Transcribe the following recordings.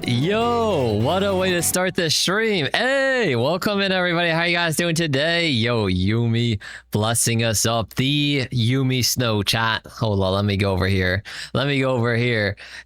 Yo, what a way to start this stream. Hey, welcome in everybody. How you guys doing today? Yo, Yumi blessing us up. The Yumi Snow chat. Hold on, let me go over here.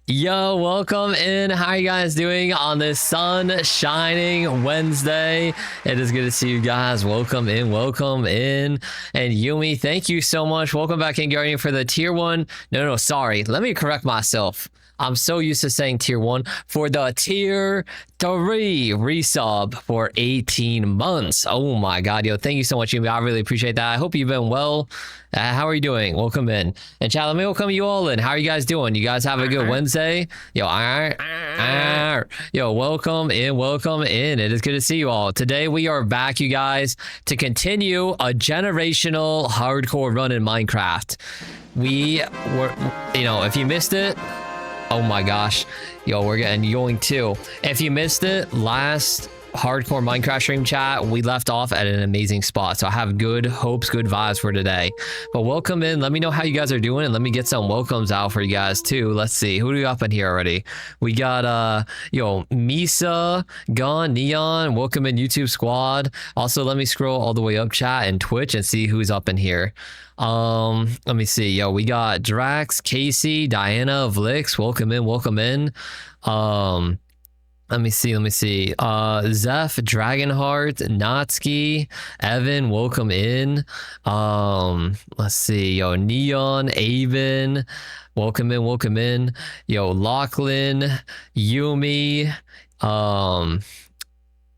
Yo, welcome in. How you guys doing on this sun shining Wednesday? It is good to see you guys. Welcome in. And Yumi, thank you so much. Welcome back in, Guardian, for the tier 1. No, sorry. Let me correct myself. I'm so used to saying tier 1 for the tier 3 resub for 18 months. Oh my god, yo, thank you so much, Yumi. I really appreciate that. I hope you've been well. How are you doing? Welcome in. And chat, let me welcome you all in. How are you guys doing? You guys have a good Wednesday? Yo, welcome in. It is good to see you all. Today we are back, you guys, to continue a generational hardcore run in Minecraft. We were, if you missed it, oh my gosh, yo, we're getting going too. If you missed it, last hardcore Minecraft stream chat, we left off at an amazing spot. So I have good hopes, good vibes for today. But welcome in. Let me know how you guys are doing, and let me get some welcomes out for you guys too. Let's see, who do we got up in here already? We got Misa, Gone, Neon. Welcome in, YouTube squad. Also, let me scroll all the way up chat and Twitch and see who's up in here. Let me see. Yo, we got Drax, Casey, Diana, Vlix. Welcome in. Let me see. Zeph, Dragonheart, Natsuki, Evan, welcome in. Let's see. Yo, Neon, Aven, welcome in. Yo, Lachlan, Yumi,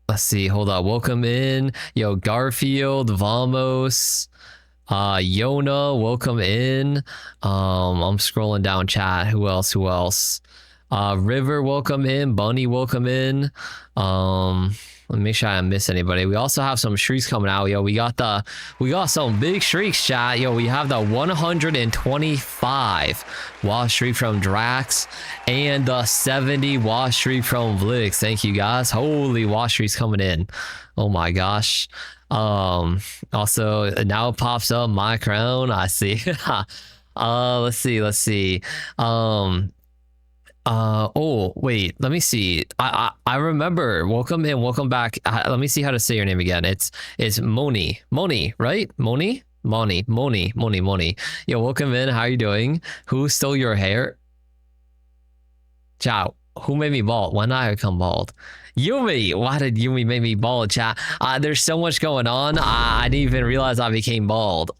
let's see. Hold up. Welcome in. Yo, Garfield, Vamos, Yona, welcome in. I'm scrolling down chat. Who else? River, welcome in. Bunny, welcome in. Let me make sure I don't miss anybody. We also have some streaks coming out. Yo, we got some big streaks, chat. Yo, we have the 125 watch streak from Drax and the 70 watch streak from Vlix. Thank you guys. Holy watch streaks coming in. Oh my gosh. Also now it pops up my crown. I see. Let's see. Oh wait, let me see. I remember. Welcome in, welcome back. Let me see how to say your name again. It's Moni, right? Moni. Yo, welcome in. How are you doing? Who stole your hair? Ciao. Who made me bald? When did I become bald? Yumi. Why did Yumi make me bald, chat? There's so much going on. I didn't even realize I became bald.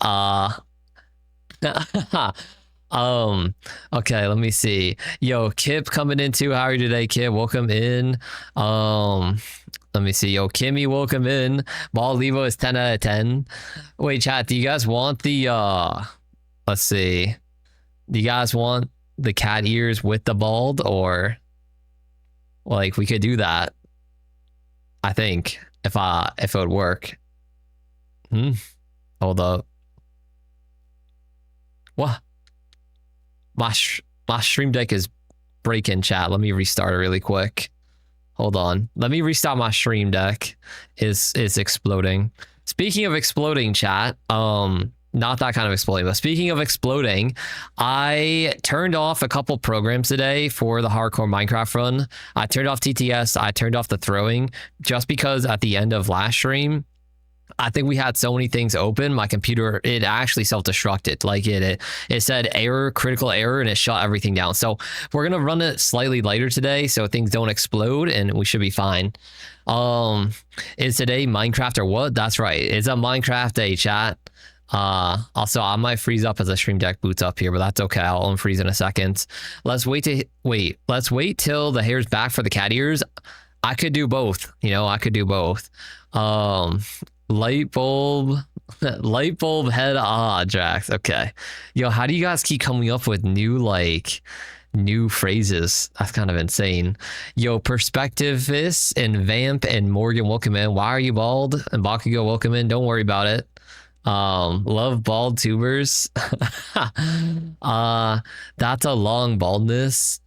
Okay, let me see. Yo, Kip coming in too. How are you today, Kip? Welcome in. Let me see. Yo, Kimmy, welcome in. Bald Libo is 10 out of 10. Wait, chat, do you guys want the let's see. Do you guys want the cat ears with the bald, or like we could do that? I think if it would work. Hold up. What? My stream deck is breaking, chat. Let me restart it really quick. Hold on. Let me restart my stream deck. It's exploding. Speaking of exploding, chat, not that kind of exploding, but speaking of exploding, I turned off a couple programs today for the hardcore Minecraft run. I turned off TTS. I turned off the throwing just because at the end of last stream, I think we had so many things open. My computer, it actually self-destructed. Like it said error, critical error, and it shut everything down. So we're gonna run it slightly later today, so things don't explode, and we should be fine. Is today Minecraft or what? That's right. It's a Minecraft day, chat. Also, I might freeze up as a stream deck boots up here, but that's okay. I'll unfreeze in a second. Let's wait till the hair's back for the cat ears. I could do both. I could do both. Light bulb head. Drax. Okay. Yo, how do you guys keep coming up with new phrases? That's kind of insane. Yo, Perspectivist and Vamp and Morgan, welcome in. Why are you bald? And Bakugo, welcome in. Don't worry about it. Love bald tubers. That's a long baldness.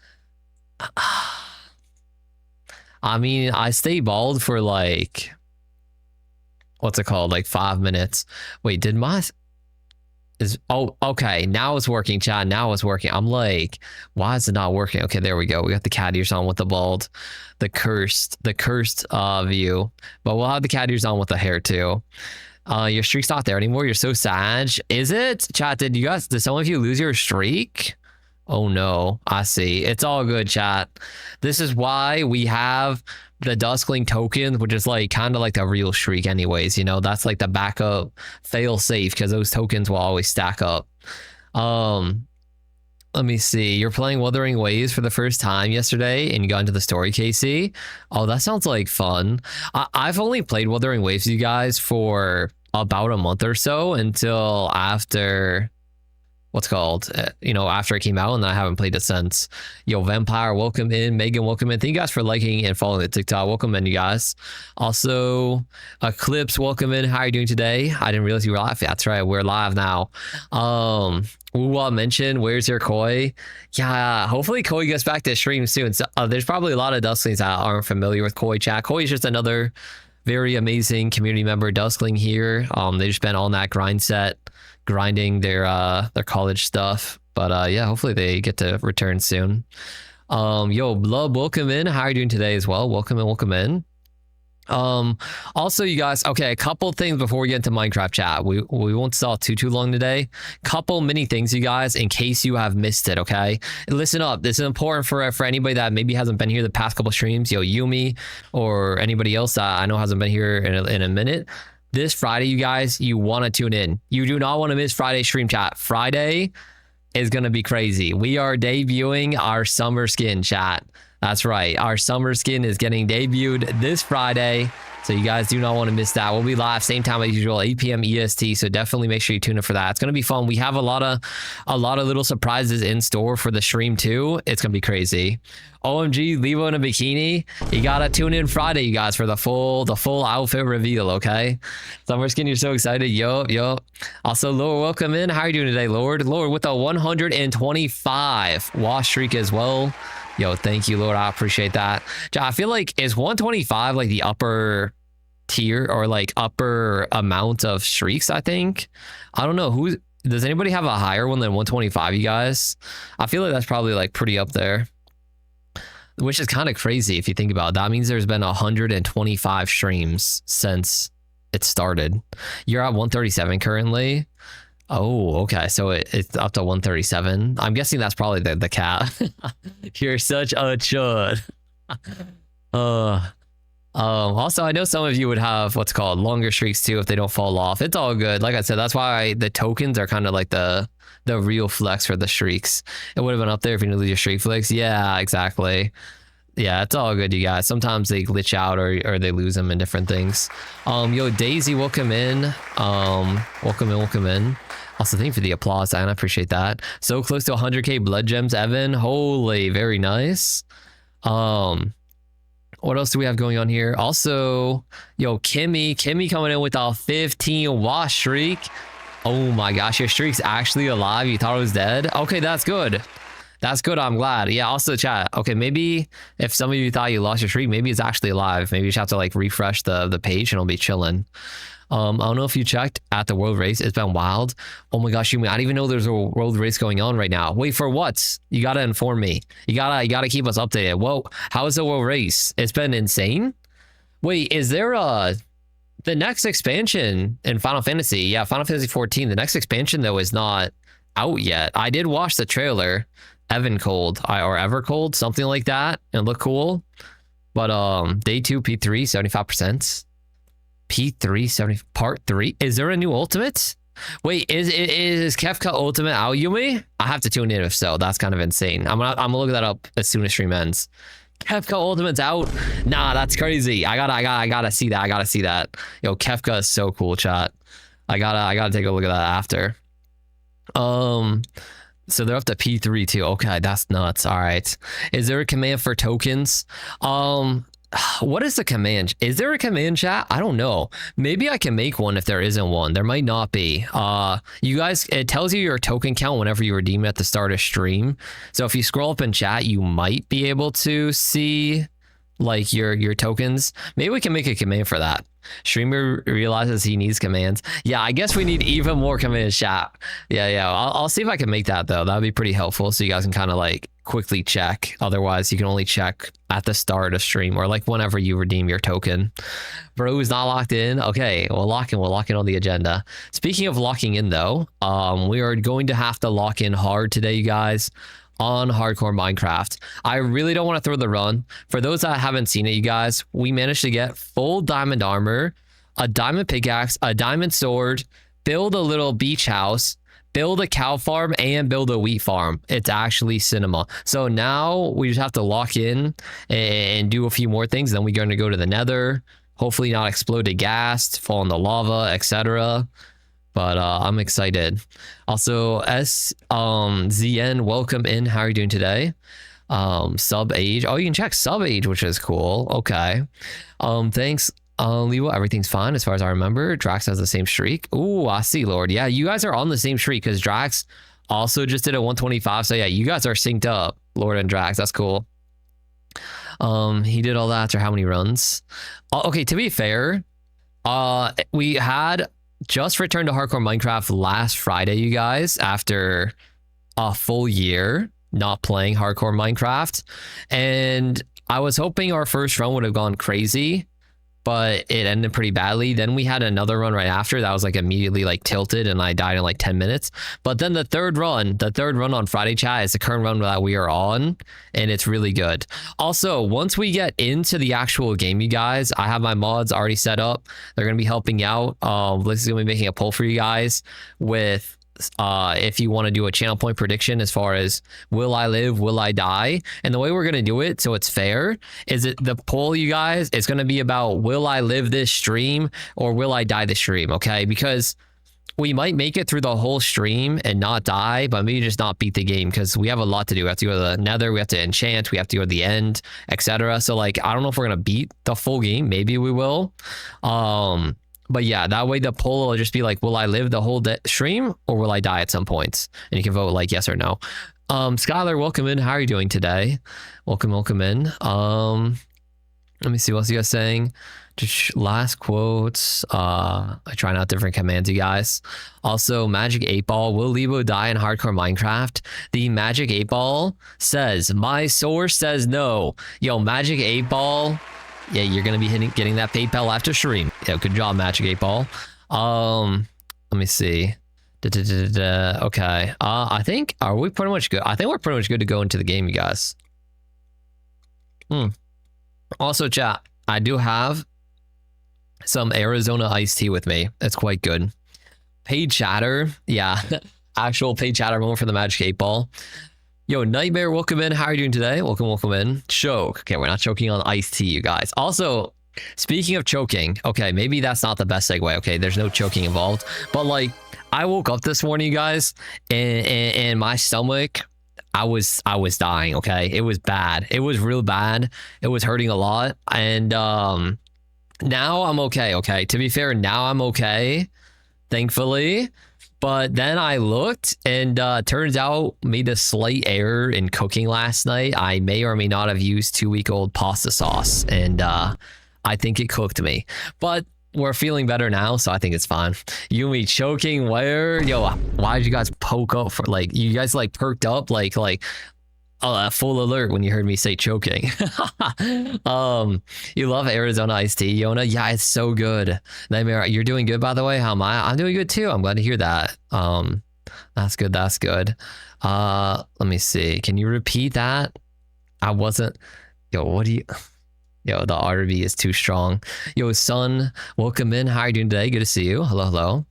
I mean, I stay bald for what's it called? 5 minutes. Wait, Is oh okay, now it's working, chat. Now it's working. I'm like, why is it not working? Okay, there we go. We got the cat ears on with the bald, the cursed view. But we'll have the cat ears on with the hair too. Your streak's not there anymore. You're so sad. Is it? Chat, did some of you lose your streak? Oh no, I see. It's all good, chat. This is why we have the Duskling token, which is like kind of like the real streak anyways, you know, that's like the backup fail safe because those tokens will always stack up. Let me see. You're playing Wuthering Waves for the first time yesterday and you got into the story, Casey. Oh, that sounds like fun. I've only played Wuthering Waves, you guys, for about a month or so until after after it came out, and I haven't played it since. Yo, Vampire, welcome in. Megan, welcome in. Thank you guys for liking and following the TikTok. Welcome in, you guys. Also, Eclipse, welcome in. How are you doing today? I didn't realize you were live. That's right, we're live now. Wuwa mentioned, where's your Koi? Yeah, hopefully Koi gets back to stream soon. So, there's probably a lot of Dusklings that aren't familiar with Koi chat. Koi is just another very amazing community member Duskling here. They just been on that grind set, grinding their college stuff, but yeah, hopefully they get to return soon. Yo, Blub, welcome in. How are you doing today as well? Welcome in. Also, you guys, okay, a couple things before we get into Minecraft chat. We won't stall too long today. Couple mini things, you guys, in case you have missed it. Okay, listen up. This is important for anybody that maybe hasn't been here the past couple streams. Yo, Yumi or anybody else that I know hasn't been here in a minute. This Friday, you guys, you want to tune in. You do not want to miss Friday stream chat. Friday is going to be crazy. We are debuting our summer skin, chat. That's right. Our summer skin is getting debuted this Friday. So you guys do not want to miss that. We'll be live same time as usual, 8 p.m. EST. So definitely make sure you tune in for that. It's going to be fun. We have a lot of little surprises in store for the stream too. It's going to be crazy. OMG, Libo in a bikini. You got to tune in Friday, you guys, for the full outfit reveal, okay? Summer skin, you're so excited. Yo. Also, Lord, welcome in. How are you doing today, Lord? Lord, with a 125 wash streak as well. Yo, thank you, Lord. I appreciate that. I feel like, is 125 like the upper tier or like upper amount of streaks, I think? I don't know. Does anybody have a higher one than 125, you guys? I feel like that's probably like pretty up there, which is kind of crazy if you think about it. That means there's been 125 streams since it started. You're at 137 currently. Oh, okay. So it's up to 137. I'm guessing that's probably the cat. You're such a chud. Also, I know some of you would have what's called longer streaks too if they don't fall off. It's all good. Like I said, that's why the tokens are kind of like the real flex for the streaks. It would have been up there if you didn't lose your streak flex. Yeah, exactly. Yeah, it's all good, you guys. Sometimes they glitch out or they lose them in different things. Yo, Daisy, welcome in. Welcome in. Also, thank you for the applause, Diana. I appreciate that. So close to 100k blood gems, Evan. Holy, very nice. What else do we have going on here? Also, yo, Kimmy coming in with a 15 wash streak. Oh my gosh, your streak's actually alive. You thought it was dead? Okay, that's good. That's good. I'm glad. Yeah, also chat. Okay, maybe if some of you thought you lost your streak, maybe it's actually alive. Maybe you just have to like refresh the page and it'll be chilling. I don't know if you checked at the world race. It's been wild. Oh my gosh, I didn't even know there's a world race going on right now. Wait, for what? You gotta inform me. You gotta keep us updated. Whoa, how is the world race? It's been insane. Wait, is there the next expansion in Final Fantasy? Yeah, Final Fantasy 14. The next expansion though is not out yet. I did watch the trailer. Evan Cold or Ever Cold, something like that. And look cool. But day 2 P3 75%. P3 70 part 3. Is there a new ultimate? Wait, is Kefka ultimate out, Yumi? I have to tune in if so. That's kind of insane. I'm gonna look that up as soon as stream ends. Kefka ultimate's out. Nah, that's crazy. I gotta see that. I gotta see that. Yo, Kefka is so cool, chat. I gotta take a look at that after. So they're up to P3 too. Okay, that's nuts. All right. Is there a command for tokens? What is the command? Is there a command, chat? I don't know. Maybe I can make one if there isn't one. There might not be. You guys, it tells you your token count whenever you redeem it at the start of stream. So if you scroll up in chat, you might be able to see like your tokens. Maybe we can make a command for that. Streamer realizes he needs commands. Yeah, I guess we need even more commands, chat. Yeah. I'll see if I can make that though. That'd be pretty helpful, so you guys can kind of like quickly check. Otherwise, you can only check at the start of stream or like whenever you redeem your token. Bro is not locked in. Okay, we'll lock in on the agenda. Speaking of locking in though, we are going to have to lock in hard today, you guys, on hardcore Minecraft. I really don't want to throw the run. For those that haven't seen it, you guys, we managed to get full diamond armor, a diamond pickaxe, a diamond sword, build a little beach house, build a cow farm, and build a wheat farm. It's actually cinema. So now we just have to lock in and do a few more things. Then we're going to go to the nether, hopefully not explode to gas, fall in the lava, etc. But I'm excited. Also, ZN, welcome in. How are you doing today? Sub age. Oh, you can check sub age, which is cool. Okay. Thanks. Libo, everything's fine as far as I remember. Drax has the same streak. Ooh, I see, Lord. Yeah, you guys are on the same streak because Drax also just did a 125. So yeah, you guys are synced up, Lord and Drax. That's cool. He did all that after how many runs? Okay, to be fair, we had just returned to hardcore Minecraft last Friday, you guys, after a full year not playing hardcore Minecraft. And I was hoping our first run would have gone crazy, but it ended pretty badly. Then we had another run right after that was like immediately like tilted and I died in like 10 minutes. But then the third run on Friday, chat, is the current run that we are on, and it's really good. Also, once we get into the actual game, you guys, I have my mods already set up. They're going to be helping out. This is going to be making a poll for you guys with if you want to do a channel point prediction as far as will I live, will I die? And the way we're going to do it so it's fair is the poll, you guys, it's going to be about will I live this stream or will I die this stream? Okay, because we might make it through the whole stream and not die, but maybe just not beat the game because we have a lot to do. We have to go to the nether, we have to enchant, we have to go to the end, etc. So like, I don't know if we're going to beat the full game. Maybe we will. But yeah, that way the poll will just be like, will I live the whole stream or will I die at some points? And you can vote like yes or no. Skylar, welcome in. How are you doing today? Welcome in. Let me see what else you guys saying. Just last quotes. I try out different commands, you guys. Also, Magic 8 Ball. Will Libo die in hardcore Minecraft? The Magic 8 Ball says, my source says no. Yo, Magic 8 Ball. Yeah, you're gonna be getting that PayPal after stream. Yeah, good job, Magic 8 Ball. Let me see. Okay. I think are we pretty much good? I think we're pretty much good to go into the game, you guys. Also, chat, I do have some Arizona iced tea with me. It's quite good. Paid chatter, yeah, actual paid chatter moment for the Magic 8 Ball. Yo, Nightmare, welcome in. How are you doing today? Welcome in. Choke. Okay, we're not choking on iced tea, you guys. Also, speaking of choking, okay, maybe that's not the best segue. Okay, there's no choking involved. But like, I woke up this morning, you guys, and my stomach, I was dying, okay? It was bad. It was real bad. It was hurting a lot. And now I'm okay, okay? To be fair, now I'm okay, thankfully. But then I looked and turns out made a slight error in cooking last night. I may or may not have used 2-week-old pasta sauce, and I think it cooked me. But we're feeling better now, so I think it's fine. Yumi choking where? Yo, why did you guys poke up for like? You guys like perked up like full alert when you heard me say choking. You love Arizona iced tea, Yona? Yeah, it's so good. Nightmare, you're doing good, by the way. How am I? I'm doing good too. I'm glad to hear that. That's good. That's good. Let me see. Can you repeat that? I wasn't. Yo, what do you? Yo, the RV is too strong. Yo, son, welcome in. How are you doing today? Good to see you. Hello, hello.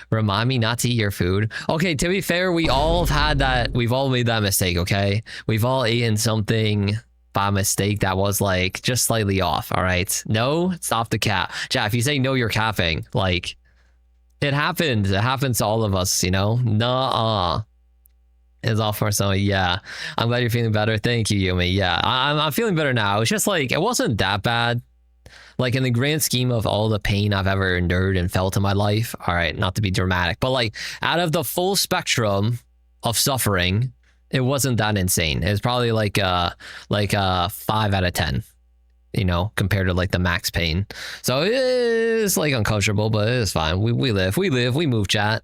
Remind me not to eat your food. Okay, to be fair, we all have had that. We've all made that mistake, okay? We've all eaten something by mistake that was like just slightly off, all right? No, stop the cap. Chat, if you say no, you're capping. Like, it happens. It happens to all of us, you know? Nuh-uh. Is off for some. Yeah, I'm glad you're feeling better. Thank you, Yumi. Yeah, I'm feeling better now. It's just like it wasn't that bad. Like in the grand scheme of all the pain I've ever endured and felt in my life. All right, not to be dramatic, but like out of the full spectrum of suffering, it wasn't that insane. It's probably like a 5 out of 10. you know, compared to like the max pain. So it's like uncomfortable, but it's fine. We live, we move, chat.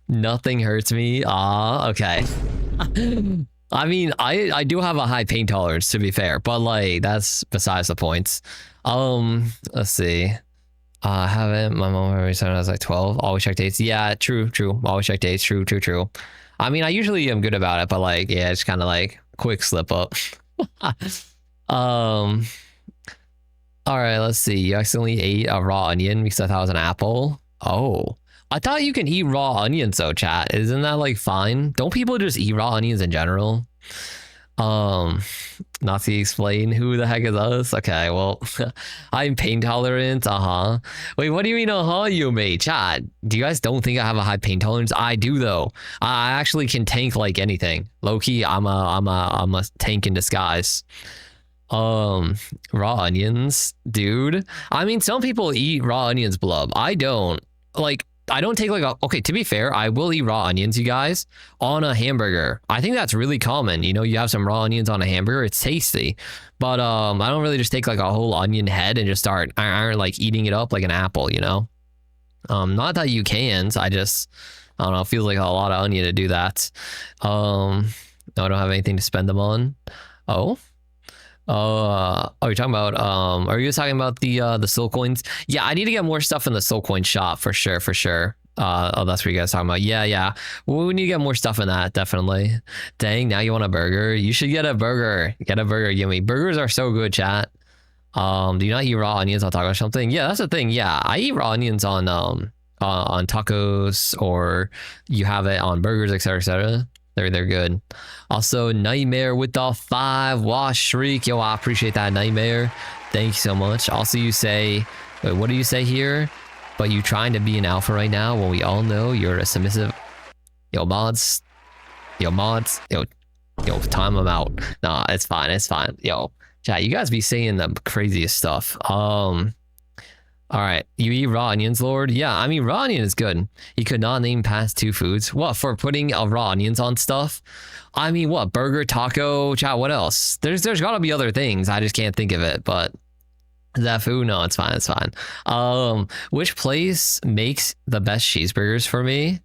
Nothing hurts me. Ah, okay. I mean, I do have a high pain tolerance, to be fair, but like that's besides the points. Let's see. I haven't. My mom every time I was like 12. Always check dates. Yeah, true. Always check dates. True. I mean, I usually am good about it, but like, yeah, it's kind of like quick slip up. All right, let's see. You accidentally ate a raw onion because I thought it was an apple. Oh, I thought you can eat raw onions though, chat. Isn't that like fine? Don't people just eat raw onions in general? Not to explain who the heck is us. Okay, well, I'm pain tolerant. Wait, what do you mean? You mate, chat. Do you guys don't think I have a high pain tolerance? I do though. I actually can tank like anything. Low key, I'm a tank in disguise. Raw onions, dude. I mean, some people eat raw onions blub. I don't. Like, I don't take like a, okay, to be fair, I will eat raw onions, you guys, on a hamburger. I think that's really common. You know, you have some raw onions on a hamburger, it's tasty. But I don't really just take like a whole onion head and just start like eating it up like an apple, you know? Not that you can't, I don't know, it feels like a lot of onion to do that. No, I don't have anything to spend them on. Oh, you're talking about are you talking about the soul coins? Yeah, I need to get more stuff in the soul coin shop for sure. Oh, that's what you guys talking about. Yeah. Well, we need to get more stuff in that, definitely. Dang, now you want a burger? You should get a burger. Get a burger, Gimme. Burgers are so good, chat. Do you not eat raw onions on taco or something? Yeah, that's the thing. Yeah, I eat raw onions on tacos, or you have it on burgers, etc. They're good. Also, Nightmare with the 5 wash shriek. Yo, I appreciate that, Nightmare. Thank you so much. Also, you say, wait, what do you say here? But you trying to be an alpha right now when we all know you're a submissive. Yo, mods, yo, time them out. Nah, it's fine. Yo, chat, you guys be saying the craziest stuff. All right, you eat raw onions, Lord? Yeah, I mean, raw onion is good. He could not name past 2 foods. What, for putting raw onions on stuff? I mean, what, burger, taco, chat, what else? There's gotta be other things. I just can't think of it, but is that food? No, it's fine. Which place makes the best cheeseburgers for me?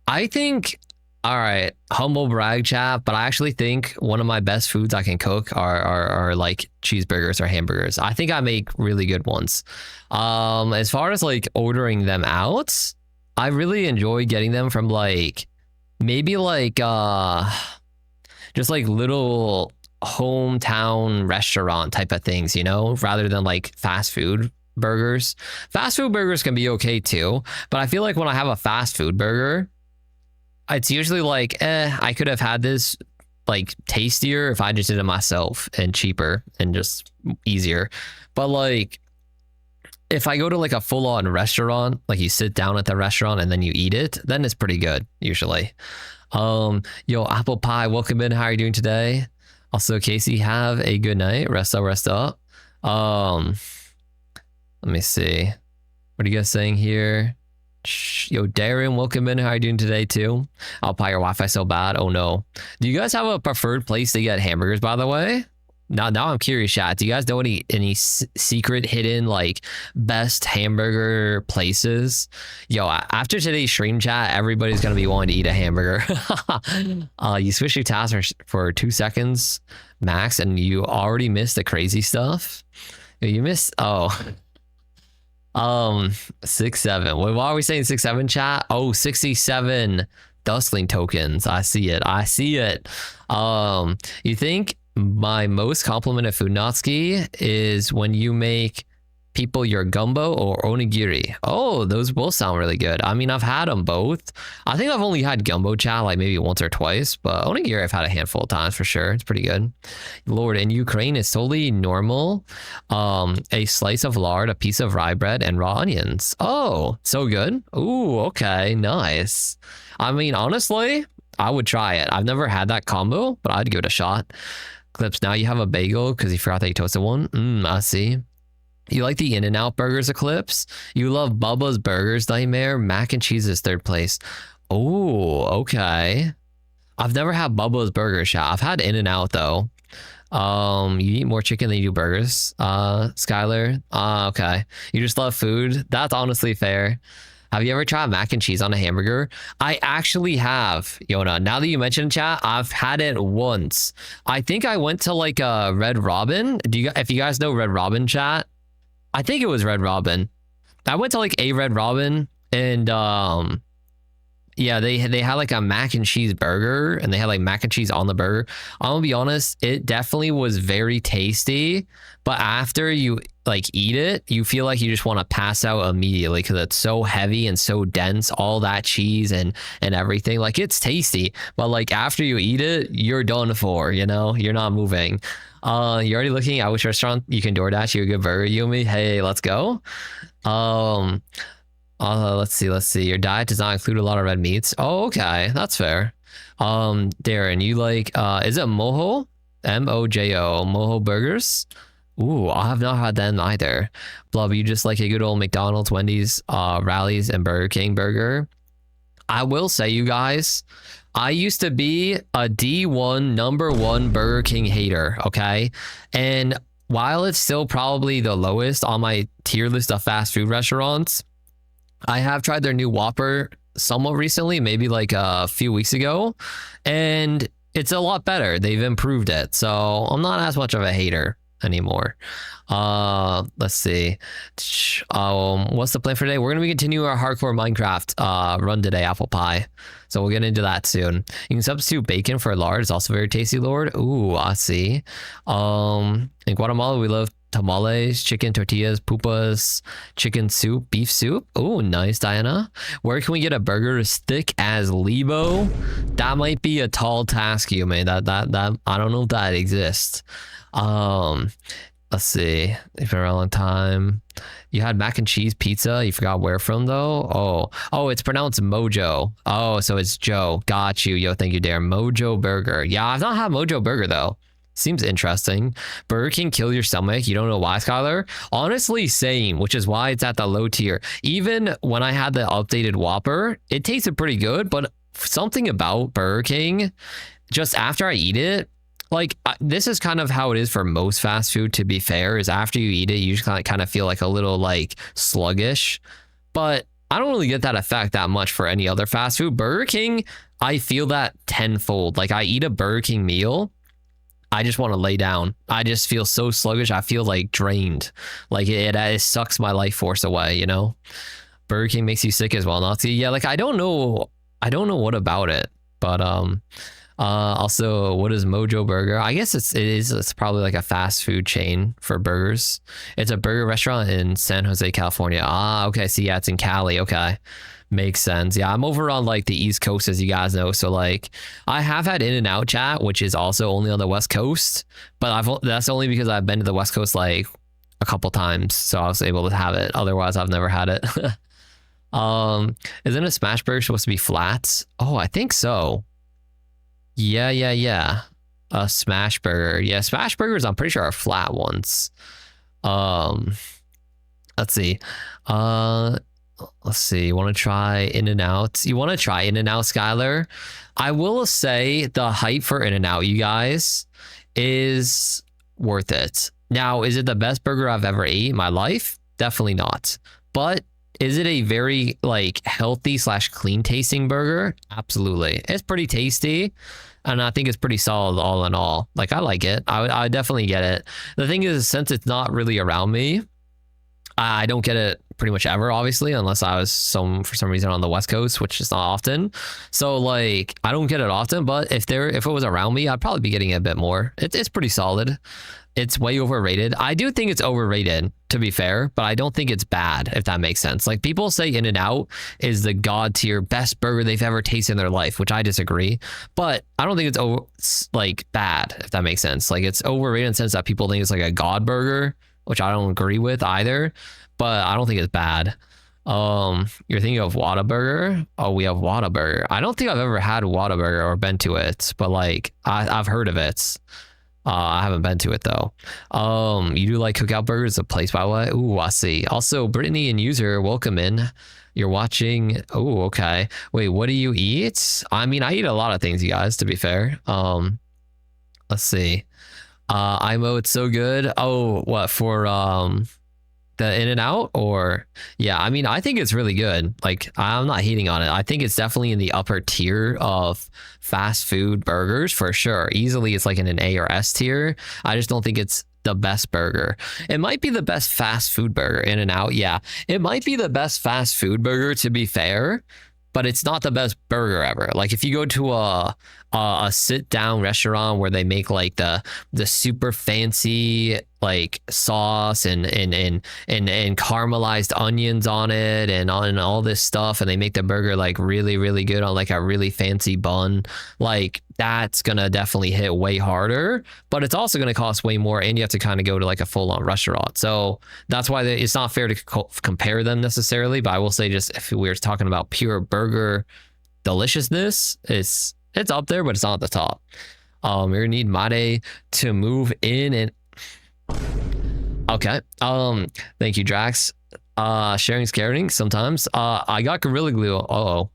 I think, all right, humble brag, chat, but I actually think one of my best foods I can cook are like cheeseburgers or hamburgers. I think I make really good ones. As far as like ordering them out, I really enjoy getting them from like maybe like just like little hometown restaurant type of things, you know, rather than like fast food burgers. Fast food burgers can be okay too, but I feel like when I have a fast food burger, it's usually like, I could have had this like tastier if I just did it myself, and cheaper and just easier. But like, if I go to like a full-on restaurant, like you sit down at the restaurant and then you eat it, then it's pretty good usually. Yo, Apple Pie, welcome in. How are you doing today? Also, Casey, have a good night. Rest up. Let me see. What are you guys saying here? Yo, Darren, welcome in. How are you doing today too? I'll pie your Wi-Fi so bad. Oh no. Do you guys have a preferred place to get hamburgers, by the way? Now I'm curious, chat. Do you guys know any secret hidden like best hamburger places? Yo, after today's stream, chat, everybody's gonna be wanting to eat a hamburger. You switch your task for 2 seconds max, and you already missed the crazy stuff. You missed 6-7. Wait, why are we saying 6-7, chat? Oh, 67 Duskling tokens. I see it. You think my most complimented food, Natsuki, is when you make people your gumbo or onigiri? Oh, those both sound really good. I mean, I've had them both. I think I've only had gumbo, chat, like maybe once or twice, but onigiri I've had a handful of times for sure. It's pretty good. Lord, in Ukraine, it's totally normal. A slice of lard, a piece of rye bread, and raw onions. Oh, so good. Ooh, okay, nice. I mean, honestly, I would try it. I've never had that combo, but I'd give it a shot. Clips, now you have a bagel because you forgot that you toasted one. I see. You like the In-N-Out burgers, Eclipse? You love Bubba's Burgers, Nightmare? Mac and cheese is 3rd place. Oh, okay. I've never had Bubba's Burgers, chat. I've had In-N-Out though. You eat more chicken than you do burgers, Skylar. Okay. You just love food. That's honestly fair. Have you ever tried mac and cheese on a hamburger? I actually have, Yona. Now that you mentioned chat, I've had it once. I think I went to like a Red Robin. If you guys know Red Robin chat, I think it was Red Robin. I went to like a Red Robin and yeah, they had like a mac and cheese burger and they had like mac and cheese on the burger. I'm gonna be honest, it definitely was very tasty, but after you like eat it, you feel like you just want to pass out immediately because it's so heavy and so dense, all that cheese and everything. Like it's tasty, but like after you eat it, you're done for, you're not moving. You're already looking at which restaurant you can DoorDash you a good burger, Yumi. Hey, let's go. Let's see. Your diet does not include a lot of red meats. Oh, okay. That's fair. Darren, you like, is it Mojo? Mojo, Mojo burgers? Ooh, I have not had them either. Blub, you just like a good old McDonald's, Wendy's, Rallies, and Burger King burger. I will say, you guys, I used to be a D1 #1 Burger King hater, okay? And while it's still probably the lowest on my tier list of fast food restaurants, I have tried their new Whopper somewhat recently, maybe like a few weeks ago, and it's a lot better. They've improved it. So I'm not as much of a hater anymore. Let's see. What's the plan for today? We're going to be continuing our hardcore Minecraft run today, apple pie. So we'll get into that soon. You can substitute bacon for lard. It's also very tasty, Lord. Ooh, I see. In Guatemala, we love tamales, chicken tortillas, pupas, chicken soup, beef soup. Oh, nice, Diana. Where can we get a burger as thick as Libo? That might be a tall task, you may. That I don't know if that exists. Let's see. It's been a long time. You had mac and cheese pizza. You forgot where from though. Oh, it's pronounced Mojo. Oh, so it's Joe. Got you. Yo, thank you, Darren. Mojo Burger. Yeah, I've not had Mojo Burger though. Seems interesting. Burger King kill your stomach. You don't know why, Skylar? Honestly, same, which is why it's at the low tier. Even when I had the updated Whopper, it tasted pretty good, but something about Burger King, just after I eat it, like this is kind of how it is for most fast food, to be fair, is after you eat it, you just kind of feel like a little like sluggish. But I don't really get that effect that much for any other fast food. Burger King, I feel that tenfold. Like I eat a Burger King meal, I just want to lay down. I just feel so sluggish. I feel like drained. Like it sucks my life force away, Burger King makes you sick as well, Nazi. Yeah, like I don't know what about it. But also, what is Mojo Burger? I guess it's probably like a fast food chain for burgers. It's a burger restaurant in San Jose, California. Okay. So yeah, it's in Cali. Okay. Makes sense. Yeah, I'm over on like the East Coast, as you guys know. So like I have had In-N-Out chat, which is also only on the West Coast, but that's only because I've been to the West Coast like a couple times, so I was able to have it. Otherwise, I've never had it. Isn't a smash burger supposed to be flat? Oh, I think so. Yeah. A smash burger. Yeah, smash burgers I'm pretty sure are flat ones. Let's see. Let's see. You want to try In-N-Out? You want to try In-N-Out, Skylar? I will say the hype for In-N-Out, you guys, is worth it. Now, is it the best burger I've ever ate in my life? Definitely not. But is it a very like healthy / clean tasting burger? Absolutely. It's pretty tasty. And I think it's pretty solid all in all. Like I like it. I definitely get it. The thing is, since it's not really around me, I don't get it pretty much ever, obviously, unless I was for some reason on the West Coast, which is not often. So like I don't get it often, but if it was around me, I'd probably be getting it a bit more. It's pretty solid. It's way overrated. I do think it's overrated, to be fair, but I don't think it's bad, if that makes sense. Like people say In-N-Out is the god tier best burger they've ever tasted in their life, which I disagree. But I don't think it's like bad, if that makes sense. Like it's overrated in the sense that people think it's like a god burger, which I don't agree with either, but I don't think it's bad. You're thinking of Whataburger? Oh, we have Whataburger. I don't think I've ever had Whataburger or been to it, but like I've heard of it. I haven't been to it though. You do like Cookout Burgers, a place by the way? Ooh, I see. Also, Brittany and User, welcome in. You're watching. Oh, okay. Wait, what do you eat? I mean, I eat a lot of things, you guys, to be fair. let's see. IMO, it's so good. Oh, what for the In and Out? Or yeah, I mean, I think it's really good. Like, I'm not hating on it. I think it's definitely in the upper tier of fast food burgers for sure. Easily it's like in an A or S tier. I just don't think it's the best burger. It might be the best fast food burger. In and Out, yeah, it might be the best fast food burger, to be fair, but it's not the best burger ever. Like, if you go to a sit down restaurant where they make like the super fancy like sauce and caramelized onions on it and on all this stuff, and they make the burger like really good on like a really fancy bun, like that's gonna definitely hit way harder, but it's also gonna cost way more, and you have to kind of go to like a full-on restaurant. So that's why it's not fair to compare them necessarily. But I will say, just if we were talking about pure burger deliciousness, it's up there, but it's not at the top. You're gonna need Made to move in. And okay, thank you, Drax. Sharing's caring sometimes. I got Gorilla Glue.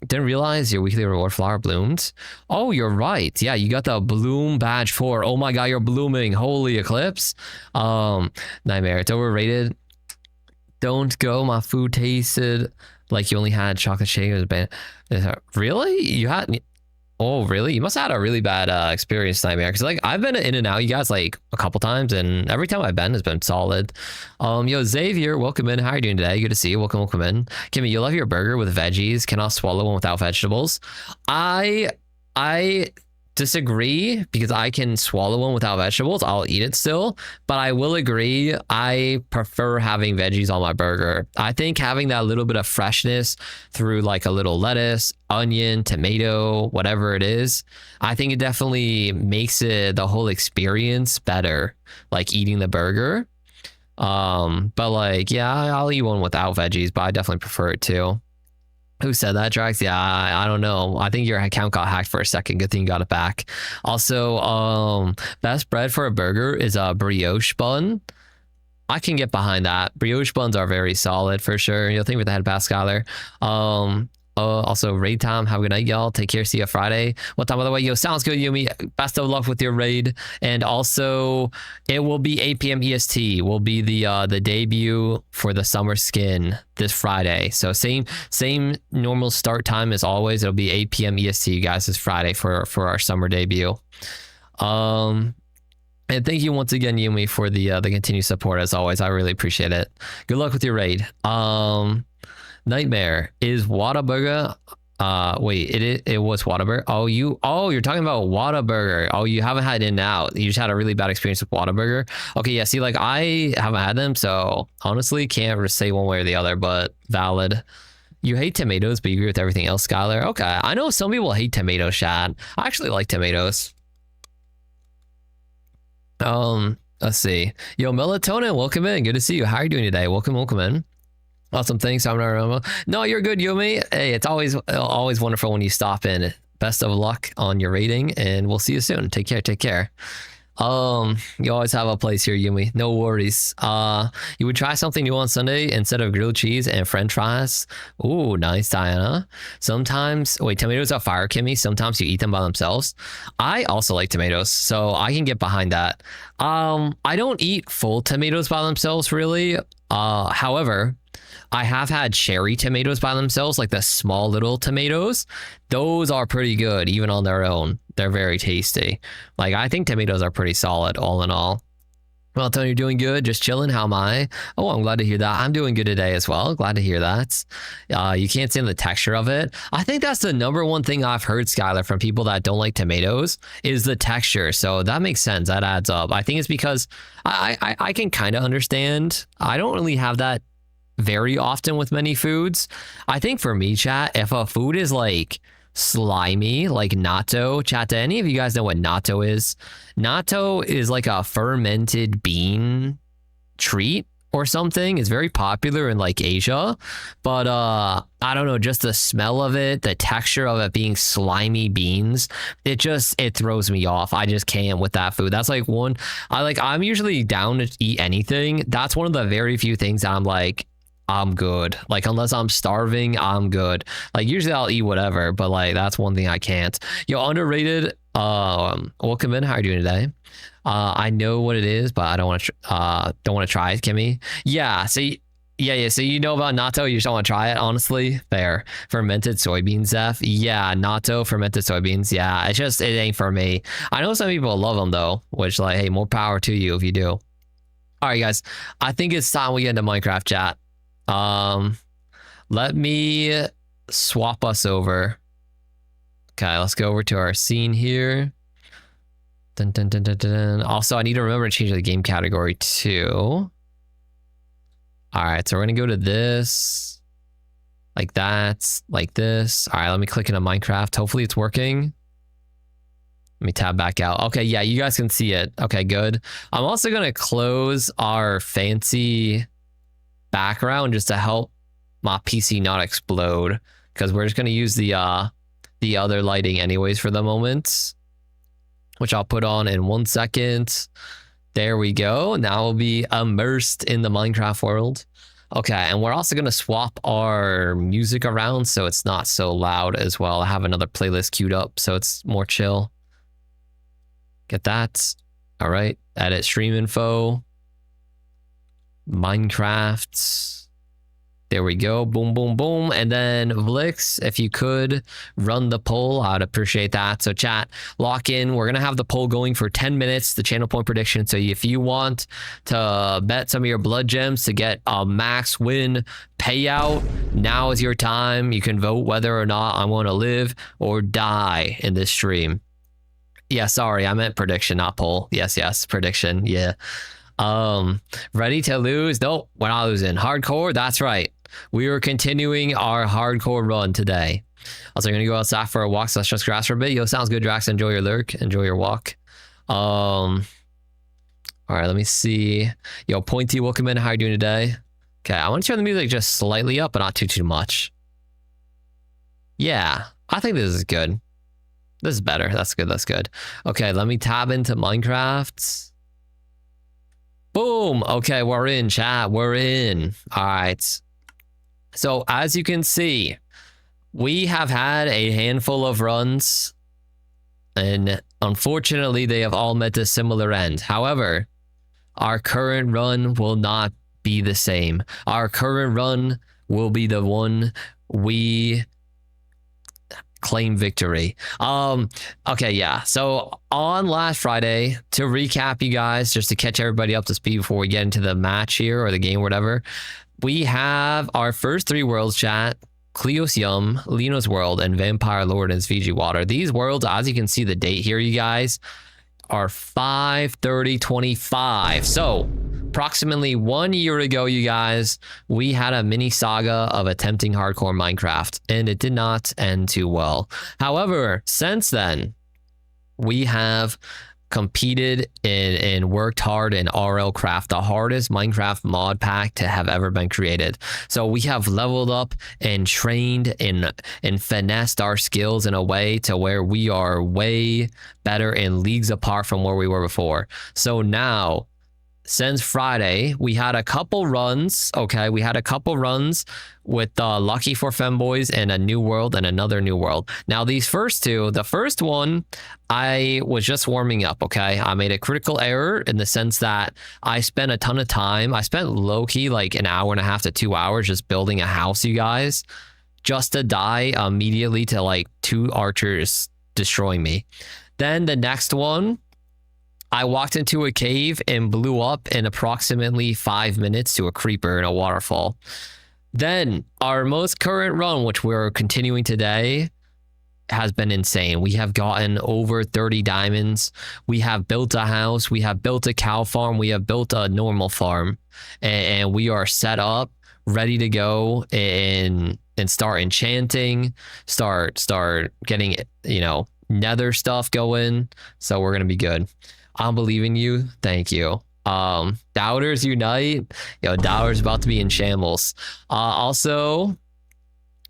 Didn't realize your weekly reward flower bloomed. Oh, you're right. Yeah, you got the bloom badge 4. Oh my god, you're blooming. Holy eclipse. Nightmare. It's overrated. Don't go. My food tasted like you only had chocolate shake. It was bad. Really? You had? Oh, really? You must have had a really bad experience, Nightmare. Because like I've been in and out, you guys, like a couple times, and every time I've been has been solid. Yo, Xavier, welcome in. How are you doing today? Good to see you. Welcome in. Kimmy, you love your burger with veggies. Cannot swallow one without vegetables. I disagree, because I can swallow one without vegetables. I'll eat it still, but I will agree, I prefer having veggies on my burger. I think having that little bit of freshness through like a little lettuce, onion, tomato, whatever it is, I think it definitely makes it the whole experience better, like eating the burger. But like, yeah, I'll eat one without veggies, but I definitely prefer it too. Who said that, Drax? Yeah, I don't know. I think your account got hacked for a second. Good thing you got it back. Also, best bread for a burger is a brioche bun. I can get behind that. Brioche buns are very solid for sure. You'll think with the head pass, Skyler. Also, raid time. Have a good night, y'all. Take care. See you Friday. What time, by the way? Yo, sounds good, Yumi. Best of luck with your raid. And also, it will be 8 p.m. EST. Will be the debut for the summer skin this Friday. So same normal start time as always. It'll be 8 p.m. EST, you guys, this Friday for our summer debut. And thank you once again, Yumi, for the continued support as always. I really appreciate it. Good luck with your raid. Nightmare is Whataburger. Wait, it was Whataburger. You're talking about Whataburger. Oh, you haven't had In-N-Out. You just had a really bad experience with Whataburger. Okay, yeah. See, like I haven't had them, so honestly can't say one way or the other. But valid. You hate tomatoes, but you agree with everything else, Skylar. Okay, I know some people hate tomatoes, Shad. I actually like tomatoes. Let's see. Yo, Melatonin, welcome in. Good to see you. How are you doing today? Welcome in. Awesome, thanks. No, you're good, Yumi. Hey, it's always wonderful when you stop in. Best of luck on your rating, and we'll see you soon. Take care. You always have a place here, Yumi. No worries. You would try something new on Sunday instead of grilled cheese and French fries. Ooh, nice, Diana. Sometimes, tomatoes are fire, Kimmy. Sometimes you eat them by themselves. I also like tomatoes, so I can get behind that. I don't eat full tomatoes by themselves, really. However, I have had cherry tomatoes by themselves, like the small little tomatoes. Those are pretty good, even on their own. They're very tasty. Like, I think tomatoes are pretty solid, all in all. Well, Tony, you're doing good. Just chilling. How am I? Oh, I'm glad to hear that. I'm doing good today as well. Glad to hear that. You can't stand the texture of it. I think that's the number one thing I've heard, Skylar, from people that don't like tomatoes is the texture. So that makes sense. That adds up. I think it's because I can kind of understand. I don't really have that very often with many foods. I think for me, chat, if a food is like slimy, like natto, chat, do any of you guys know what natto is? Natto is like a fermented bean treat or something. It's very popular in like Asia, but I don't know, just the smell of it, the texture of it being slimy beans, it throws me off. I just can't with that food. That's like one, I'm usually down to eat anything. That's one of the very few things that I'm like, I'm good. Like, unless I'm starving, I'm good. Like, usually I'll eat whatever, but like, that's one thing I can't. Yo, underrated Welcome in. How are you doing today? I know what it is, but I don't want to try it, Kimmy. Yeah. So yeah. So you know about natto, you just don't want to try it. Honestly, fair. Fermented soybeans, Zeph. Yeah, natto, fermented soybeans. Yeah, it ain't for me. I know some people love them though, which like, hey, more power to you if you do. All right, guys. I think it's time we get into Minecraft chat. Let me swap us over. Okay, let's go over to our scene here. Dun, dun, dun, dun, dun. Also, I need to remember to change the game category too. All right, so we're gonna go to this, like that, like this. All right, let me click into Minecraft. Hopefully it's working. Let me tab back out. Okay, yeah, you guys can see it. Okay, good. I'm also gonna close our fancy background just to help my PC not explode, because we're just gonna use the other lighting anyways for the moment, which I'll put on in 1 second. There we go. Now we'll be immersed in the Minecraft world. Okay, and we're also going to swap our music around so it's not so loud as well. I have another playlist queued up so it's more chill. Get that. All right, edit stream info. Minecraft. There we go. Boom, boom, boom. And then Vlix, if you could run the poll, I'd appreciate that. So chat, lock in. We're going to have the poll going for 10 minutes, the channel point prediction. So if you want to bet some of your blood gems to get a max win payout, now is your time. You can vote whether or not I want to live or die in this stream. Yeah, sorry, I meant prediction, not poll. Yes, prediction. Yeah. Ready to lose? Nope, we're not losing. Hardcore, that's right. We are continuing our hardcore run today. Also, I'm gonna go outside for a walk, so let's just grass for a bit. Yo, sounds good, Drax. Enjoy your lurk. Enjoy your walk. All right, let me see. Yo, Pointy, welcome in. How are you doing today? Okay, I want to turn the music just slightly up, but not too much. Yeah, I think this is good. This is better. That's good. That's good. Okay, let me tab into Minecraft. Boom. Okay, we're in, chat. We're in. All right. So as you can see, we have had a handful of runs, and unfortunately, they have all met a similar end. However, our current run will not be the same. Our current run will be the one we claim victory. Okay, yeah. So on last Friday, to recap you guys, just to catch everybody up to speed before we get into the match here or the game or whatever, we have our first 3 worlds, chat: Cleos Yum, Lino's World, and Vampire Lord and Fiji Water. These worlds, as you can see the date here, you guys, are 5/30/25. So approximately 1 year ago, you guys, we had a mini saga of attempting hardcore Minecraft, and it did not end too well. However, since then, we have competed and worked hard in RL Craft, the hardest Minecraft mod pack to have ever been created. So we have leveled up and trained and finessed our skills in a way to where we are way better and leagues apart from where we were before. So now, since Friday, we had a couple runs. Okay, we had a couple runs with Lucky for Femboys and a new world and another new world. Now, these first two, the first one, I was just warming up. Okay, I made a critical error in the sense that I spent a ton of time. I spent low key like an hour and a half to 2 hours just building a house, you guys, just to die immediately to like 2 archers destroying me. Then the next one, I walked into a cave and blew up in approximately 5 minutes to a creeper in a waterfall. Then our most current run, which we're continuing today, has been insane. We have gotten over 30 diamonds. We have built a house. We have built a cow farm. We have built a normal farm, and we are set up, ready to go and start enchanting, start getting, nether stuff going. So we're gonna be good. I'm believing you. Thank you. Doubters unite. Yo, Doubter's about to be in shambles. Also,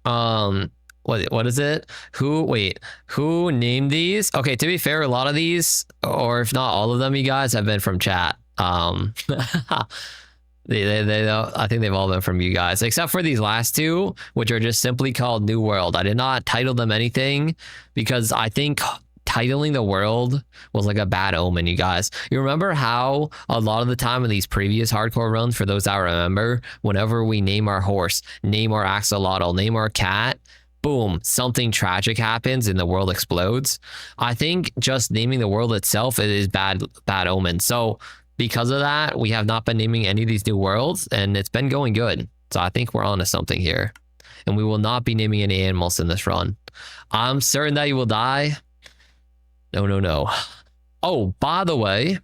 what is it? Who named these? Okay, to be fair, a lot of these, or if not all of them, you guys, have been from chat. They I think they've all been from you guys, except for these last 2, which are just simply called New World. I did not title them anything because I think titling the world was like a bad omen, you guys. You remember how a lot of the time in these previous hardcore runs, for those that remember, whenever we name our horse, name our axolotl, name our cat, boom, something tragic happens and the world explodes. I think just naming the world itself is bad omen. So because of that, we have not been naming any of these new worlds, and it's been going good. So I think we're onto something here. And we will not be naming any animals in this run. I'm certain that you will die. No. Oh, by the way,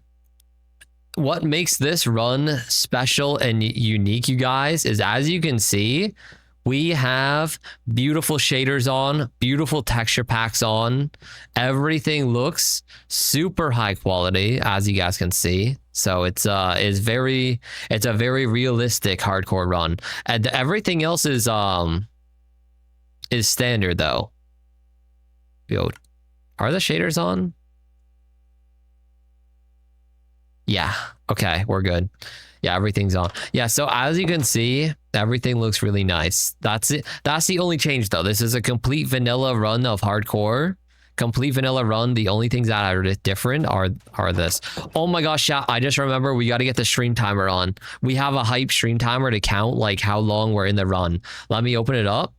what makes this run special and unique, you guys, is as you can see, we have beautiful shaders on, beautiful texture packs on. Everything looks super high quality, as you guys can see. So it's a very realistic hardcore run. And everything else is standard though. Yo, are the shaders on? Yeah. Okay, we're good. Yeah, everything's on. Yeah, so as you can see, everything looks really nice. That's it. That's the only change though. This is a complete vanilla run of hardcore. Complete vanilla run. The only things that are different are this. Oh my gosh, chat, I just remember we got to get the stream timer on. We have a hype stream timer to count like how long we're in the run. Let me open it up.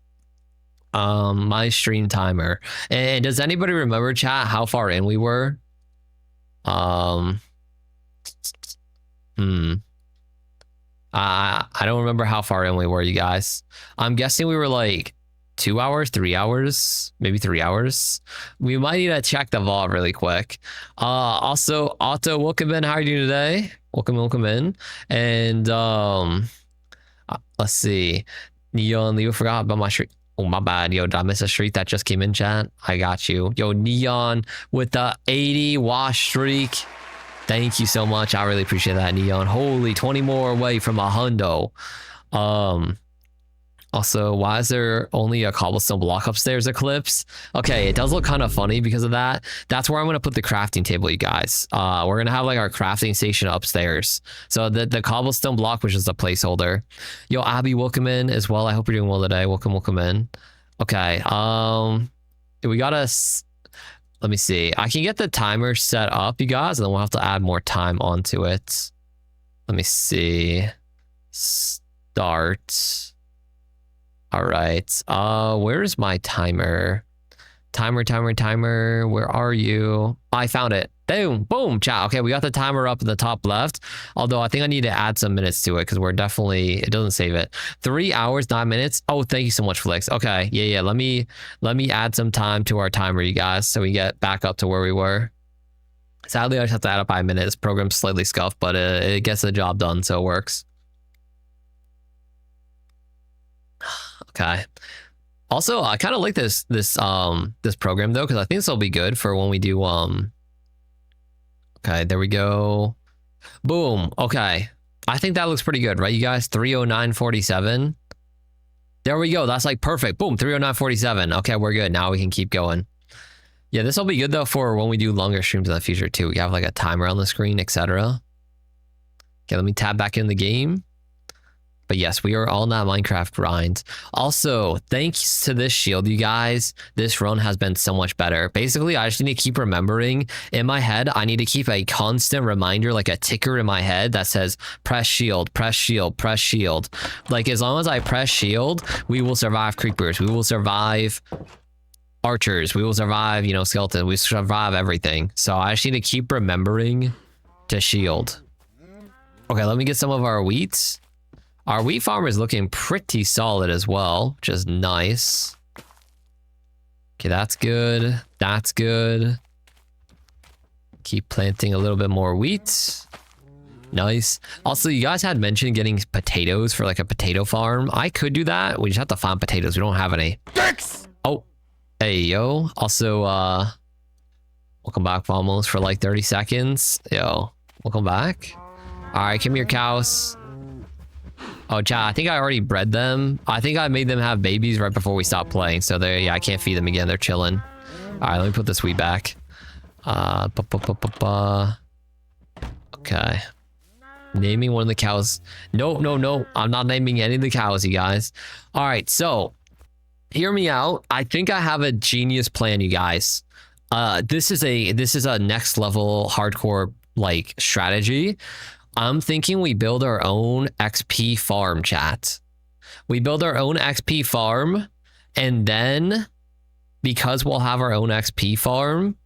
My stream timer. And does anybody remember, chat, how far in we were? I don't remember how far in we were, you guys. I'm guessing we were like 2 hours, 3 hours, maybe 3 hours. We might need to check the VOD really quick. Also, Otto, welcome in. How are you doing today? Welcome in. And let's see. Neon, Leo forgot about my street. Oh, my bad. Yo, did I miss a streak that just came in, chat? I got you. Yo, Neon with the 80 wash streak. Thank you so much. I really appreciate that, Neon. Holy, 20 more away from a hundo. Also, why is there only a cobblestone block upstairs, Eclipse? Okay, it does look kind of funny because of that. That's where I'm going to put the crafting table, you guys. We're going to have like our crafting station upstairs. So the cobblestone block, which is a placeholder. Yo, Abby, welcome in as well. I hope you're doing well today. Welcome in. Okay, we got to... Let me see. I can get the timer set up, you guys, and then we'll have to add more time onto it. Let me see. Start. All right. Where's my timer? Timer. Where are you? I found it. Boom, chat. Okay, we got the timer up in the top left. Although I think I need to add some minutes to it because we're definitely, it doesn't save it. 3 hours, 9 minutes. Oh, thank you so much, Flix. Okay, yeah. Let me add some time to our timer, you guys, so we get back up to where we were. Sadly, I just have to add up 5 minutes. Program's slightly scuffed, but it gets the job done, so it works. Okay. Also, I kind of like this program though, because I think this will be good for when we do Okay, there we go. Boom. Okay. I think that looks pretty good, right, you guys? 309.47. There we go. That's like perfect. Boom, 309.47. Okay, we're good. Now we can keep going. Yeah, this will be good though for when we do longer streams in the future too. We have like a timer on the screen, etc. Okay, let me tab back in the game. But yes, we are on that Minecraft grind. Also, thanks to this shield, you guys, this run has been so much better. Basically, I just need to keep remembering in my head. I need to keep a constant reminder, like a ticker in my head that says, press shield, press shield, press shield. Like as long as I press shield, we will survive creepers. We will survive archers. We will survive, you know, skeletons. We survive everything. So I just need to keep remembering to shield. Okay, let me get some of our wheat. Our wheat farm is looking pretty solid as well, which is nice. Okay, that's good. That's good. Keep planting a little bit more wheat. Nice. Also, you guys had mentioned getting potatoes for like a potato farm. I could do that. We just have to find potatoes. We don't have any. Thanks. Oh, hey, yo. Also, welcome back, Vamos, for like 30 seconds. Yo, welcome back. All right, come here, cows. Oh, chat, I think I already bred them. I think I made them have babies right before we stopped playing. So they're, yeah, I can't feed them again. They're chilling. All right, let me put this wheat back. Okay. Naming one of the cows. No. I'm not naming any of the cows, you guys. All right, so hear me out. I think I have a genius plan, you guys. This is a next level hardcore like strategy. I'm thinking we build our own XP farm, chat. We build our own XP farm, and then because we'll have our own XP farm,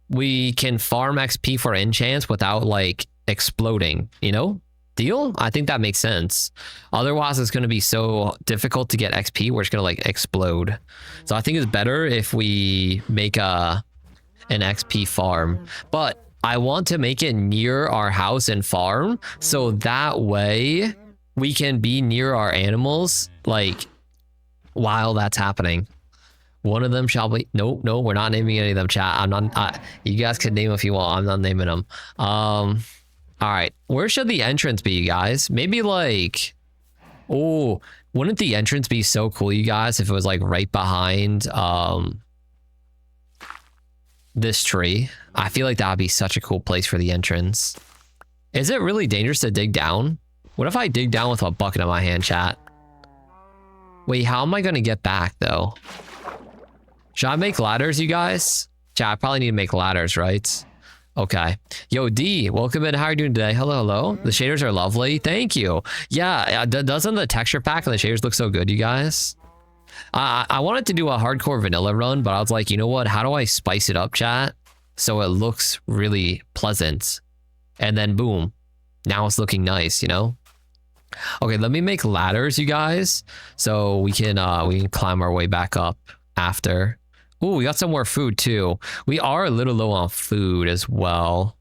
we can farm XP for enchants without like exploding, you know? Deal? I think that makes sense. Otherwise, it's going to be so difficult to get XP where it's going to like explode. So I think it's better if we make an XP farm. But I want to make it near our house and farm, so that way we can be near our animals like while that's happening. One of them shall be... No, we're not naming any of them, chat. I'm not... you guys can name if you want. I'm not naming them. All right. Where should the entrance be, you guys? Maybe like... Oh, wouldn't the entrance be so cool, you guys, if it was like right behind this tree? I feel like that would be such a cool place for the entrance. Is it really dangerous to dig down? What if I dig down with a bucket in my hand, chat? Wait, how am I going to get back, though? Should I make ladders, you guys? Chat, I probably need to make ladders, right? Okay. Yo, D, welcome in. How are you doing today? Hello. The shaders are lovely. Thank you. Yeah, doesn't the texture pack and the shaders look so good, you guys? I wanted to do a hardcore vanilla run, but I was like, you know what? How do I spice it up, chat? So it looks really pleasant. And then boom. Now it's looking nice, you know? Okay, let me make ladders, you guys. So we can climb our way back up after. Ooh, we got some more food too. We are a little low on food as well.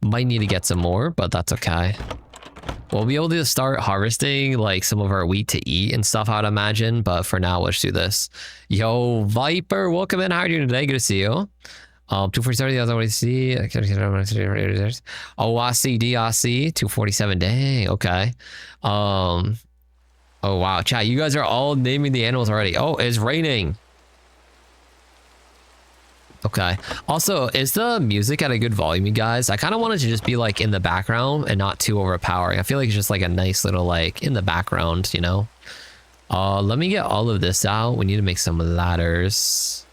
Might need to get some more, but that's okay. We'll be able to start harvesting like some of our wheat to eat and stuff, I'd imagine. But for now, let's do this. Yo, Viper, welcome in. How are you doing today? Good to see you. 247, I want to see. Oh, I see, DRC, 247. Dang, okay. Oh, wow. Chat, you guys are all naming the animals already. Oh, it's raining. Okay. Also, is the music at a good volume, you guys? I kind of wanted to just be like in the background and not too overpowering. I feel like it's just like a nice little like in the background, you know? Let me get all of this out. We need to make some ladders.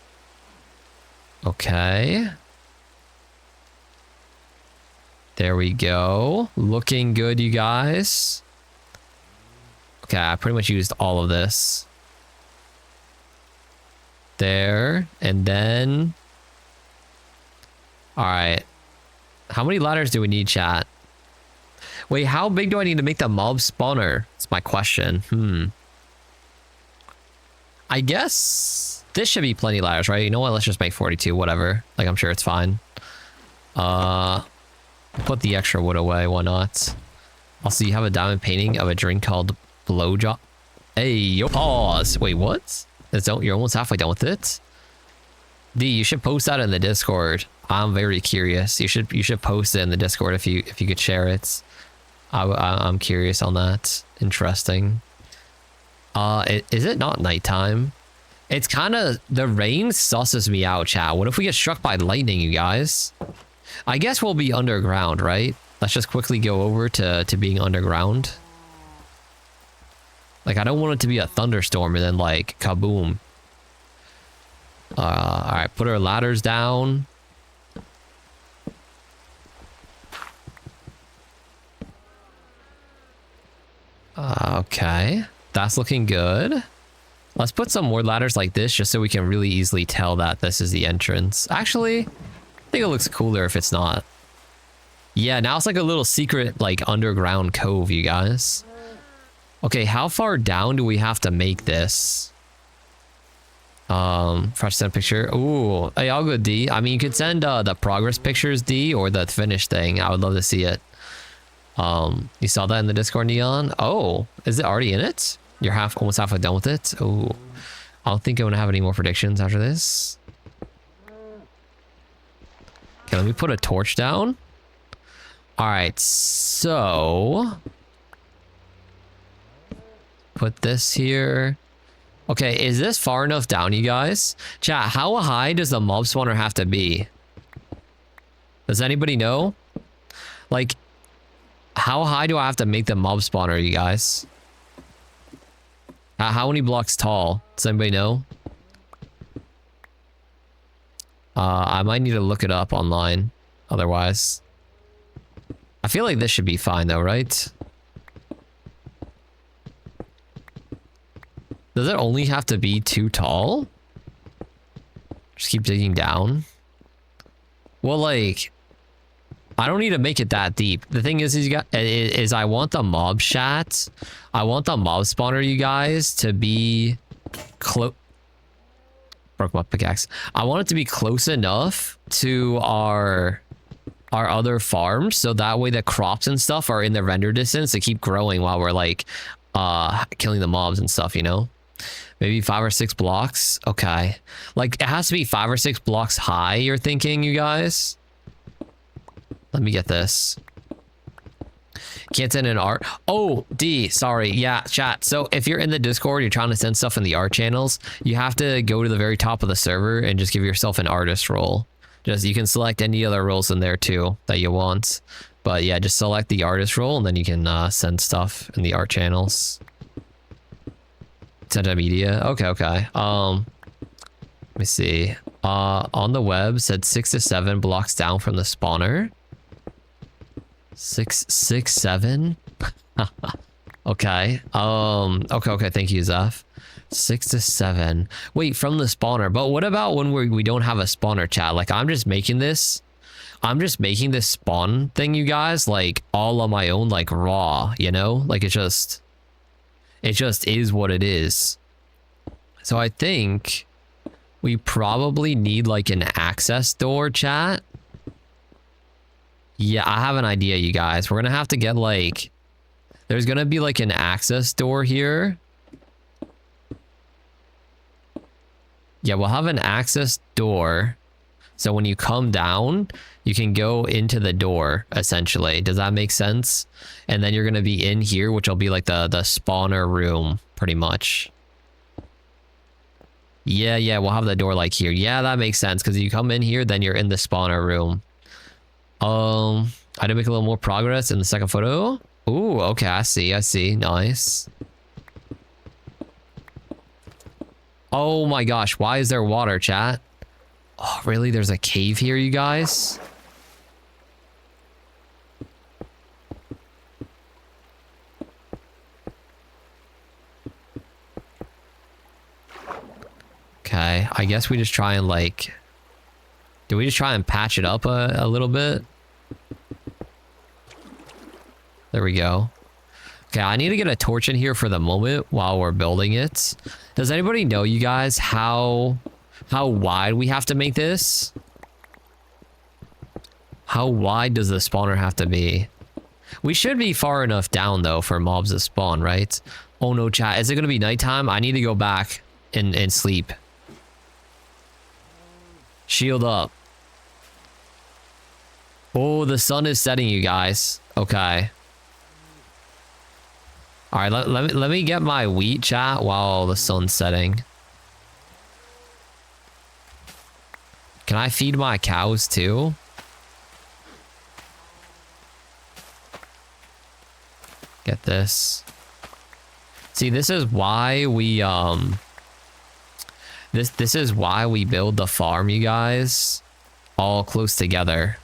Okay. There we go. Looking good, you guys. Okay, I pretty much used all of this. There. And then... Alright. How many ladders do we need, chat? Wait, how big do I need to make the mob spawner? That's my question. I guess this should be plenty of ladders, right? You know what? Let's just make 42, whatever. Like, I'm sure it's fine. Put the extra wood away, why not? Also, you have a diamond painting of a drink called Blowjob. Hey, yo, pause. Wait, what? You're almost halfway done with it? D, you should post that in the Discord. I'm very curious. You should post it in the Discord if you could share it. I'm curious on that. Interesting. Is it not nighttime? It's kind of... The rain susses me out, chat. What if we get struck by lightning, you guys? I guess we'll be underground, right? Let's just quickly go over to being underground. Like, I don't want it to be a thunderstorm and then, like, kaboom. Alright, put our ladders down. Okay. That's looking good. Let's put some more ladders like this just so we can really easily tell that this is the entrance. Actually, I think it looks cooler if it's not. Yeah, now it's like a little secret, like, underground cove, you guys. Okay, how far down do we have to make this? Fresh send picture. Ooh, hey, I'll go D. I mean, you could send the progress pictures, D, or the finished thing. I would love to see it. You saw that in the Discord, Neon? Oh, is it already in it? You're almost halfway done with it? Oh, I don't think I'm gonna have any more predictions after this. Okay, let me put a torch down. All right, so put this here. Okay, is this far enough down, you guys? Chat, how high does the mob spawner have to be? Does anybody know? Like, how high do I have to make the mob spawner, you guys? How many blocks tall? Does anybody know? I might need to look it up online. Otherwise, I feel like this should be fine though, right? Does it only have to be too tall? Just keep digging down. Well, like, I don't need to make it that deep. The thing is I want the mob chat. I want the mob spawner, you guys, to be close. Broke my pickaxe. I want it to be close enough to our other farms, so that way the crops and stuff are in the render distance to keep growing while we're like killing the mobs and stuff, you know? Maybe 5 or 6 blocks. Okay. Like, it has to be 5 or 6 blocks high, you're thinking, you guys? Let me get this. Can't send an art. Oh, D, sorry. Yeah, chat. So if you're in the Discord, you're trying to send stuff in the art channels, you have to go to the very top of the server and just give yourself an artist role. Just, you can select any other roles in there too that you want. But yeah, just select the artist role and then you can send stuff in the art channels. Send to media. Okay. Let me see. On the web said 6 to 7 blocks down from the spawner. 6, 7. Okay. Okay. Thank you, Zeph. 6 to 7. Wait, from the spawner. But what about when we don't have a spawner, chat? Like, I'm just making this spawn thing, you guys, like all on my own, like raw, you know? Like, it just is what it is. So I think we probably need like an access door, chat. Yeah, I have an idea, you guys. We're gonna have to get like, there's gonna be like an access door here. Yeah, we'll have an access door. So when you come down, you can go into the door, essentially. Does that make sense? And then you're gonna be in here, which will be like the spawner room, pretty much. Yeah, we'll have the door like here. Yeah, that makes sense, because you come in here, then you're in the spawner room. I did make a little more progress in the second photo. Ooh, okay, I see. Nice. Oh my gosh, why is there water, chat? Oh, really? There's a cave here, you guys? Okay, I guess we just try and like... Do we just try and patch it up a little bit? There we go. Okay, I need to get a torch in here for the moment while we're building it. Does anybody know, you guys, how wide we have to make this? How wide does the spawner have to be? We should be far enough down, though, for mobs to spawn, right? Oh no, chat. Is it going to be nighttime? I need to go back and sleep. Shield up. Oh, the sun is setting, you guys. Okay. All right, let me get my wheat, chat, while the sun's setting. Can I feed my cows too? Get this. See, this is why we this is why we build the farm, you guys, all close together.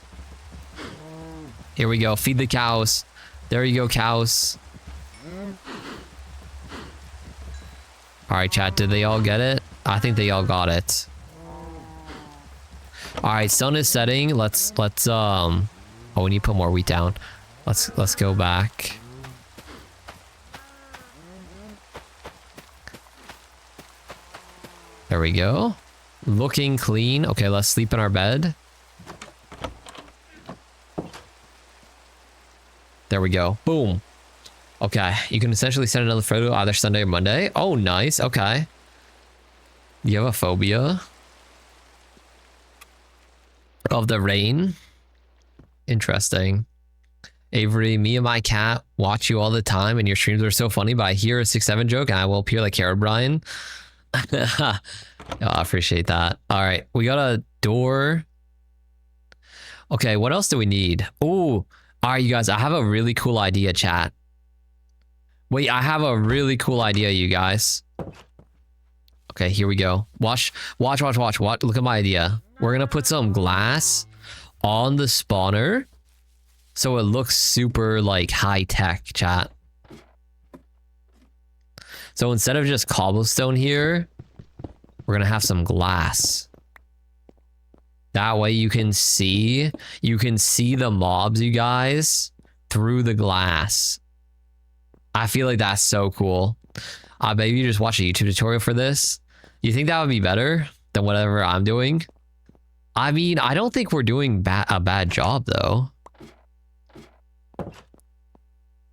Here we go. Feed the cows. There you go, cows. All right, chat. Did they all get it? I think they all got it. All right, sun is setting. Let's oh, we need to put more wheat down. Let's go back. There we go. Looking clean. Okay, let's sleep in our bed. There we go. Boom. Okay, you can essentially send another photo either Sunday or Monday. Oh, nice. Okay. You have a phobia of the rain? Interesting. Avery, me and my cat watch you all the time and your streams are so funny, but I hear a 6-7 joke and I will appear like Carrot Brian. Oh, I appreciate that. All right, we got a door. Okay, what else do we need? Oh, all right, you guys, I have a really cool idea, chat. Wait, I have a really cool idea, you guys. Okay, here we go. Watch. Look at my idea. We're gonna put some glass on the spawner so it looks super like high tech, chat. So instead of just cobblestone here, we're gonna have some glass. That way you can see the mobs, you guys, through the glass. I feel like that's so cool. Maybe you just watch a YouTube tutorial for this. You think that would be better than whatever I'm doing? I mean, I don't think we're doing a bad job though.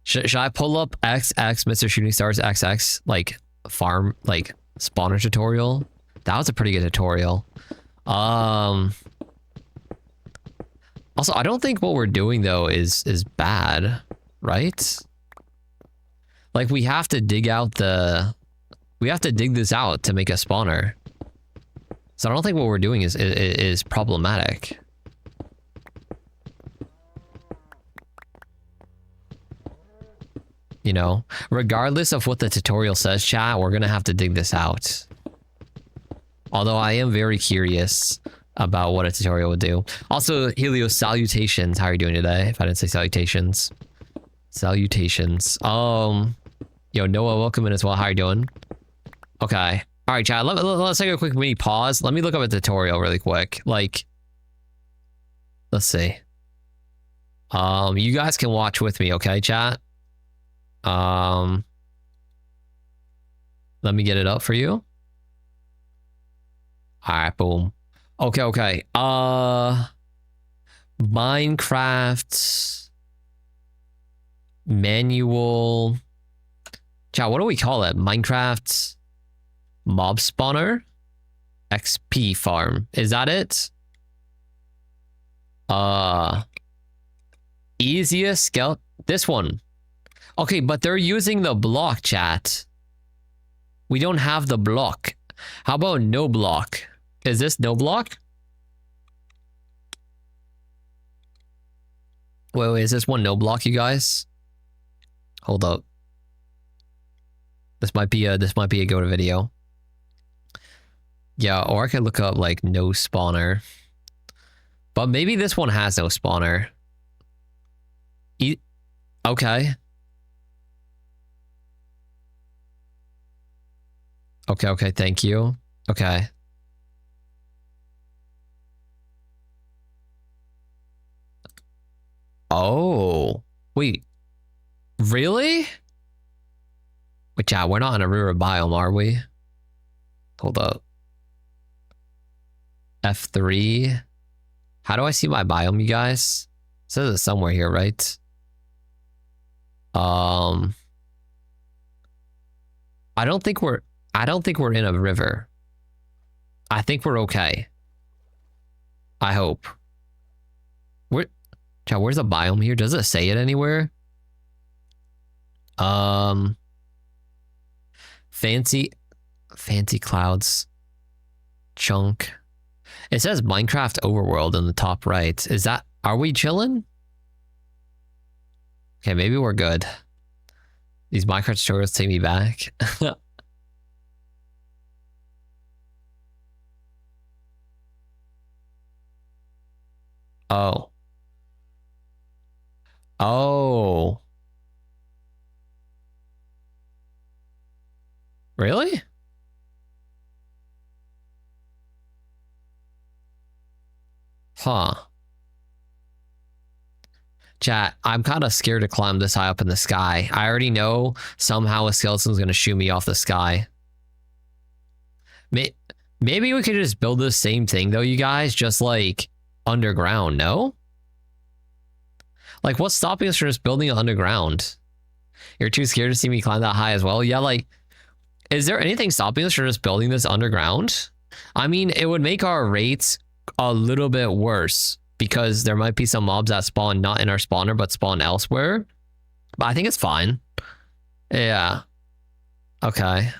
Should I pull up XX Mr. Shooting Stars XX like farm like spawner tutorial? That was a pretty good tutorial. Also, I don't think what we're doing though is bad, right? Like we have to dig this out to make a spawner. So I don't think what we're doing is problematic. You know, regardless of what the tutorial says, chat, we're gonna have to dig this out. Although I am very curious about what a tutorial would do. Also, Helios, salutations. How are you doing today? If I didn't say salutations. Salutations. Yo, Noah, welcome in as well. How are you doing? Okay. All right, chat. Let's take a quick mini pause. Let me look up a tutorial really quick. Like, let's see. You guys can watch with me, okay, chat? Let me get it up for you. All right, boom. Okay. Minecraft manual. Chat, what do we call it? Minecraft mob spawner XP farm. Is that it? Easiest skeleton. This one. Okay, but they're using the block, chat. We don't have the block. How about no block? Is this no block? Wait, is this one no block, you guys? Hold up. This might be a go to video. Yeah, or I could look up like no spawner. But maybe this one has no spawner. Okay. Okay, thank you. Okay. Oh. Wait. Really? Wait, yeah, we're not in a river biome, are we? Hold up. F3. How do I see my biome, you guys? It says it somewhere here, right? I don't think we're in a river. I think we're okay. I hope. Where's the biome here? Does it say it anywhere? Fancy clouds. Chunk. It says Minecraft Overworld in the top right. Are we chilling? Okay, maybe we're good. These Minecraft tutorials take me back. Oh. Oh. Really? Huh. Chat, I'm kind of scared to climb this high up in the sky. I already know somehow a skeleton's going to shoot me off the sky. Maybe we could just build the same thing though, you guys, just like underground, no? Like, what's stopping us from just building it underground? You're too scared to see me climb that high as well? Yeah, like, is there anything stopping us from just building this underground? I mean, it would make our rates a little bit worse because there might be some mobs that spawn not in our spawner but spawn elsewhere. But I think it's fine. Yeah. Okay.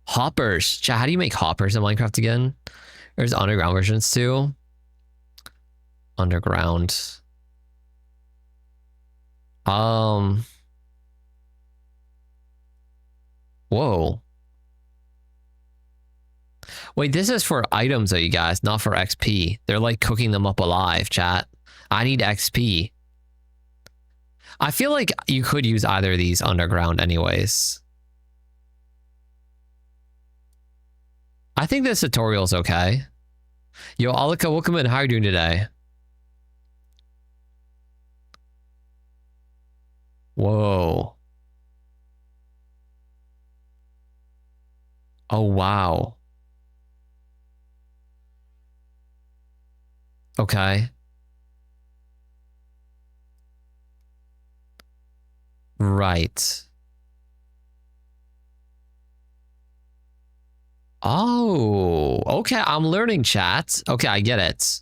Hoppers. Chat, how do you make hoppers in Minecraft again? There's underground versions too. Underground. Whoa. Wait, this is for items though, you guys, not for XP. They're like cooking them up alive, chat. I need XP. I feel like you could use either of these underground anyways. I think this tutorial's okay. Yo, Alika, welcome in. How are you doing today? Whoa. Oh, wow. Okay. Right. Oh, okay. I'm learning, chat. Okay, I get it.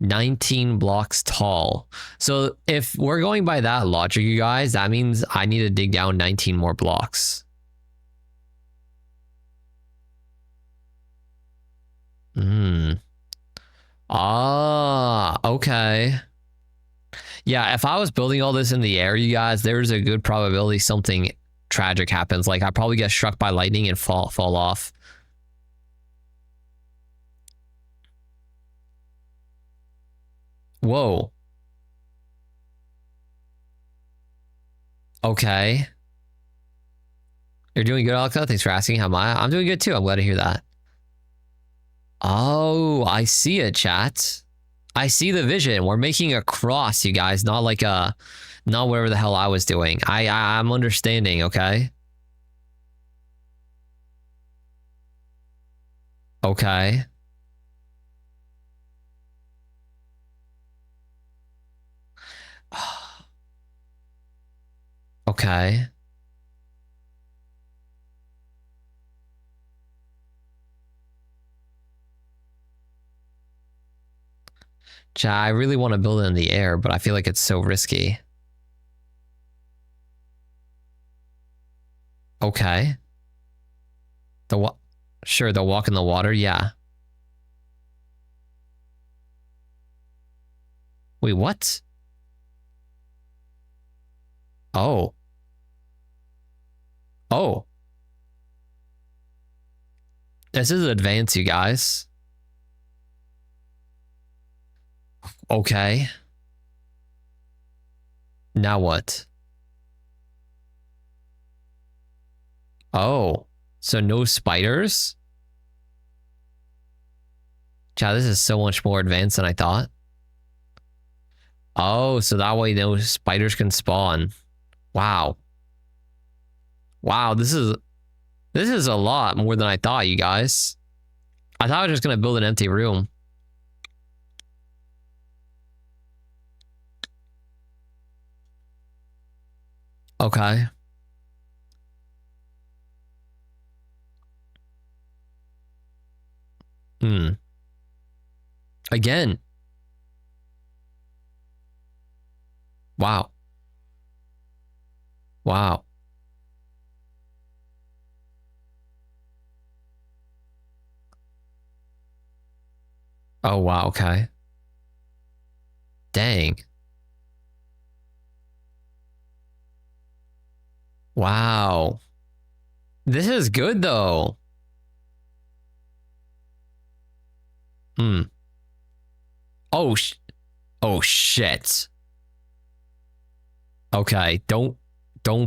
19 blocks tall. So if we're going by that logic, you guys, that means I need to dig down 19 more blocks. Ah, okay. Yeah, if I was building all this in the air, you guys, there's a good probability something tragic happens. Like I probably get struck by lightning and fall off. Whoa. Okay. You're doing good, Alka. Thanks for asking. How am I? I'm doing good too. I'm glad to hear that. Oh, I see it, chat. I see the vision. We're making a cross, you guys, not like a, not whatever the hell I was doing. I'm understanding, okay? Okay. Okay. Chat, I really want to build it in the air, but I feel like it's so risky. Okay. Sure, they'll walk in the water, yeah. Wait, what? Oh. Oh. This is advanced, you guys. Okay. Now what? Oh. So no spiders? Chat, this is so much more advanced than I thought. Oh, so that way no spiders can spawn. Wow. Wow, this is a lot more than I thought, you guys. I thought I was just gonna build an empty room. Okay. Again. Wow. Wow. Oh, wow. Okay. Dang. Wow. This is good, though. Oh, oh, shit. Okay. Don't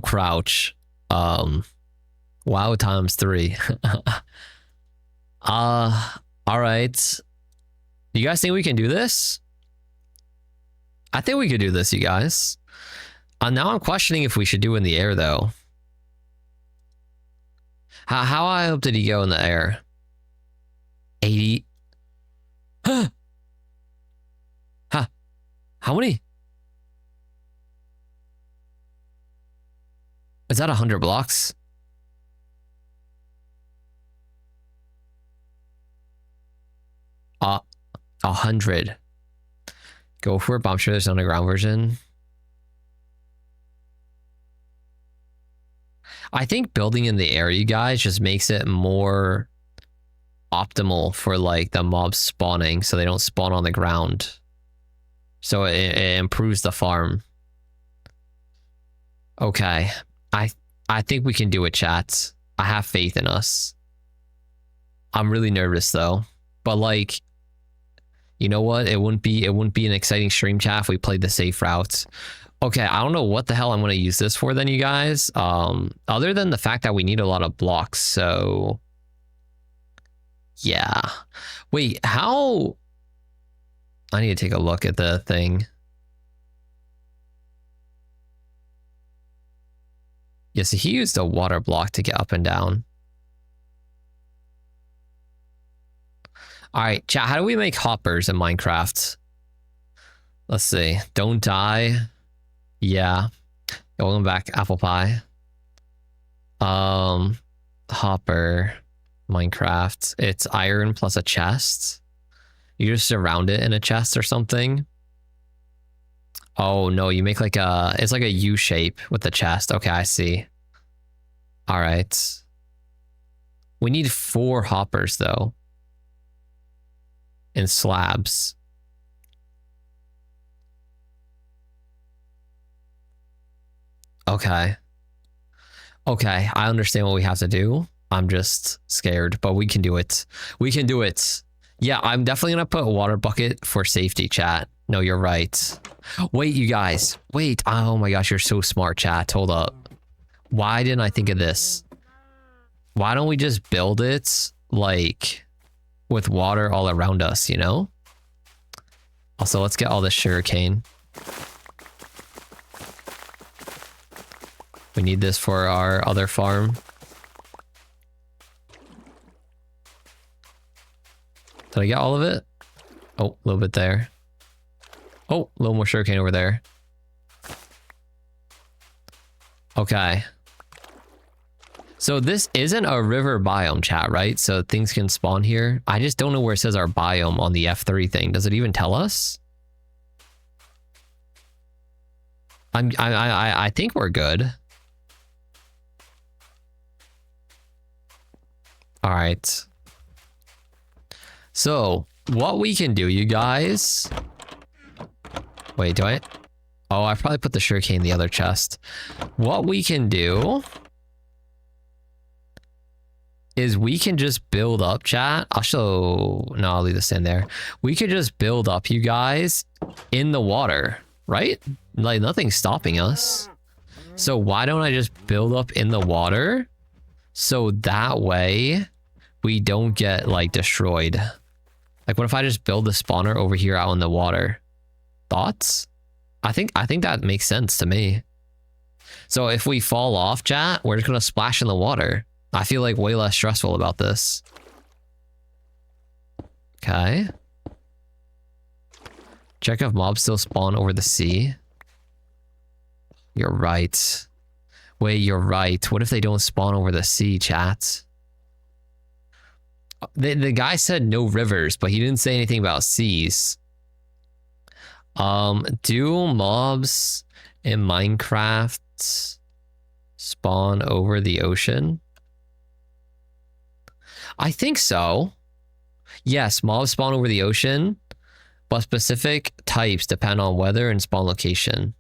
crouch. Wow times 3. All right. You guys think we can do this? I think we could do this, you guys. Now I'm questioning if we should do in the air, though. How high up did he go in the air? 80. Huh? How many? Is that 100 blocks? Uh, 100. Go for it, but I'm sure there's an underground version. I think building in the air, you guys, just makes it more optimal for like the mobs spawning so they don't spawn on the ground. So it improves the farm. Okay. I think we can do it, chat. I have faith in us. I'm really nervous though. But like, you know what? It wouldn't be an exciting stream chat if we played the safe route. Okay, I don't know what the hell I'm gonna use this for then, you guys. Other than the fact that we need a lot of blocks, so yeah. Wait, how? I need to take a look at the thing. Yeah, so he used a water block to get up and down. All right, chat, how do we make hoppers in Minecraft? Let's see. Don't die. Yeah. Going back, apple pie. Hopper, Minecraft. It's iron plus a chest. You just surround it in a chest or something. Oh no, you make like a, it's like a U shape with the chest. Okay, I see. All right. We need 4 hoppers though. In slabs. Okay. Okay, I understand what we have to do. I'm just scared, but we can do it. We can do it. Yeah, I'm definitely gonna put a water bucket for safety, chat. No, you're right. Wait, you guys. Wait. Oh my gosh, you're so smart, chat. Hold up. Why didn't I think of this? Why don't we just build it like with water all around us, you know? Also, let's get all this sugarcane. We need this for our other farm. Did I get all of it? Oh, a little bit there. Oh, a little more sugarcane over there. Okay. So this isn't a river biome, chat, right? So things can spawn here. I just don't know where it says our biome on the F3 thing. Does it even tell us? I think we're good. All right. So what we can do, you guys. Wait, do I? Oh, I probably put the sugarcane in the other chest. What we can do is we can just build up, chat. I'll show. No, I'll leave this in there. We could just build up, you guys, in the water, right? Like nothing's stopping us. So why don't I just build up in the water? So that way we don't get like destroyed. Like what if I just build the spawner over here out in the water? Thoughts? I think that makes sense to me. So if we fall off, chat, we're just gonna splash in the water. I feel like way less stressful about this. Okay. Check if mobs still spawn over the sea. You're right. Wait, you're right. What if they don't spawn over the sea, chat? The guy said no rivers, but he didn't say anything about seas. Do mobs in Minecraft spawn over the ocean? I think so. Yes, mobs spawn over the ocean, but specific types depend on weather and spawn location.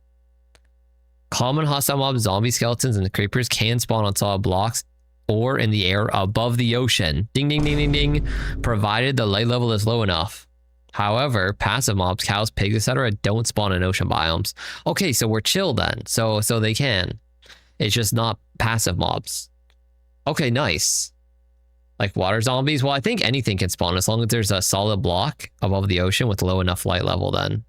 Common hostile mobs, zombie skeletons, and the creepers can spawn on solid blocks or in the air above the ocean. Ding, ding, ding, ding, ding. Provided the light level is low enough. However, passive mobs, cows, pigs, etc., don't spawn in ocean biomes. Okay, so we're chill then. So they can. It's just not passive mobs. Okay, nice. Like water zombies? Well, I think anything can spawn as long as there's a solid block above the ocean with low enough light level then.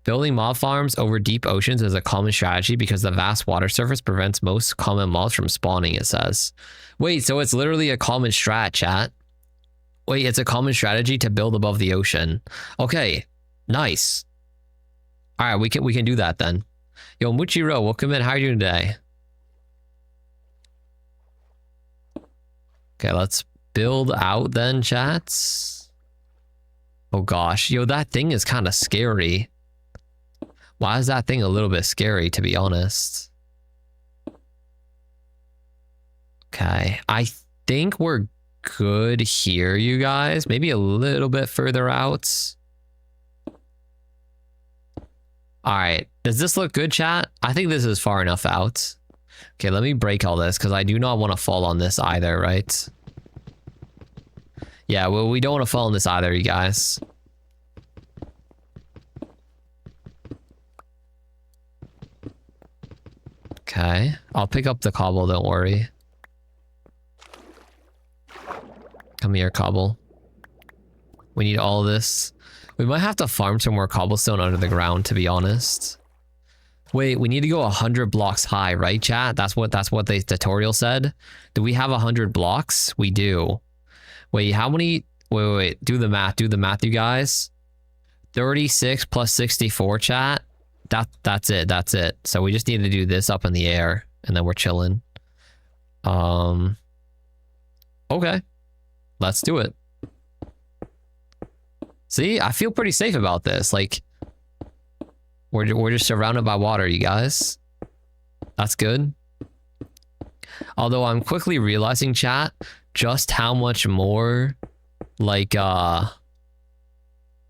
Building mob farms over deep oceans is a common strategy because the vast water surface prevents most common mobs from spawning, it says. Wait, so it's literally a common strat, chat? Wait, it's a common strategy to build above the ocean. Okay, nice. All right, we can do that then. Yo, Muchiro, welcome in. How are you doing today? Okay, let's build out then, chats. Oh gosh, yo, that thing is kind of scary. Why is that thing a little bit scary, to be honest? Okay, I think we're good here, you guys. Maybe a little bit further out. All right, does this look good, chat? I think this is far enough out. Okay, let me break all this because I do not want to fall on this either, right? Yeah, well, we don't want to fall in this either, you guys. Okay. I'll pick up the cobble, don't worry. Come here, cobble. We need all this. We might have to farm some more cobblestone under the ground, to be honest. Wait, we need to go 100 blocks high, right, chat? That's what the tutorial said. Do we have 100 blocks? We do. Wait, how many? Wait. Do the math, you guys. 36 plus 64, chat. That's it. So we just need to do this up in the air, and then we're chilling. Okay. Let's do it. See, I feel pretty safe about this. Like, we're just surrounded by water, you guys. That's good. Although I'm quickly realizing, chat, just how much more, like,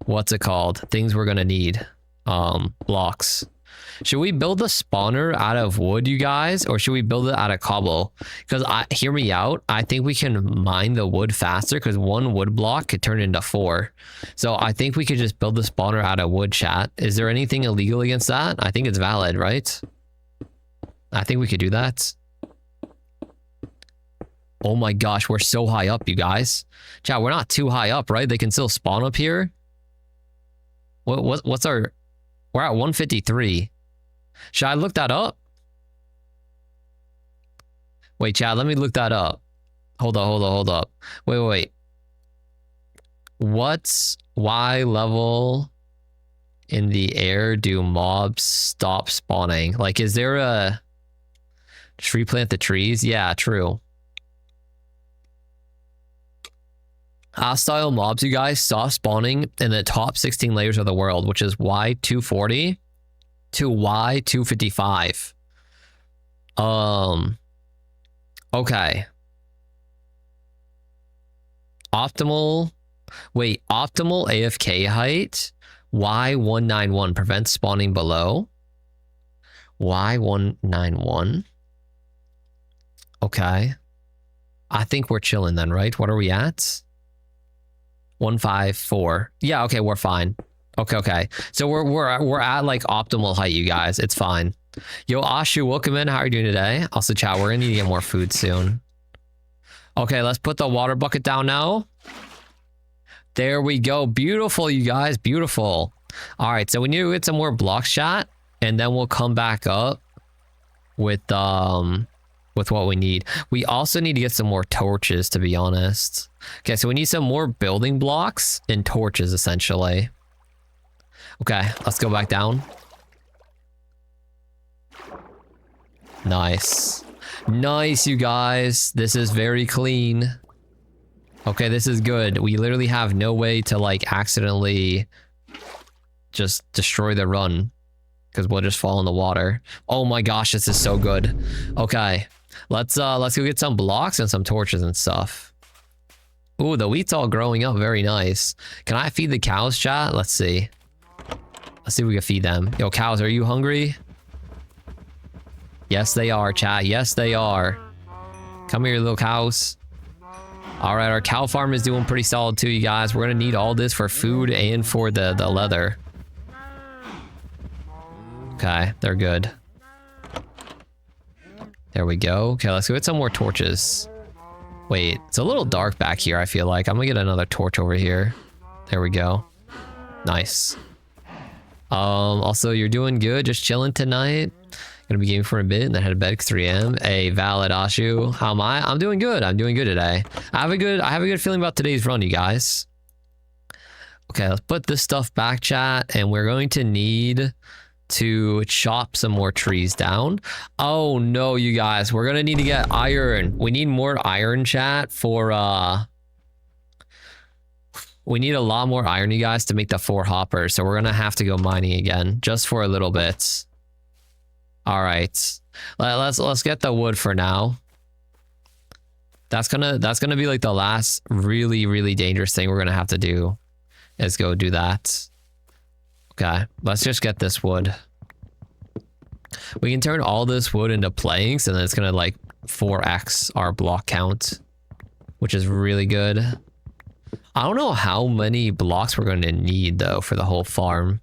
what's it called? Things we're gonna need. Blocks. Should we build a spawner out of wood, you guys? Or should we build it out of cobble? Because hear me out. I think we can mine the wood faster because 1 wood block could turn into 4. So I think we could just build the spawner out of wood, chat. Is there anything illegal against that? I think it's valid, right? I think we could do that. Oh my gosh, we're so high up, you guys. Chat, we're not too high up, right? They can still spawn up here. What's our... We're at 153. Should I look that up? Wait, chat, let me look that up. Hold up. Wait. What's Y level in the air do mobs stop spawning? Like, is there a... Just replant the trees? Yeah, true. Hostile mobs, you guys, stop spawning in the top 16 layers of the world, which is Y240 to Y255. Okay. Optimal AFK height, Y191 prevents spawning below. Y191. Okay. I think we're chilling then, right? What are we at? 154. Yeah, okay, we're fine. Okay. So we're at like optimal height, you guys. It's fine. Yo, Ashu, welcome in. How are you doing today? Also, chat, we're gonna need to get more food soon. Okay, let's put the water bucket down now. There we go. Beautiful, you guys. Beautiful. All right, so we need to get some more blocks, chat, and then we'll come back up with what we need. We also need to get some more torches, to be honest. Okay, so we need some more building blocks and torches, essentially. Okay, let's go back down. Nice, you guys. This is very clean. Okay, this is good. We literally have no way to like accidentally just destroy the run because we'll just fall in the water. Oh my gosh, this is so good. Okay, let's go get some blocks and some torches and stuff. Ooh, the wheat's all growing up. Very nice. Can I feed the cows, chat? Let's see. Let's see if we can feed them. Yo, cows, are you hungry? Yes, they are, chat. Yes, they are. Come here, little cows. All right, our cow farm is doing pretty solid too, you guys. We're gonna need all this for food and for the leather. Okay, they're good. There we go. Okay, let's go get some more torches. Wait, it's a little dark back here, I feel like. I'm gonna get another torch over here. There we go. Nice. Also, you're doing good. Just chilling tonight. Gonna be gaming for a bit and then head to bed at 3 a.m. A valid Ashu. How am I? I'm doing good. I'm doing good today. I have a good feeling about today's run, you guys. Okay, let's put this stuff back, chat, and we're going to need to chop some more trees down. Oh no, you guys, we're gonna need to get iron. We need more iron, chat, for we need a lot more iron, you guys, to make the 4 hoppers. So we're gonna have to go mining again just for a little bit. All right, let's get the wood for now. That's gonna be like the last really dangerous thing we're gonna have to do is go do that. Okay, let's just get this wood. We can turn all this wood into planks and then it's gonna like 4x our block count, which is really good. I don't know how many blocks we're going to need though for the whole farm.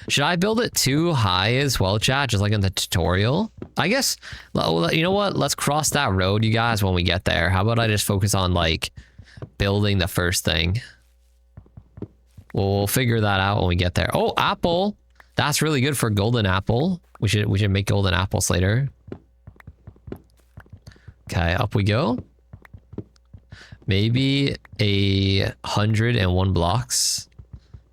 Should I build it too high as well, chat? Just like in the tutorial? I guess, you know what? Let's cross that road, you guys, when we get there. How about I just focus on like building the first thing? We'll figure that out when we get there. Oh, apple. That's really good for golden apple. We should make golden apples later. Okay, up we go. Maybe 101 blocks.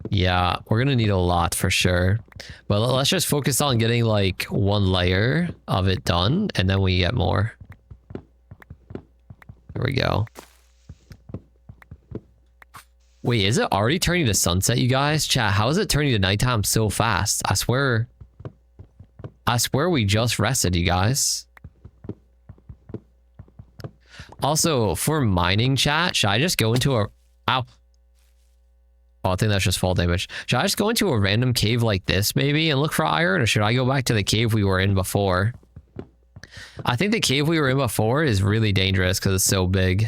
Yeah, we're gonna need a lot for sure. But let's just focus on getting like one layer of it done, and then we get more. There we go. Wait, is it already turning to sunset, you guys? Chat, how is it turning to nighttime so fast? I swear we just rested, you guys. Also, for mining, chat, should I just go into a... Ow. Oh, I think that's just fall damage. Should I just go into a random cave like this, maybe, and look for iron? Or should I go back to the cave we were in before? I think the cave we were in before is really dangerous because it's so big.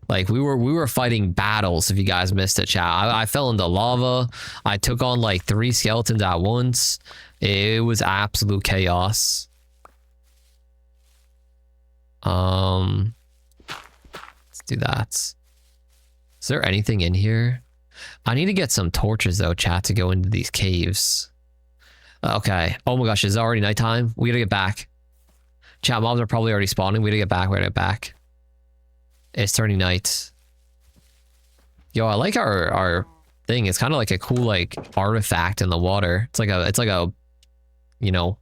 Like, we were fighting battles, if you guys missed it, chat. I fell into lava. I took on, like, 3 skeletons at once. It was absolute chaos. Let's do that. Is there anything in here? I need to get some torches, though, chat, to go into these caves. Okay. Oh, my gosh. Is it already nighttime? We gotta get back. Chat, mobs are probably already spawning. We gotta get back. We gotta get back. It's turning night. Yo, I like our thing. It's kind of like a cool like artifact in the water. It's like a you know,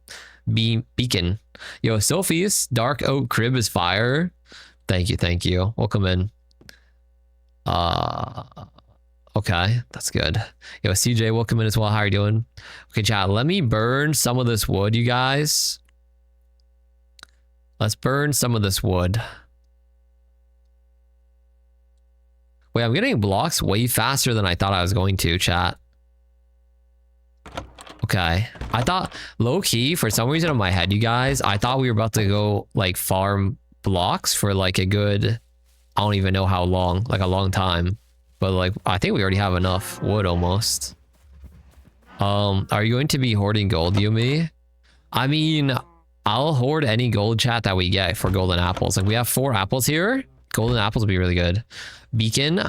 beacon. Yo, Sophie's dark oak crib is fire. Thank you. Welcome in. Okay, that's good. Yo, CJ, welcome in as well. How are you doing? Okay, chat. Let me burn some of this wood, you guys. Let's burn some of this wood. Wait, I'm getting blocks way faster than I thought I was going to, chat. Okay. I thought, low-key, for some reason in my head, you guys, I thought we were about to go, like, farm blocks for, like, a good, I don't even know how long, like, a long time. But, like, I think we already have enough wood, almost. Are you going to be hoarding gold, Yumi? I mean, I'll hoard any gold, chat, that we get for golden apples. Like, we have 4 apples here. Golden apples would be really good. Beacon.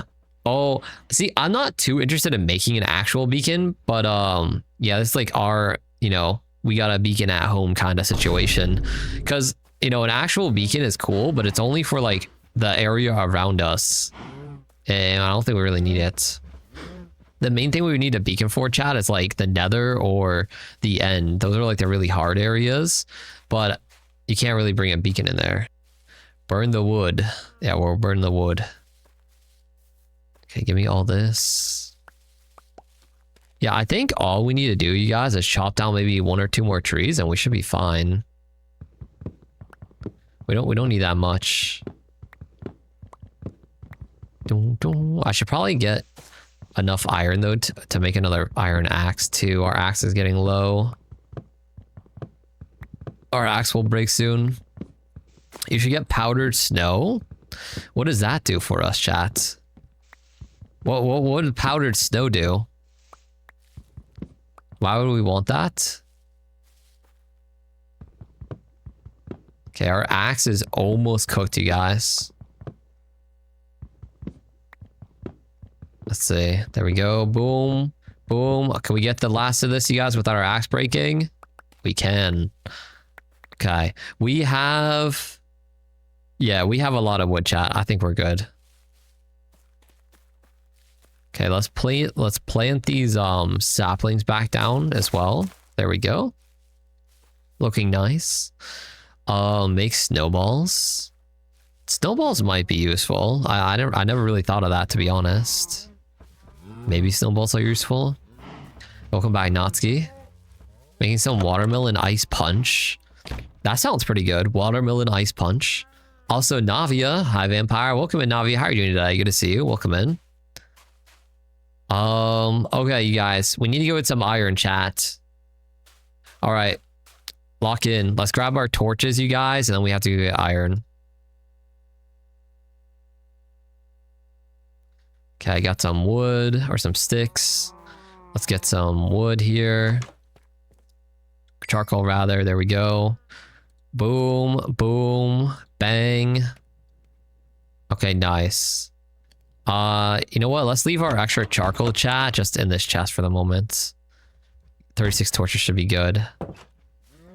Oh, see, I'm not too interested in making an actual beacon, but yeah, this is like our, you know, we got a beacon at home kind of situation. Because, you know, an actual beacon is cool, but it's only for like the area around us. And I don't think we really need it. The main thing we would need a beacon for, chat, is like the nether or the end. Those are like the really hard areas, but you can't really bring a beacon in there. Burn the wood. Yeah, we'll burn the wood. Okay, give me all this. Yeah, I think all we need to do, you guys, is chop down maybe 1 or 2 more trees and we should be fine. We don't need that much. I should probably get enough iron though to make another iron axe too. Our axe is getting low. Our axe will break soon. You should get powdered snow. What does that do for us, chat? What did powdered snow do? Why would we want that? Okay, our axe is almost cooked, you guys. Let's see. There we go. Boom. Boom. Can we get the last of this, you guys, without our axe breaking? We can. Okay. We have... Yeah, we have a lot of wood, chat. I think we're good. Okay, let's plant these saplings back down as well. There we go. Looking nice. Make snowballs. Snowballs might be useful. I never really thought of that, to be honest. Maybe snowballs are useful. Welcome back, Natsuki. Making some watermelon ice punch. That sounds pretty good. Watermelon ice punch. Also, Navia. Hi, Vampire. Welcome in, Navia. How are you doing today? Good to see you. Welcome in. Okay, you guys. We need to go with some iron, chat. All right. Lock in. Let's grab our torches, you guys, and then we have to get iron. Okay, I got some wood or some sticks. Let's get some wood here. Charcoal rather, there we go. Boom, boom, bang. Okay, nice. You know what? Let's leave our extra charcoal chat just in this chest for the moment. 36 torches should be good.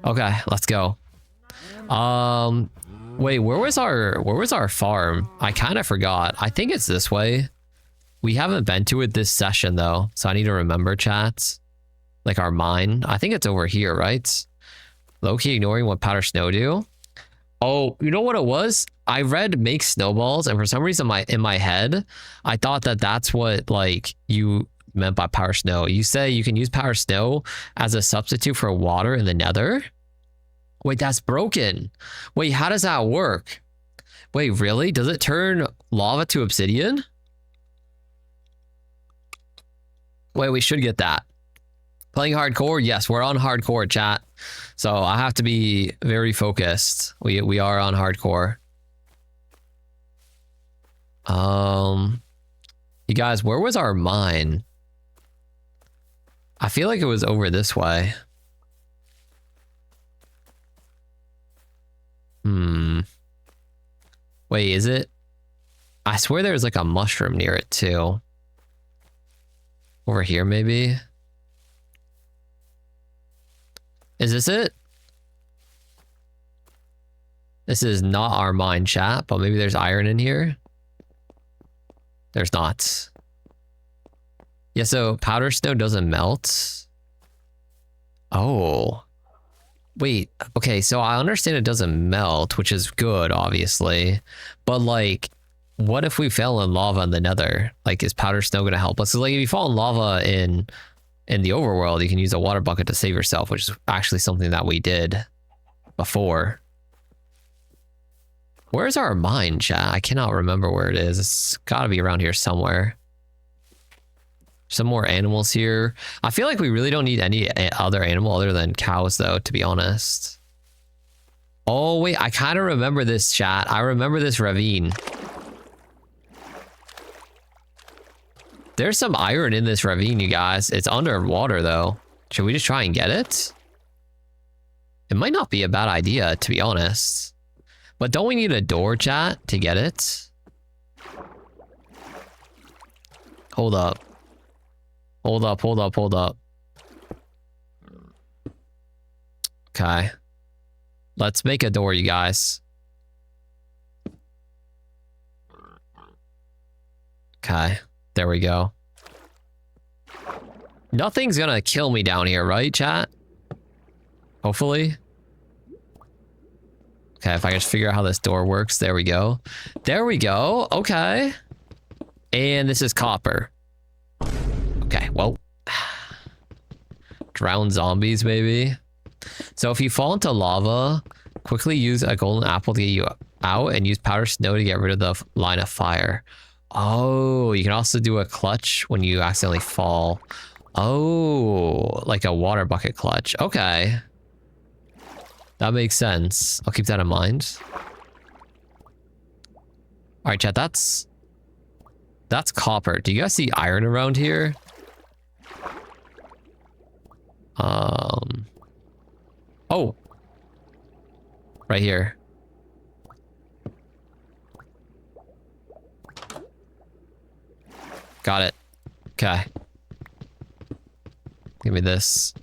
Okay, let's go. Wait, where was our farm? I kind of forgot. I think it's this way. We haven't been to it this session though, so I need to remember chats. Like our mine. I think it's over here, right? Low-key ignoring what powder snow do. Oh, you know what it was? I read make snowballs, and for some reason in my head, I thought that that's what like you meant by powder snow. You say you can use powder snow as a substitute for water in the nether? Wait, that's broken. Wait, how does that work? Wait, really? Does it turn lava to obsidian? Wait, we should get that. Playing hardcore? Yes, we're on hardcore, chat. So I have to be very focused. We are on hardcore. You guys, where was our mine? I feel like it was over this way. Wait, is it? I swear there's like a mushroom near it too. Over here, maybe? Is this it? This is not our mine, chat, but maybe there's iron in here. There's not. Yeah, so powder snow doesn't melt. Oh. Wait, okay, so I understand it doesn't melt, which is good, obviously. But like, what if we fell in lava in the nether? Like, is powder snow gonna help us? So like, if you fall in lava in the overworld, you can use a water bucket to save yourself, which is actually something that we did before. Where's our mine, chat? I cannot remember where it is. It's gotta be around here somewhere. Some more animals here. I feel like we really don't need any other animal other than cows, though, to be honest. Oh, wait, I kind of remember this, chat. I remember this ravine. There's some iron in this ravine, you guys. It's underwater, though. Should we just try and get it? It might not be a bad idea, to be honest. But don't we need a door, chat, to get it? Hold up. Hold up, hold up, hold up. Okay. Let's make a door, you guys. Okay. There we go. Nothing's gonna kill me down here, right, chat? Hopefully. Okay, if I can just figure out how this door works. There we go. There we go. Okay. And this is copper. Okay, well. Drown zombies, maybe. So if you fall into lava, quickly use a golden apple to get you out and use powder snow to get rid of the line of fire. Oh, you can also do a clutch when you accidentally fall. Oh, like a water bucket clutch. Okay. That makes sense. I'll keep that in mind. All right, chat, that's copper. Do you guys see iron around here? Oh. Right here. Got it. Okay. Give me this.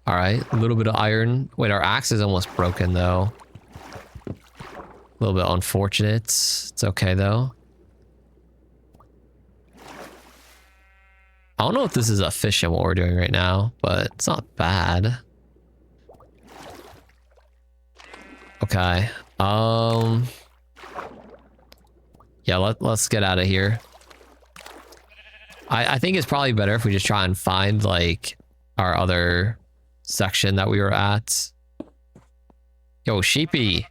All right, a little bit of iron. Wait, our axe is almost broken though. A little bit unfortunate. It's okay though. I don't know if this is efficient what we're doing right now, but it's not bad. Okay. Yeah, let's get out of here. I think it's probably better if we just try and find like our other section that we were at. Yo, sheepy.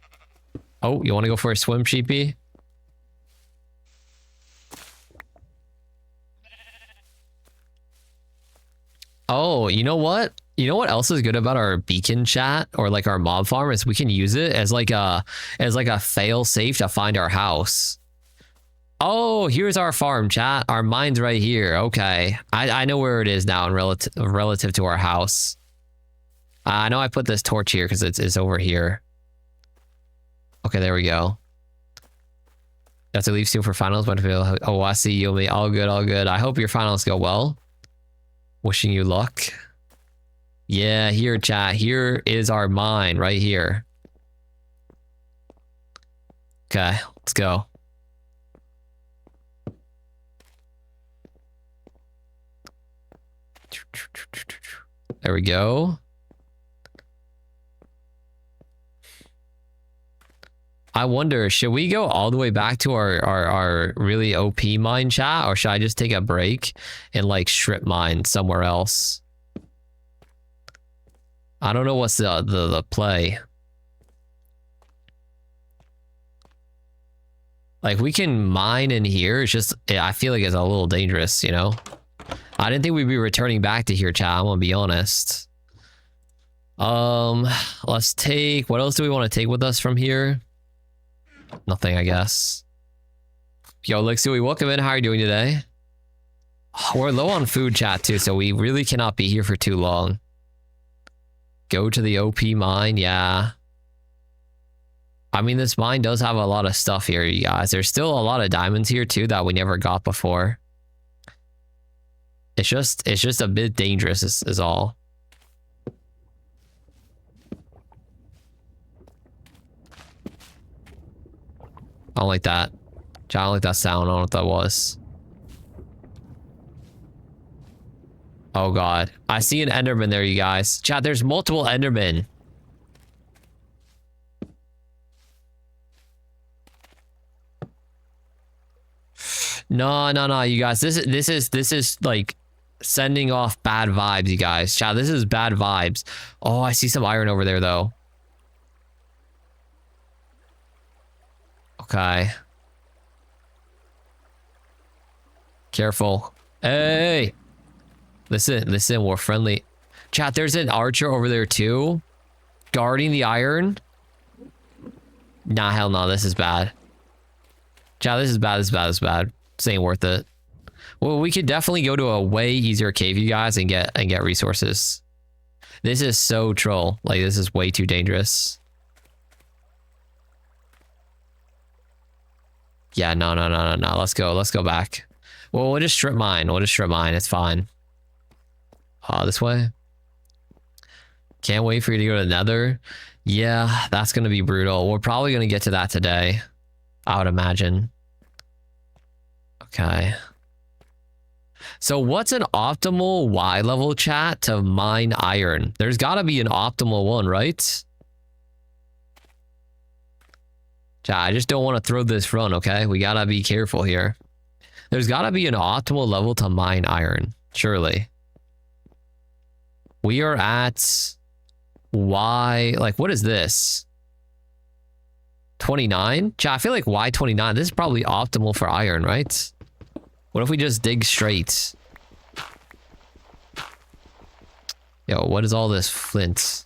Oh, you want to go for a swim, sheepy? Oh, you know what? You know what else is good about our beacon chat or like our mob farm is we can use it as like a fail safe to find our house. Oh, here's our farm, chat. Our mine's right here. Okay. I know where it is now in relative to our house. I know I put this torch here because it's over here. Okay, there we go. You have to leave soon for finals. But oh, I see you, me. All good, all good. I hope your finals go well. Wishing you luck. Yeah, here, chat. Here is our mine right here. Okay, let's go. There we go. I wonder, should we go all the way back to our really OP mine, chat? Or should I just take a break and like strip mine somewhere else? I don't know what's the play. Like we can mine in here. It's just, I feel like it's a little dangerous, you know? I didn't think we'd be returning back to here, chat. I'm gonna be honest. Let's take, what else do we want to take with us from here? Nothing, I guess. Yo, Lixui, welcome in. How are you doing today? Oh, we're low on food, chat, too, so we really cannot be here for too long. Go to the OP mine, yeah. I mean, this mine does have a lot of stuff here, you guys. There's still a lot of diamonds here, too, that we never got before. It's just a bit dangerous, is all. I don't like that. I don't like that sound. I don't know what that was. Oh god. I see an Enderman there, you guys. Chat, there's multiple Endermen. No, you guys. This is like sending off bad vibes, you guys. Chat, this is bad vibes. Oh, I see some iron over there though. Okay. Careful. Hey! Listen, we're friendly. Chat, there's an archer over there too. Guarding the iron. Nah, hell no, this is bad. Chat, this is bad. This ain't worth it. Well, we could definitely go to a way easier cave, you guys, and get resources. This is so troll. Like, this is way too dangerous. Yeah, no. Let's go back. Well, we'll just strip mine. It's fine. This way. Can't wait for you to go to the Nether. Yeah, that's gonna be brutal. We're probably gonna get to that today, I would imagine. Okay. So what's an optimal Y level, chat, to mine iron? There's gotta be an optimal one, right? Chat, I just don't want to throw this run, okay? We gotta be careful here. There's gotta be an optimal level to mine iron, surely. We are at Y, like, what is this? 29? Chat, I feel like Y29, this is probably optimal for iron, right? What if we just dig straight? Yo, what is all this flint?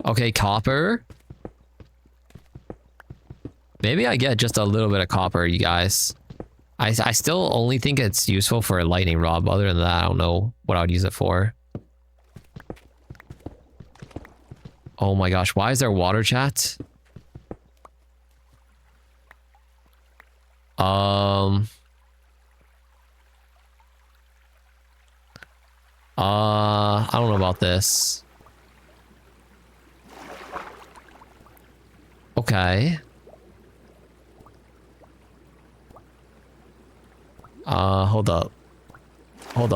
Okay, copper. Maybe I get just a little bit of copper, you guys. I still only think it's useful for a lightning rod. Other than that, I don't know what I would use it for. Oh my gosh, why is there water, chat? I don't know about this. Okay. Hold up. Hold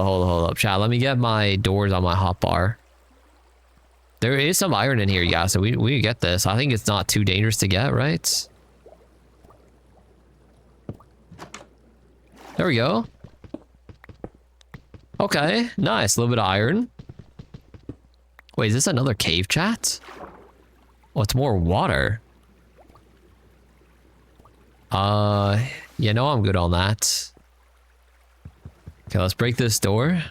up. Chat, let me get my doors on my hotbar. There is some iron in here, yeah, so we get this. I think it's not too dangerous to get, right? There we go. Okay, nice. A little bit of iron. Wait, is this another cave, chat? Oh, it's more water. Yeah, no, I'm good on that. Okay, let's break this door.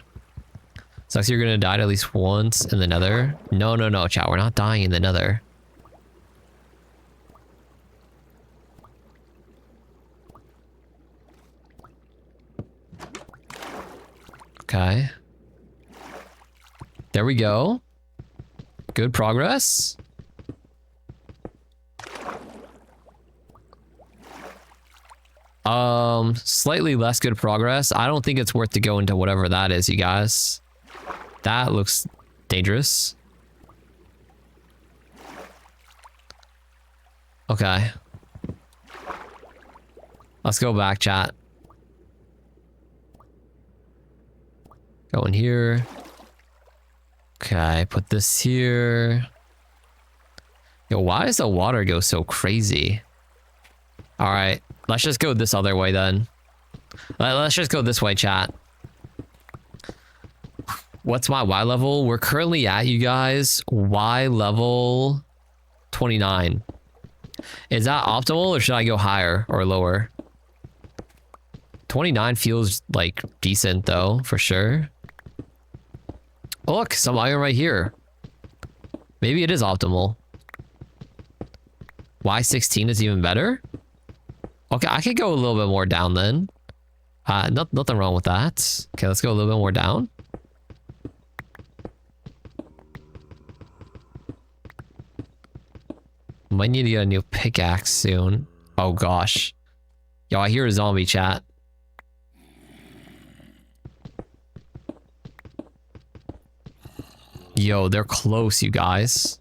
Sucks you're gonna die at least once in the nether. No, no, no, chat. We're not dying in the nether. Okay. There we go. Good progress. Slightly less good progress. I don't think it's worth to go into whatever that is, you guys. That looks dangerous. Okay. Let's go back, chat. Go in here. Okay, put this here. Yo, why does the water go so crazy? All right, let's just go this other way then. Let's just go this way, chat. What's my Y level? We're currently at, you guys, Y level 29. Is that optimal or should I go higher or lower? 29 feels like decent though, for sure. Oh, look, some iron right here. Maybe it is optimal. Y16 is even better? Okay, I could go a little bit more down then. Nothing wrong with that. Okay, let's go a little bit more down. Might need to get a new pickaxe soon. Oh gosh. Yo, I hear a zombie, chat. Yo, they're close, you guys.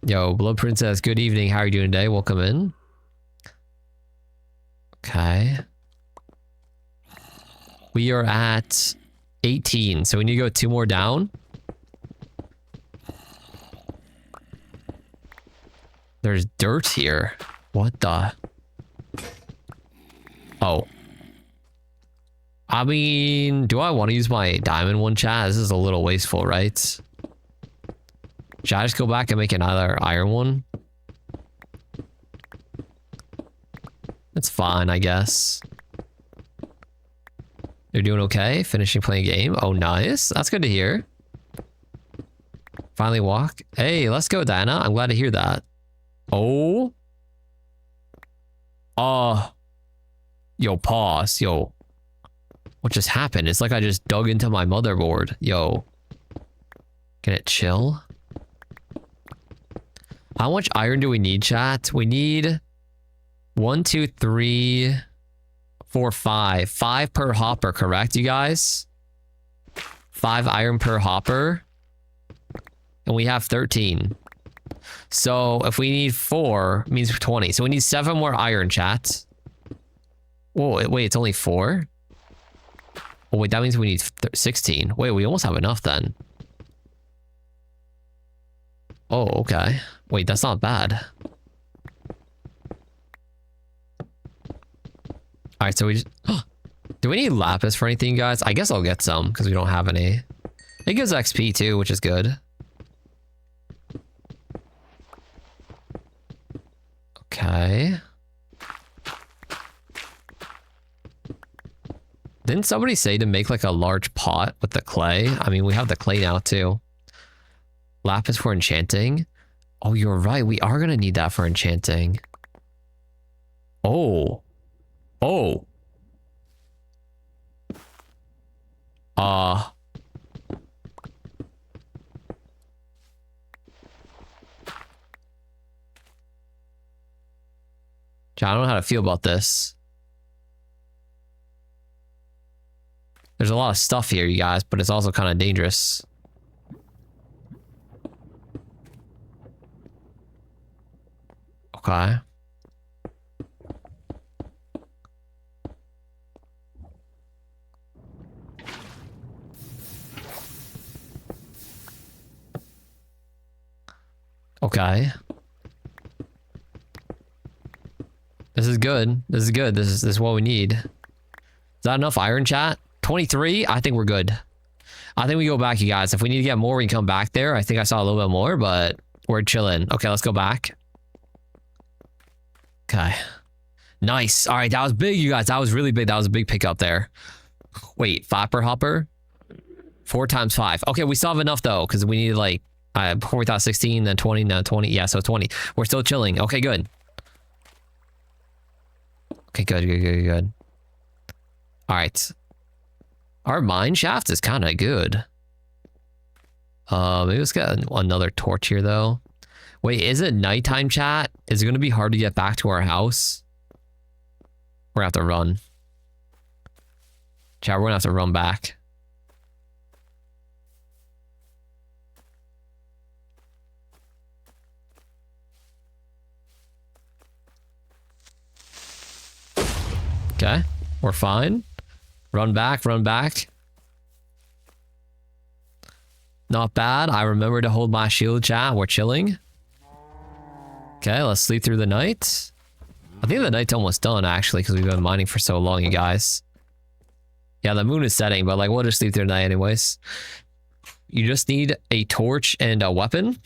Yo, Blood Princess, good evening. How are you doing today? Welcome in. Okay. We are at 18, so we need to go 2 more down. There's dirt here. What the? Oh. I mean, do I want to use my diamond one, chat? This is a little wasteful, right? Should I just go back and make another iron one? It's fine, I guess. You're doing okay? Finishing playing a game? Oh, nice. That's good to hear. Finally walk. Hey, let's go, Diana. I'm glad to hear that. Oh. Yo, pause. Yo. What just happened? It's like I just dug into my motherboard. Yo. Can it chill? How much iron do we need, chat? We need 1, 2, 3, 4, 5. 5 per hopper, correct, you guys? 5 iron per hopper. And we have 13. So if we need 4, it means 20. So we need 7 more iron, chat. Whoa, wait, it's only 4? Oh, wait, that means we need 16. Wait, we almost have enough then. Oh, okay. Wait, that's not bad. Alright, so we just... do we need lapis for anything, guys? I guess I'll get some, because we don't have any. It gives XP too, which is good. Okay. Didn't somebody say to make like a large pot with the clay? I mean, we have the clay now too. Lapis for enchanting. Oh, you're right. We are going to need that for enchanting. Oh. Oh. I don't know how to feel about this. There's a lot of stuff here, you guys, but it's also kind of dangerous. Okay. Okay. This is good. This is good. This is what we need. Is that enough iron, chat? 23? I think we're good. I think we go back, you guys. If we need to get more, we can come back there. I think I saw a little bit more, but we're chilling. Okay, let's go back. Okay. Nice. All right, that was big, you guys. That was really big. That was a big pickup there. Wait, 5 per hopper? 4 times 5. Okay, we still have enough though, because we need like, before we thought 16, then 20, now 20. Yeah, so 20. We're still chilling. Okay, good. Okay, good. All right. Our mine shaft is kind of good. Maybe let's get another torch here though. Wait, is it nighttime, chat? Is it going to be hard to get back to our house? We're going to have to run. Chat, we're going to have to run back. Okay, we're fine. Run back, run back. Not bad. I remember to hold my shield, chat. We're chilling. Okay, let's sleep through the night. I think the night's almost done, actually, because we've been mining for so long, you guys. Yeah, the moon is setting, but like, we'll just sleep through the night anyways. You just need a torch and a weapon.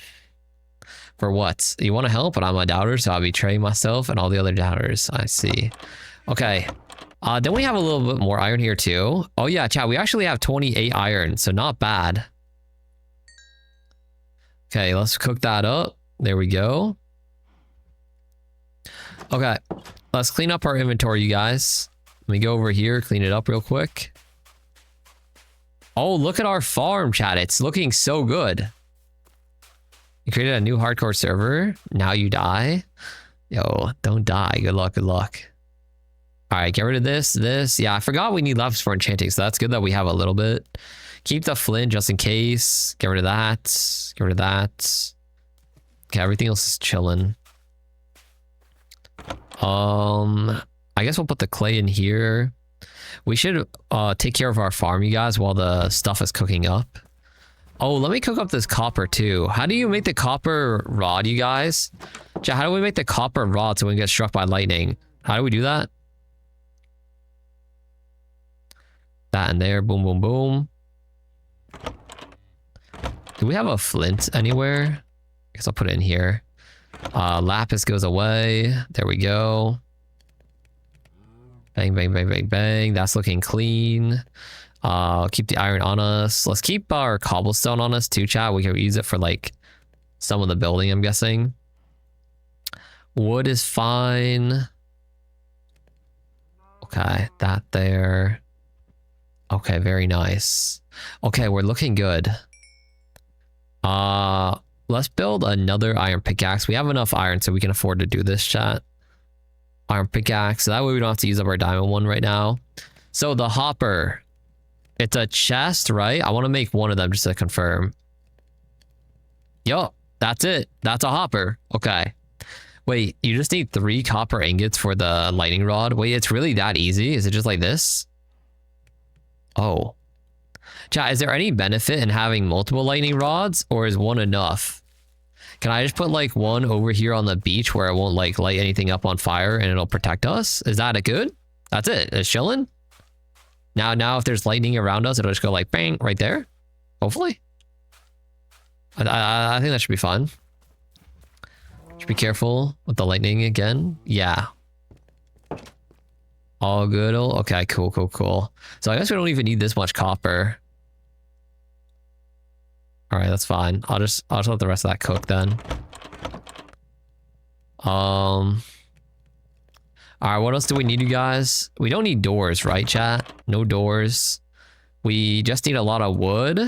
For what? You want to help, but I'm a doubter, so I'll betray myself and all the other doubters. I see. Okay. Then we have a little bit more iron here too. Oh yeah, chat, we actually have 28 iron, so not bad. Okay, let's cook that up. There we go. Okay, let's clean up our inventory, you guys. Let me go over here, clean it up real quick. Oh, look at our farm, chat. It's looking so good. You created a new hardcore server. Now you die. Yo, don't die. Good luck, good luck. All right, get rid of this. Yeah, I forgot we need lapis for enchanting, so that's good that we have a little bit. Keep the flint just in case. Get rid of that. Get rid of that. Okay, everything else is chilling. I guess we'll put the clay in here. We should take care of our farm, you guys, while the stuff is cooking up. Oh, let me cook up this copper too. How do you make the copper rod, you guys? How do we make the copper rod so we can get struck by lightning? How do we do that? That in there. Boom, boom, boom. Do we have a flint anywhere? I guess I'll put it in here. Lapis goes away. There we go. Bang, bang, bang, bang, bang. That's looking clean. Keep the iron on us. Let's keep our cobblestone on us too, chat. We can use it for like some of the building, I'm guessing. Wood is fine. Okay, that there. Okay, very nice. Okay, we're looking good. Let's build another iron pickaxe. We have enough iron so we can afford to do this, chat. Iron pickaxe. So that way we don't have to use up our diamond one right now. So the hopper. It's a chest, right? I want to make one of them just to confirm. Yo, that's it. That's a hopper. Okay. Wait, you just need 3 copper ingots for the lightning rod. Wait, it's really that easy? Is it just like this? Oh. Chat, is there any benefit in having multiple lightning rods, or is one enough? Can I just put like one over here on the beach where it won't like light anything up on fire and it'll protect us? Is that a good? That's it. It's chilling. Now if there's lightning around us, it'll just go like bang right there. Hopefully. I think that should be fun. Should be careful with the lightning again. Yeah. All good. Okay, cool. So I guess we don't even need this much copper. All right, that's fine. I'll just let the rest of that cook then. All right, what else do we need, you guys? We don't need doors, right, chat? No doors. We just need a lot of wood.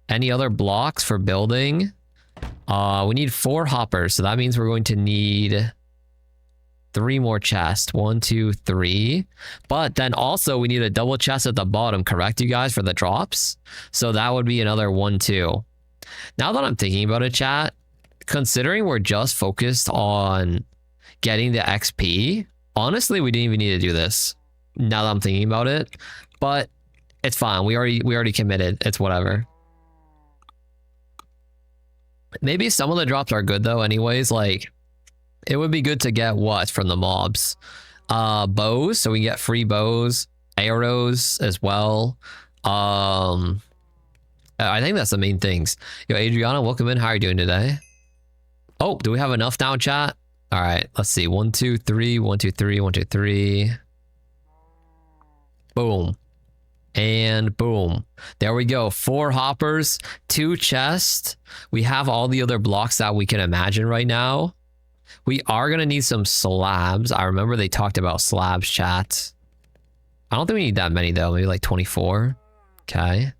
Any other blocks for building? We need 4 hoppers, so that means we're going to need 3 more chests. 1, 2, 3. But then also we need a double chest at the bottom, correct, you guys, for the drops? So that would be another 1, 2. Now that I'm thinking about it, chat, considering we're just focused on getting the XP, honestly, we didn't even need to do this. Now that I'm thinking about it, but it's fine. We already committed. It's whatever. Maybe some of the drops are good though. Anyways, like it would be good to get what from the mobs? Bows, so we get free bows, arrows as well. I think that's the main things. Yo, Adriana, welcome in. How are you doing today? Oh, do we have enough now, chat? All right, let's see. 1, 2, 3, 1, 2, 3, 1, 2, 3. Boom. And boom. There we go. 4 hoppers, 2 chests. We have all the other blocks that we can imagine right now. We are going to need some slabs. I remember they talked about slabs, chat. I don't think we need that many though. Maybe like 24. Okay.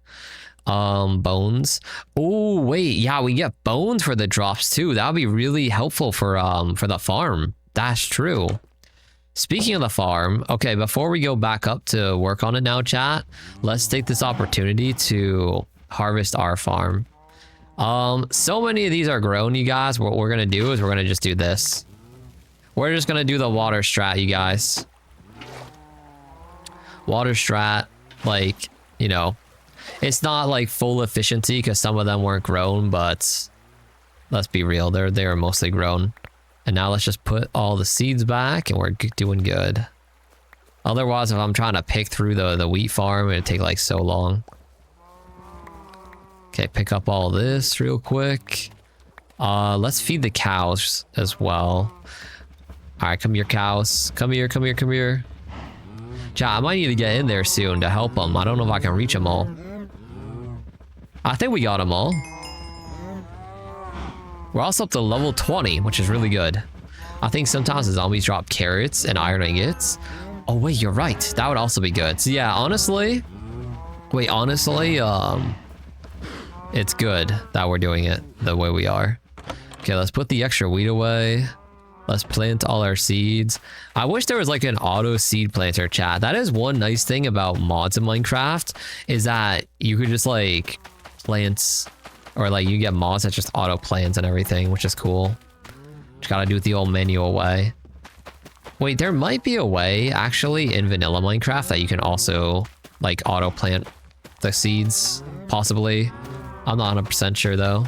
Bones. Oh, wait. Yeah, we get bones for the drops too. That would be really helpful for the farm. That's true. Speaking of the farm, okay, before we go back up to work on it now, chat, let's take this opportunity to harvest our farm. So many of these are grown, you guys. What we're gonna do is we're gonna just do this. We're just gonna do the water strat, you guys. Water strat, like, you know, it's not like full efficiency because some of them weren't grown, but let's be real, they're mostly grown. And now let's just put all the seeds back and we're doing good. Otherwise, if I'm trying to pick through the wheat farm, it'd take like so long. Okay, pick up all this real quick. Let's feed the cows as well. All right, come here, cows. Come here, come here, come here. Chat, I might need to get in there soon to help them. I don't know if I can reach them all. I think we got them all. We're also up to level 20, which is really good. I think sometimes the zombies drop carrots and iron ingots. Oh, wait, you're right. That would also be good. So, yeah, honestly... Wait, honestly, it's good that we're doing it the way we are. Okay, let's put the extra wheat away. Let's plant all our seeds. I wish there was like an auto seed planter, chat. That is one nice thing about mods in Minecraft, is that you could just like plant, or like you get mods that just auto plants and everything, which is cool. Just gotta do it the old manual way. Wait, there might be a way actually in vanilla Minecraft that you can also like auto plant the seeds, possibly. I'm not 100% sure though.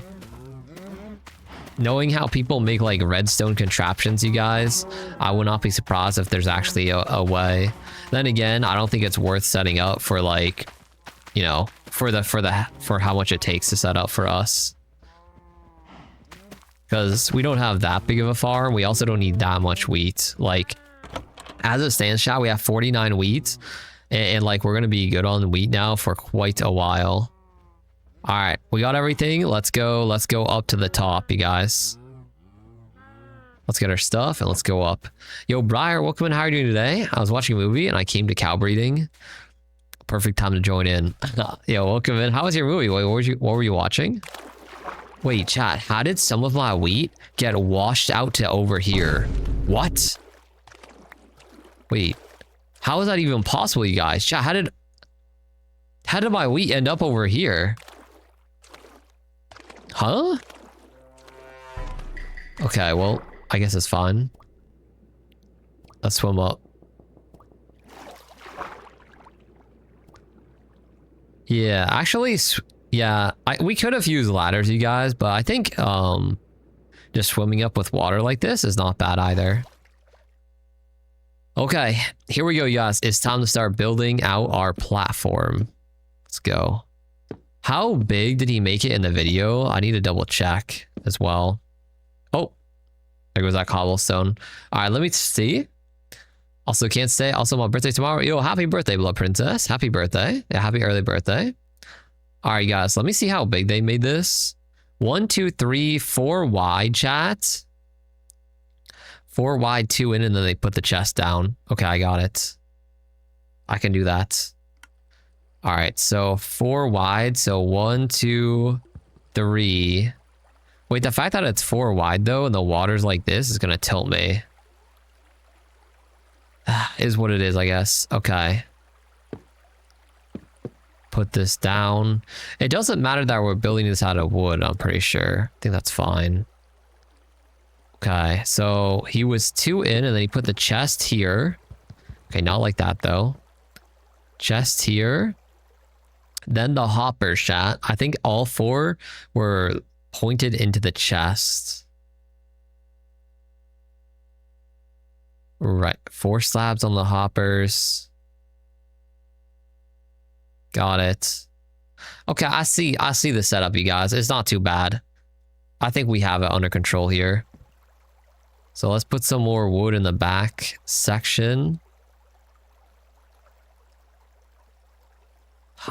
Knowing how people make like redstone contraptions, you guys, I would not be surprised if there's actually a way. Then again, I don't think it's worth setting up for like, you know, for how much it takes to set up for us. Because we don't have that big of a farm. We also don't need that much wheat. Like, as it stands, chat, we have 49 wheat. And like, we're going to be good on wheat now for quite a while. All right, we got everything. Let's go up to the top, you guys. Let's get our stuff and let's go up. Yo, Briar, welcome in. How are you doing today? I was watching a movie and I came to cow breeding. Perfect time to join in. Yo, welcome in. How was your movie? Wait, what were you watching? Wait, chat, how did some of my wheat get washed out to over here? What? Wait, how is that even possible, you guys? Chat, how did my wheat end up over here? Huh? Okay, well, I guess it's fine. Let's swim up. Yeah, actually, yeah, we could have used ladders, you guys, but I think just swimming up with water like this is not bad either. Okay, here we go, you guys. It's time to start building out our platform. Let's go. How big did he make it in the video? I need to double check as well. Oh, there goes that cobblestone. All right, let me see. Also can't stay. Also, my birthday tomorrow. Yo, happy birthday, Blood Princess. Happy birthday. Yeah, happy early birthday. All right, guys, let me see how big they made this. 1, 2, 3, 4 wide, chat. 4 wide, 2 in, and then they put the chest down. Okay, I got it. I can do that. All right, so 4 wide. So 1, 2, 3. Wait, the fact that it's 4 wide though, and the water's like this is gonna tilt me. Is what it is, I guess. Okay. Put this down. It doesn't matter that we're building this out of wood, I'm pretty sure. I think that's fine. Okay, so he was 2 in, and then he put the chest here. Okay, not like that though. Chest here. Then the hopper, chat. I think all 4 were pointed into the chest. Right, 4 slabs on the hoppers. Got it. Okay, I see the setup, you guys. It's not too bad. I think we have it under control here. So let's put some more wood in the back section.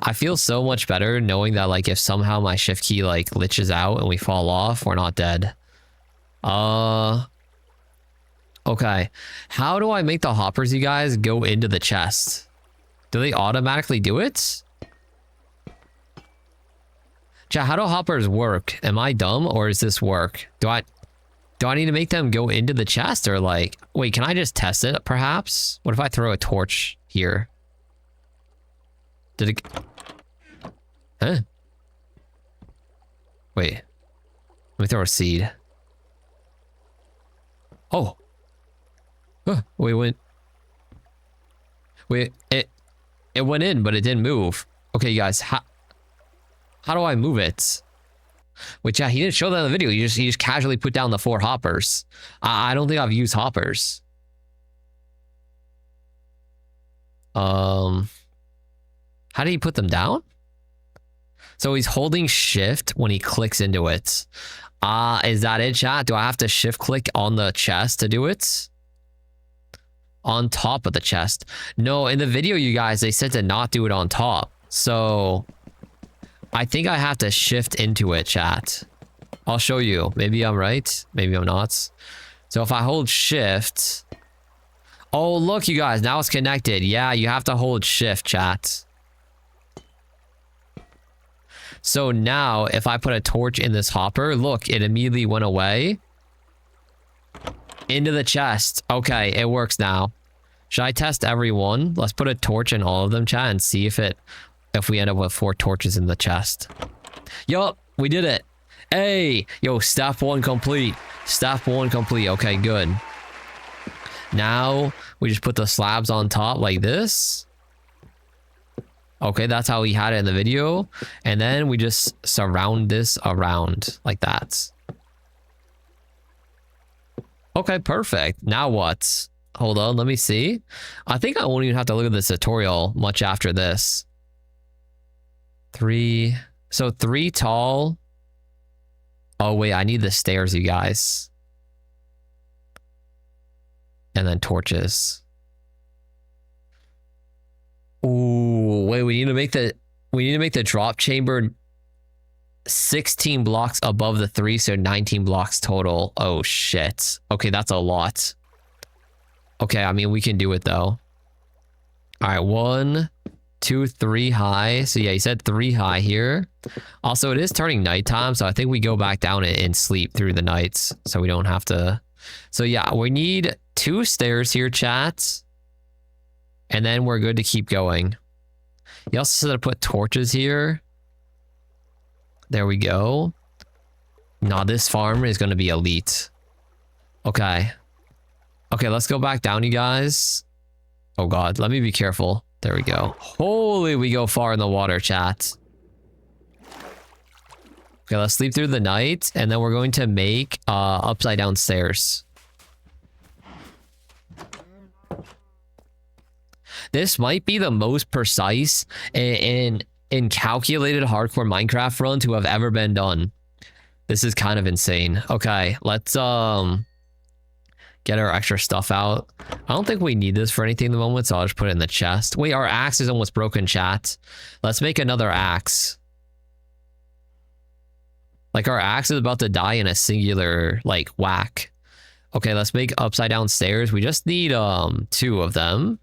I feel so much better knowing that like if somehow my shift key like glitches out and we fall off, we're not dead. Okay. How do I make the hoppers, you guys, go into the chest? Do they automatically do it? Chat, how do hoppers work? Am I dumb or does this work? Do I need to make them go into the chest or like... Wait, can I just test it perhaps? What if I throw a torch here? Did it... Huh? Wait. Let me throw a seed. Oh. Wait, it went in, but it didn't move. Okay, you guys, how do I move it? Wait, yeah, he didn't show that in the video. He just casually put down the 4 hoppers. I don't think I've used hoppers. How did he put them down? So he's holding shift when he clicks into it. Is that it, chat? Do I have to shift click on the chest to do it? On top of the chest. No, in the video, you guys, they said to not do it on top. So I think I have to shift into it, chat. I'll show you. Maybe I'm right. Maybe I'm not. So if I hold shift... Oh, look, you guys. Now it's connected. Yeah, you have to hold shift, chat. So now, if I put a torch in this hopper, look, it immediately went away. Into the chest. Okay, it works now. Should I test every one? Let's put a torch in all of them, chat, and see if we end up with 4 torches in the chest. Yup, we did it. Hey, yo, step 1 complete. Step 1 complete. Okay, good. Now, we just put the slabs on top like this. Okay, that's how he had it in the video. And then we just surround this around like that. Okay, perfect. Now what? Hold on, let me see. I think I won't even have to look at this tutorial much after this. 3. So 3 tall. Oh, wait, I need the stairs, you guys. And then torches. Ooh, wait, we need to make the drop chamber 16 blocks above the 3, so 19 blocks total. Oh shit. Okay, that's a lot. Okay, I mean we can do it though. Alright, 1, 2, 3 high. So yeah, he said 3 high here. Also, it is turning nighttime, so I think we go back down and sleep through the nights. So we don't have to. So yeah, we need 2 stairs here, chat. And then we're good to keep going. He also said to put torches here. There we go. Nah, this farm is going to be elite. Okay. Okay, let's go back down, you guys. Oh god, let me be careful. There we go. Holy, we go far in the water, chat. Okay, let's sleep through the night. And then we're going to make upside down stairs. This might be the most precise and calculated hardcore Minecraft run to have ever been done. This is kind of insane. Okay, let's get our extra stuff out. I don't think we need this for anything at the moment, so I'll just put it in the chest. Wait, our axe is almost broken, chat. Let's make another axe. Like, our axe is about to die in a singular, like, whack. Okay, let's make upside down stairs. We just need 2 of them.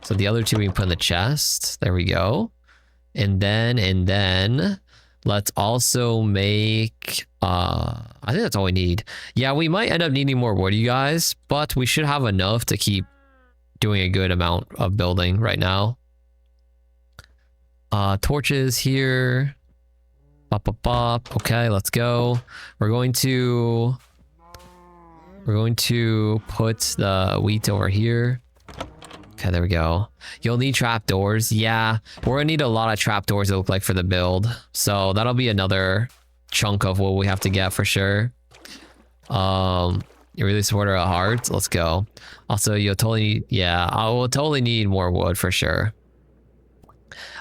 So the other 2 we can put in the chest. There we go. And then let's also make I think that's all we need. Yeah, we might end up needing more wood, you guys, but we should have enough to keep doing a good amount of building right now. Torches here. Bop, bop, bop. Okay, let's go. We're going to put the wheat over here. Okay, there we go. You'll need trapdoors. Yeah, we're gonna need a lot of trapdoors, it look like, for the build. So that'll be another chunk of what we have to get for sure. You really support our hearts. Let's go. Also, you'll totally need, yeah, I will totally need more wood for sure.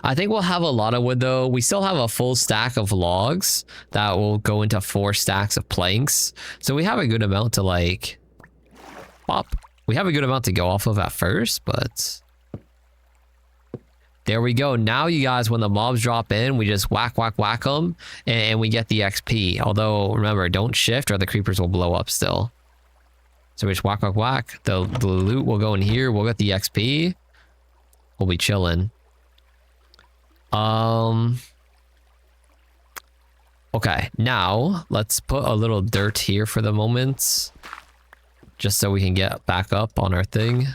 I think we'll have a lot of wood though. We still have a full stack of logs that will go into 4 stacks of planks. So we have a good amount to like pop. We have a good amount to go off of at first, but There we go. Now, you guys, when the mobs drop in, we just whack, whack, whack them, and we get the XP. Although, remember, don't shift or the creepers will blow up still. So we just whack, whack, whack. The loot will go in here. We'll get the XP. We'll be chilling. Okay, now let's put a little dirt here for the moment. Just so we can get back up on our thing.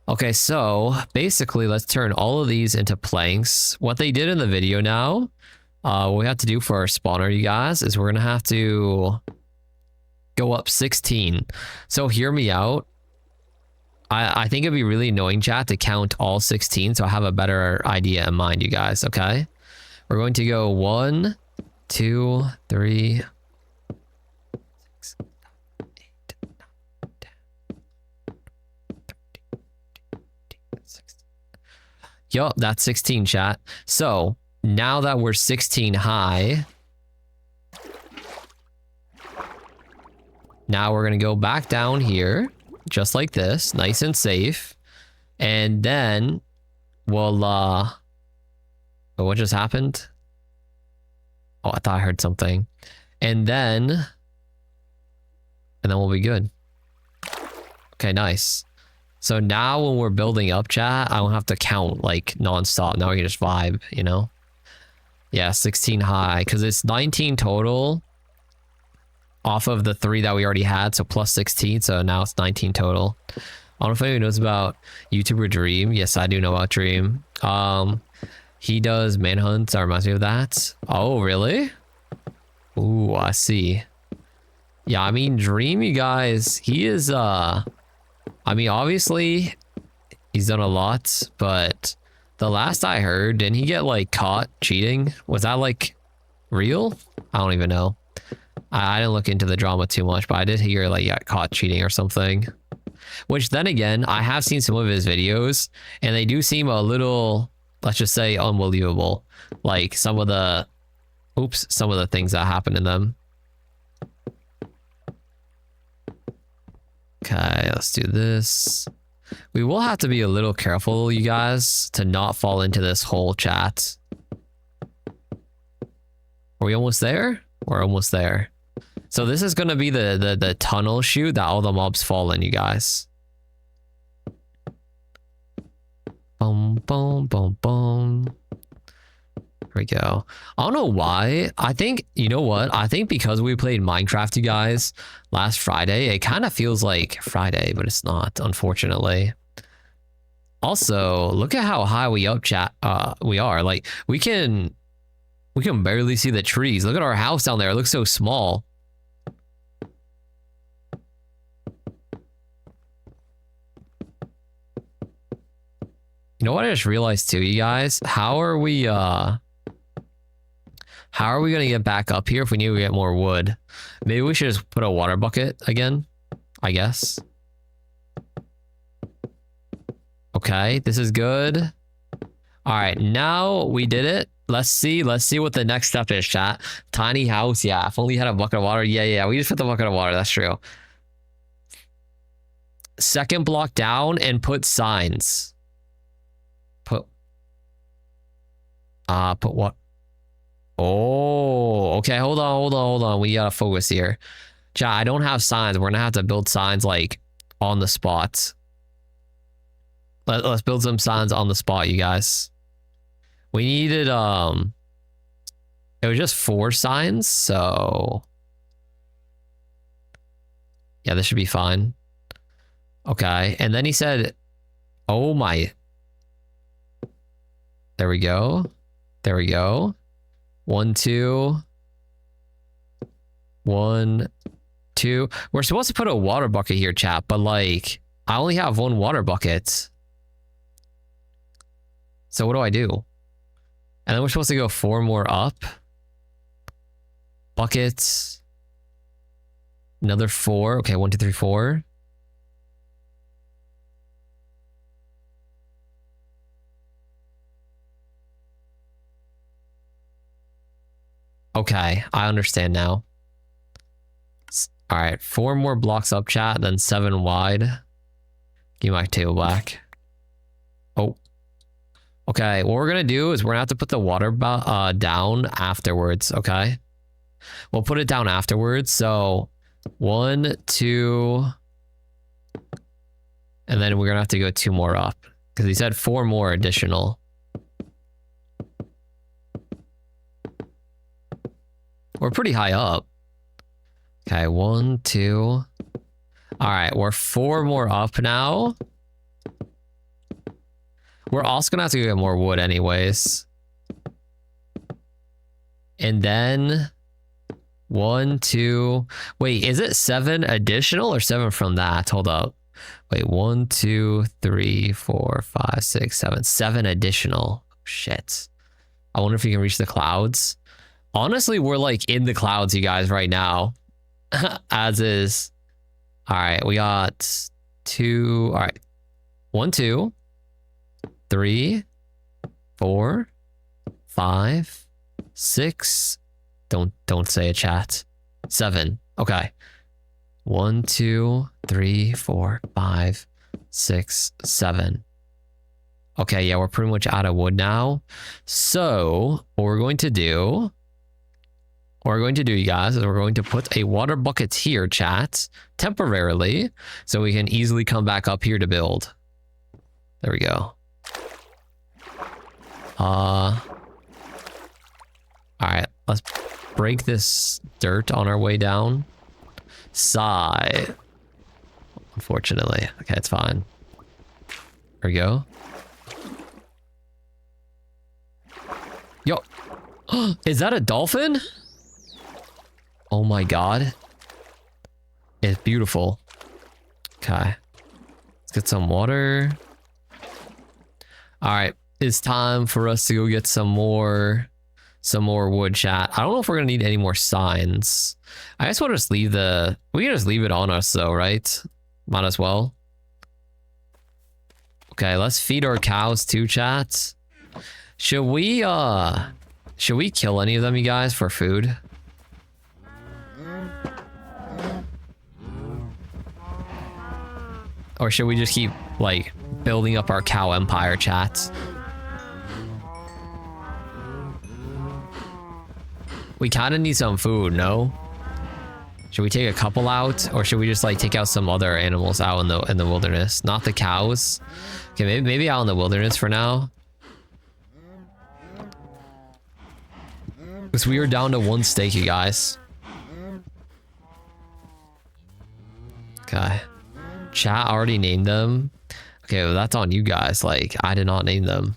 Okay, so basically let's turn all of these into planks. What they did in the video now, what we have to do for our spawner, you guys, is we're going to have to go up 16. So hear me out. I think it'd be really annoying, chat, to count all 16, so I have a better idea in mind, you guys, okay? We're going to go 1, 2, 3, 6, 7, 8, 9, 10, 13, 16. Yup, that's 16, chat. So now that we're 16 high, now we're going to go back down here, just like this, nice and safe. And then we'll, what just happened? Oh, I thought I heard something. And then we'll be good. Okay, nice. So now when we're building up, chat, I don't have to count like nonstop. Now we can just vibe, you know? Yeah, 16 high, because it's 19 total off of the 3 that we already had, so plus 16, so now it's 19 total. I don't know if anyone knows about YouTuber Dream. Yes, I do know about Dream. He does manhunts. That reminds me of that. Oh, really? Ooh, I see. Yeah, I mean, Dream, you guys, he is, I mean, obviously, he's done a lot, but the last I heard, didn't he get, like, caught cheating? Was that, like, real? I don't even know. I didn't look into the drama too much, but I did hear, like, he got caught cheating or something. Which, then again, I have seen some of his videos, and they do seem a little, let's just say, unbelievable. Like, some of the things that happen in them. Okay, let's do this. We will have to be a little careful, you guys, to not fall into this hole, chat. Are we almost there? We're almost there. So this is going to be the tunnel chute that all the mobs fall in, you guys. Boom, boom, boom, boom. Here we go. I don't know why. I think, you know what? I think because we played Minecraft, you guys, last Friday, it kind of feels like Friday, but it's not, unfortunately. Also, look at how high we are. Like, we can barely see the trees. Look at our house down there. It looks so small. You know what I just realized too, you guys? How are we gonna get back up here if we need to get more wood? Maybe we should just put a water bucket again, I guess. Okay, this is good. All right, now we did it. Let's see what the next step is, chat. Tiny house, yeah. If only had a bucket of water. Yeah, we just put the bucket of water, that's true. Second block down and put signs. Put what? Oh, okay, hold on. We gotta focus here. Chat, I don't have signs. We're gonna have to build signs like on the spot. Let's build some signs on the spot, you guys. We needed, it was just 4 signs, so yeah, this should be fine. Okay, and then he said, oh my, there we go. 1, 2, 1, 2. We're supposed to put a water bucket here, chat, but like, I only have 1 water bucket. So what do I do? And then we're supposed to go 4 more up. Buckets. Another 4. Okay, 1, 2, 3, 4. Okay, I understand now. All right, 4 more blocks up, chat, then 7 wide. Give me my table back. Oh. Okay, what we're gonna do is we're gonna have to put the water down afterwards, okay? We'll put it down afterwards. So 1, 2, and then we're gonna have to go 2 more up because he said 4 more additional. We're pretty high up. Okay, 1, 2. All right, we're 4 more up now. We're also gonna have to get more wood anyways. And then 1, 2. Wait, is it 7 additional or 7 from that? Hold up. Wait, 1, 2, 3, 4, 5, 6, 7. 7 additional. Shit. I wonder if we can reach the clouds. Honestly, we're like in the clouds, you guys, right now. As is. All right, we got 2. All right. 1, 2, 3, 4, 5, 6. Don't say a chat. 7. Okay. 1, 2, 3, 4, 5, 6, 7. Okay, yeah, we're pretty much out of wood now. So what we're going to do, you guys, is we're going to put a water bucket here, chat, temporarily, so we can easily come back up here to build. There we go. All right, let's break this dirt on our way down. Sigh. Unfortunately. Okay, it's fine. There we go. Yo. Is that a dolphin? Oh my god. It's beautiful. Okay. Let's get some water. All right. It's time for us to go get some more wood, chat. I don't know if we're gonna need any more signs. I just want to just leave we can just leave it on us though, right? Might as well. Okay, let's feed our cows too, chat. Should we kill any of them, you guys, for food? Or should we just keep like building up our cow empire, chat? We kind of need some food, no? Should we take a couple out, or should we just like take out some other animals out in the wilderness? Not the cows. Okay, maybe out in the wilderness for now. Because we are down to 1 steak, you guys. Okay. Chat already named them. Okay, well, that's on you guys. Like, I did not name them.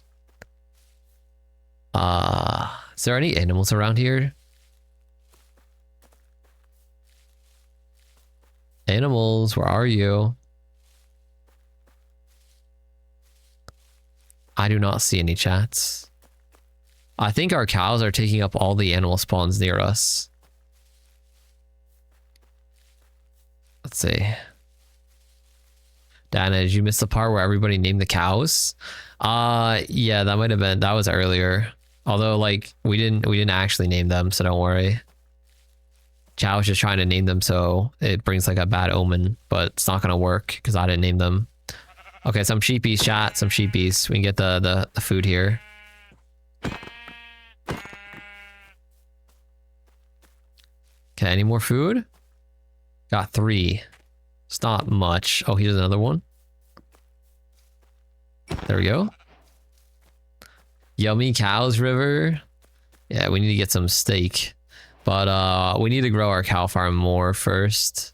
Is there any animals around here? Animals, where are you? I do not see any chats. I think our cows are taking up all the animal spawns near us. Let's see. Dana, did you miss the part where everybody named the cows? Yeah, that was earlier. Although, like, we didn't actually name them, so don't worry. Chow was just trying to name them so it brings like a bad omen, but it's not gonna work because I didn't name them. Okay, some sheepies, chat, some sheepies. We can get the food here. Okay, any more food? Got 3. It's not much. Oh, here's another one. There we go. Yummy cows river. Yeah, we need to get some steak. But we need to grow our cow farm more first.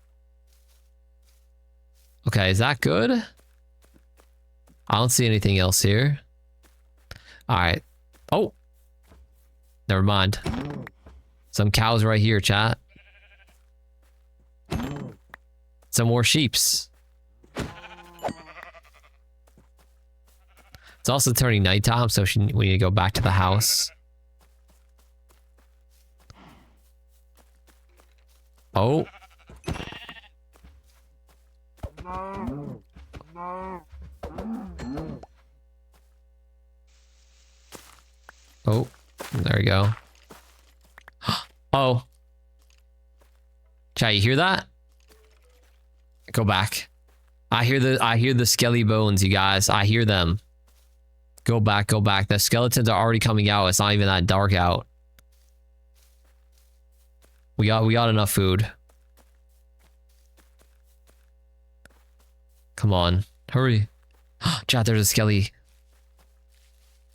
Okay, is that good? I don't see anything else here. All right. Oh, never mind. Some cows right here, chat. Some more sheeps. It's also turning nighttime, so we need to go back to the house. Oh. Oh, there we go. Oh. Chat, you hear that? Go back. I hear the skelly bones, you guys. I hear them. Go back, go back. The skeletons are already coming out. It's not even that dark out. We got enough food. Come on. Hurry. Chat, there's a skelly.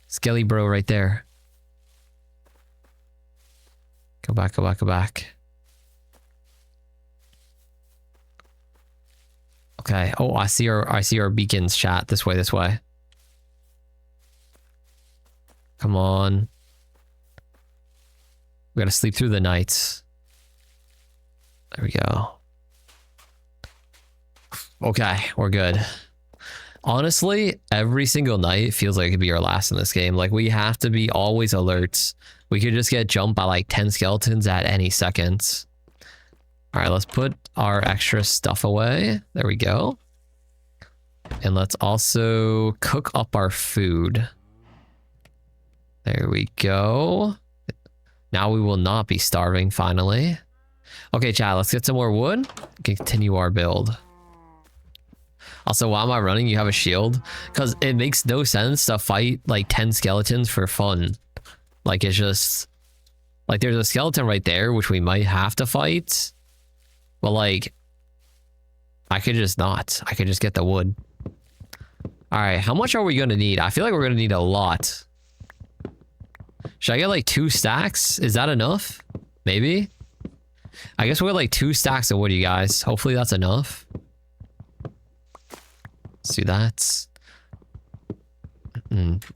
Skelly bro right there. Go back, go back, go back. Okay. Oh, I see our beacons, chat. This way, this way. Come on. We gotta sleep through the nights. There we go. Okay, we're good. Honestly, every single night feels like it could be our last in this game. Like, we have to be always alert. We could just get jumped by like 10 skeletons at any second. All right, let's put our extra stuff away. There we go. And let's also cook up our food. There we go. Now we will not be starving, finally. Okay, chat, let's get some more wood. Continue our build. Also, why am I running? You have a shield? Because it makes no sense to fight like 10 skeletons for fun. Like, it's just... Like, there's a skeleton right there, which we might have to fight. But, like... I could just not. I could just get the wood. Alright, how much are we going to need? I feel like we're going to need a lot. Should I get, like, 2 stacks? Is that enough? Maybe? I guess we'll get, like, 2 stacks of wood, you guys. Hopefully that's enough. Let's do that.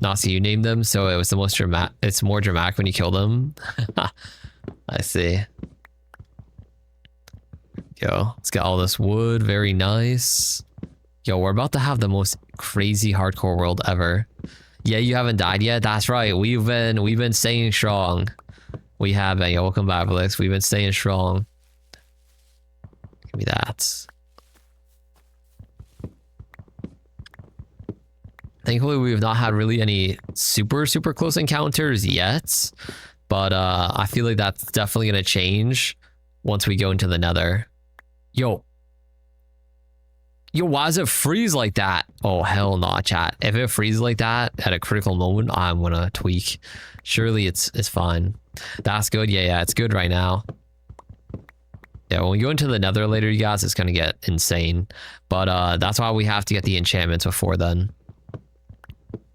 Nazi, you named them, so it was the most dramatic. It's more dramatic when you kill them. I see. Yo, let's get all this wood. Very nice. Yo, we're about to have the most crazy hardcore world ever. Yeah, you haven't died yet. That's right. We've been staying strong. We have been. Yo, welcome back, Alex. We've been staying strong. Give me that. Thankfully, we've not had really any super close encounters yet, but I feel like that's definitely going to change once we go into the nether. Yo, why does it freeze like that? Oh, hell no, chat. If it freezes like that at a critical moment, I'm going to tweak. Surely it's fine. That's good. Yeah, it's good right now. Yeah, when we go into the nether later, you guys, it's going to get insane. But that's why we have to get the enchantments before then.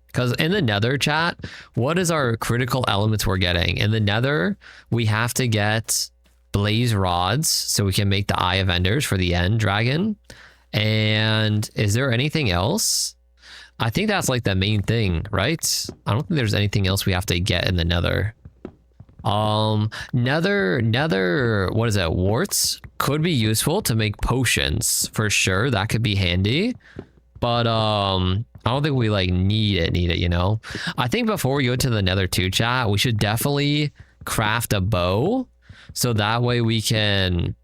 Because in the nether, chat, what is our critical elements we're getting? In the nether, we have to get blaze rods so we can make the Eye of Enders for the end dragon. And is there anything else? I think that's like the main thing, right? I don't think there's anything else we have to get in the nether. Nether, what is it? Warts could be useful to make potions for sure. That could be handy. But I don't think we like need it, you know? I think before we go to the nether too, chat, we should definitely craft a bow so that way we can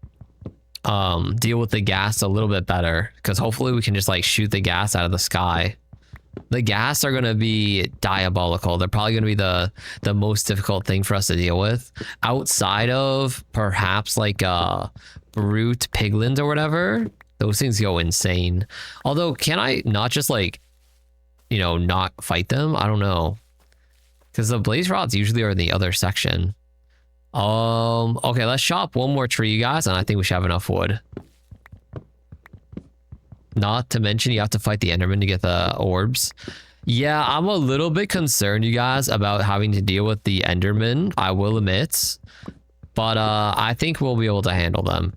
deal with the gas a little bit better, because hopefully we can just like shoot the gas out of the sky. The gas are going to be diabolical. They're probably going to be the most difficult thing for us to deal with outside of perhaps like brute piglins or whatever. Those things go insane. Although, can I not just like, you know, not fight them? I don't know. Because the blaze rods usually are in the other section. Okay, let's chop one more tree, you guys, and I think we should have enough wood. Not to mention you have to fight the Enderman to get the orbs. Yeah, I'm a little bit concerned, you guys, about having to deal with the Enderman, I will admit. But I think we'll be able to handle them.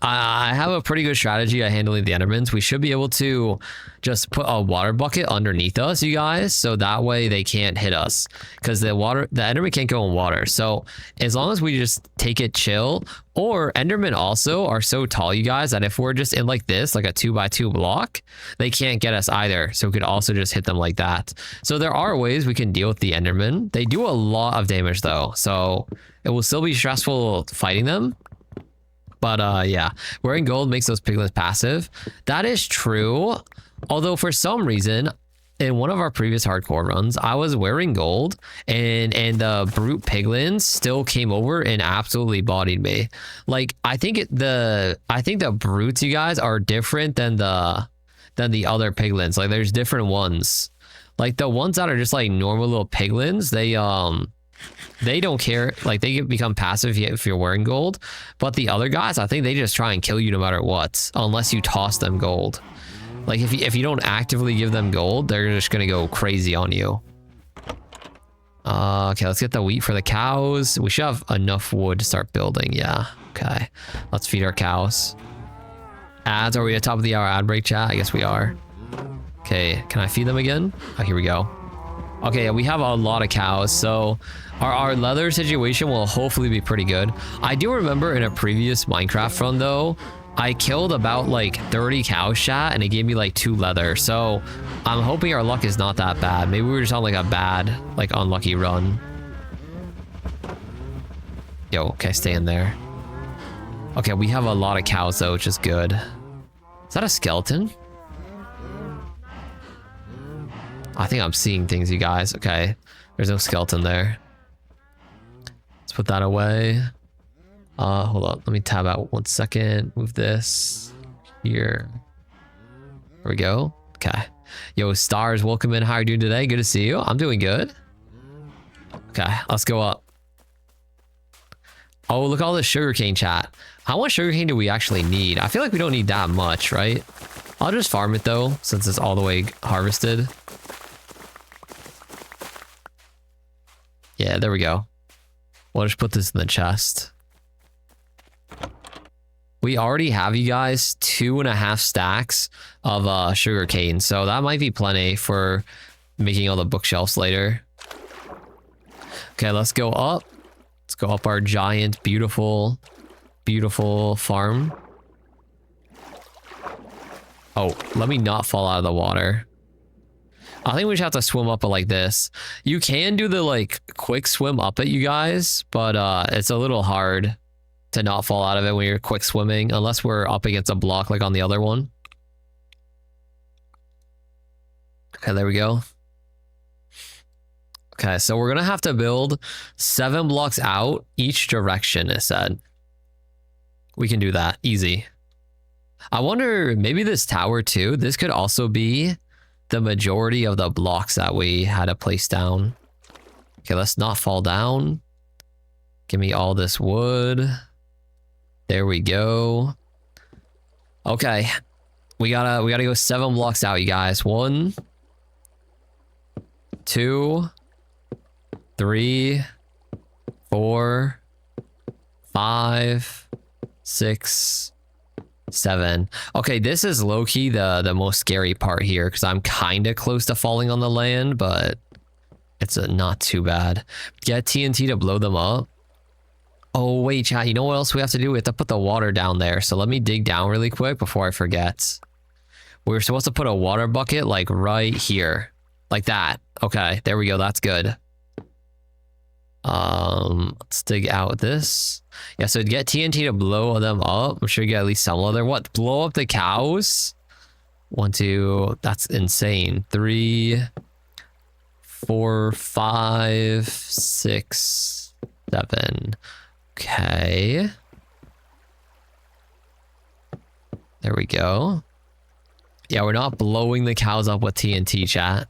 I have a pretty good strategy at handling the Endermans. We should be able to just put a water bucket underneath us, you guys, so that way they can't hit us, because the Enderman can't go in water. So as long as we just take it chill, or Endermen also are so tall, you guys, that if we're just in like this, like a 2x2 block, they can't get us either. So we could also just hit them like that. So there are ways we can deal with the Endermen. They do a lot of damage though, so it will still be stressful fighting them. But yeah, wearing gold makes those piglins passive. That is true. Although for some reason, in one of our previous hardcore runs, I was wearing gold and the brute piglins still came over and absolutely bodied me. Like, I think the brutes, you guys, are different than the other piglins. Like, there's different ones. Like the ones that are just like normal little piglins, they don't care. Like they become passive if you're wearing gold. But the other guys, I think they just try and kill you no matter what, unless you toss them gold. Like if you don't actively give them gold, they're just gonna go crazy on you. Okay, let's get the wheat for the cows. We should have enough wood to start building. Yeah. Okay. Let's feed our cows. Ads, are we at top of the hour ad break, chat? I guess we are. Okay, can I feed them again? Oh, here we go. Okay, yeah, we have a lot of cows, so our leather situation will hopefully be pretty good. I do remember in a previous Minecraft run, though, I killed about like 30 cows, chat, and it gave me like 2 leather. So I'm hoping our luck is not that bad. Maybe we were just on like a bad, like unlucky run. Yo, okay, stay in there. Okay, we have a lot of cows though, which is good. Is that a skeleton? I think I'm seeing things, you guys. Okay, there's no skeleton there. Let's put that away. Hold on, let me tab out 1 second. Move this here. There we go. Okay. Yo, Stars, welcome in. How are you doing today? Good to see you. I'm doing good. Okay, let's go up. Oh, look at all this sugarcane, chat. How much sugarcane do we actually need? I feel like we don't need that much, right? I'll just farm it though, since it's all the way harvested. Yeah, there we go. We'll just put this in the chest. We already have, you guys, 2.5 stacks of sugar cane, so that might be plenty for making all the bookshelves later. Okay, let's go up. Let's go up our giant, beautiful, beautiful farm. Oh, let me not fall out of the water. I think we just have to swim up it like this. You can do the like quick swim up it, you guys, but it's a little hard to not fall out of it when you're quick swimming, unless we're up against a block like on the other one. Okay, there we go. Okay, so we're gonna have to build 7 blocks out each direction, it said. We can do that, easy. I wonder, maybe this tower too, this could also be the majority of the blocks that we had to place down. Okay, let's not fall down. Give me all this wood. There we go. Okay. We gotta go 7 blocks out, you guys. 1, 2, 3, 4, 5, 6, 7. Okay, this is low-key the most scary part here because I'm kind of close to falling on the land, but it's not too bad. Get TNT to blow them up. Oh, wait, chat. You know what else we have to do? We have to put the water down there. So let me dig down really quick before I forget. We were supposed to put a water bucket like right here. Like that. Okay, there we go. That's good. Let's dig out this. Yeah, so get TNT to blow them up. I'm sure you get at least some other. What? Blow up the cows? 1, 2. That's insane. 3, 4, 5, 6, 7. Okay. There we go. Yeah, we're not blowing the cows up with TNT, chat.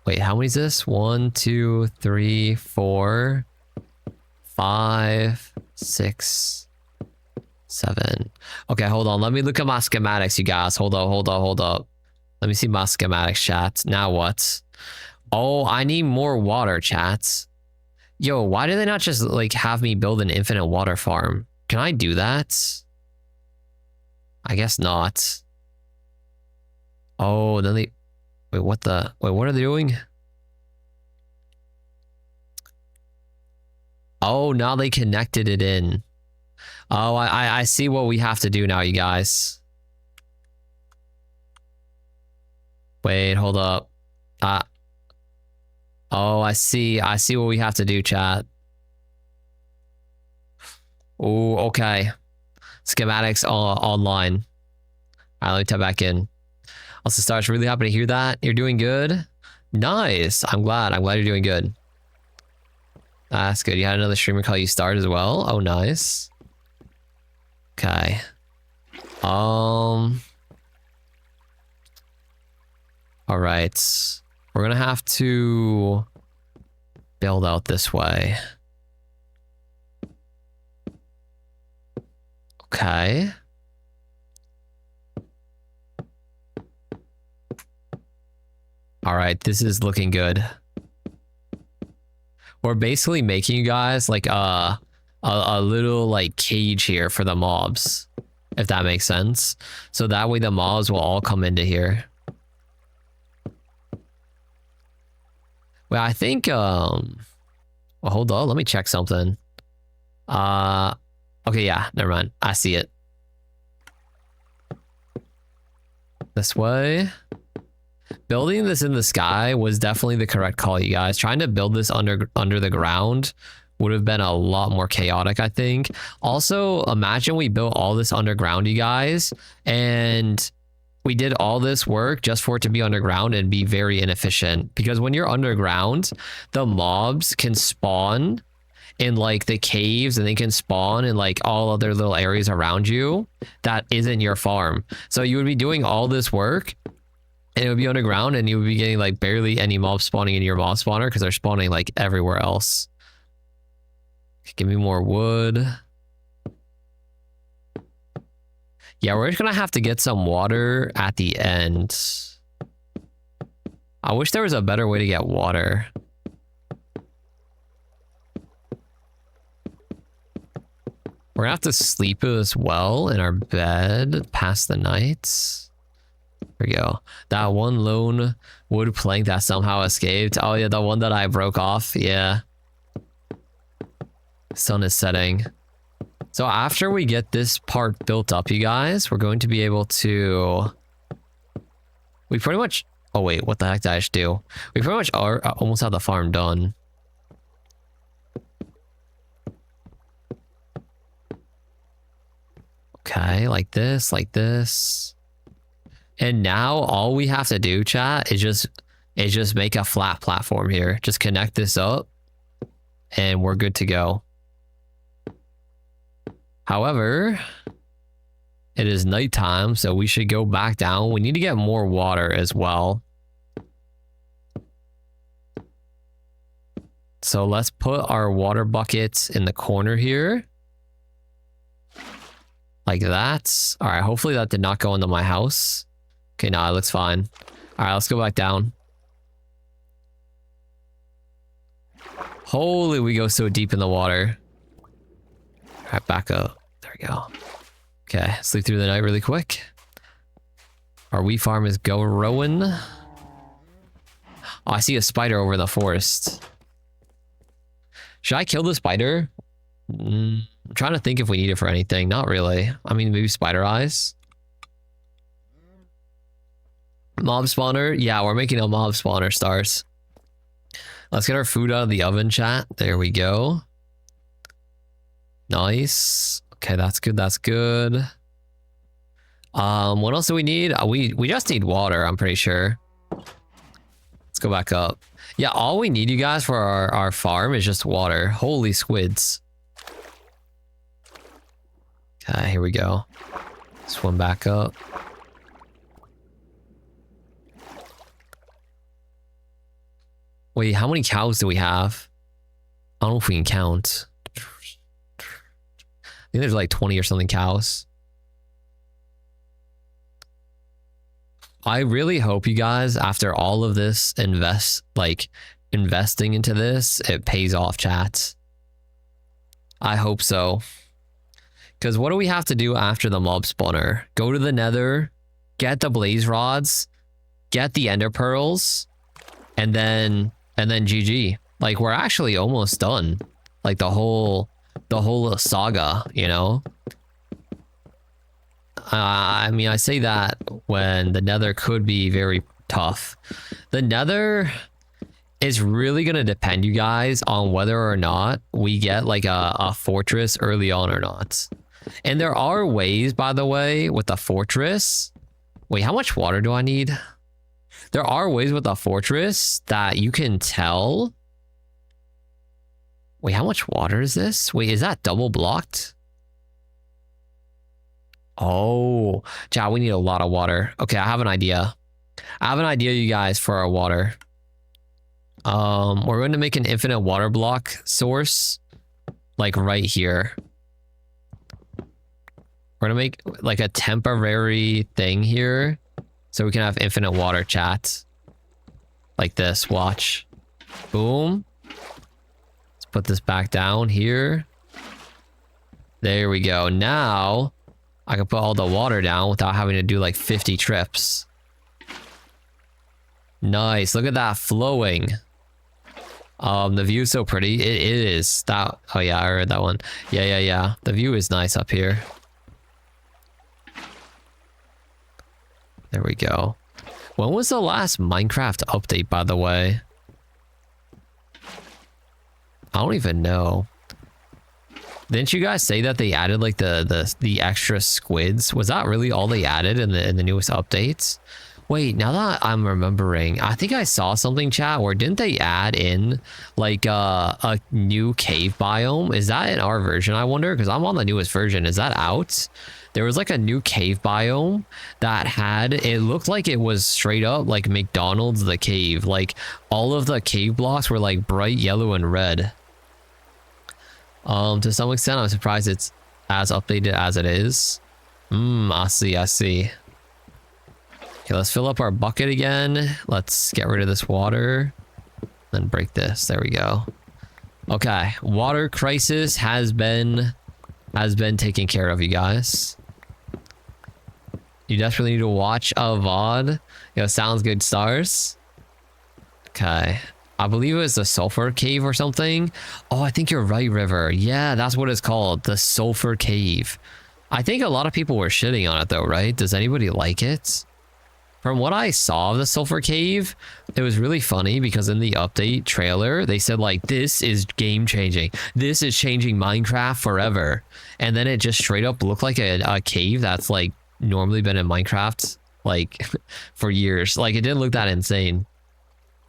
Wait, how many is this? 1, 2, 3, 4, 5, 6, 7. Okay, hold on. Let me look at my schematics, you guys. Hold up. Let me see my schematics, chat. Now what? Oh, I need more water, chats. Yo, why do they not just like have me build an infinite water farm? Can I do that? I guess not. Oh, then they... Wait, what are they doing? Oh, now they connected it in. Oh, I see what we have to do now, you guys. Wait, hold up. Oh, I see what we have to do, chat. Oh, okay. Schematics online. All right, let me type back in. Also, Stars, really happy to hear that. You're doing good. Nice. I'm glad you're doing good. That's good. You had another streamer call you Stars as well. Oh, nice. Okay. Are All right. We're going to have to build out this way. Okay. All right, this is looking good. We're basically making you guys like a little like cage here for the mobs, if that makes sense. So that way the mobs will all come into here. Well, I think well, hold on, let me check something. Okay, yeah, never mind. I see it. This way. Building this in the sky was definitely the correct call, you guys. Trying to build this under the ground would have been a lot more chaotic, I think. Also, imagine we built all this underground, you guys, and we did all this work just for it to be underground and be very inefficient. Because when you're underground, the mobs can spawn in like the caves, and they can spawn in like all other little areas around you that isn't your farm. So you would be doing all this work, and it would be underground, and you would be getting like barely any mobs spawning in your mob spawner because they're spawning like everywhere else. Give me more wood. Yeah, we're just gonna have to get some water at the end. I wish there was a better way to get water. We're gonna have to sleep as well in our bed past the night. There we go. That one lone wood plank that somehow escaped. Oh yeah, the one that I broke off. Yeah. Sun is setting. So after we get this part built up, you guys, we're going to be able to... We pretty much... Oh wait, what the heck did I just do? We pretty much are almost have the farm done. Okay, like this, like this. And now all we have to do, chat, is just make a flat platform here. Just connect this up and we're good to go. However, it is nighttime, so we should go back down. We need to get more water as well. So let's put our water buckets in the corner here. Like that. All right, hopefully that did not go into my house. Okay, nah, it looks fine. All right, let's go back down. Holy, we go so deep in the water. All right, back up. There we go. Okay, sleep through the night really quick. Our wheat farm is growing. Oh, I see a spider over in the forest. Should I kill the spider? I'm trying to think if we need it for anything. Not really. I mean, maybe spider eyes. Mob spawner. Yeah, we're making a mob spawner, stars. Let's get our food out of the oven, chat. There we go. Nice. Okay, that's good. That's good. What else do we need? We just need water, I'm pretty sure. Let's go back up. Yeah, all we need, you guys, for our farm is just water. Holy squids. Okay, here we go. Swim back up. Wait, how many cows do we have? I don't know if we can count. I think there's like 20 or something cows. I really hope you guys, after all of this investing into this, it pays off, chat. I hope so. Because what do we have to do after the mob spawner? Go to the nether, get the blaze rods, get the ender pearls, and then GG. Like, we're actually almost done. Like the whole saga, you know? I mean, I say that when the nether could be very tough. The nether is really going to depend, you guys, on whether or not we get like a fortress early on or not. And there are ways, by the way, with the fortress. Wait, how much water do I need? There are ways with the fortress that you can tell. Wait, how much water is this? Wait, is that double blocked? Oh, chat, we need a lot of water. Okay, I have an idea. I have an idea, you guys, for our water. We're going to make an infinite water block source, like right here. We're gonna make like a temporary thing here, so we can have infinite water, chat. Like this. Watch. Boom. Let's put this back down here. There we go. Now I can put all the water down without having to do like 50 trips. Nice. Look at that flowing. The view is so pretty. It is. That. Oh yeah, I heard that one. Yeah. The view is nice up here. There we go. When was the last Minecraft update, by the way? I don't even know. Didn't you guys say that they added like the extra squids? Was that really all they added in the newest updates? Wait, now that I'm remembering, I think I saw something, chat, where didn't they add in like a new cave biome? Is that in our version, I wonder? Because I'm on the newest version. Is that out? There was like a new cave biome that had, it looked like it was straight up like McDonald's the cave. Like all of the cave blocks were like bright yellow and red. To some extent, I'm surprised it's as updated as it is. I see. Okay, let's fill up our bucket again. Let's get rid of this water. Then break this. There we go. Okay, water crisis has been taken care of, you guys. You desperately need to watch a VOD. Sounds good, stars. Okay. I believe it was the sulfur cave or something. Oh, I think you're right, River. Yeah, that's what it's called. The sulfur cave. I think a lot of people were shitting on it though, right? Does anybody like it? From what I saw of the sulfur cave, it was really funny because in the update trailer, they said like, this is game changing. This is changing Minecraft forever. And then it just straight up looked like a cave that's like normally been in Minecraft like for years. Like it didn't look that insane.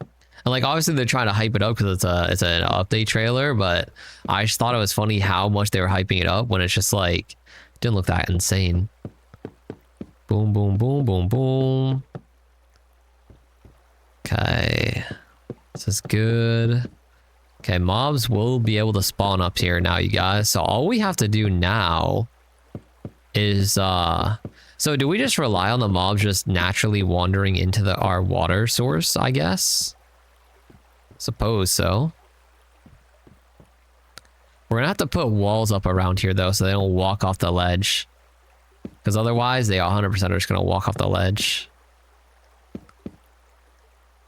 And like obviously they're trying to hype it up because it's an update trailer, but I just thought it was funny how much they were hyping it up when it's just like didn't look that insane. Boom, boom, boom, boom, boom. Okay. This is good. Okay, mobs will be able to spawn up here now, you guys. So all we have to do now is so do we just rely on the mobs just naturally wandering into our water source, I guess? Suppose so. We're gonna have to put walls up around here though, so they don't walk off the ledge. Because otherwise, they 100% are just gonna walk off the ledge.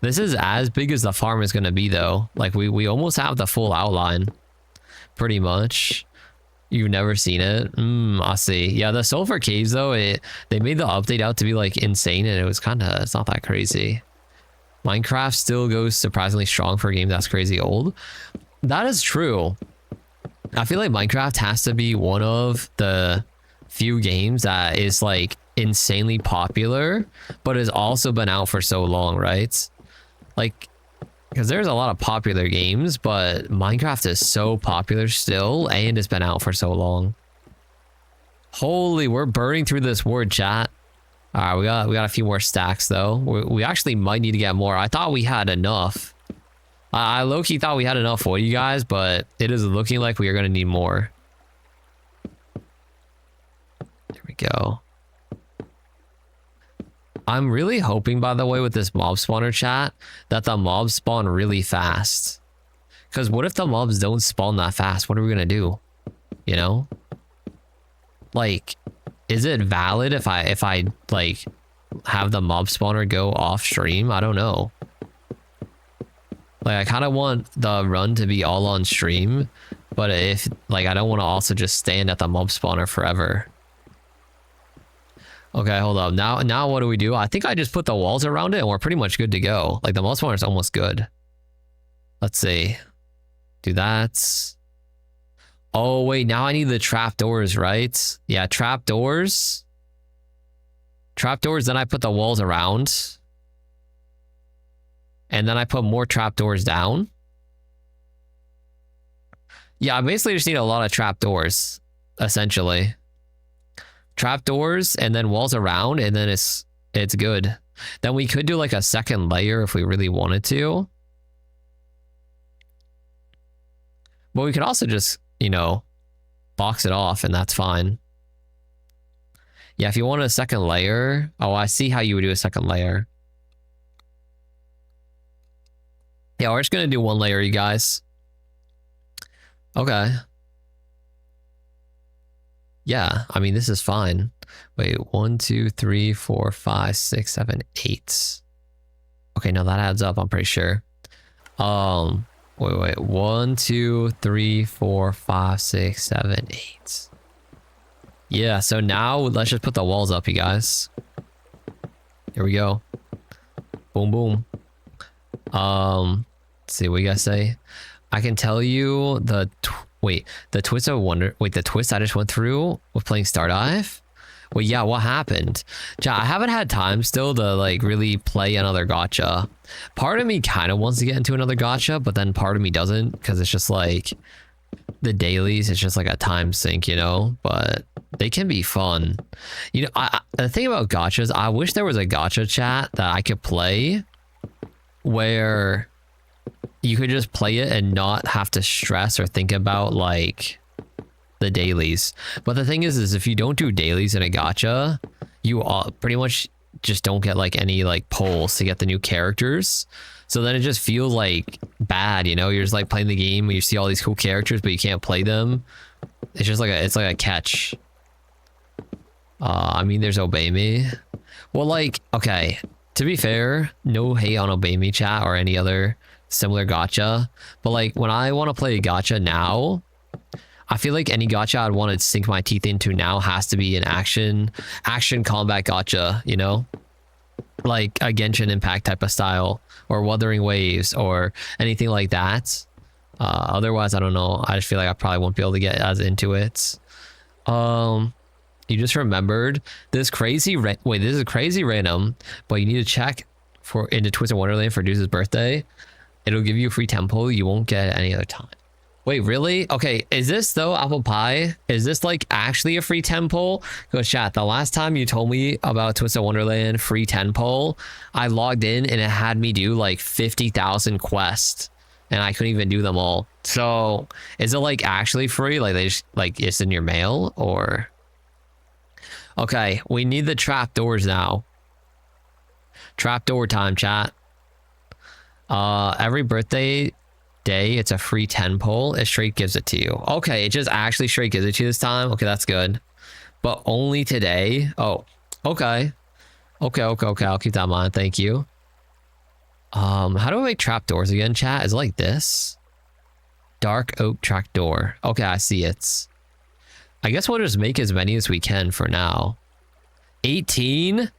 This is as big as the farm is gonna be though. Like we almost have the full outline. Pretty much. You've never seen it? I see. Yeah, the sulfur caves though, they made the update out to be like insane and it was it's not that crazy. Minecraft still goes surprisingly strong for a game that's crazy old. That is true. I feel like Minecraft has to be one of the few games that is like insanely popular, but has also been out for so long, right? Like, because there's a lot of popular games, but Minecraft is so popular still, and it's been out for so long. Holy, we're burning through this wood, chat. All right, we got a few more stacks though. We actually might need to get more. I thought we had enough. I low-key thought we had enough for you guys, but it is looking like we are going to need more. There we go. I'm really hoping, by the way, with this mob spawner, chat, that the mobs spawn really fast. Because what if the mobs don't spawn that fast? What are we going to do? You know? Like, is it valid if I like have the mob spawner go off stream? I don't know. Like I kind of want the run to be all on stream, but if like I don't want to also just stand at the mob spawner forever. Okay, hold up. Now what do we do? I think I just put the walls around it and we're pretty much good to go. Like the mob spawner is almost good. Let's see. Do that. Oh, wait, now I need the trapdoors, right? Yeah, trapdoors. Trapdoors, then I put the walls around. And then I put more trapdoors down. Yeah, I basically just need a lot of trapdoors, essentially. Trapdoors and then walls around, and then it's good. Then we could do like a second layer if we really wanted to. But we could also just, you know, box it off and that's fine. Yeah, if you want a second layer. Oh, I see how you would do a second layer. Yeah, we're just going to do one layer, you guys. Okay. Yeah, I mean, this is fine. Wait, 1, 2, 3, 4, 5, 6, 7, 8. Okay, no, that adds up, I'm pretty sure. Wait. 1, 2, 3, 4, 5, 6, 7, 8. Yeah, so now let's just put the walls up, you guys. Here we go. Boom, boom. Let's see what you guys say. I can tell you the twist of wonder. Wait, the twist I just went through with playing Stardive. Well, yeah, what happened? I haven't had time still to like really play another gacha. Part of me kind of wants to get into another gacha, but then part of me doesn't because it's just like the dailies. It's just like a time sink, you know. But they can be fun. You know, the thing about gachas, I wish there was a gacha chat that I could play where you could just play it and not have to stress or think about like the dailies. But the thing is if you don't do dailies in a gacha, you all pretty much just don't get like any like polls to get the new characters. So then it just feels like bad, you know. You're just like playing the game and you see all these cool characters but you can't play them. It's just like it's like a catch. I mean, there's Obey Me. Well, like, okay, to be fair, no hate on Obey Me chat or any other similar gacha, but like when I want to play a gacha now, I feel like any gacha I'd want to sink my teeth into now has to be an action combat gacha, you know, like a Genshin Impact type of style or Wuthering Waves or anything like that. Otherwise, I don't know. I just feel like I probably won't be able to get as into it. You just remembered this crazy this is crazy random, but you need to check for into Twisted Wonderland for Deuce's birthday. It'll give you a free temple you won't get at any other time. Wait, really? Okay, is this though, Apple Pie? Is this like actually a free temple? Because chat, the last time you told me about Twisted Wonderland free temple, I logged in and it had me do like 50,000 quests and I couldn't even do them all. So is it like actually free? Like they just like it's in your mail or? Okay, we need the trapdoors now. Trapdoor time, chat. Every birthday day, it's a free 10 pull. It straight gives it to you. Okay, it just actually straight gives it to you this time. Okay, that's good. But only today. Oh, okay. Okay. I'll keep that in mind. Thank you. How do I make trapdoors again, chat? Is it like this? Dark oak trapdoor. Okay, I see it. I guess we'll just make as many as we can for now. 18?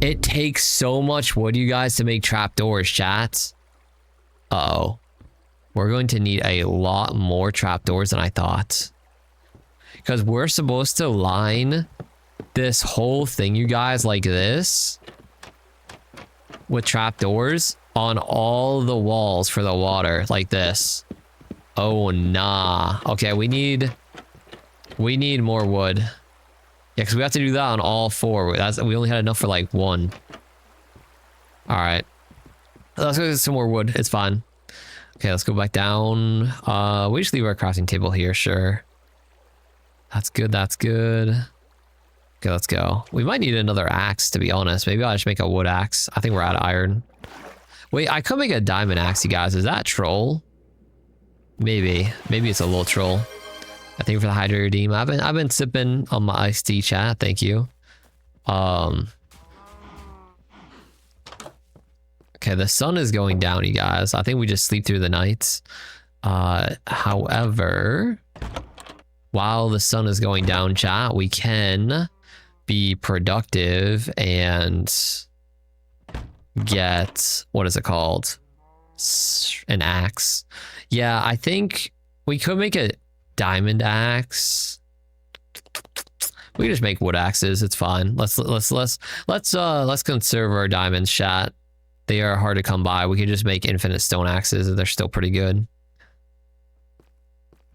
It takes so much wood, you guys, to make trapdoors, chat. Uh-oh. We're going to need a lot more trapdoors than I thought. Because we're supposed to line this whole thing, you guys, like this. With trapdoors on all the walls for the water, like this. Oh, nah. Okay, we need more wood. Yeah, because we have to do that on all four. We only had enough for like one. All right. Let's go get some more wood. It's fine. Okay, let's go back down. We just leave our crafting table here, sure. That's good, that's good. Okay, let's go. We might need another axe, to be honest. Maybe I'll just make a wood axe. I think we're out of iron. Wait, I could make a diamond axe, you guys. Is that troll? Maybe it's a little troll. I think for the Hydra Redeem, I've been sipping on my iced tea, chat. Thank you. Okay, the sun is going down, you guys. I think we just sleep through the night. However, while the sun is going down, chat, we can be productive and get, what is it called? An axe. Yeah, I think we could make a diamond axe. We can just make wood axes. It's fine. Let's conserve our diamonds, chat. They are hard to come by. We can just make infinite stone axes and they're still pretty good.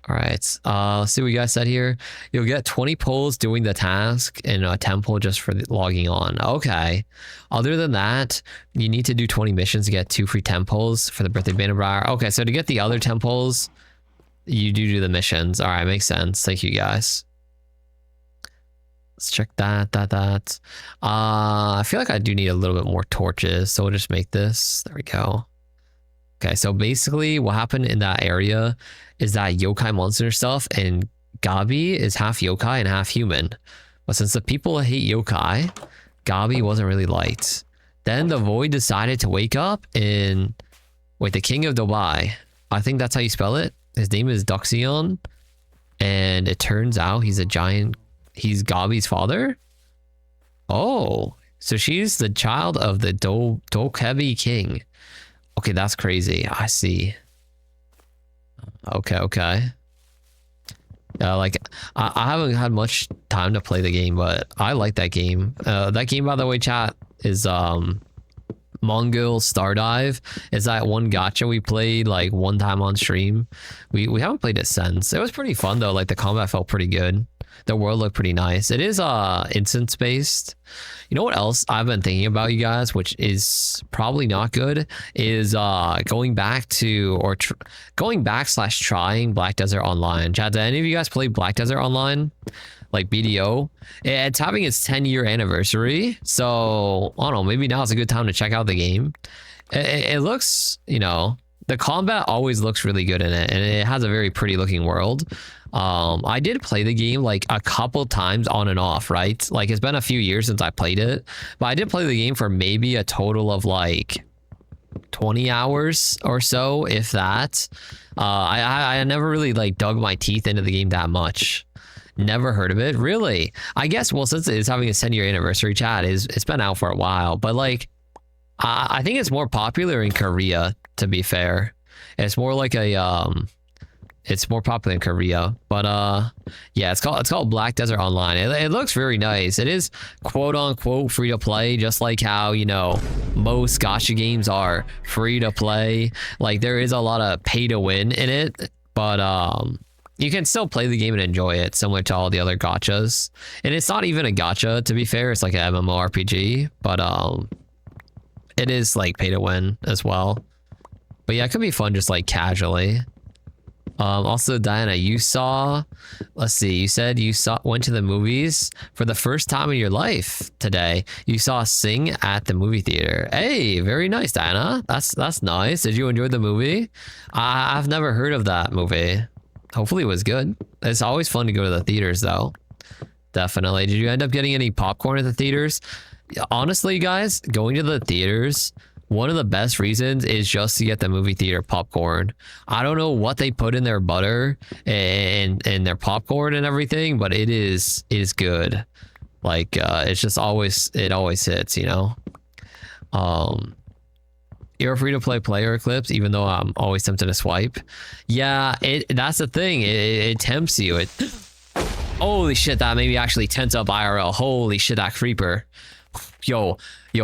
All right. Let's see what you guys said here. You'll get 20 pulls doing the task and a 10 pull just for logging on. Okay. Other than that, you need to do 20 missions to get 2 free 10 pulls for the birthday banner briar. Okay, so to get the other 10 pulls, you do the missions. All right, makes sense. Thank you guys. Let's check that. I feel like I do need a little bit more torches, so we'll just make this. There we go. Okay, so basically what happened in that area is that yokai monster stuff, and Gabi is half yokai and half human. But since the people hate yokai, Gabi wasn't really liked. Then the void decided to wake up and... Wait, the king of Dubai. I think that's how you spell it. His name is Duxion. And it turns out he's a giant... He's Gabi's father? Oh, so she's the child of the Dokebi king. Okay, that's crazy. I see. Okay. Like, I haven't had much time to play the game, but I like that game. That game, by the way, chat, is Mongol Stardive. Is that one gacha we played like one time on stream. We haven't played it since. It was pretty fun though. Like the combat felt pretty good. The world looked pretty nice. It is instance based. You know what else I've been thinking about, you guys, which is probably not good, is going back / trying Black Desert Online. Chat, did any of you guys play Black Desert Online? Like BDO? It's having its 10-year anniversary. So, I don't know, maybe now's a good time to check out the game. It looks, you know, the combat always looks really good in it, and it has a very pretty looking world. I did play the game like a couple times on and off, right? Like it's been a few years since I played it, but I did play the game for maybe a total of like 20 hours or so, if that. I never really like dug my teeth into the game that much. Never heard of it, really. I guess, well, since it's having a 10-year anniversary, chat, it's been out for a while, but like I think it's more popular in Korea, to be fair. It's more like a it's more popular in Korea, but yeah, it's called Black Desert Online. It looks very nice. It is quote unquote free to play, just like how, you know, most gacha games are free to play. Like there is a lot of pay to win in it, but you can still play the game and enjoy it, similar to all the other gachas. And it's not even a gacha, to be fair. It's like an MMORPG, but it is like pay to win as well. But yeah, it could be fun just like casually. Also, Diana, you saw, let's see, you said you went to the movies for the first time in your life today. You saw Sing at the movie theater. Hey, very nice, Diana. That's nice. Did you enjoy the movie? I've never heard of that movie. Hopefully it was good. It's always fun to go to the theaters though. Definitely. Did you end up getting any popcorn at the theaters? Honestly, guys, going to the theaters, one of the best reasons is just to get the movie theater popcorn. I don't know what they put in their butter and their popcorn and everything, but it is good. Like it's just always hits, you know. You're free to play player clips, even though I'm always tempted to swipe. Yeah, that's the thing. It tempts you. Holy shit, that made me actually tense up IRL. Holy shit, that creeper. Yo,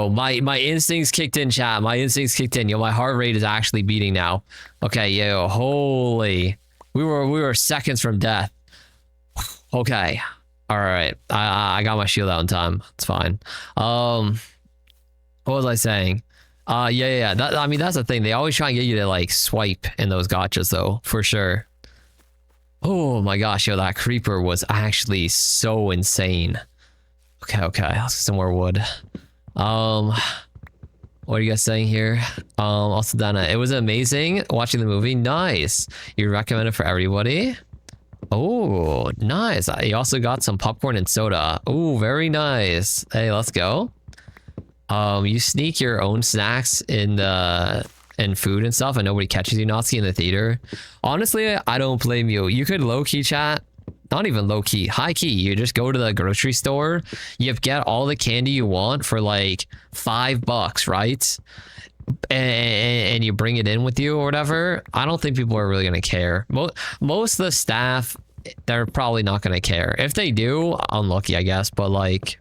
my instincts kicked in, chat. My instincts kicked in. Yo, my heart rate is actually beating now. Okay, yo, holy. We were seconds from death. Okay. All right. I got my shield out in time. It's fine. What was I saying? Yeah. I mean, that's the thing. They always try and get you to like swipe in those gachas though, for sure. Oh my gosh, yo, that creeper was actually so insane. Okay, let's get some more wood. What are you guys saying here? Also, Dana, it was amazing watching the movie. Nice. You recommend it for everybody? Oh, nice. You also got some popcorn and soda. Oh, very nice. Hey, let's go. You sneak your own snacks in food and stuff, and nobody catches you, Natsuki, in the theater. Honestly, I don't blame you. You could low-key chat. Not even low-key, high-key. You just go to the grocery store, you get all the candy you want for like $5, right? And you bring it in with you or whatever. I don't think people are really gonna care. Most of the staff, they're probably not gonna care. If they do, unlucky, I guess. But like,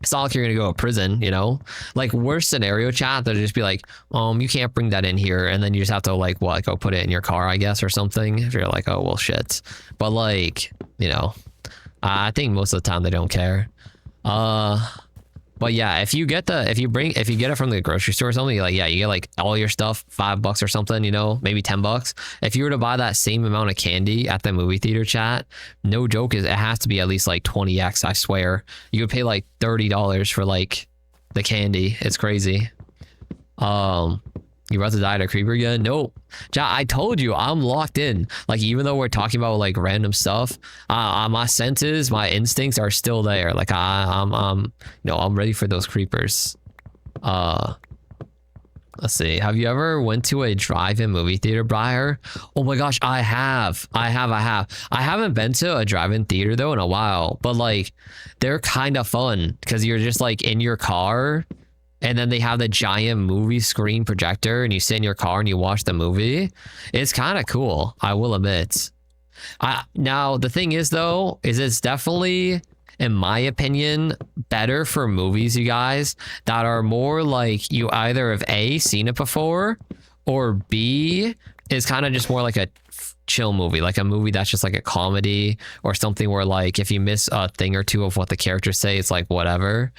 It's not like you're gonna go to prison, you know? Like worst scenario chat, they'll just be like, you can't bring that in here, and then you just have to like what, go put it in your car, I guess, or something. If you're like, oh well shit. But like, you know, I think most of the time they don't care. But yeah, if you get it from the grocery store or something, like, yeah, you get like all your stuff, $5 or something, you know, maybe $10. If you were to buy that same amount of candy at the movie theater chat, no joke, it has to be at least like 20x, I swear. You would pay like $30 for like the candy. It's crazy. You about to die to a creeper again? Nope. I told you I'm locked in. Like, even though we're talking about like random stuff, my senses, my instincts are still there. Like I'm ready for those creepers. Let's see. Have you ever went to a drive-in movie theater, Briar? Oh my gosh, I have. I haven't been to a drive-in theater though in a while, but like they're kind of fun because you're just like in your car. And then they have the giant movie screen projector and you sit in your car and you watch the movie. It's kind of cool, I will admit. Now, the thing is, though, is it's definitely, in my opinion, better for movies, you guys, that are more like you either have A, seen it before, or B, is kind of just more like a chill movie, like a movie that's just like a comedy or something where like if you miss a thing or two of what the characters say, it's like whatever.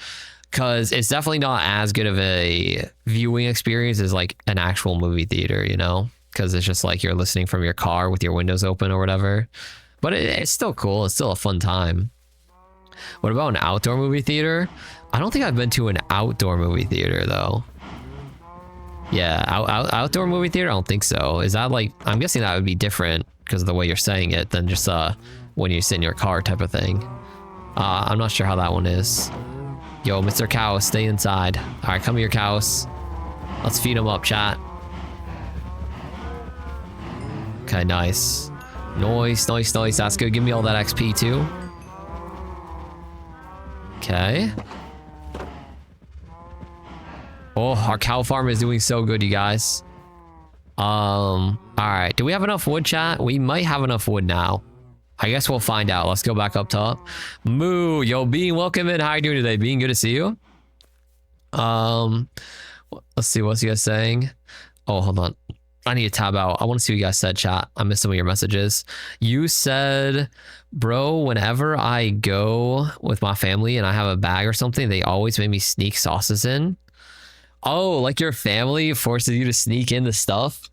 Because it's definitely not as good of a viewing experience as like an actual movie theater, you know? Because it's just like you're listening from your car with your windows open or whatever. But it's still cool. It's still a fun time. What about an outdoor movie theater? I don't think I've been to an outdoor movie theater though. Yeah, outdoor movie theater? I don't think so. Is that like, I'm guessing that would be different because of the way you're saying it than just when you sit in your car type of thing. I'm not sure how that one is. Yo, Mr. Cow, stay inside. All right, come here, cows. Let's feed them up, chat. Okay, nice. Nice. That's good. Give me all that XP too. Okay. Oh, our cow farm is doing so good, you guys. All right. Do we have enough wood, chat? We might have enough wood now. I guess we'll find out. Let's go back up top. Moo, yo, Bean, welcome in. How are you doing today, Bean? Good to see you. Let's see, what's you guys saying? Oh, hold on. I need to tab out. I want to see what you guys said, chat. I missed some of your messages. You said, bro, whenever I go with my family and I have a bag or something, they always make me sneak sauces in. Oh, like your family forces you to sneak in the stuff?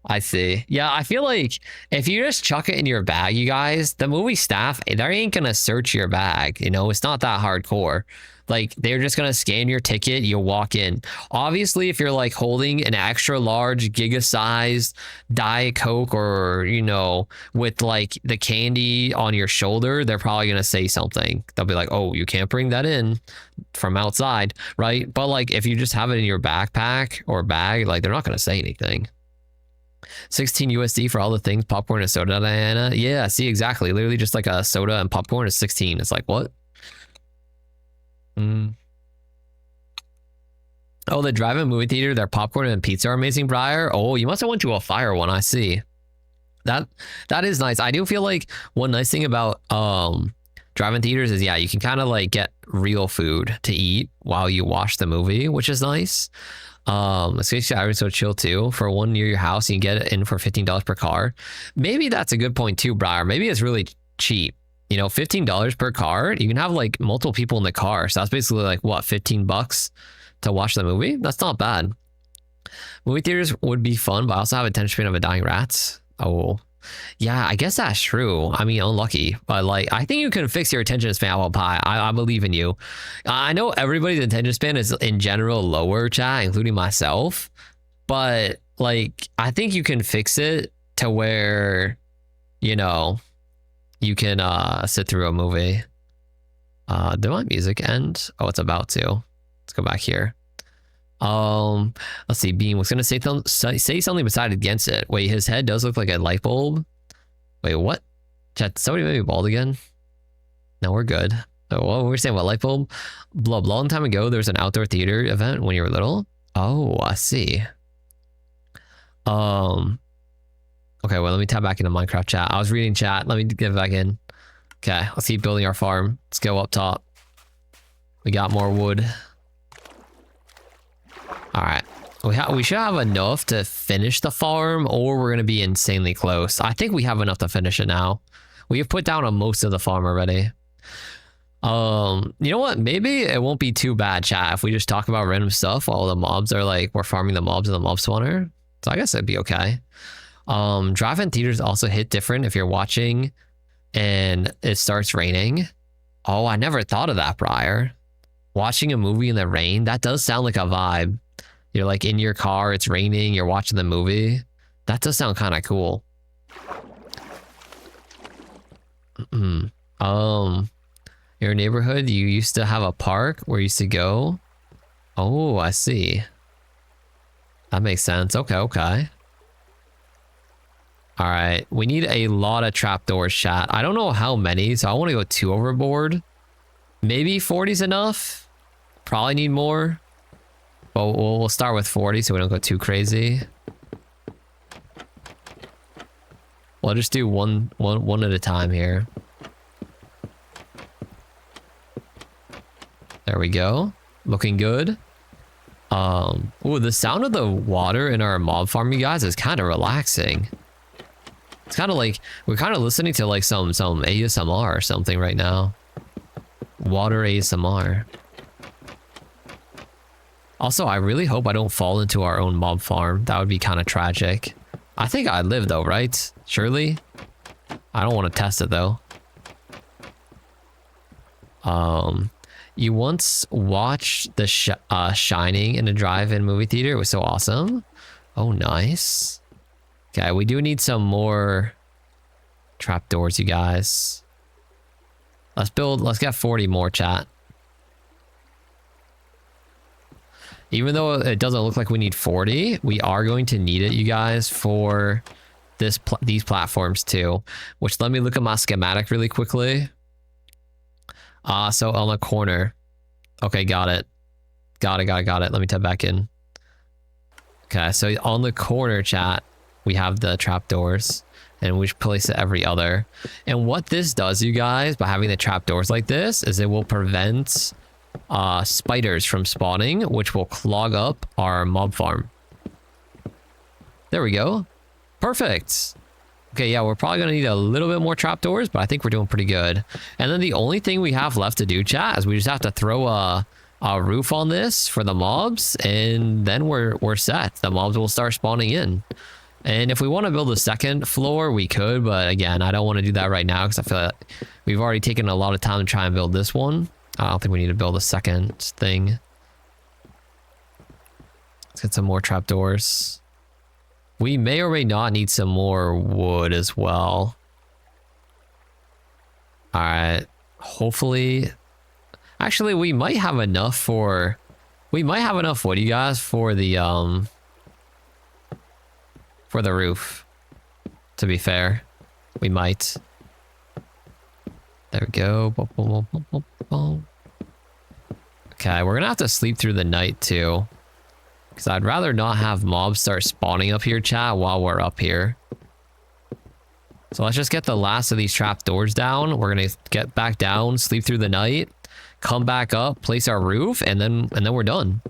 I see. Yeah, I feel like if you just chuck it in your bag, you guys, the movie staff, they ain't gonna search your bag. You know, it's not that hardcore. Like, they're just gonna scan your ticket, you'll walk in. Obviously, if you're like holding an extra large giga-sized Diet Coke or, you know, with like the candy on your shoulder, they're probably gonna say something. They'll be like, oh, you can't bring that in from outside, right? But like, if you just have it in your backpack or bag, like, they're not gonna say anything. 16 USD for all the things, popcorn and soda, Diana. Yeah, see, exactly. Literally just like a soda and popcorn is 16. It's like, what? Oh, the drive-in movie theater, their popcorn and pizza are amazing, Briar. Oh, you must have went to a fire one. I see. That is nice. I do feel like one nice thing about drive-in theaters is, yeah, you can kind of like get real food to eat while you watch the movie, which is nice. Especially I was so chill too. For one near your house, you can get it in for $15 per car. Maybe that's a good point too, Briar. Maybe it's really cheap. You know, $15 per car. You can have like multiple people in the car. So that's basically like what, $15 to watch the movie? That's not bad. Movie theaters would be fun, but I also have a attention span of a dying rat. Oh, yeah, I guess that's true. I mean, unlucky, but like, I think you can fix your attention span up high. I believe in you. I know everybody's attention span is in general lower, chat, including myself, but like, I think you can fix it to where, you know, you can sit through a movie. Did my music end? Oh, it's about to. Let's go back here. Let's see. Bean was gonna say something besides against it. Wait, his head does look like a light bulb. Wait, what? Chat, somebody made me bald again? No, we're good. Oh, what were we saying? What, light bulb? Long time ago, there was an outdoor theater event when you were little. Oh, I see. Okay, well, let me tap back into Minecraft chat. I was reading chat. Let me get back in. Okay, let's keep building our farm. Let's go up top. We got more wood. All right. We should have enough to finish the farm, or we're going to be insanely close. I think we have enough to finish it now. We have put down on most of the farm already. You know what? Maybe it won't be too bad, chat, if we just talk about random stuff while the mobs are like, we're farming the mobs in the mob spawner. So I guess it'd be okay. Drive-in theaters also hit different if you're watching and it starts raining. Oh, I never thought of that, Briar. Watching a movie in the rain, that does sound like a vibe. You're like in your car, it's raining, you're watching the movie. That does sound kind of cool. Your neighborhood, you used to have a park where you used to go? Oh, I see. That makes sense. Okay, okay. All right, we need a lot of trapdoors, chat. I don't know how many, so I want to go 2 overboard. Maybe 40's enough. Probably need more. But we'll start with 40 so we don't go too crazy. We'll just do one at a time here. There we go. Looking good. Ooh, the sound of the water in our mob farm, you guys, is kind of relaxing. It's kind of like we're kind of listening to like some ASMR or something right now. Water ASMR. Also, I really hope I don't fall into our own mob farm. That would be kind of tragic. I think I'd live though, right? Surely? I don't want to test it though. You once watched The Shining in a drive-in movie theater. It was so awesome. Oh, nice. Okay, we do need some more trapdoors, you guys. Let's get 40 more, chat. Even though it doesn't look like we need 40, we are going to need it, you guys, for these platforms too. Which, let me look at my schematic really quickly. So on the corner. Okay, got it. Got it. Let me type back in. Okay, so on the corner, chat, we have the trapdoors. And we should place it every other. And what this does, you guys, by having the trapdoors like this, is it will prevent spiders from spawning, which will clog up our mob farm. There we go. Perfect. Okay, yeah, we're probably going to need a little bit more trapdoors, but I think we're doing pretty good. And then the only thing we have left to do, chat, is we just have to throw a roof on this for the mobs, and then we're set. The mobs will start spawning in. And if we want to build a second floor, we could, but again, I don't want to do that right now because I feel like we've already taken a lot of time to try and build this one. I don't think we need to build a second thing. Let's get some more trapdoors. We may or may not need some more wood as well. All right. Hopefully. Actually, we might have enough for... We might have enough wood, you guys, for the roof. To be fair. We might. There we go. Okay, we're gonna have to sleep through the night too. Because I'd rather not have mobs start spawning up here, chat, while we're up here. So let's just get the last of these trapdoors down. We're gonna get back down, sleep through the night, come back up, place our roof, and then we're done.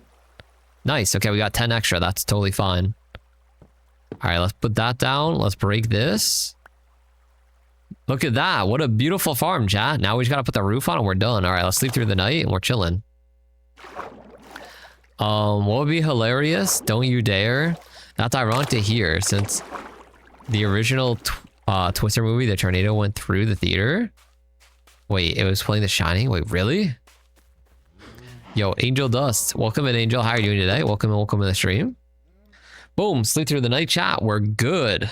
Nice. Okay, we got 10 extra. That's totally fine. All right, let's put that down. Let's break this. Look at that. What a beautiful farm, chat. Now we just gotta put the roof on and we're done. All right, let's sleep through the night and we're chilling. What would be hilarious? Don't you dare. That's ironic to hear, since the original Twister movie, the tornado went through the theater. Wait, it was playing The Shining? Wait, really? Yo, Angel Dust. Welcome in, Angel. How are you doing today? Welcome in the stream. Boom, sleep through the night, chat. We're good.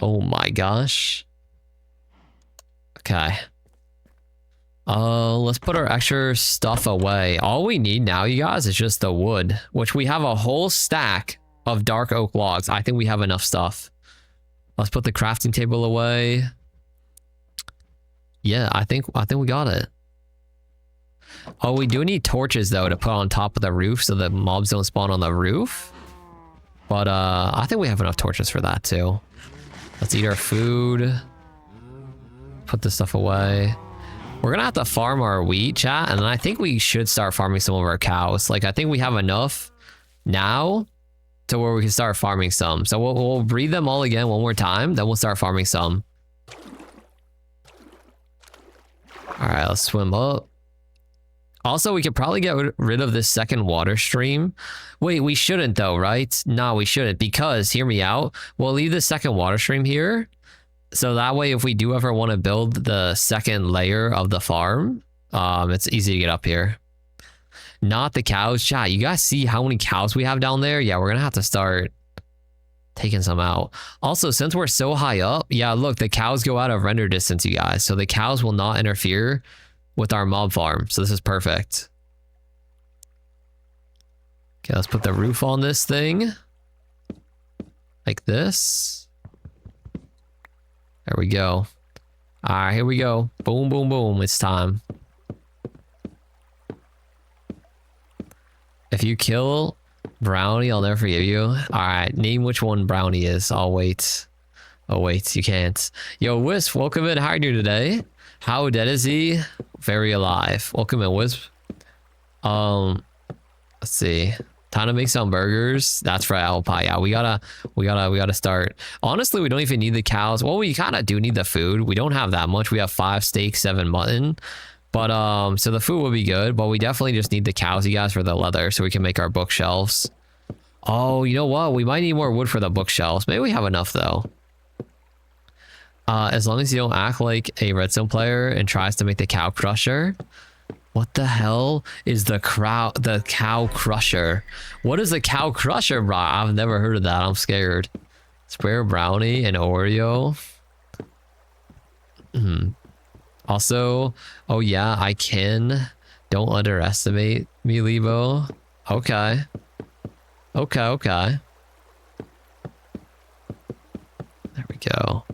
Oh my gosh. Okay. Let's put our extra stuff away. All we need now, you guys, is just the wood, which we have a whole stack of dark oak logs. I think we have enough stuff. Let's put the crafting table away. Yeah, I think we got it. Oh, we do need torches though to put on top of the roof so the mobs don't spawn on the roof. But I think we have enough torches for that too. Let's eat our food. Put this stuff away. We're gonna have to farm our wheat, chat, and then I think we should start farming some of our cows. Like, I think we have enough now to where we can start farming some. So we'll breed them all again one more time, then we'll start farming some. All right, let's swim up. Also, we could probably get rid of this second water stream. Wait, we shouldn't though, right? No, we shouldn't, because, hear me out, we'll leave the second water stream here. So that way, if we do ever want to build the second layer of the farm, it's easy to get up here. Not the cows, chat. You guys see how many cows we have down there? Yeah, we're gonna have to start taking some out. Also, since we're so high up, yeah, look, the cows go out of render distance, you guys. So the cows will not interfere with our mob farm. So this is perfect. Okay, let's put the roof on this thing. Like this. There we go. All right, here we go. Boom, boom, boom. It's time. If you kill Brownie, I'll never forgive you. All right, name which one Brownie is. I'll wait. Oh, wait, you can't. Yo, Wisp, welcome in. How are you doing today? How dead is he? Very alive. Welcome in, Wisp. Let's see. Time to make some burgers. That's right, apple pie. Yeah, we gotta start. Honestly, we don't even need the cows. Well, we kind of do need the food. We don't have that much. We have 5 steaks, 7 mutton. But so the food will be good, but we definitely just need the cows, you guys, for the leather, so we can make our bookshelves. Oh, you know what? We might need more wood for the bookshelves. Maybe we have enough though. As long as you don't act like a redstone player and tries to make the cow crusher. What the hell is the cow crusher? What is the cow crusher, bro? I've never heard of that. I'm scared. Spare Brownie and Oreo. Also, oh yeah, I can. Don't underestimate me, Libo. Okay. Okay. There we go.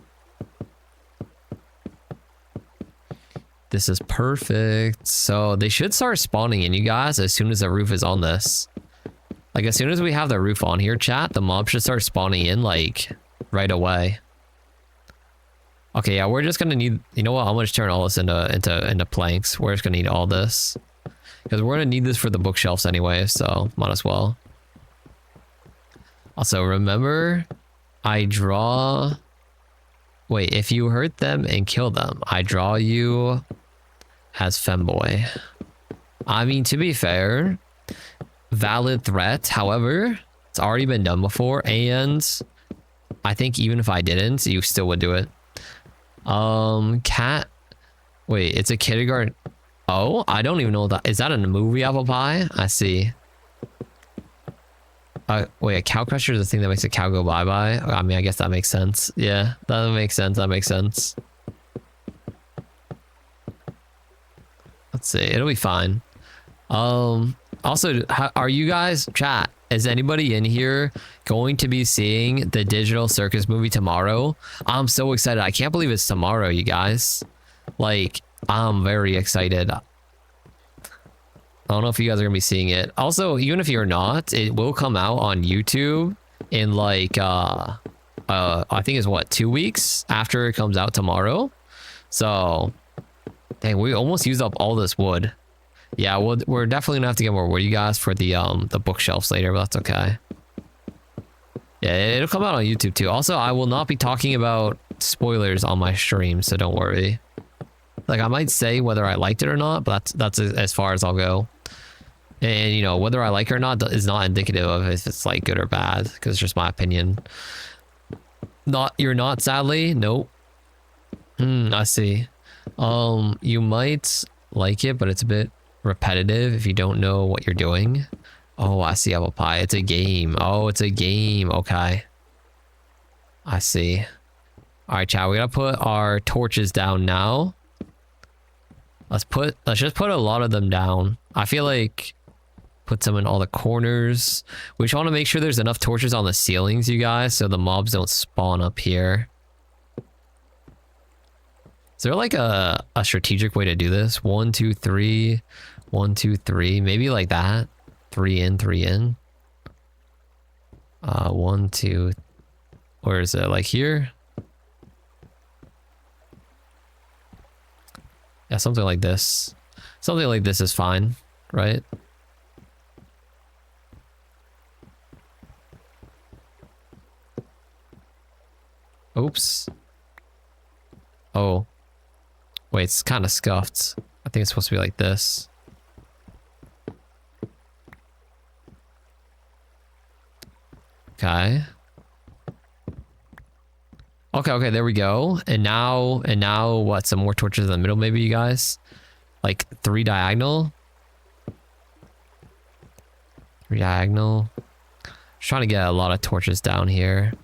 This is perfect. So they should start spawning in, you guys, as soon as the roof is on this. Like, as soon as we have the roof on here, chat, the mob should start spawning in, like, right away. Okay, yeah, we're just gonna need, you know what, I'm gonna just turn all this into planks. We're just gonna need all this. Because we're gonna need this for the bookshelves anyway, so might as well. Also, remember, I draw... Wait, if you hurt them and kill them, I draw you as femboy. I mean, to be fair, valid threat. However, it's already been done before, and I think even if I didn't, you still would do it. Cat. Wait, it's a kindergarten. Oh, I don't even know that. Is that in a movie, apple pie? I see. Wait, a cow crusher is the thing that makes a cow go bye-bye? I mean, I guess that makes sense. Yeah, that makes sense. That makes sense. Let's see. It'll be fine. Also, are you guys, chat, is anybody in here going to be seeing the Digital Circus movie tomorrow? I'm so excited. I can't believe it's tomorrow, you guys. Like, I'm very excited. I don't know if you guys are gonna be seeing it. Also, even if you're not, it will come out on YouTube in like I think it's what, 2 weeks after it comes out tomorrow. So dang, we almost used up all this wood. Yeah, we're definitely gonna have to get more wood, you guys, for the bookshelves later, but that's okay. Yeah, it'll come out on YouTube too. Also, I will not be talking about spoilers on my stream, so don't worry. Like, I might say whether I liked it or not, but that's as far as I'll go. And, you know, whether I like it or not is not indicative of if it's, like, good or bad, because it's just my opinion. You're not, sadly? Nope. I see. You might like it, but it's a bit repetitive if you don't know what you're doing. Oh, I see, apple pie. It's a game. Oh, it's a game. Okay. I see. All right, chat. We gotta put our torches down now. Let's just put a lot of them down. I feel like put some in all the corners. We just want to make sure there's enough torches on the ceilings, you guys, so the mobs don't spawn up here. Is there like a strategic way to do this? 1, 2, 3, 1, 2, 3, maybe like that. 3 in, 3 in. 1, 2. Where is it? Like here? Yeah, something like this. Something like this is fine, right? Oops. Oh. Wait, it's kind of scuffed. I think it's supposed to be like this. Okay. Okay, there we go. And now what? Some more torches in the middle, maybe, you guys? Like 3 diagonal? 3 diagonal. Just trying to get a lot of torches down here.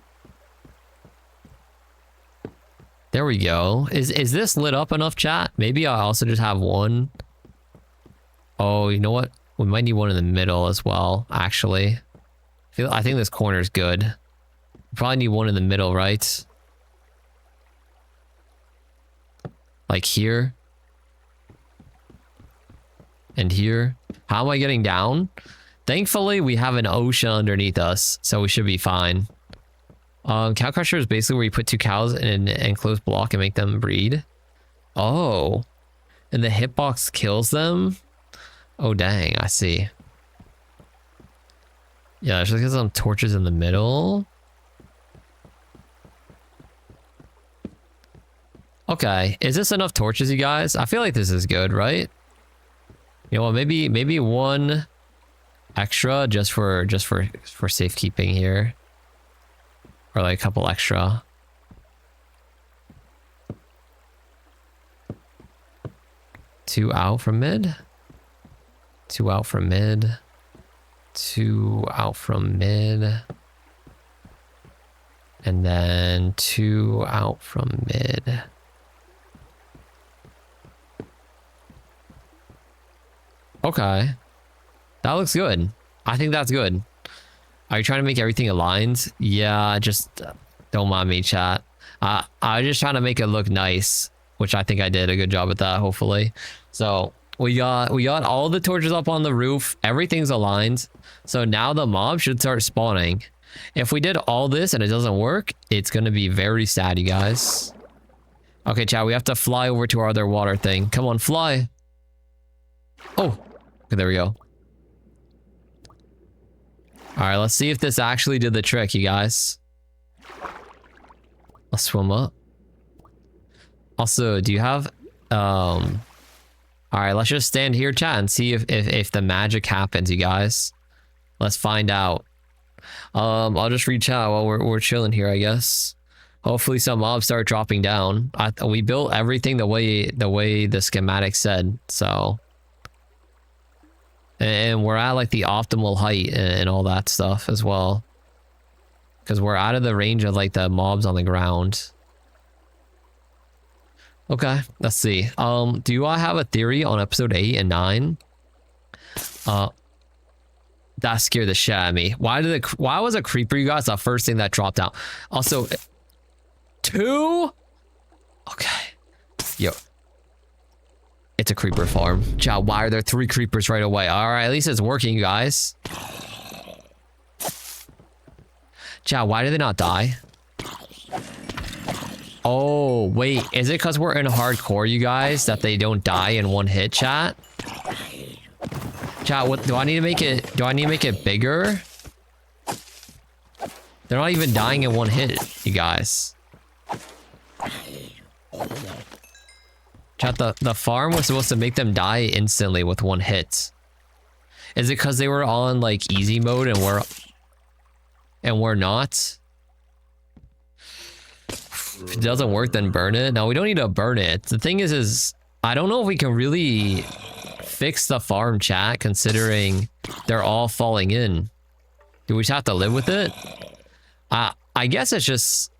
There we go. Is this lit up enough, chat? Maybe I also just have one. Oh, you know what? We might need one in the middle as well, actually. I think this corner is good. We probably need one in the middle, right? Like here. And here. How am I getting down? Thankfully, we have an ocean underneath us, so we should be fine. Cow crusher is basically where you put 2 cows in an enclosed block and make them breed. Oh. And the hitbox kills them? Oh, dang. I see. Yeah, let's just get some torches in the middle. Okay. Is this enough torches, you guys? I feel like this is good, right? You know what? Maybe one extra just for safekeeping here. Or like a couple extra. Two out from mid. 2 out from mid. 2 out from mid. And then 2 out from mid. Okay. That looks good. I think that's good. Are you trying to make everything aligned? Yeah, just don't mind me, chat. I was just trying to make it look nice, which I think I did a good job at that, hopefully. So we got all the torches up on the roof. Everything's aligned. So now the mob should start spawning. If we did all this and it doesn't work, it's going to be very sad, you guys. Okay, chat, we have to fly over to our other water thing. Come on, fly. Oh, okay, there we go. All right, let's see if this actually did the trick, you guys. Let's swim up. Also, do you have... All right, let's just stand here, chat, and see if the magic happens, you guys. Let's find out. I'll just reach out while we're chilling here, I guess. Hopefully some mobs start dropping down. We built everything the way the schematic said, so... And we're at like the optimal height and all that stuff as well. Because we're out of the range of like the mobs on the ground. Okay, let's see. Do I have a theory on episode 8 and 9? That scared the shit out of me. Why was a creeper, you guys, the first thing that dropped out? Also, 2? Okay. Yo. It's a creeper farm. Chat, why are there 3 creepers right away? All right, at least it's working, you guys. Chat, why do they not die? Oh, wait. Is it because we're in hardcore, you guys, that they don't die in one hit, chat? Chat, what do I need to make it? Do I need to make it bigger? They're not even dying in one hit, you guys. Chat, the farm was supposed to make them die instantly with one hit. Is it because they were all in like easy mode and we're not? If it doesn't work, then burn it. No, we don't need to burn it. The thing is I don't know if we can really fix the farm, chat, considering they're all falling in. Do we just have to live with it? I guess it's just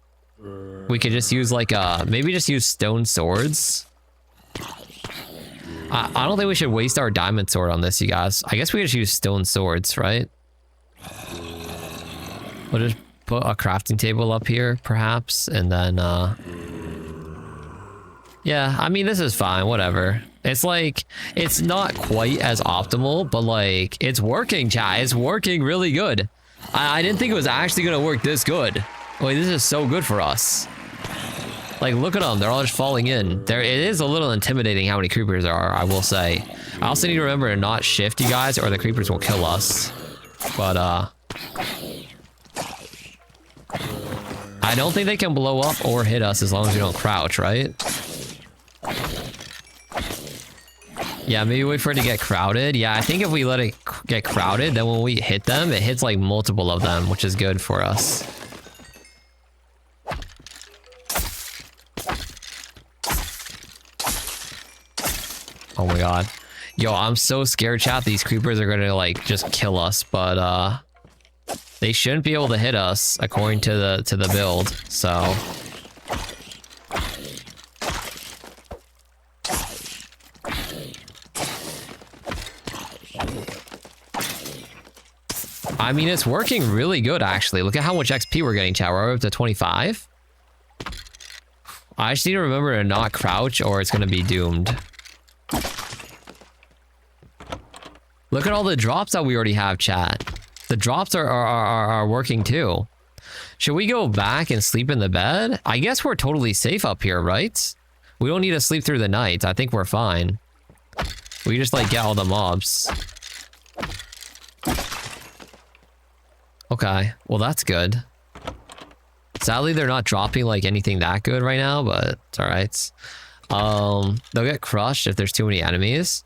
we could just use like maybe just use stone swords. I don't think we should waste our diamond sword on this, you guys. I guess we just use stone swords, right? We'll just put a crafting table up here, perhaps, and then, yeah, I mean, this is fine, whatever. It's like, it's not quite as optimal, but like, it's working, chat. It's working really good. I didn't think it was actually gonna work this good. Wait, this is so good for us. Like, look at them. They're all just falling in. It is a little intimidating how many creepers there are, I will say. I also need to remember to not shift, you guys, or the creepers will kill us. But, I don't think they can blow up or hit us as long as we don't crouch, right? Yeah, maybe wait for it to get crowded. Yeah, I think if we let it get crowded, then when we hit them, it hits like multiple of them, which is good for us. Oh my god. Yo, I'm so scared, chat. These creepers are gonna like just kill us, but they shouldn't be able to hit us according to the build, so. I mean, it's working really good, actually. Look at how much XP we're getting, chat. We're up to 25. I just need to remember to not crouch or it's gonna be doomed. Look at all the drops that we already have, chat. The drops are working too. Should we go back and sleep in the bed? I guess we're totally safe up here, right? We don't need to sleep through the night. I think we're fine. We just like get all the mobs. Okay, well that's good. Sadly, they're not dropping like anything that good right now, but it's alright. They'll get crushed if there's too many enemies.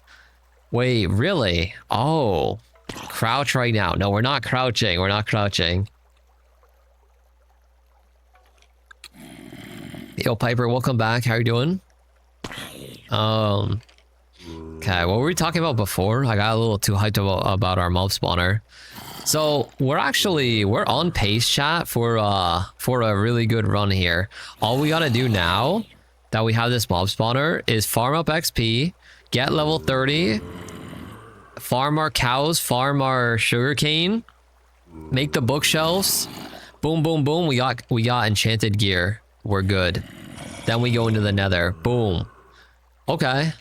Wait, really? Oh, crouch right now. No, we're not crouching. We're not crouching. Yo, Piper, welcome back. How you doing? Okay, what were we talking about before? I got a little too hyped about our mob spawner. So we're on pace, chat, for a really good run here. All we gotta do now that we have this mob spawner is farm up XP, get level 30, farm our cows, farm our sugarcane, make the bookshelves. Boom, boom, boom. We got enchanted gear. We're good. Then we go into the nether. Boom. Okay.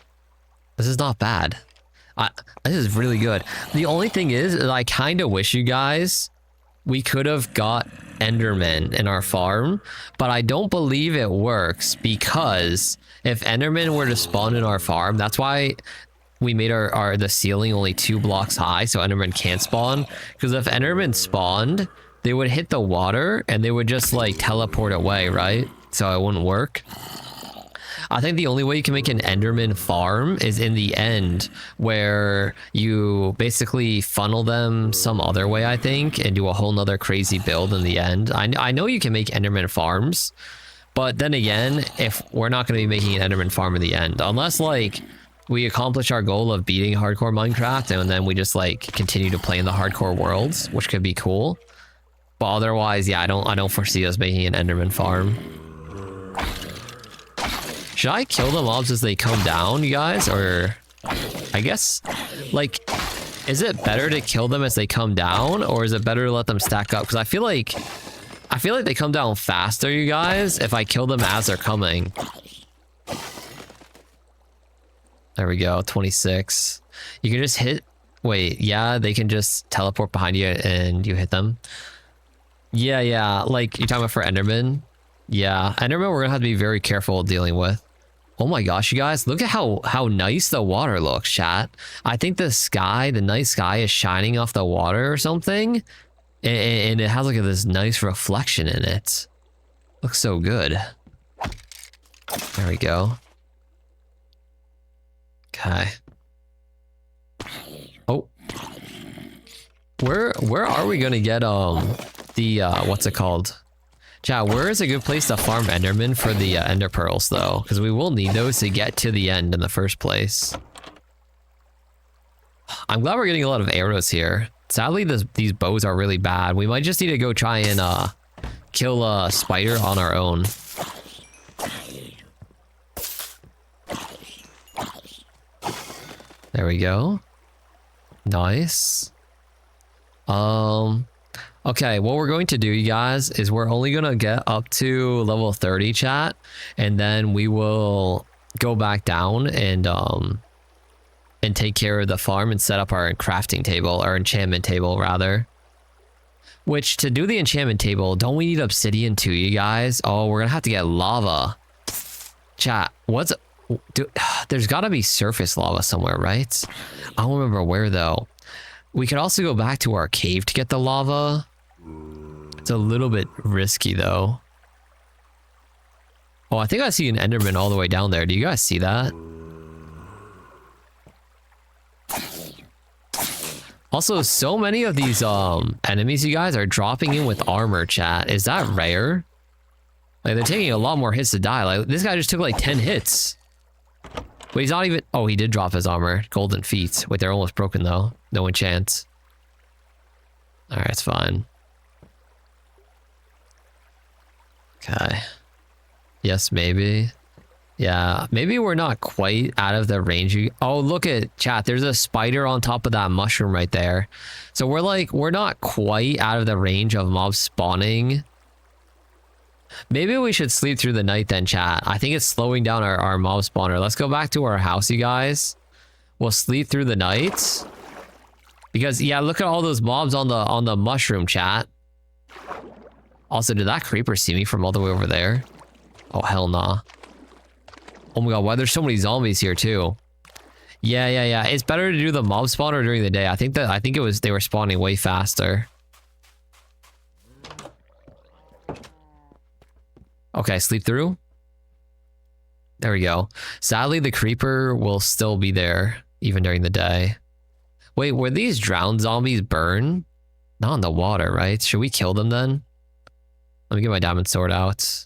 This is not bad. This is really good. The only thing is I kind of wish you guys we could have got Enderman in our farm, but I don't believe it works because if Enderman were to spawn in our farm, that's why we made the ceiling only 2 blocks high so Enderman can't spawn. Because if Enderman spawned, they would hit the water and they would just like teleport away, right? So it wouldn't work. I think the only way you can make an Enderman farm is in the end, where you basically funnel them some other way, I think, and do a whole nother crazy build in the end. I know you can make Enderman farms, but then again, if we're not going to be making an Enderman farm in the end, unless like we accomplish our goal of beating hardcore Minecraft and then we just like continue to play in the hardcore worlds, which could be cool. But otherwise, yeah, I don't foresee us making an Enderman farm. Should I kill the mobs as they come down, you guys? Or I guess, like, is it better to kill them as they come down, or is it better to let them stack up? Because I feel like they come down faster, you guys, if I kill them as they're coming. There we go, 26. You can just hit. Wait, yeah, they can just teleport behind you and you hit them. Yeah, like you're talking about for Enderman. Yeah, Enderman we're gonna have to be very careful dealing with. Oh my gosh, you guys, look at how nice the water looks, chat. I think the night sky is shining off the water or something. And it has like this nice reflection in it. Looks so good. There we go. Okay. Oh. Where are we gonna get what's it called? Chat, where is a good place to farm Enderman for the Ender Pearls, though? Because we will need those to get to the end in the first place. I'm glad we're getting a lot of arrows here. Sadly, these bows are really bad. We might just need to go try and kill a spider on our own. There we go. Nice. Okay, what we're going to do, you guys, is we're only going to get up to level 30, chat, and then we will go back down and take care of the farm and set up our crafting table, or enchantment table, rather. Which, to do the enchantment table, don't we need obsidian too, you guys? Oh, we're going to have to get lava. Chat, there's got to be surface lava somewhere, right? I don't remember where though. We could also go back to our cave to get the lava. It's a little bit risky though. Oh, I think I see an Enderman all the way down there. Do you guys see that? Also, so many of these enemies, you guys, are dropping in with armor, chat. Is that rare? Like, they're taking a lot more hits to die. Like, this guy just took like 10 hits. But he's not even... Oh, he did drop his armor. Golden feet. Wait, they're almost broken, though. No enchant. Alright, it's fine. Okay. Yes, maybe. Yeah, maybe we're not quite out of the range. Oh, look at chat. There's a spider on top of that mushroom right there. So we're not quite out of the range of mobs spawning. Maybe we should sleep through the night then, chat. I think it's slowing down our mob spawner. Let's go back to our house, you guys. We'll sleep through the night. Because, yeah, look at all those mobs on the mushroom, chat. Also, did that creeper see me from all the way over there? Oh, hell nah. Oh my god, why there's so many zombies here too? Yeah. It's better to do the mob spawner during the day. I think they were spawning way faster. Okay, sleep through. There we go. Sadly, the creeper will still be there even during the day. Wait, were these drowned zombies burn? Not in the water, right? Should we kill them then? Let me get my diamond sword out.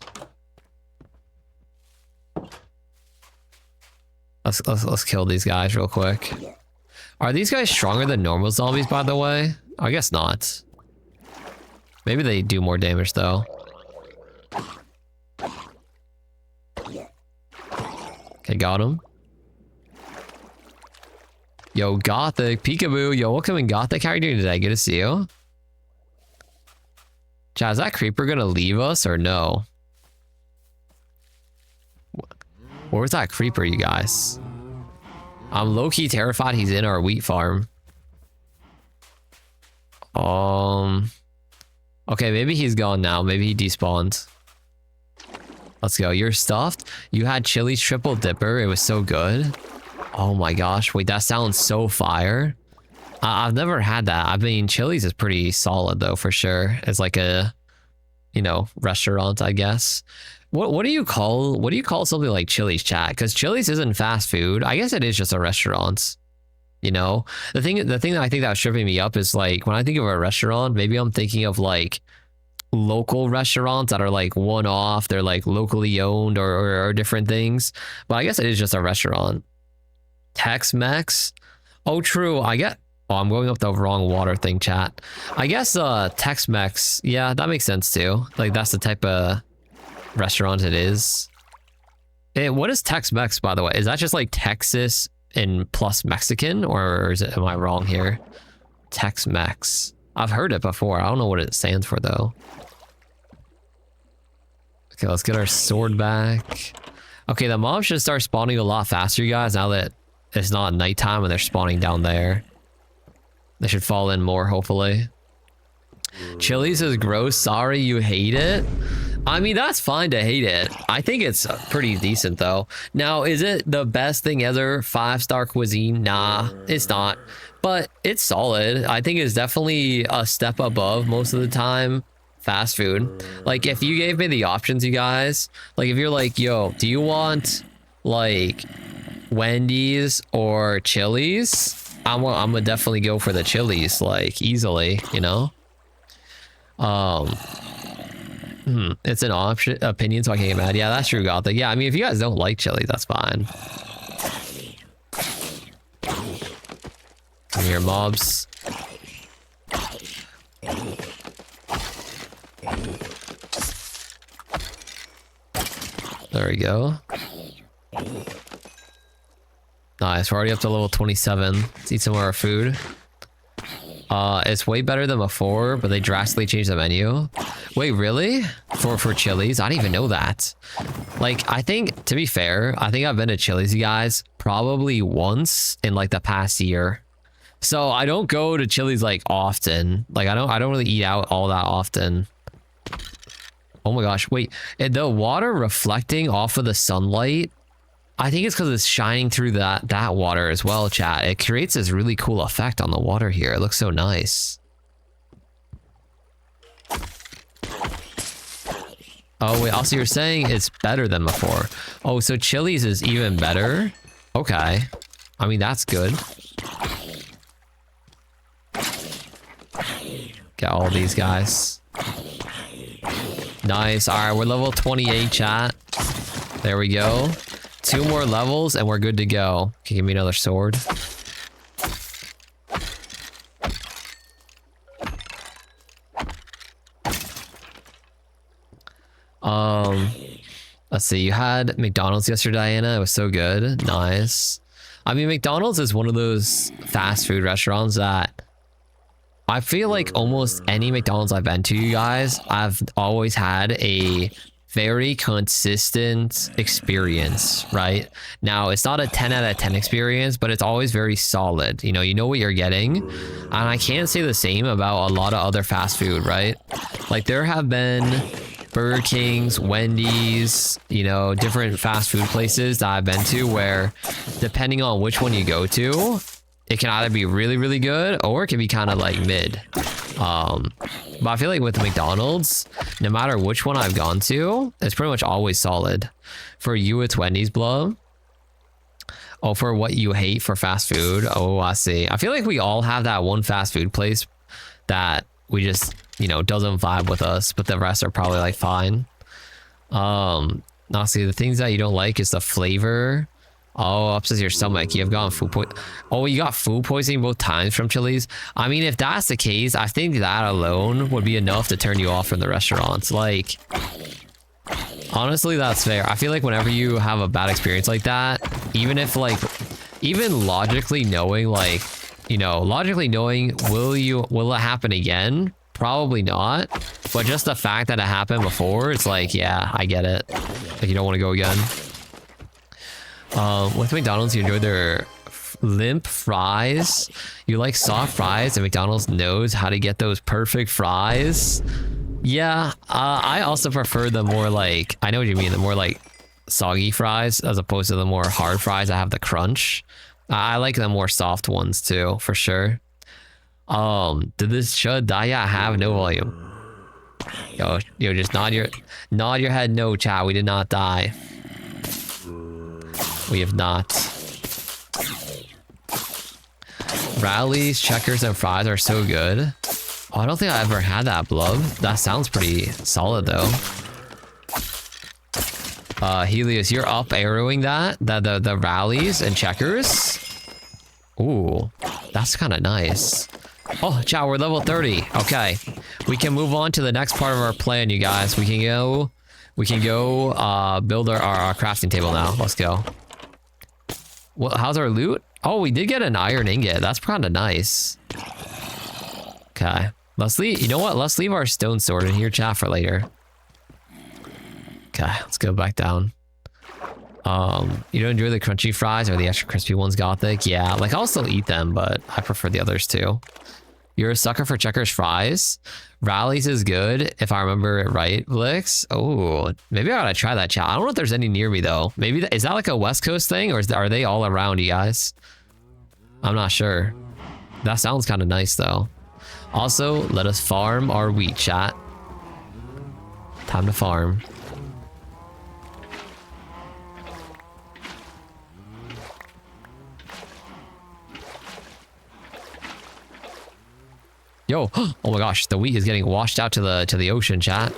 Let's kill these guys real quick. Are these guys stronger than normal zombies, by the way? I guess not. Maybe they do more damage though. Okay, got him. Yo, Gothic, peekaboo. Yo, welcome in Gothic. How are you doing today? Good to see you. Chat, is that creeper gonna leave us or no? Where's that creeper, you guys? I'm low-key terrified he's in our wheat farm. Okay, maybe he's gone now. Maybe he despawned. Let's go. You're stuffed. You had Chili's triple dipper. It was so good. Oh my gosh. Wait, that sounds so fire. I've never had that. I mean, Chili's is pretty solid though, for sure. It's like a, you know, restaurant, I guess. What do you call something like Chili's, chat? Because Chili's isn't fast food. I guess it is just a restaurant. You know, the thing that I think that was tripping me up is like when I think of a restaurant, maybe I'm thinking of like local restaurants that are like one-off. They're like locally owned or different things. But I guess it is just a restaurant. Tex-Mex. Oh, true. Oh, I'm going up the wrong water thing, chat. I guess Tex-Mex. Yeah, that makes sense too. Like that's the type of restaurant it is. Hey, what is Tex-Mex, by the way? Is that just like Texas and plus Mexican, or am I wrong here? Tex-Mex. I've heard it before. I don't know what it stands for though. Okay, let's get our sword back. Okay, the mobs should start spawning a lot faster, you guys, now that it's not nighttime and they're spawning down there. They should fall in more, hopefully. Chili's is gross. Sorry you hate it. I mean, that's fine to hate it. I think it's pretty decent, though. Now, is it the best thing ever? 5-star cuisine? Nah, it's not. But it's solid. I think it's definitely a step above most of the time fast food. Like, if you gave me the options, you guys, like, if you're like, yo, do you want, like, Wendy's or Chili's? I'm gonna definitely go for the Chili's, like, easily, you know? It's an opinion, so I can't get mad. Yeah, that's true, Gothic. Yeah, I mean, if you guys don't like Chili's, that's fine. Come here, mobs. There we go. Nice, we're already up to level 27. Let's eat some of our food. It's way better than before, but they drastically changed the menu. Wait, really? For Chili's? I didn't even know that. Like, I think, to be fair, I think I've been to Chili's, you guys, probably once in like the past year. So I don't go to Chili's like often. Like I don't really eat out all that often. Oh my gosh, wait. The water reflecting off of the sunlight, I think it's because it's shining through that water as well, chat. It creates this really cool effect on the water here. It looks so nice. Oh, wait. Also, you're saying it's better than before. Oh, so Chili's is even better? Okay. I mean, that's good. Get all these guys. Nice. All right, we're level 28, chat. There we go. 2 more levels and we're good to go. Can you give me another sword? Let's see. You had McDonald's yesterday, Diana. It was so good. Nice. I mean, McDonald's is one of those fast food restaurants that I feel like almost any McDonald's I've been to, you guys, I've always had a very consistent experience, right? Now, it's not a 10 out of 10 experience, but it's always very solid. You know what you're getting. And I can't say the same about a lot of other fast food, right? Like, there have been Burger Kings, Wendy's, different fast food places that I've been to where depending on which one you go to, it can either be really, really good or it can be kind of like mid. But I feel like with McDonald's, no matter which one I've gone to, it's pretty much always solid. For you, it's Wendy's, Blow. Oh, for what you hate for fast food. Oh, I see. I feel like we all have that one fast food place that we just, doesn't vibe with us, but the rest are probably like fine. Now see, the things that you don't like is the flavor. Oh, upsets your stomach. You've gotten food poisoning. Oh, you got food poisoning both times from Chili's. I mean, if that's the case, I think that alone would be enough to turn you off from the restaurants. Like, honestly, that's fair. I feel like whenever you have a bad experience like that, even if even logically knowing, will it happen again? Probably not. But just the fact that it happened before, it's like, yeah, I get it. Like, you don't want to go again. With McDonald's, you enjoy their limp fries. You like soft fries, and McDonald's knows how to get those perfect fries. Yeah, I also prefer the more like, I know what you mean, the more like soggy fries as opposed to the more hard fries that have the crunch. I like the more soft ones too, for sure. Did this should die? Yeah, have no volume. Yo, just nod your head. No, chat. We did not die. We have not. Rallies, checkers, and fries are so good. Oh, I don't think I ever had that, Blub. That sounds pretty solid though. Helios, you're up arrowing the rallies and checkers. Ooh, that's kind of nice. Oh, chat, we're level 30. Okay, we can move on to the next part of our plan, you guys. We can go build our crafting table now. Let's go. Well, how's our loot? Oh, we did get an iron ingot. That's kind of nice. Okay, let's leave. You know what? Let's leave our stone sword in here, chat, for later. Okay, let's go back down. You don't enjoy the crunchy fries or the extra crispy ones, Gothic? Yeah, like I'll still eat them, but I prefer the others too. You're a sucker for checkers fries. Rallies is good, if I remember it right, Blix. Oh, maybe I gotta try that, chat. I don't know if there's any near me though. Maybe is that like a West Coast thing, or are they all around you guys? I'm not sure. That sounds kind of nice though. Also, let us farm our wheat, chat. Time to farm. Yo, oh my gosh, the wheat is getting washed out to the ocean, chat.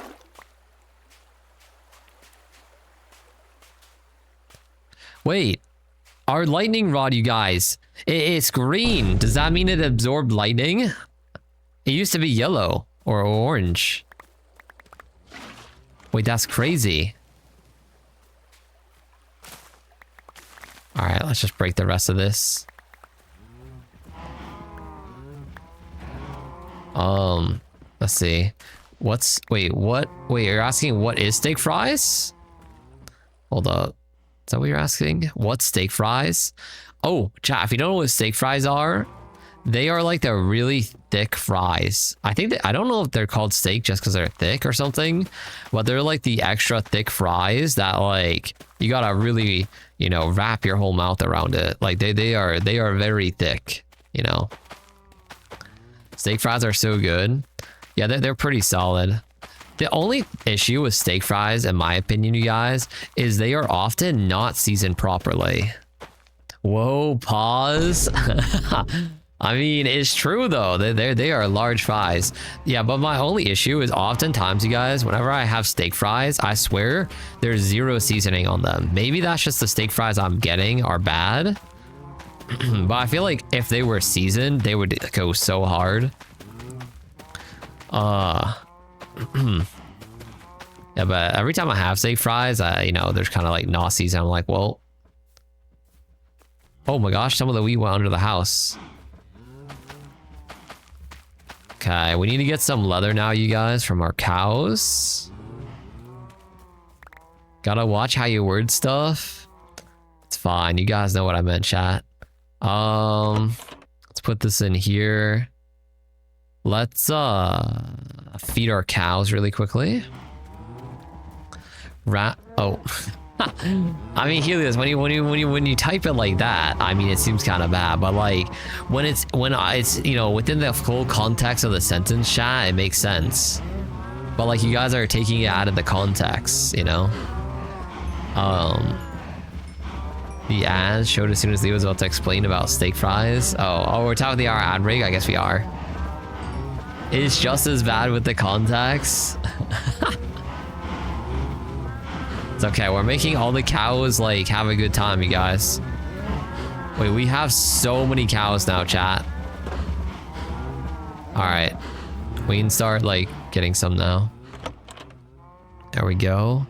Wait, our lightning rod, you guys, it's green. Does that mean it absorbed lightning? It used to be yellow or orange. Wait, that's crazy. All right, let's just break the rest of this. Let's see. Wait, you're asking what is steak fries? Hold up. Is that what you're asking? What steak fries? Oh, chat, if you don't know what steak fries are, They are like the really thick fries. I think I don't know if they're called steak just because they're thick or something, but they're like the extra thick fries that like you gotta really, you know, wrap your whole mouth around it. Like they are very thick, you know. Steak fries are so good. Yeah, they're pretty solid. The only issue with steak fries, in my opinion, you guys, is they are often not seasoned properly. Whoa, pause. I mean, it's true though. They are large fries. Yeah, but my only issue is oftentimes, you guys, whenever I have steak fries, I swear there's zero seasoning on them. Maybe that's just the steak fries I'm getting are bad. But I feel like if they were seasoned, they would go so hard. Yeah, but every time I have steak fries, you know, there's kind of like not seasoned. I'm like, well, oh my gosh, some of the wheat went under the house. Okay, we need to get some leather now, you guys, from our cows. Gotta watch how you word stuff. It's fine. You guys know what I meant, chat. Let's put this in here. Let's feed our cows really quickly. Oh. I mean, Helios, when you type it like that, I mean, it seems kind of bad, but like when it's you know, within the full context of the sentence, chat, it makes sense. But like you guys are taking it out of the context, you know. The ads showed as soon as Leo was about to explain about steak fries. Oh, we're talking the our ad break. I guess we are. It's just as bad with the context. It's okay, we're making all the cows like have a good time, you guys. Wait, we have so many cows now, chat. All right, we can start like getting some now. There we go.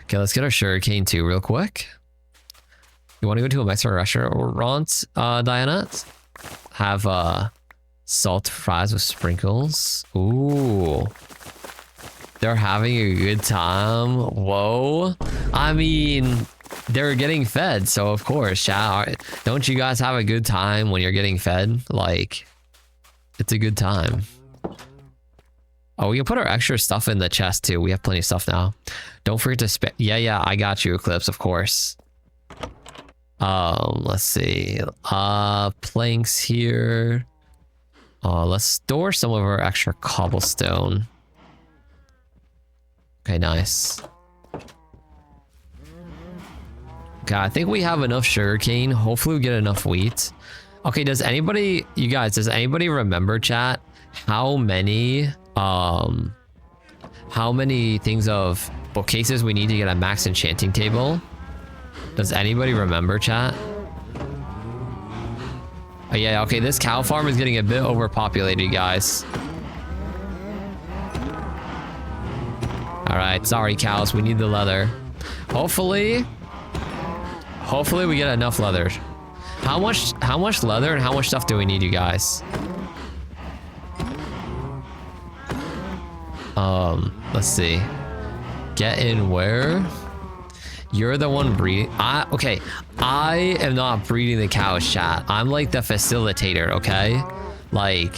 Okay, let's get our sugarcane too real quick. You want to go to a Mexican restaurant, Diana? Have salt fries with sprinkles. Ooh. They're having a good time. Whoa. I mean, they're getting fed, so of course, chat. Don't you guys have a good time when you're getting fed? Like, it's a good time. Oh, we can put our extra stuff in the chest too. We have plenty of stuff now. Don't forget to spare. Yeah, I got you, Eclipse, of course. Let's see. Planks here. Let's store some of our extra cobblestone. Okay, nice. Okay, I think we have enough sugarcane. Hopefully we get enough wheat. Okay, does anybody, you guys, does anybody remember, chat, how many things of bookcases we need to get a max enchanting table? Does anybody remember, chat? Oh yeah, okay, this cow farm is getting a bit overpopulated, guys. All right, sorry cows, we need the leather. Hopefully we get enough leather. How much leather and how much stuff do we need, you guys? Let's see. Get in where? You're the one breeding. Okay, I am not breeding the cows, chat. I'm like the facilitator, okay? Like,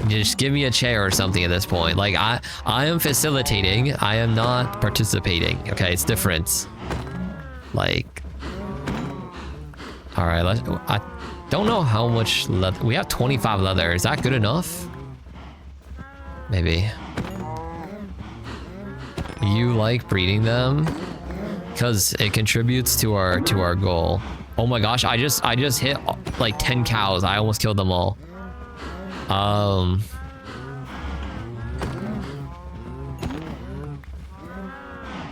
just give me a chair or something at this point. Like, I am facilitating. I am not participating. Okay, it's different. Like, all right. I don't know how much leather. We have 25 leather. Is that good enough? Maybe. You like breeding them because it contributes to our goal. Oh my gosh! I just hit like 10 cows. I almost killed them all. All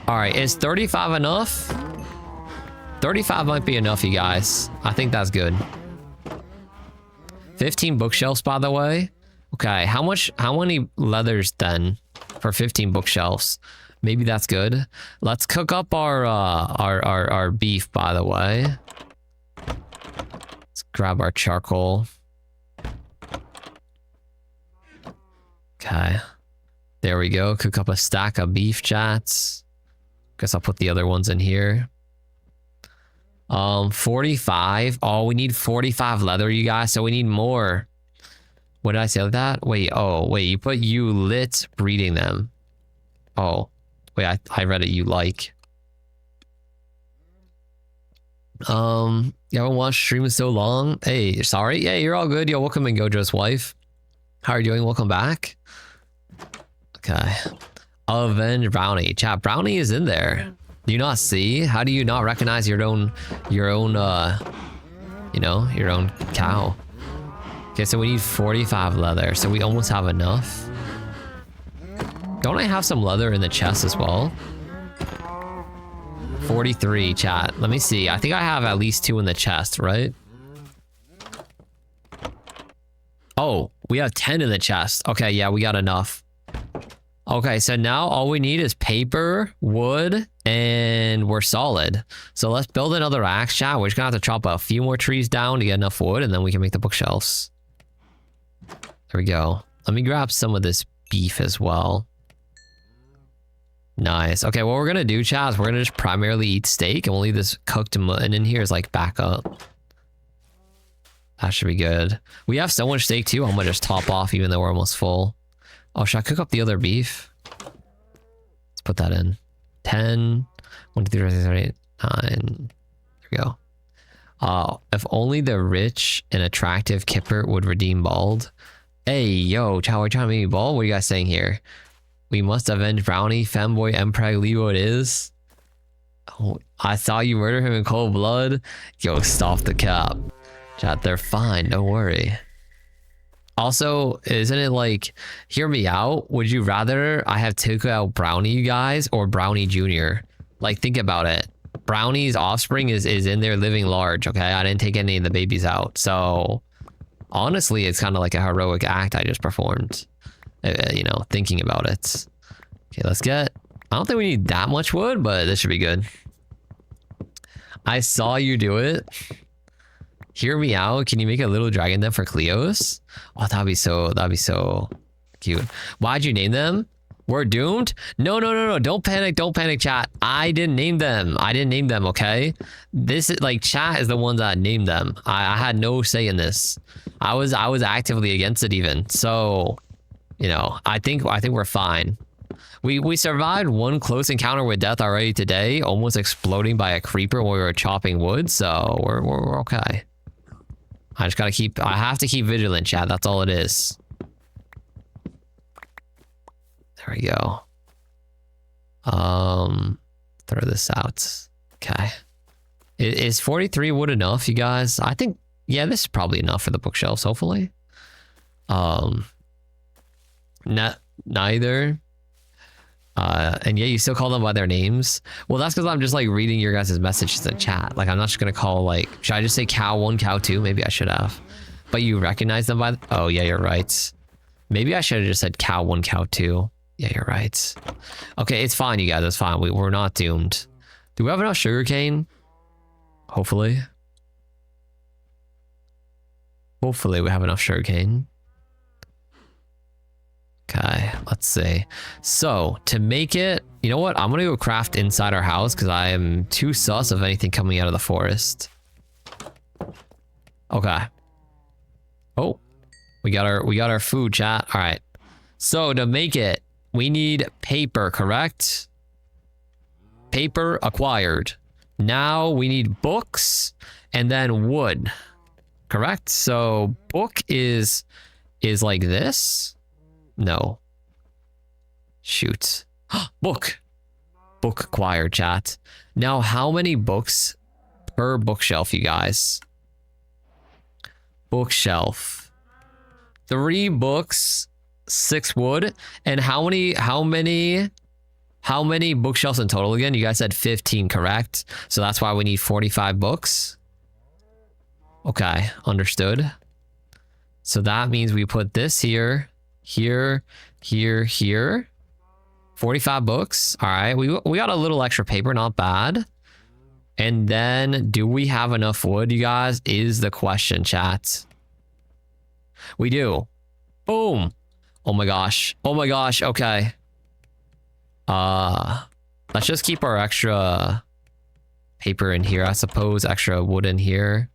right, is 35 enough? 35 might be enough, you guys. I think that's good. 15 bookshelves, by the way. Okay, how many leathers then for 15 bookshelves? Maybe that's good. Let's cook up our beef, by the way. Let's grab our charcoal. Okay, there we go. Cook up a stack of beef, chats. Guess I'll put the other ones in here. 45. Oh, we need 45 leather, you guys. So we need more. What did I say like that? Wait, oh, wait, you put you lit breeding them. Oh, wait, I read it you like. You haven't watched stream in so long. Hey, sorry. Yeah, you're all good. Yo, welcome in, Gojo's wife. How are you doing? Welcome back. Okay. Avenge Brownie. Chat, Brownie is in there. Do you not see? How do you not recognize your own, you know, your own cow? Okay, so we need 45 leather. So we almost have enough. Don't I have some leather in the chest as well? 43, chat. Let me see. I think I have at least 2 in the chest, right? Oh, we have 10 in the chest. Okay, yeah, we got enough. Okay, so now all we need is paper, wood, and we're solid. So let's build another axe, chat. We're just gonna have to chop a few more trees down to get enough wood, and then we can make the bookshelves. There we go. Let me grab some of this beef as well. Nice. Okay, what we're gonna do, chat, is we're gonna just primarily eat steak, and we'll leave this cooked and in here is like backup. That should be good. We have so much steak too. I'm gonna just top off even though we're almost full. Oh, should I cook up the other beef? Let's put that in. 10, 1, 2, 3, 4, 5, 6, 7, 8, 9. There we go. If only the rich and attractive Kipper would redeem bald. Hey, yo, chat, we're trying to make me bald? What are you guys saying here? We must avenge Brownie, Femboy, Empreg, Libo it is. Oh, I saw you murder him in cold blood. Yo, stop the cap. Chat, they're fine, don't worry. Also, isn't it like, hear me out, would you rather I have taken out Brownie, you guys, or Brownie Jr.? Like, think about it. Brownie's offspring is in there living large, okay? I didn't take any of the babies out. So, honestly, it's kind of like a heroic act I just performed. You know, thinking about it. Okay, let's get... I don't think we need that much wood, but this should be good. I saw you do it. Hear me out. Can you make a little dragon den for Cleos? Oh, that'd be so cute. Why'd you name them? We're doomed? No. Don't panic, chat. I didn't name them. Okay? This is like chat is the one that named them. I had no say in this. I was actively against it even. So, you know, I think we're fine. We survived one close encounter with death already today, almost exploding by a creeper when we were chopping wood, so we're okay. I have to keep vigilant, chat. That's all it is. There we go. Throw this out. Okay. Is 43 wood enough, you guys? I think, yeah, this is probably enough for the bookshelves, hopefully. Neither. And yeah, you still call them by their names. Well, that's because I'm just like reading your guys' messages in chat. Like, I'm not just gonna call like, should I just say cow 1, cow 2? Maybe I should have. But you recognize them by, oh yeah, you're right. Maybe I should have just said cow 1, cow 2. Yeah, you're right. Okay, it's fine, you guys. It's fine. We're not doomed. Do we have enough sugarcane? Hopefully. Hopefully we have enough sugarcane. Okay, let's see. So, to make it... You know what? I'm going to go craft inside our house because I am too sus of anything coming out of the forest. Okay. Oh. We got our food, chat. All right. So, to make it, we need paper, correct? Paper acquired. Now, we need books and then wood. Correct? So, book is like this. No. Shoot. Book. Book acquired, chat. Now, how many books per bookshelf, you guys? Bookshelf. 3 books, 6 wood. And how many bookshelves in total again? You guys said 15, correct? So that's why we need 45 books. Okay, understood. So that means we put this here. Here. 45 books. All right. We got a little extra paper. Not bad. And then do we have enough wood, you guys? Is the question, chat. We do. Boom. Oh my gosh. Okay. Let's just keep our extra paper in here, I suppose. Extra wood in here.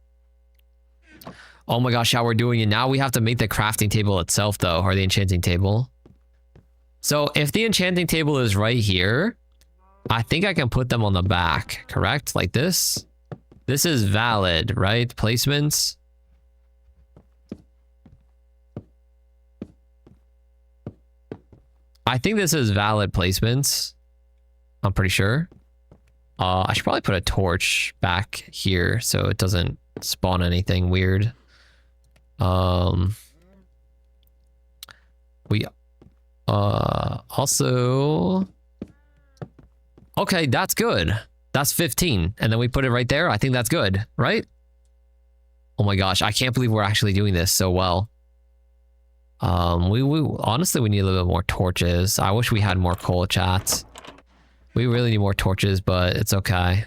Oh my gosh, how we're doing it. Now we have to make the crafting table itself though, or the enchanting table. So if the enchanting table is right here, I think I can put them on the back, correct? Like this. This is valid, right? Placements. I think this is valid placements. I'm pretty sure. I should probably put a torch back here so it doesn't spawn anything weird. We also, okay, that's good. That's 15, and then we put it right there. I think that's good, right? Oh my gosh, I can't believe we're actually doing this so well. We honestly, we need a little bit more torches. I wish we had more coal, chat. We really need more torches, but it's okay.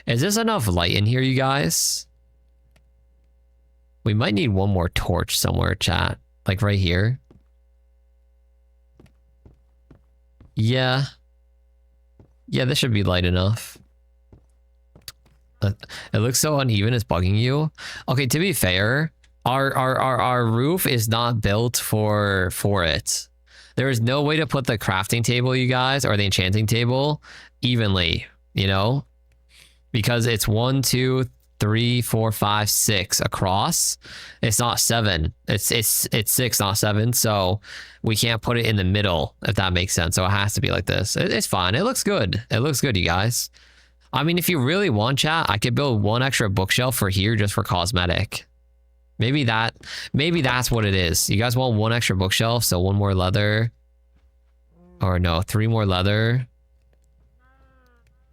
Is this enough light in here, you guys? We might need one more torch somewhere, chat. Like right here. Yeah. Yeah, this should be light enough. It looks so uneven, it's bugging you. Okay, to be fair, our roof is not built for it. There is no way to put the crafting table, you guys, or the enchanting table evenly, you know? Because it's 1, 2, 3, 4, 5, 6 across. It's not 7. It's 6, not 7. So we can't put it in the middle, if that makes sense. So it has to be like this. It's fine. It looks good. It looks good, you guys. I mean, if you really want, chat, I could build one extra bookshelf for here just for cosmetic. Maybe that's what it is. You guys want one extra bookshelf, so 1 more leather. Or no, 3 more leather.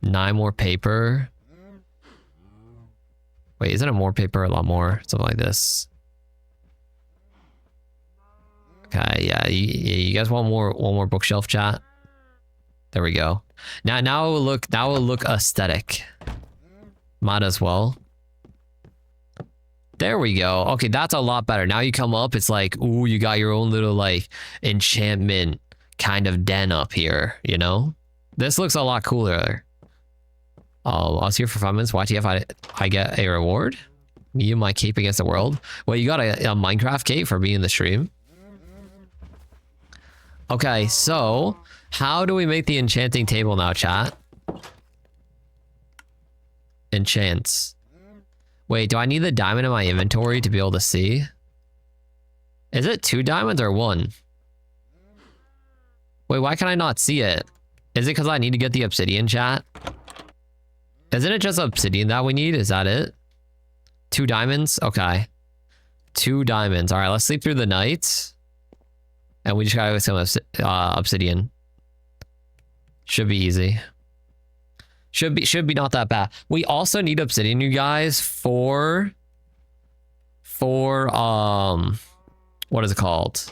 9 more paper. Wait, isn't it more paper? A lot more. Something like this. Okay, yeah. You guys want one more bookshelf, chat? There we go. Now it will look aesthetic. Might as well. There we go. Okay, that's a lot better. Now you come up, it's like, ooh, you got your own little like enchantment kind of den up here, you know? This looks a lot cooler. Oh, I was here for 5 minutes. YTF, I get a reward? Me and my cape against the world? Well, you got a Minecraft cape for being in the stream. Okay, so how do we make the enchanting table now, chat? Enchants. Wait, do I need the diamond in my inventory to be able to see? Is it 2 diamonds or 1? Wait, why can I not see it? Is it because I need to get the obsidian, chat? Isn't it just obsidian that we need? Is that it? 2 diamonds? Okay. 2 diamonds. All right, let's sleep through the night. And we just gotta get some obsidian. Should be easy. Should be not that bad. We also need obsidian, you guys, for what is it called?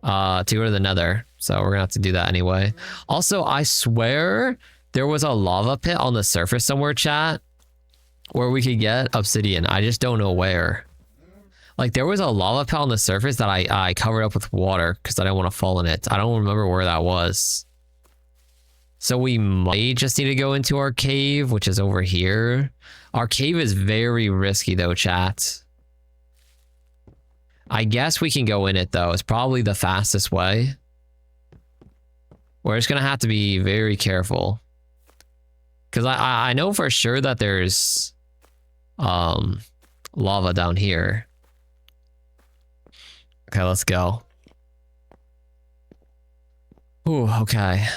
To go to the nether. So we're gonna have to do that anyway. Also, I swear there was a lava pit on the surface somewhere, chat, where we could get obsidian. I just don't know where. Like, there was a lava pit on the surface that I covered up with water because I didn't want to fall in it. I don't remember where that was. So we might just need to go into our cave, which is over here. Our cave is very risky though, chat. I guess we can go in it though. It's probably the fastest way. We're just gonna have to be very careful. Because I know for sure that there's lava down here. Okay, let's go. Ooh, okay.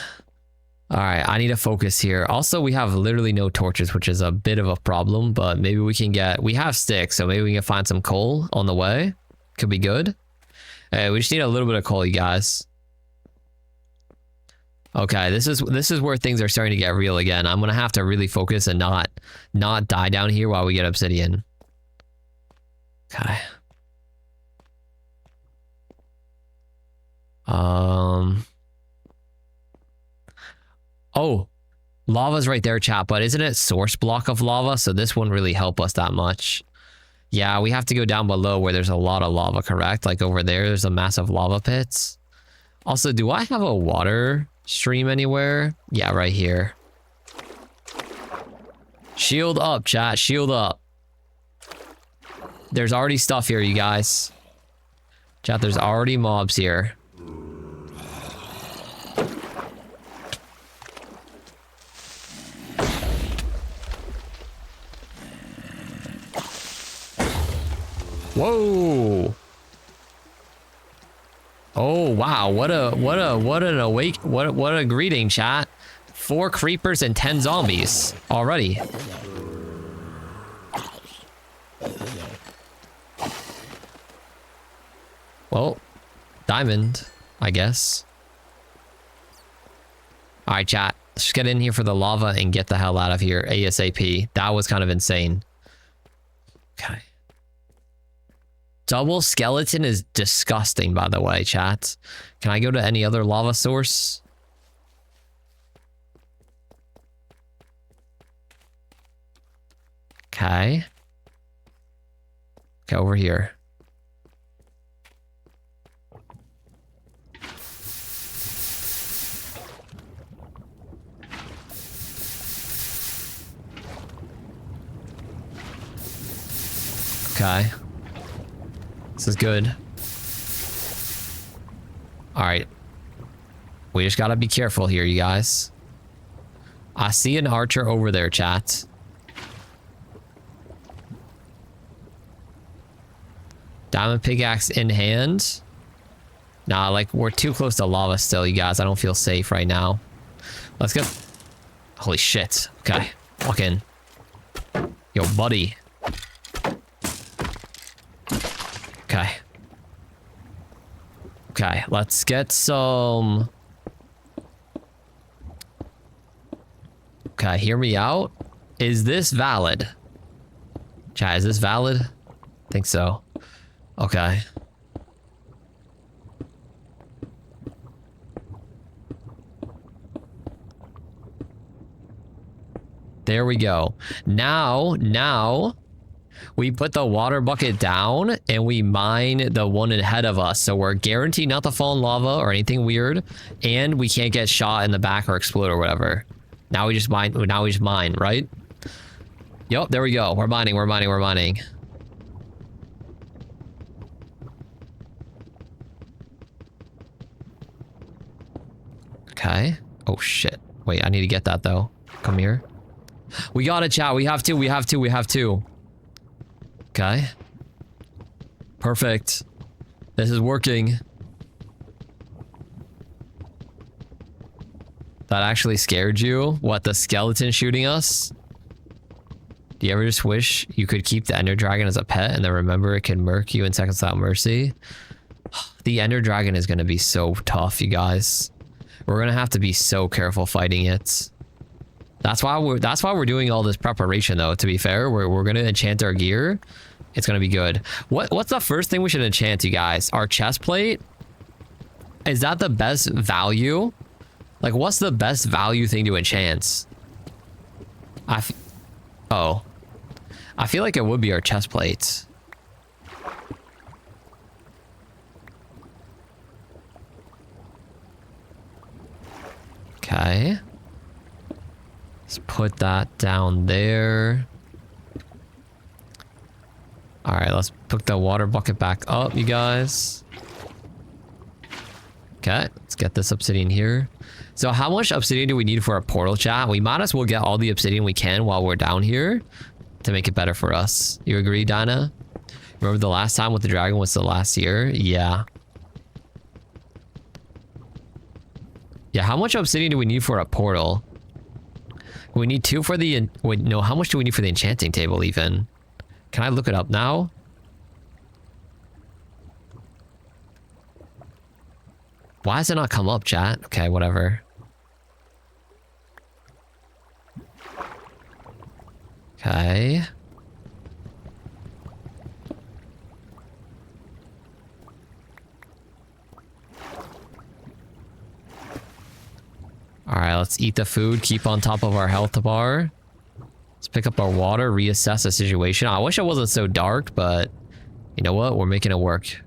All right, I need to focus here. Also, we have literally no torches, which is a bit of a problem, but maybe we can get... We have sticks, so maybe we can find some coal on the way. Could be good. We just need a little bit of coal, you guys. Okay, this is where things are starting to get real again. I'm gonna have to really focus and not die down here while we get obsidian. Okay. Oh, lava's right there, chat, but isn't it source block of lava? So this wouldn't really help us that much. Yeah, we have to go down below where there's a lot of lava, correct? Like over there's a massive lava pits. Also, do I have a water stream anywhere? Yeah, right here. Shield up, chat, shield up. there's already stuff here, you guys. Chat, there's already mobs here. Whoa. Oh wow, what a greeting, chat. 4 creepers and 10 zombies already. Well, diamond, I guess. All right, chat. Let's just get in here for the lava and get the hell out of here ASAP. That was kind of insane. Okay. Double skeleton is disgusting, by the way, chat. Can I go to any other lava source? Okay. Okay, over here. Okay. This is good. Alright. We just gotta be careful here, you guys. I see an archer over there, chat. Diamond pickaxe in hand. Nah, like, we're too close to lava still, you guys. I don't feel safe right now. Let's go. Holy shit. Okay. Walk in. Yo, buddy. Okay. Okay, let's get some... Okay, hear me out. Is this valid? Chat, is this valid? I think so. Okay. There we go. Now... we put the water bucket down and we mine the one ahead of us. So we're guaranteed not to fall in lava or anything weird. And we can't get shot in the back or explode or whatever. Now we just mine, right? Yep, there we go. We're mining. Okay. Oh shit. Wait, I need to get that though. Come here. We got it, chat. We have to. Okay. Perfect. This is working. That actually scared you? What, the skeleton shooting us? Do you ever just wish you could keep the Ender Dragon as a pet and then remember it can murk you in seconds without mercy? The Ender Dragon is going to be so tough, you guys. We're going to have to be so careful fighting it. That's why we're doing all this preparation though, to be fair. We're gonna enchant our gear. It's gonna be good. What's the first thing we should enchant, you guys? Our chest plate? Is that the best value? Like, what's the best value thing to enchant? Oh. I feel like it would be our chest plate. Okay. Let's put that down there. All right, let's put the water bucket back up, you guys. Okay, let's get this obsidian here. So how much obsidian do we need for a portal, chat? We might as well get all the obsidian we can while we're down here to make it better for us. You agree, Dinah? Remember the last time with the dragon was the last year? Yeah. Yeah, how much obsidian do we need for a portal? We need 2 for the... Wait, no, how much do we need for the enchanting table even? Can I look it up now? Why does it not come up, chat? Okay, whatever. Okay. Alright, let's eat the food, keep on top of our health bar. Let's pick up our water, reassess the situation. I wish it wasn't so dark, but you know what? We're making it work.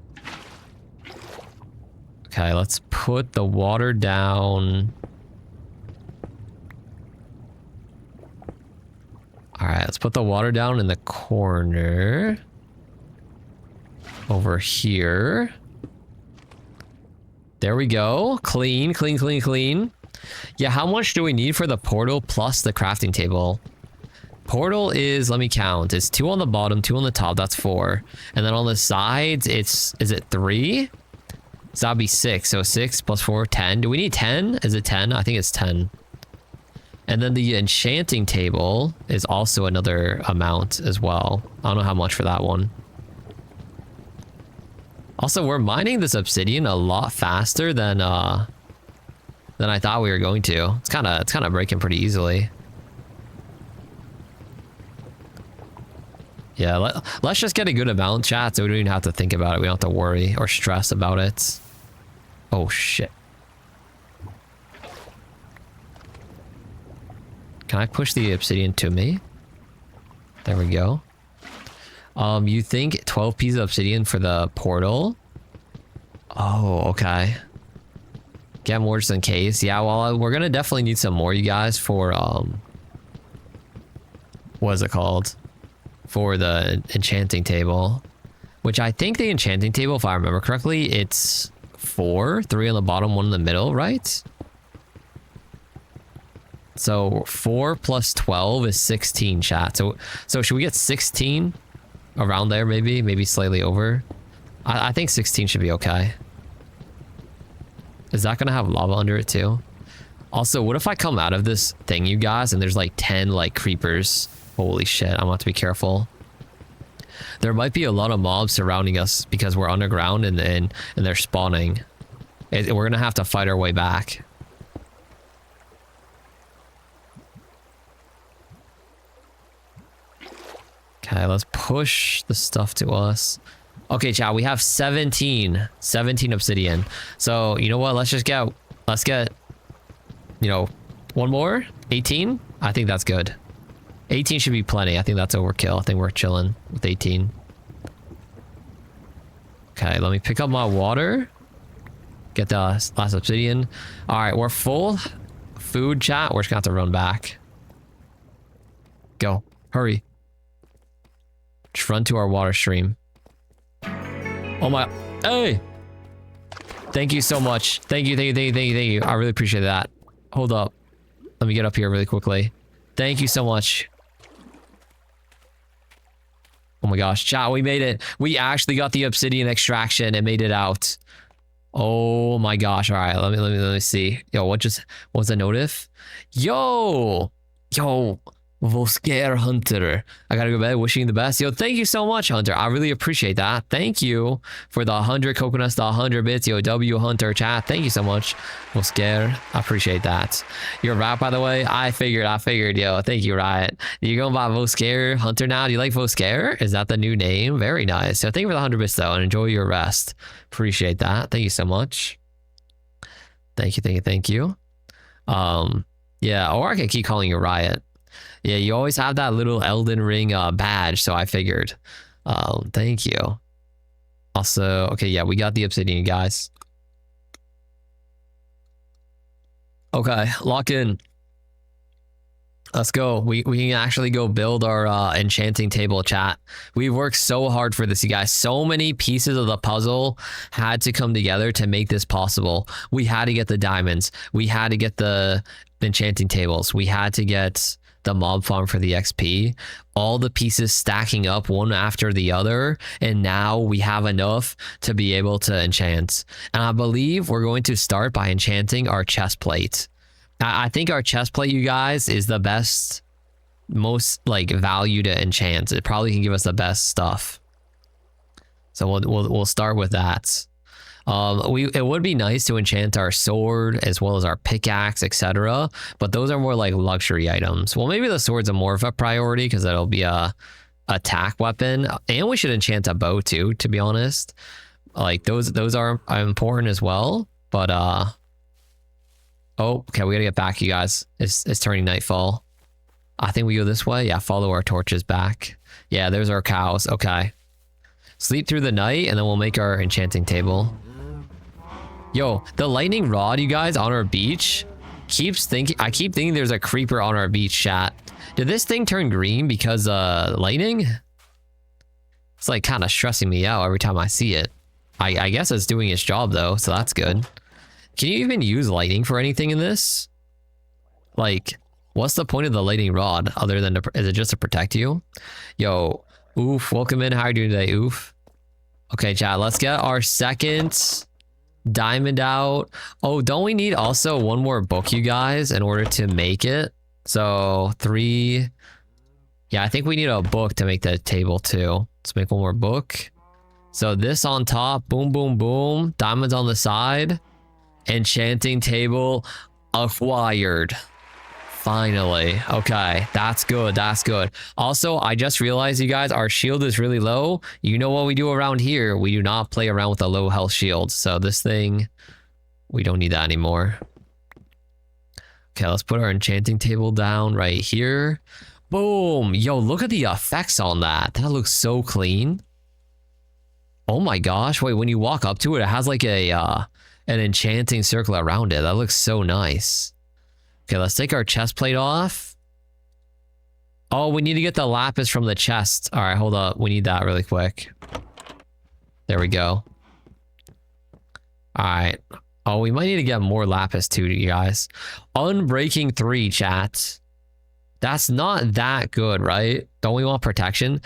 Okay, let's put the water down. Alright, let's put the water down in the corner. over here. There we go. Clean, clean, clean, clean. Yeah, how much do we need for the portal plus the crafting table? Portal is, let me count. It's 2 on the bottom, 2 on the top. That's 4. And then on the sides, is it 3? So that'd be 6. So 6 plus 4, 10. Do we need 10? Is it 10? I think it's 10. And then the enchanting table is also another amount as well. I don't know how much for that one. Also, we're mining this obsidian a lot faster than I thought we were going to. It's kind of breaking pretty easily. Yeah, let's just get a good amount, chat, so we don't even have to think about it. We don't have to worry or stress about it. Oh, shit. Can I push the obsidian to me? There we go. You think 12 pieces of obsidian for the portal? Oh, okay. Get more just in case. Yeah, well, we're gonna definitely need some more, you guys, for, what is it called? For the enchanting table. Which I think the enchanting table, if I remember correctly, it's 4. 3 on the bottom, 1 in the middle, right? So 4 plus 12 is 16, chat. So should we get 16? Around there, maybe slightly over. I think 16 should be okay. Is that gonna have lava under it too? Also, what if I come out of this thing, you guys, and there's like 10 like creepers? Holy shit, I'm gonna have to be careful. There might be a lot of mobs surrounding us because we're underground and they're spawning. We're gonna have to fight our way back. Okay, let's push the stuff to us. Okay, chat, we have 17 obsidian. So, you know what? Let's get, you know, one more? 18? I think that's good. 18 should be plenty. I think that's overkill. I think we're chilling with 18. Okay, let me pick up my water. Get the last obsidian. All right, we're full. Food, chat. We're just gonna have to run back. Go. Hurry. Just run to our water stream. Oh my, hey! Thank you so much. Thank you. I really appreciate that. Hold up. Let me get up here really quickly. Thank you so much. Oh my gosh, chat, we made it. We actually got the obsidian extraction and made it out. Oh my gosh. All right, let me see. Yo, what was the notif? Yo, Vosker Hunter. I gotta go to bed. Wishing you the best. Yo, thank you so much, Hunter. I really appreciate that. Thank you for the 100 coconuts, the 100 bits. Yo, W Hunter chat. Thank you so much, Vosker. I appreciate that. Your rap, by the way. I figured. Yo, thank you, Riot. You going by Vosker Hunter now? Do you like Vosker? Is that the new name? Very nice. So thank you for the 100 bits though, and enjoy your rest. Appreciate that. Thank you so much. Thank you. Yeah, or I can keep calling you Riot. Yeah, you always have that little Elden Ring badge, so I figured. Thank you. Also, okay, yeah, we got the obsidian, guys. Okay, lock in. Let's go. We can actually go build our enchanting table, chat. We worked so hard for this, you guys. So many pieces of the puzzle had to come together to make this possible. We had to get the diamonds. We had to get the enchanting tables. We had to get the mob farm for the XP, all the pieces stacking up one after the other, and now we have enough to be able to enchant. And I believe we're going to start by enchanting our chest plate. I think our chest plate, you guys, is the best, most like value to enchant. It probably can give us the best stuff. So we'll start with that. It would be nice to enchant our sword as well as our pickaxe, etc. But those are more like luxury items. Well, maybe the sword's a more of a priority because it'll be a attack weapon, and we should enchant a bow too. To be honest, like those are important as well. But oh, okay, we gotta get back, you guys. It's turning nightfall. I think we go this way. Yeah, follow our torches back. Yeah, there's our cows. Okay, sleep through the night, and then we'll make our enchanting table. Yo, the lightning rod, you guys, on our beach I keep thinking there's a creeper on our beach, chat. Did this thing turn green because lightning? It's like kind of stressing me out every time I see it. I guess it's doing its job though, so that's good. Can you even use lightning for anything in this? Like, what's the point of the lightning rod other than is it just to protect you? Yo, Oof, welcome in. How are you doing today, Oof? Okay, chat, let's get our second diamond out. Oh, don't we need also one more book, you guys, in order to make it? So 3. Yeah, I think we need a book to make the table too. Let's make one more book. So this on top, boom, boom, boom. Diamonds on the side. Enchanting table acquired. Finally. Okay, that's good. That's good. Also, I just realized, you guys, our shield is really low. You know what we do around here? We do not play around with a low health shield. So this thing, we don't need that anymore. Okay, let's put our enchanting table down right here. Boom. Yo, look at the effects on that. That looks so clean. Oh my gosh. Wait, when you walk up to it, it has like a an enchanting circle around it. That looks so nice. Okay, let's take our chest plate off. Oh, we need to get the lapis from the chest. All right, hold up. We need that really quick. There we go. All right. Oh, we might need to get more lapis too, you guys. Unbreaking 3, chat. That's not that good, right? Don't we want protection?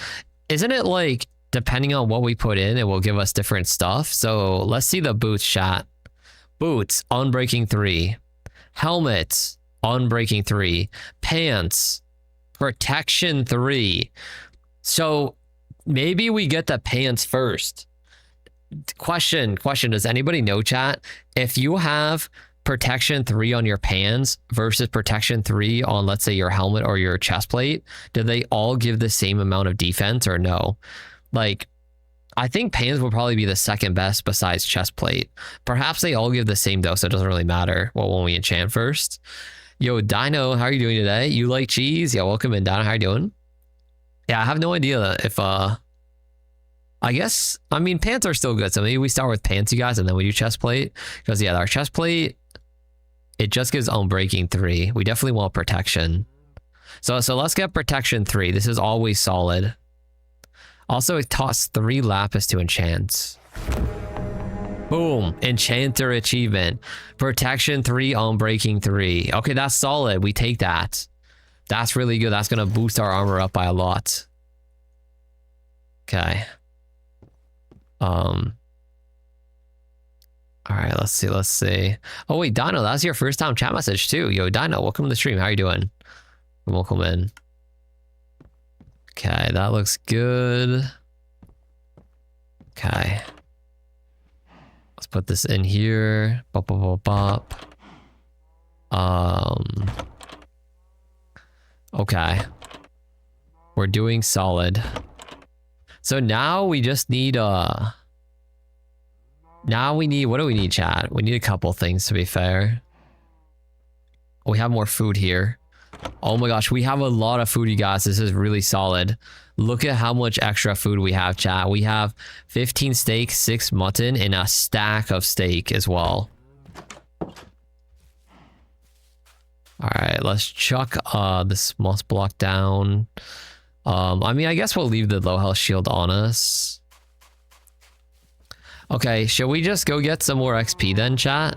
Isn't it like, depending on what we put in, it will give us different stuff? So let's see the boots, chat. Boots, unbreaking 3. Helmet, unbreaking 3. Pants, protection 3. So maybe we get the pants first. Question, does anybody know, chat? If you have protection 3 on your pants versus protection 3 on, let's say, your helmet or your chest plate, do they all give the same amount of defense or no? Like, I think pants will probably be the second best besides chest plate. Perhaps they all give the same though, so it doesn't really matter what one we enchant first. Yo, Dino, how are you doing today? You like cheese? Yeah, welcome in, Dino. How are you doing? Yeah, I have no idea if, I guess, I mean, pants are still good. So maybe we start with pants, you guys, and then we do chest plate. Because, yeah, our chest plate, it just gives unbreaking 3. We definitely want protection. So let's get protection 3. This is always solid. Also, it costs 3 lapis to enchant. Boom. Enchanter achievement. Protection 3, unbreaking 3. Okay, that's solid. We take that. That's really good. That's going to boost our armor up by a lot. Okay. All right, let's see. Oh, wait, Dino, that's your first time chat message too. Yo, Dino, welcome to the stream. How are you doing? Welcome in. Okay, that looks good. Okay. Let's put this in here. Bop, bop, bop, bop. Okay. We're doing solid. So now we just need now we need, what do we need, chat? We need a couple things, to be fair. We have more food here. Oh my gosh, we have a lot of food, you guys. This is really solid. Look at how much extra food we have, chat. We have 15 steak, 6 mutton, and a stack of steak as well. All right, let's chuck this moss block down. I mean, I guess we'll leave the low health shield on us. Okay, should we just go get some more XP then, chat?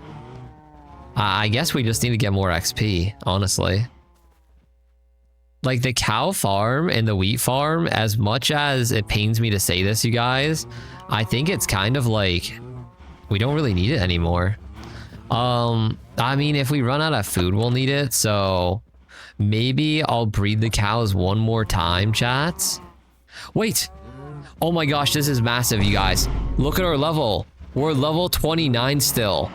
I guess we just need to get more XP, honestly. Like, the cow farm and the wheat farm, as much as it pains me to say this, you guys, I think it's kind of like, we don't really need it anymore. I mean, if we run out of food, we'll need it, so maybe I'll breed the cows one more time, chat. Wait. Oh my gosh, this is massive, you guys. Look at our level. We're level 29 still.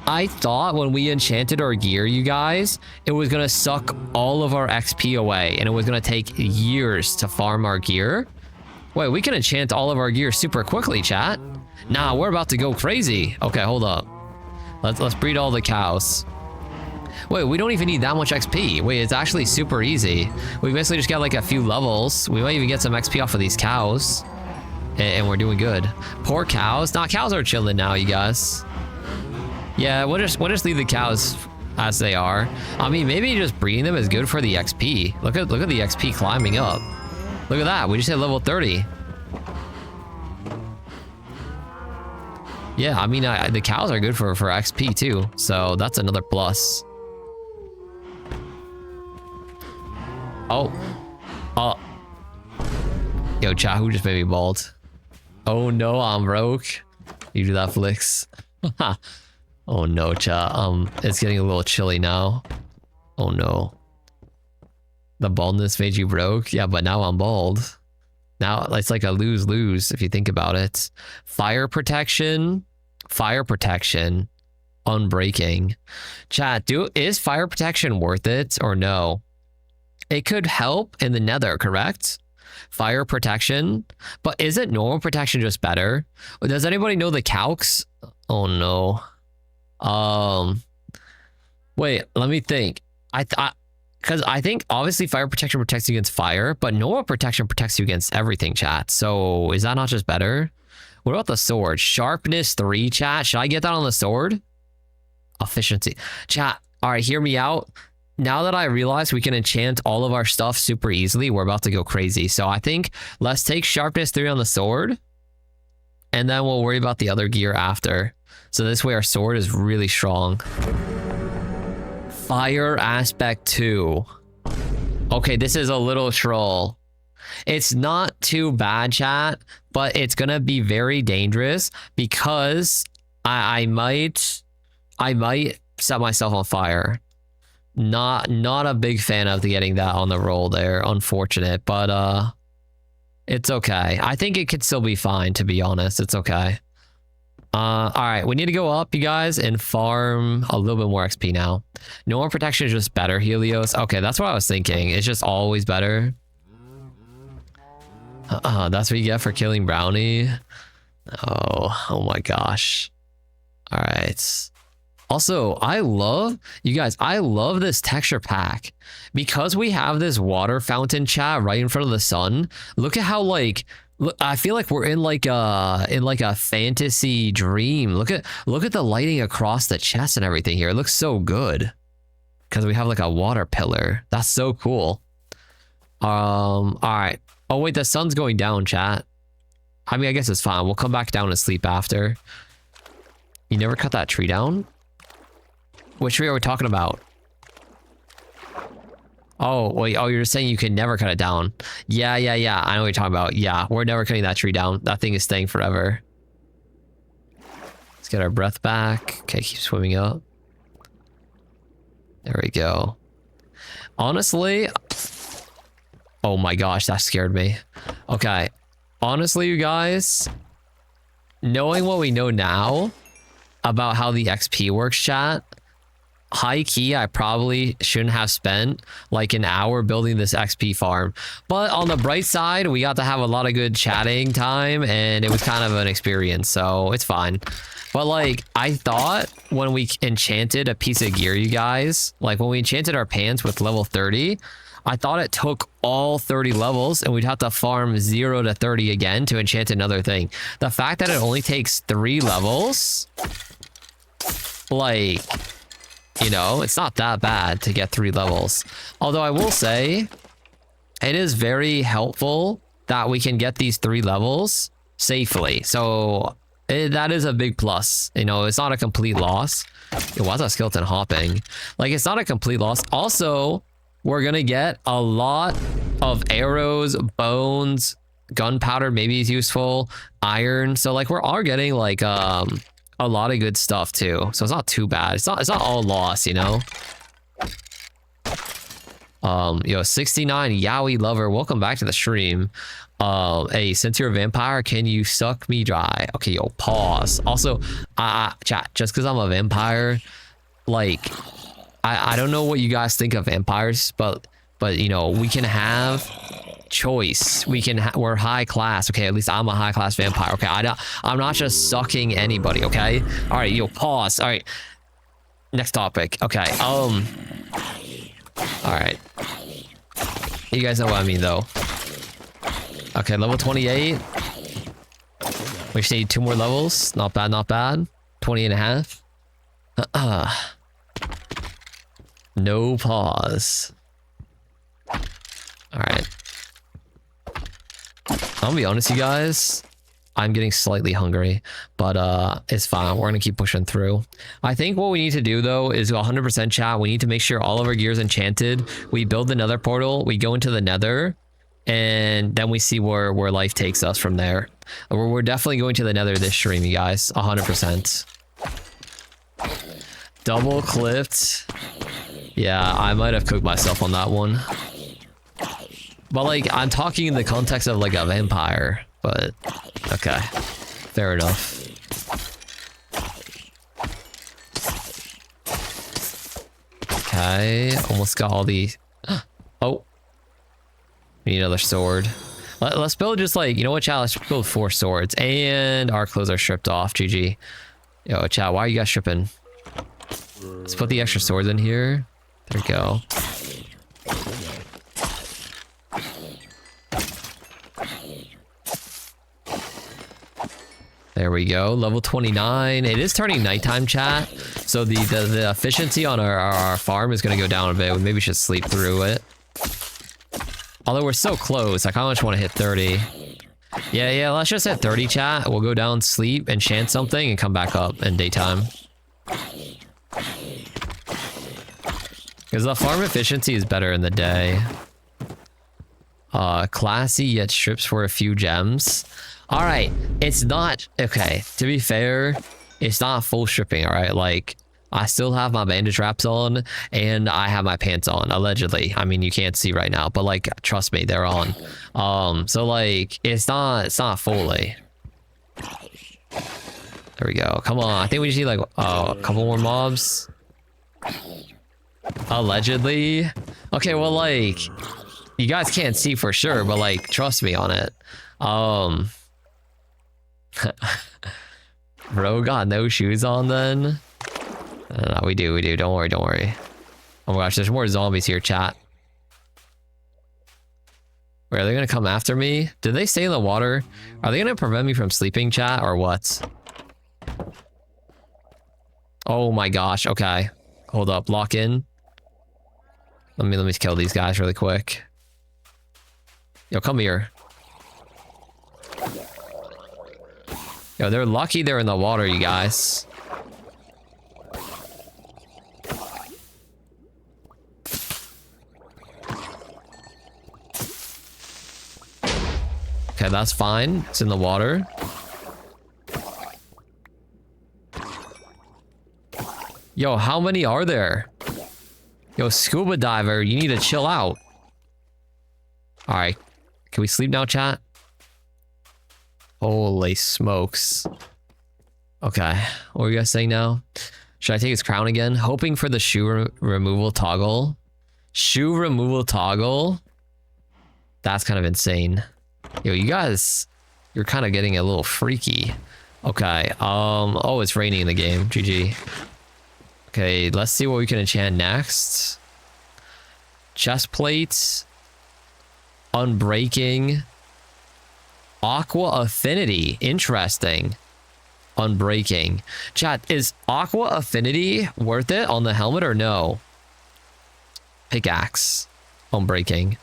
I thought when we enchanted our gear, you guys, it was going to suck all of our XP away, and it was going to take years to farm our gear. Wait, we can enchant all of our gear super quickly, chat. Nah, we're about to go crazy. Okay, hold up. Let's breed all the cows. Wait, we don't even need that much XP. Wait, it's actually super easy. We basically just got like a few levels. We might even get some XP off of these cows. And we're doing good. Poor cows. Nah, cows are chilling now, you guys. Yeah, we'll just leave the cows as they are. I mean, maybe just breeding them is good for the XP. Look at the XP climbing up. Look at that. We just hit level 30. Yeah, I mean, the cows are good for XP too, so that's another plus. Oh. Oh. Yo, chat, who just made me bald? Oh no, I'm broke. You do that, Flicks. Oh no, chat. It's getting a little chilly now. Oh no. The baldness made you broke? Yeah, but now I'm bald. Now it's like a lose-lose if you think about it. Fire protection, unbreaking. Chat, is fire protection worth it or no? It could help in the nether, correct? Fire protection, but isn't normal protection just better? Does anybody know the calcs? Oh no. Wait, let me think. Because I think obviously fire protection protects you against fire, but normal protection protects you against everything, chat. So is that not just better? What about the sword? Sharpness 3, chat. Should I get that on the sword? Efficiency. Chat, all right, hear me out. Now that I realize we can enchant all of our stuff super easily, we're about to go crazy. So I think let's take sharpness 3 on the sword, and then we'll worry about the other gear after. So this way our sword is really strong. Fire aspect 2. Okay, this is a little troll. It's not too bad, chat, but it's gonna be very dangerous because I might set myself on fire. Not a big fan of getting that on the roll there. Unfortunate, but it's okay. I think it could still be fine, to be honest. It's okay. All right, we need to go up, you guys, and farm a little bit more XP now. Normal protection is just better, Helios. Okay, that's what I was thinking. It's just always better. That's what you get for killing Brownie. Oh my gosh. All right. Also, I love this texture pack because we have this water fountain, chat, right in front of the sun. Look at how look, I feel like we're in like a fantasy dream. Look at the lighting across the chest and everything here. It looks so good because we have like a water pillar. That's so cool. All right. Oh wait, the sun's going down, chat. I mean, I guess it's fine. We'll come back down and sleep after. You never cut that tree down? Which tree are we talking about? Oh, wait. Oh, you're just saying you can never cut it down. Yeah. I know what you're talking about. Yeah, we're never cutting that tree down. That thing is staying forever. Let's get our breath back. Okay, keep swimming up. There we go. Honestly... Oh my gosh, that scared me. Okay. Honestly, you guys, knowing what we know now about how the XP works, chat, high key, I probably shouldn't have spent like an hour building this XP farm. But on the bright side, we got to have a lot of good chatting time and it was kind of an experience, so it's fine. But like, I thought when we enchanted a piece of gear, you guys, like when we enchanted our pants with level 30, I thought it took all 30 levels and we'd have to farm 0 to 30 again to enchant another thing. The fact that it only takes 3 levels, like, you know, it's not that bad to get 3 levels. Although I will say, it is very helpful that we can get these 3 levels safely. So that is a big plus. You know, it's not a complete loss. Yo, why is that skeleton hopping? Like, it's not a complete loss. Also, we're gonna get a lot of arrows, bones, gunpowder maybe is useful, iron. So like we're all getting like a lot of good stuff too. So it's not too bad. It's not all lost, you know. Yo, 69 Yowie lover, welcome back to the stream. Hey, since you're a vampire, can you suck me dry? Okay, yo, pause. Also, chat, just because I'm a vampire, like, I don't know what you guys think of vampires, but you know, we can have choice. We're high class. Okay, at least I'm a high class vampire. Okay, I'm not just sucking anybody. Okay, all right, yo, pause. All right, next topic. Okay, all right, you guys know what I mean though. Okay, level 28. We just need 2 more levels. Not bad, not bad. 20 and a half. No pause. All right. I'll be honest, you guys. I'm getting slightly hungry, but it's fine. We're gonna keep pushing through. I think what we need to do though is 100% chat. We need to make sure all of our gear is enchanted. We build the nether portal, we go into the nether, and then we see where life takes us from there. We're definitely going to the nether this stream, you guys. 100%. Double clipped. Yeah, I might have cooked myself on that one. But like, I'm talking in the context of like a vampire. But, okay. Fair enough. Okay, almost got all the... Oh. We need another sword. Let's build just like, you know what, chat? Let's build 4 swords. And our clothes are stripped off, GG. Yo, chat, why are you guys stripping? Let's put the extra swords in here. There we go. There we go. Level 29. It is turning nighttime, chat. So the efficiency on our farm is going to go down a bit. We maybe should sleep through it. Although we're so close, I kind of just want to hit 30. Yeah, let's just hit 30, chat. We'll go down, sleep, enchant something, and come back up in daytime. Because the farm efficiency is better in the day. Classy, yet strips for a few gems. Alright, it's not... Okay, to be fair, it's not full stripping, alright? Like, I still have my bandage wraps on, and I have my pants on, allegedly. I mean, you can't see right now, but like, trust me, they're on. So like, it's not fully. There we go. Come on, I think we just need like, a couple more mobs. Allegedly. Okay, well like, you guys can't see for sure, but like, trust me on it. Bro got no shoes on then? No, we do. Don't worry. Oh my gosh, there's more zombies here, chat. Wait, are they gonna come after me? Did they stay in the water? Are they gonna prevent me from sleeping, chat, or what? Oh my gosh, okay. Hold up, lock in. Let me kill these guys really quick. Yo, come here. Yo, they're lucky they're in the water, you guys. Okay, that's fine. It's in the water. Yo, how many are there? Yo, scuba diver, you need to chill out. Alright. Can we sleep now, chat? Holy smokes. Okay. What were you guys saying now? Should I take his crown again? Hoping for the shoe removal toggle. Shoe removal toggle? That's kind of insane. Yo, you guys, you're kind of getting a little freaky. Okay. Oh, it's raining in the game. GG. Okay, let's see what we can enchant next. Chest plate. Unbreaking. Aqua affinity. Interesting. Unbreaking. Chat, is aqua affinity worth it on the helmet or no? Pickaxe. Unbreaking.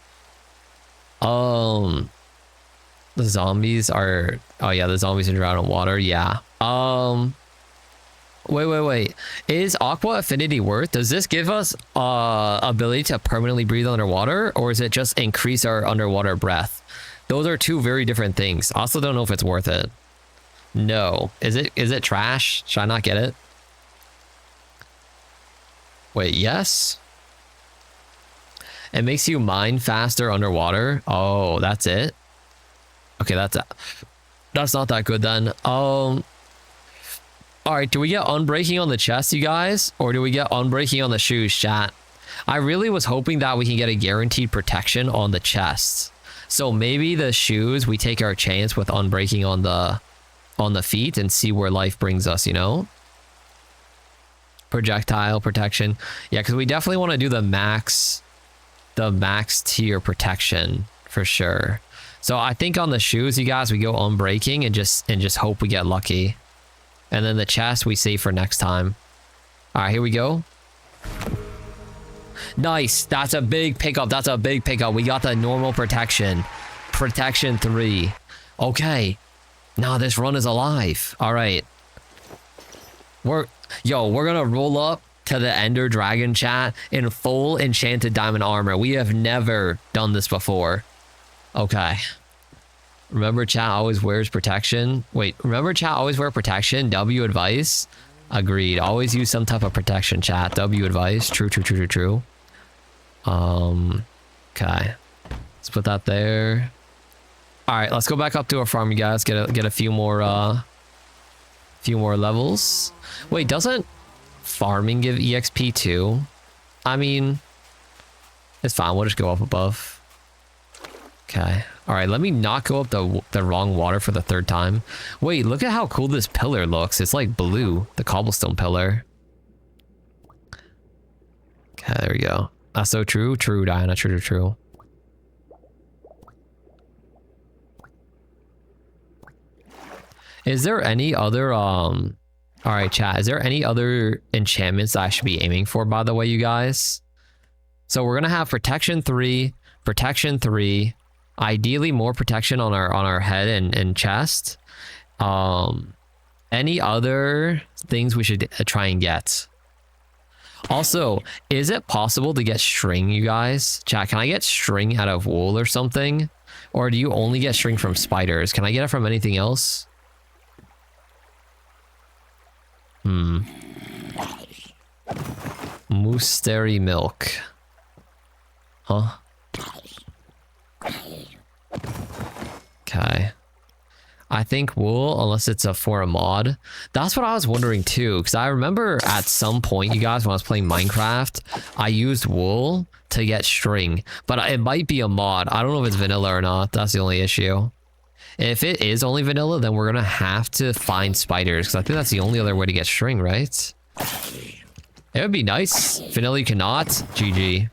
The zombies are... Oh yeah, the zombies are drowned in water. Yeah. Wait. Is aqua affinity worth? Does this give us ability to permanently breathe underwater, or is it just increase our underwater breath? Those are two very different things. I also don't know if it's worth it. No. Is it trash? Should I not get it? Wait, yes? It makes you mine faster underwater. Oh, that's it? Okay, that's not that good then. Alright, do we get unbreaking on the chest, you guys? Or do we get unbreaking on the shoes, chat? I really was hoping that we can get a guaranteed protection on the chest. So maybe the shoes, we take our chance with unbreaking on the feet and see where life brings us, you know? Projectile protection. Yeah, because we definitely want to do the max tier protection for sure. So I think on the shoes, you guys, we go unbreaking and just hope we get lucky. And then the chest we save for next time. All right, here we go. Nice. That's a big pickup. We got the normal protection. Protection 3. Okay. No, this run is alive. All right. We're gonna roll up to the Ender Dragon chat in full enchanted diamond armor. We have never done this before. Okay. Remember chat always wears protection. Wait, remember chat always wear protection? W advice? Agreed. Always use some type of protection chat. W advice. True, true, true, true, true. Okay. Let's put that there. All right, let's go back up to our farm, you guys. Get a few more levels. Wait, doesn't farming give EXP too? I mean, it's fine. We'll just go up above. Okay. All right, let me not go up the wrong water for the third time. Wait, look at how cool this pillar looks. It's like blue, the cobblestone pillar. Okay, there we go. That's so true. True, Diana. True, true, true. Is there any other, all right, chat. Is there any other enchantments that I should be aiming for, by the way, you guys? So we're going to have protection 3, ideally more protection on our head and chest. Any other things we should try and get? Also, is it possible to get string, you guys? Chat, can I get string out of wool or something? Or do you only get string from spiders? Can I get it from anything else? Mooseberry milk. Huh? Okay. I think wool, unless it's for a mod. That's what I was wondering too, because I remember at some point, you guys, when I was playing Minecraft, I used wool to get string, but it might be a mod. I don't know if it's vanilla or not. That's the only issue. If it is only vanilla, then we're gonna have to find spiders, because I think that's the only other way to get string, right? It would be nice. Vanilla, you cannot. GG.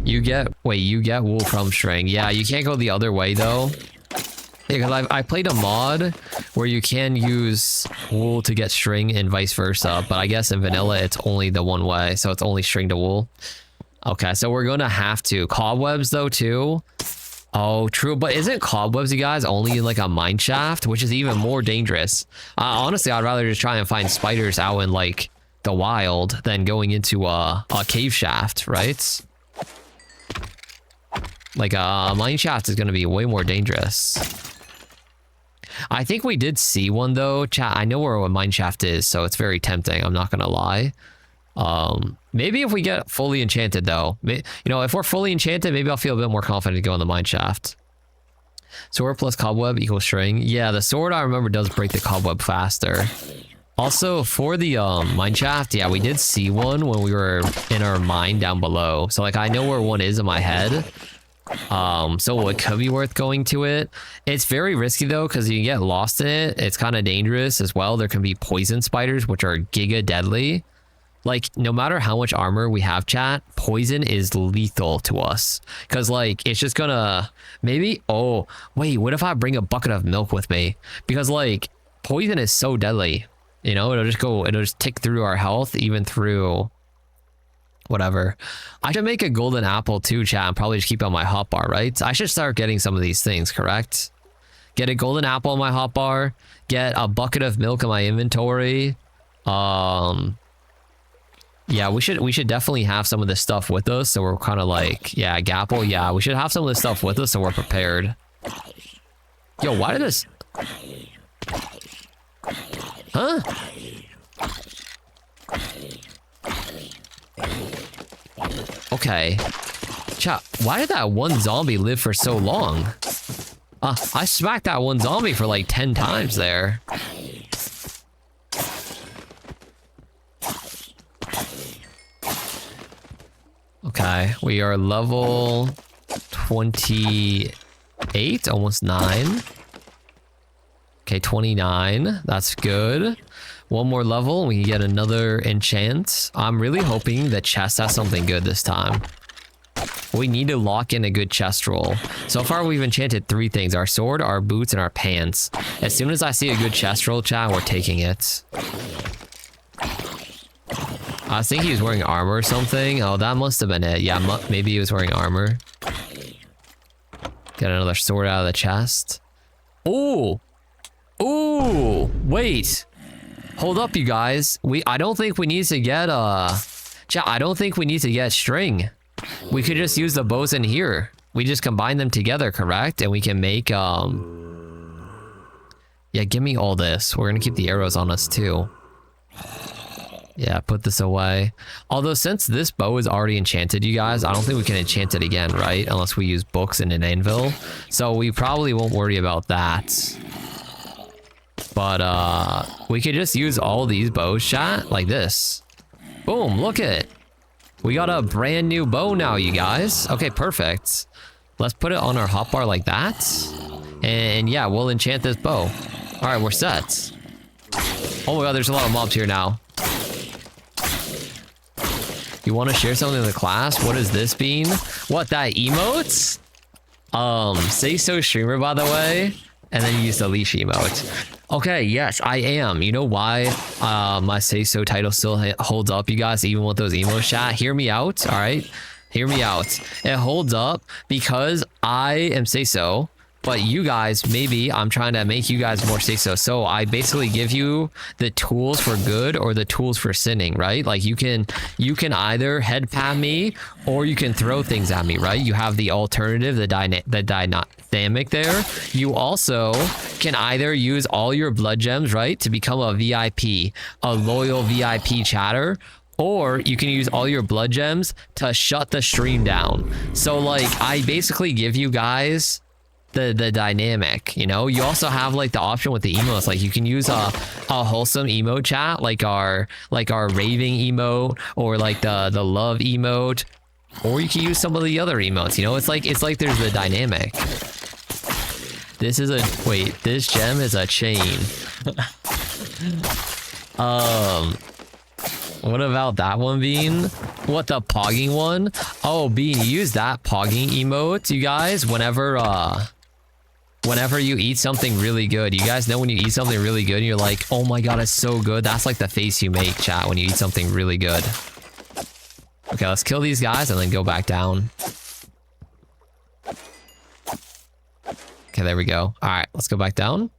You get wool from string. Yeah, you can't go the other way though. Yeah, because I played a mod where you can use wool to get string and vice versa, but I guess in vanilla it's only the one way, so it's only string to wool. Okay, so we're gonna have to. Cobwebs though too. Oh, true, but isn't cobwebs, you guys, only in like a mine shaft, which is even more dangerous? Honestly, I'd rather just try and find spiders out in like the wild than going into a cave shaft, right? Like a mine shaft is gonna be way more dangerous. I think we did see one though, chat. I know where a mine shaft is, so it's very tempting. I'm not gonna lie. Maybe if we get fully enchanted though, you know, if we're fully enchanted, maybe I'll feel a bit more confident to go in the mine shaft. Sword plus cobweb equals string. Yeah, the sword I remember does break the cobweb faster. Also for the mine shaft, yeah, we did see one when we were in our mine down below. So like I know where one is in my head. So it could be worth going to it. It's very risky though, because you get lost in it. It's kind of dangerous as well. There can be poison spiders, which are giga deadly. Like, no matter how much armor we have, chat, poison is lethal to us. Because, like, it's just gonna... Maybe... Oh, wait, what if I bring a bucket of milk with me? Because, like, poison is so deadly. You know, it'll just tick through our health, even through... Whatever. I should make a golden apple too, chat, and probably just keep it on my hotbar, right? I should start getting some of these things, correct? Get a golden apple on my hotbar. Get a bucket of milk in my inventory. Yeah, we should definitely have some of this stuff with us, so we're kind of like, yeah, Gapple, yeah, we should have some of this stuff with us so we're prepared. Yo, why did this... Huh? Okay. Chat, why did that one zombie live for so long? I smacked that one zombie for like 10 times there. Okay, we are level 28, almost 9. Okay, 29, that's good. One more level, we can get another enchant. I'm really hoping the chest has something good this time. We need to lock in a good chest roll. So far, we've enchanted 3 things: our sword, our boots, and our pants. As soon as I see a good chest roll, chat, we're taking it. I think he was wearing armor or something. Oh, that must have been it. Yeah, maybe he was wearing armor. Get another sword out of the chest. Oh! Ooh, wait. Hold up, you guys. I don't think we need to get chat, I don't think we need to get string. We could just use the bows in here. We just combine them together, correct? And we can make yeah, give me all this. We're gonna keep the arrows on us too. Yeah, put this away. Although since this bow is already enchanted, you guys, I don't think we can enchant it again, right? Unless we use books and an anvil. So we probably won't worry about that. But we could just use all these bows, chat, like this. Boom, look at it. We got a brand new bow now, you guys. Okay, perfect. Let's put it on our hotbar like that. And yeah, we'll enchant this bow. All right, we're set. Oh my god, there's a lot of mobs here now. You want to share something in the class? What is this bean? What, that emotes? Say so streamer, by the way. And then you use the leash emote. Okay, yes, I am. You know why my say so title still holds up, you guys, even with those emotes, chat? Hear me out, all right? Hear me out. It holds up because I am say so. But you guys, maybe I'm trying to make you guys more say so. So I basically give you the tools for good or the tools for sinning, right? Like you can either head pat me or you can throw things at me, right? You have the alternative, the dynamic there. You also can either use all your blood gems, right, to become a VIP, a loyal VIP chatter, or you can use all your blood gems to shut the stream down. So like I basically give you guys the dynamic, you know. You also have like the option with the emotes, like you can use a wholesome emote chat, like our raving emote, or like the love emote, or you can use some of the other emotes, you know. It's like there's the dynamic. This is this gem is a chain. What about that one, Bean? What, the pogging one? Oh, Bean, use that pogging emote, you guys, whenever you eat something really good. You guys know when you eat something really good and you're like, oh my god, it's so good. That's like the face you make, chat, when you eat something really good. Okay, let's kill these guys and then go back down. Okay, there we go. All right, let's go back down.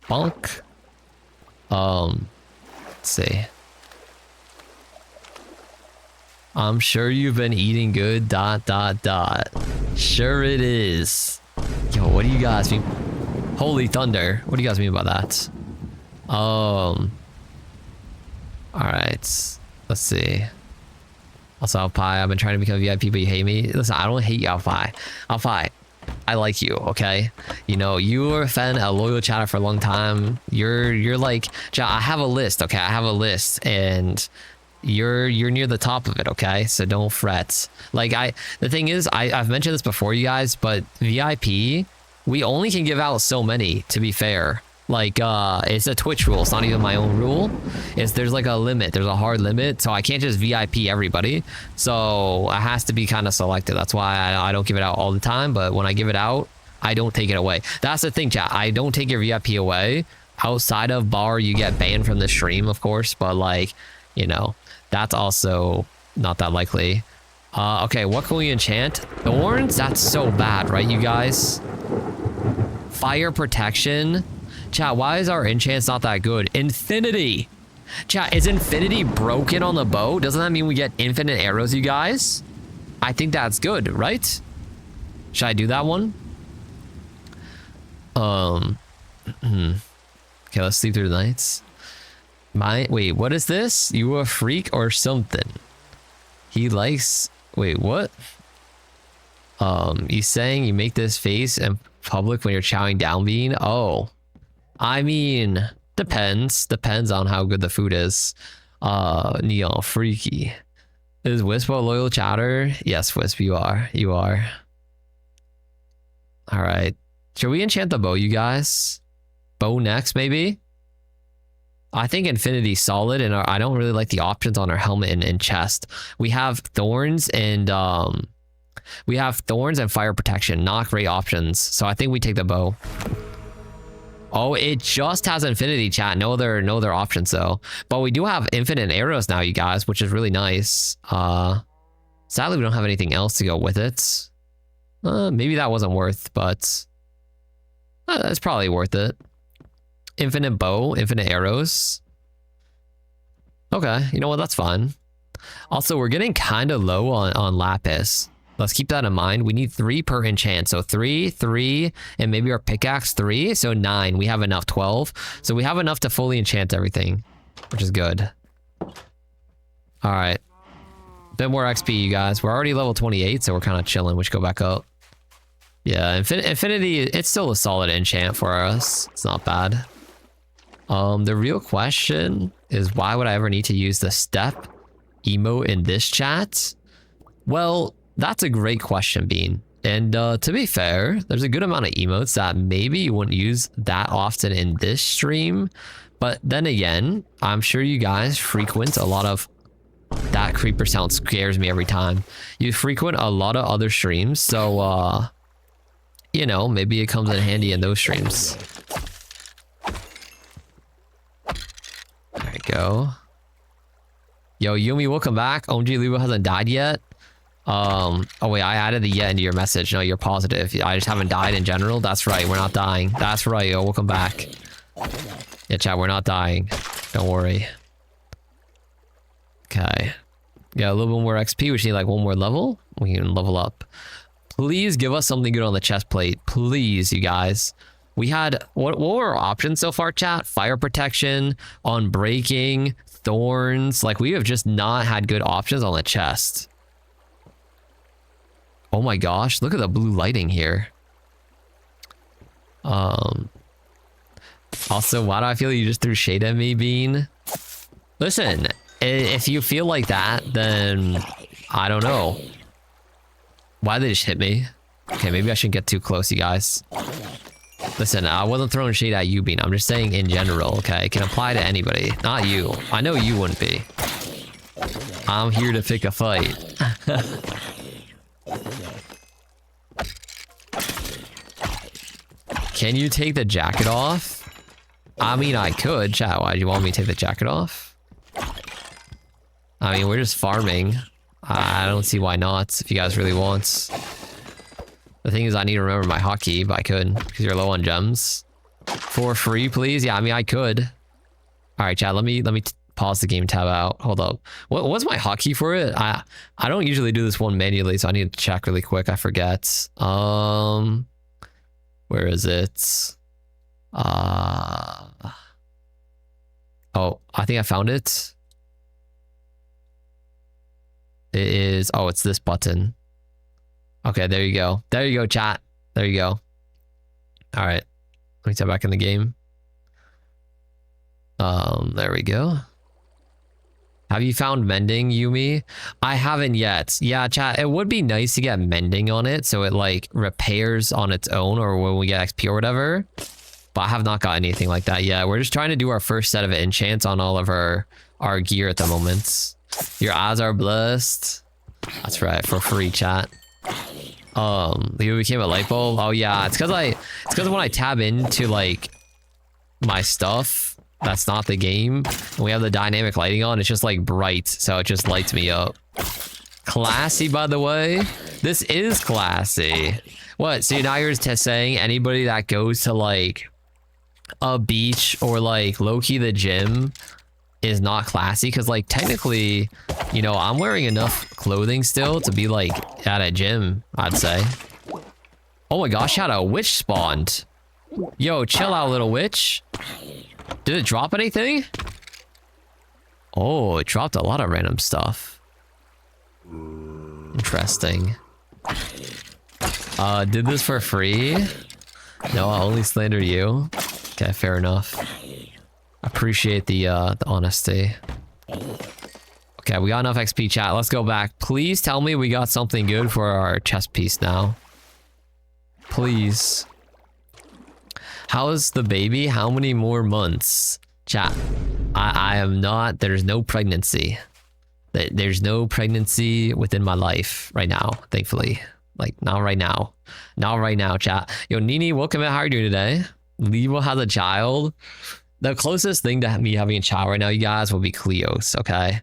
Bonk. Let's see. I'm sure you've been eating good, ... Sure it is. Yo, what do you guys mean? Holy thunder. What do you guys mean by that? All right. Let's see. Also, Alpie, I've been trying to become VIP, but you hate me. Listen, I don't hate you, Alpie. Alpie, I like you, okay? You know, you were a fan, a loyal chatter for a long time. You're like, I have a list, okay? I have a list, and you're near the top of it, okay? So don't fret. Like the thing is, I've mentioned this before, you guys, but VIP, we only can give out so many, to be fair. Like it's a Twitch rule. It's not even my own rule. There's like a limit. There's a hard limit, so I can't just VIP everybody. So it has to be kind of selective. That's why I don't give it out all the time. But when I give it out, I don't take it away. That's the thing, chat. I don't take your VIP away. Outside of bar, you get banned from the stream, of course. But like, you know, that's also not that likely. Okay, what can we enchant? Thorns? That's so bad, right, you guys? Fire protection. Chat, why is our enchants not that good? Infinity. Chat, is infinity broken on the bow? Doesn't that mean we get infinite arrows, you guys? I think that's good, right? Should I do that one? Okay, let's sleep through the nights. Wait, what is this? You a freak or something? He likes... Wait, what? He's saying you make this face in public when you're chowing down, Bean? Oh. I mean, depends on how good the food is. Neon freaky. Is Wisp a loyal chatter? Yes, Wisp, you are. All right. Should we enchant the bow, you guys? Bow next, maybe? I think Infinity's solid, and I don't really like the options on our helmet and chest. We have thorns and fire protection. Not great options. So I think we take the bow. Oh, it just has infinity, chat. No other options though. But we do have infinite arrows now, you guys, which is really nice. Sadly, we don't have anything else to go with it. Maybe that wasn't worth, but That's probably worth it. Infinite bow, infinite arrows. Okay, you know what? That's fine. Also, we're getting kind of low on lapis. Let's keep that in mind. We need 3 per enchant. So 3, 3, and maybe our pickaxe 3. So 9. We have enough. 12. So we have enough to fully enchant everything, which is good. All right. Bit more XP, you guys. We're already level 28, so we're kind of chilling. We should go back up. Yeah, Infinity, it's still a solid enchant for us. It's not bad. The real question is, why would I ever need to use the step emote in this chat? Well, that's a great question, Bean. And to be fair, there's a good amount of emotes that maybe you wouldn't use that often in this stream. But then again, I'm sure you guys frequent a lot of... That creeper sound scares me every time. You frequent a lot of other streams, so you know, maybe it comes in handy in those streams. There we go. Yo, Yumi, welcome back. OMG Libo hasn't died yet. Oh wait, I added the yet into your message. No, you're positive. I just haven't died in general. That's right, we're not dying. That's right, yo, welcome back. Yeah, chat, we're not dying. Don't worry. Okay. Yeah, a little bit more XP. We just need like 1 more level. We can level up. Please give us something good on the chest plate. Please, you guys. We had... What were our options so far, chat? Fire protection, unbreaking, thorns. Like, we have just not had good options on the chest. Oh my gosh, look at the blue lighting here. Also, why do I feel you just threw shade at me, Bean? Listen, if you feel like that, then I don't know. Why did they just hit me? Okay, maybe I shouldn't get too close, you guys. Listen, I wasn't throwing shade at you, Bean. I'm just saying in general, okay? It can apply to anybody, not you. I know you wouldn't be. I'm here to pick a fight. Can you take the jacket off? I mean, I could. Chat, why do you want me to take the jacket off? I mean, we're just farming. I don't see why not, if you guys really want. The thing is, I need to remember my hotkey, but I could, because you're low on gems. For free, please? Yeah, I mean, I could. All right, chat, let me pause the game tab out. Hold up. What's my hotkey for it? I don't usually do this one manually, so I need to check really quick. I forget. Where is it? Oh, I think I found it. It is, oh, it's this button. Okay, there you go. There you go, chat. There you go. All right. Let me tap back in the game. There we go. Have you found mending, Yumi? I haven't yet. Yeah, chat, it would be nice to get mending on it so it like repairs on its own or when we get XP or whatever. But I have not got anything like that yet. We're just trying to do our first set of enchants on all of our gear at the moment. Your eyes are blessed. That's right, for free, chat. You became a light bulb. Oh yeah, it's because when I tab into like my stuff, that's not the game, and we have the dynamic lighting on, it's just like bright, so it just lights me up. Classy, by the way. This is classy. What? So now you're just saying anybody that goes to like a beach or like low-key the gym is not classy? Because like technically, you know, I'm wearing enough clothing still to be like at a gym, I'd say. Oh my gosh, had a witch spawned. Yo, chill out, little witch. Did it drop anything? Oh, it dropped a lot of random stuff. Interesting. Did this for free? No, I'll only slander you. Okay, fair enough. Appreciate the honesty. Okay, we got enough XP, chat. Let's go back. Please tell me we got something good for our chest piece now. Please. How's the baby? How many more months? Chat, I am not... There's no pregnancy. There's no pregnancy within my life right now, thankfully. Like, not right now. Not right now, chat. Yo, Nini, welcome in. How are you doing today? Libo has a child. The closest thing to me having a child right now, you guys, will be Cleos, okay?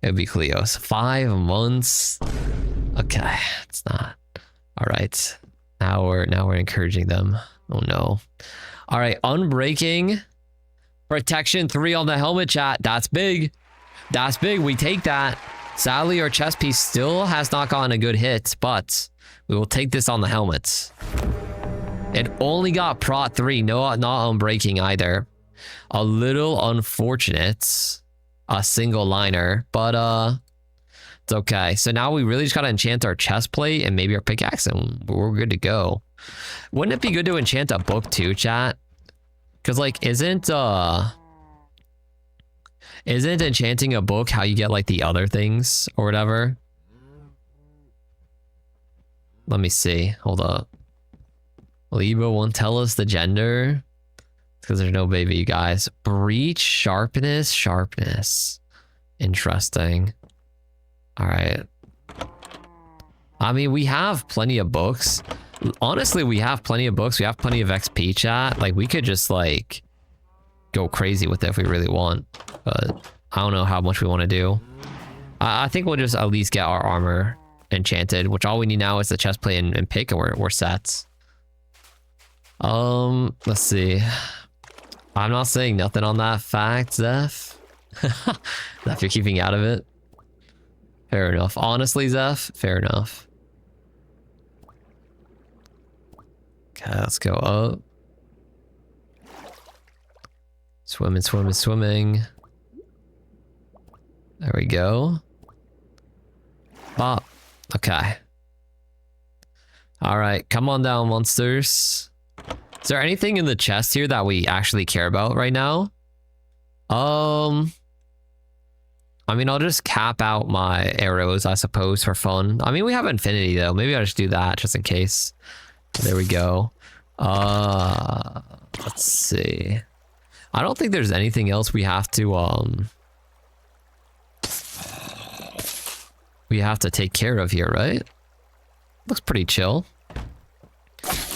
It would be Cleos. 5 months. Okay, it's not. All right. Now we're encouraging them. Oh no. All right, unbreaking. Protection 3 on the helmet, chat. That's big. That's big. We take that. Sadly, our chest piece still has not gotten a good hit, but we will take this on the helmets. It only got Prot 3, no, not unbreaking either. A little unfortunate. A single liner, but it's okay. So now we really just gotta enchant our chest plate and maybe our pickaxe, and we're good to go. Wouldn't it be good to enchant a book too, chat? Because like, isn't enchanting a book how you get like the other things or whatever? Let me see. Hold up. Libo won't tell us the gender because there's no baby, you guys. Breach, sharpness. Interesting. All right. I mean, we have plenty of books. Honestly, we have plenty of books. We have plenty of XP, chat. Like, we could just like go crazy with it if we really want. But I don't know how much we want to do. I think we'll just at least get our armor enchanted, which all we need now is the chest plate and pick, and we're set. Let's see. I'm not saying nothing on that fact, Zeph. If you're keeping out of it. Fair enough. Honestly, Zeph, fair enough. Okay, let's go up. Swimming. There we go. Bop. Okay. All right, come on down, monsters. Is there anything in the chest here that we actually care about right now? I mean, I'll just cap out my arrows, I suppose, for fun. I mean, we have infinity, though. Maybe I'll just do that just in case. There we go. Let's see. I don't think there's anything else we have to take care of here, right? Looks pretty chill.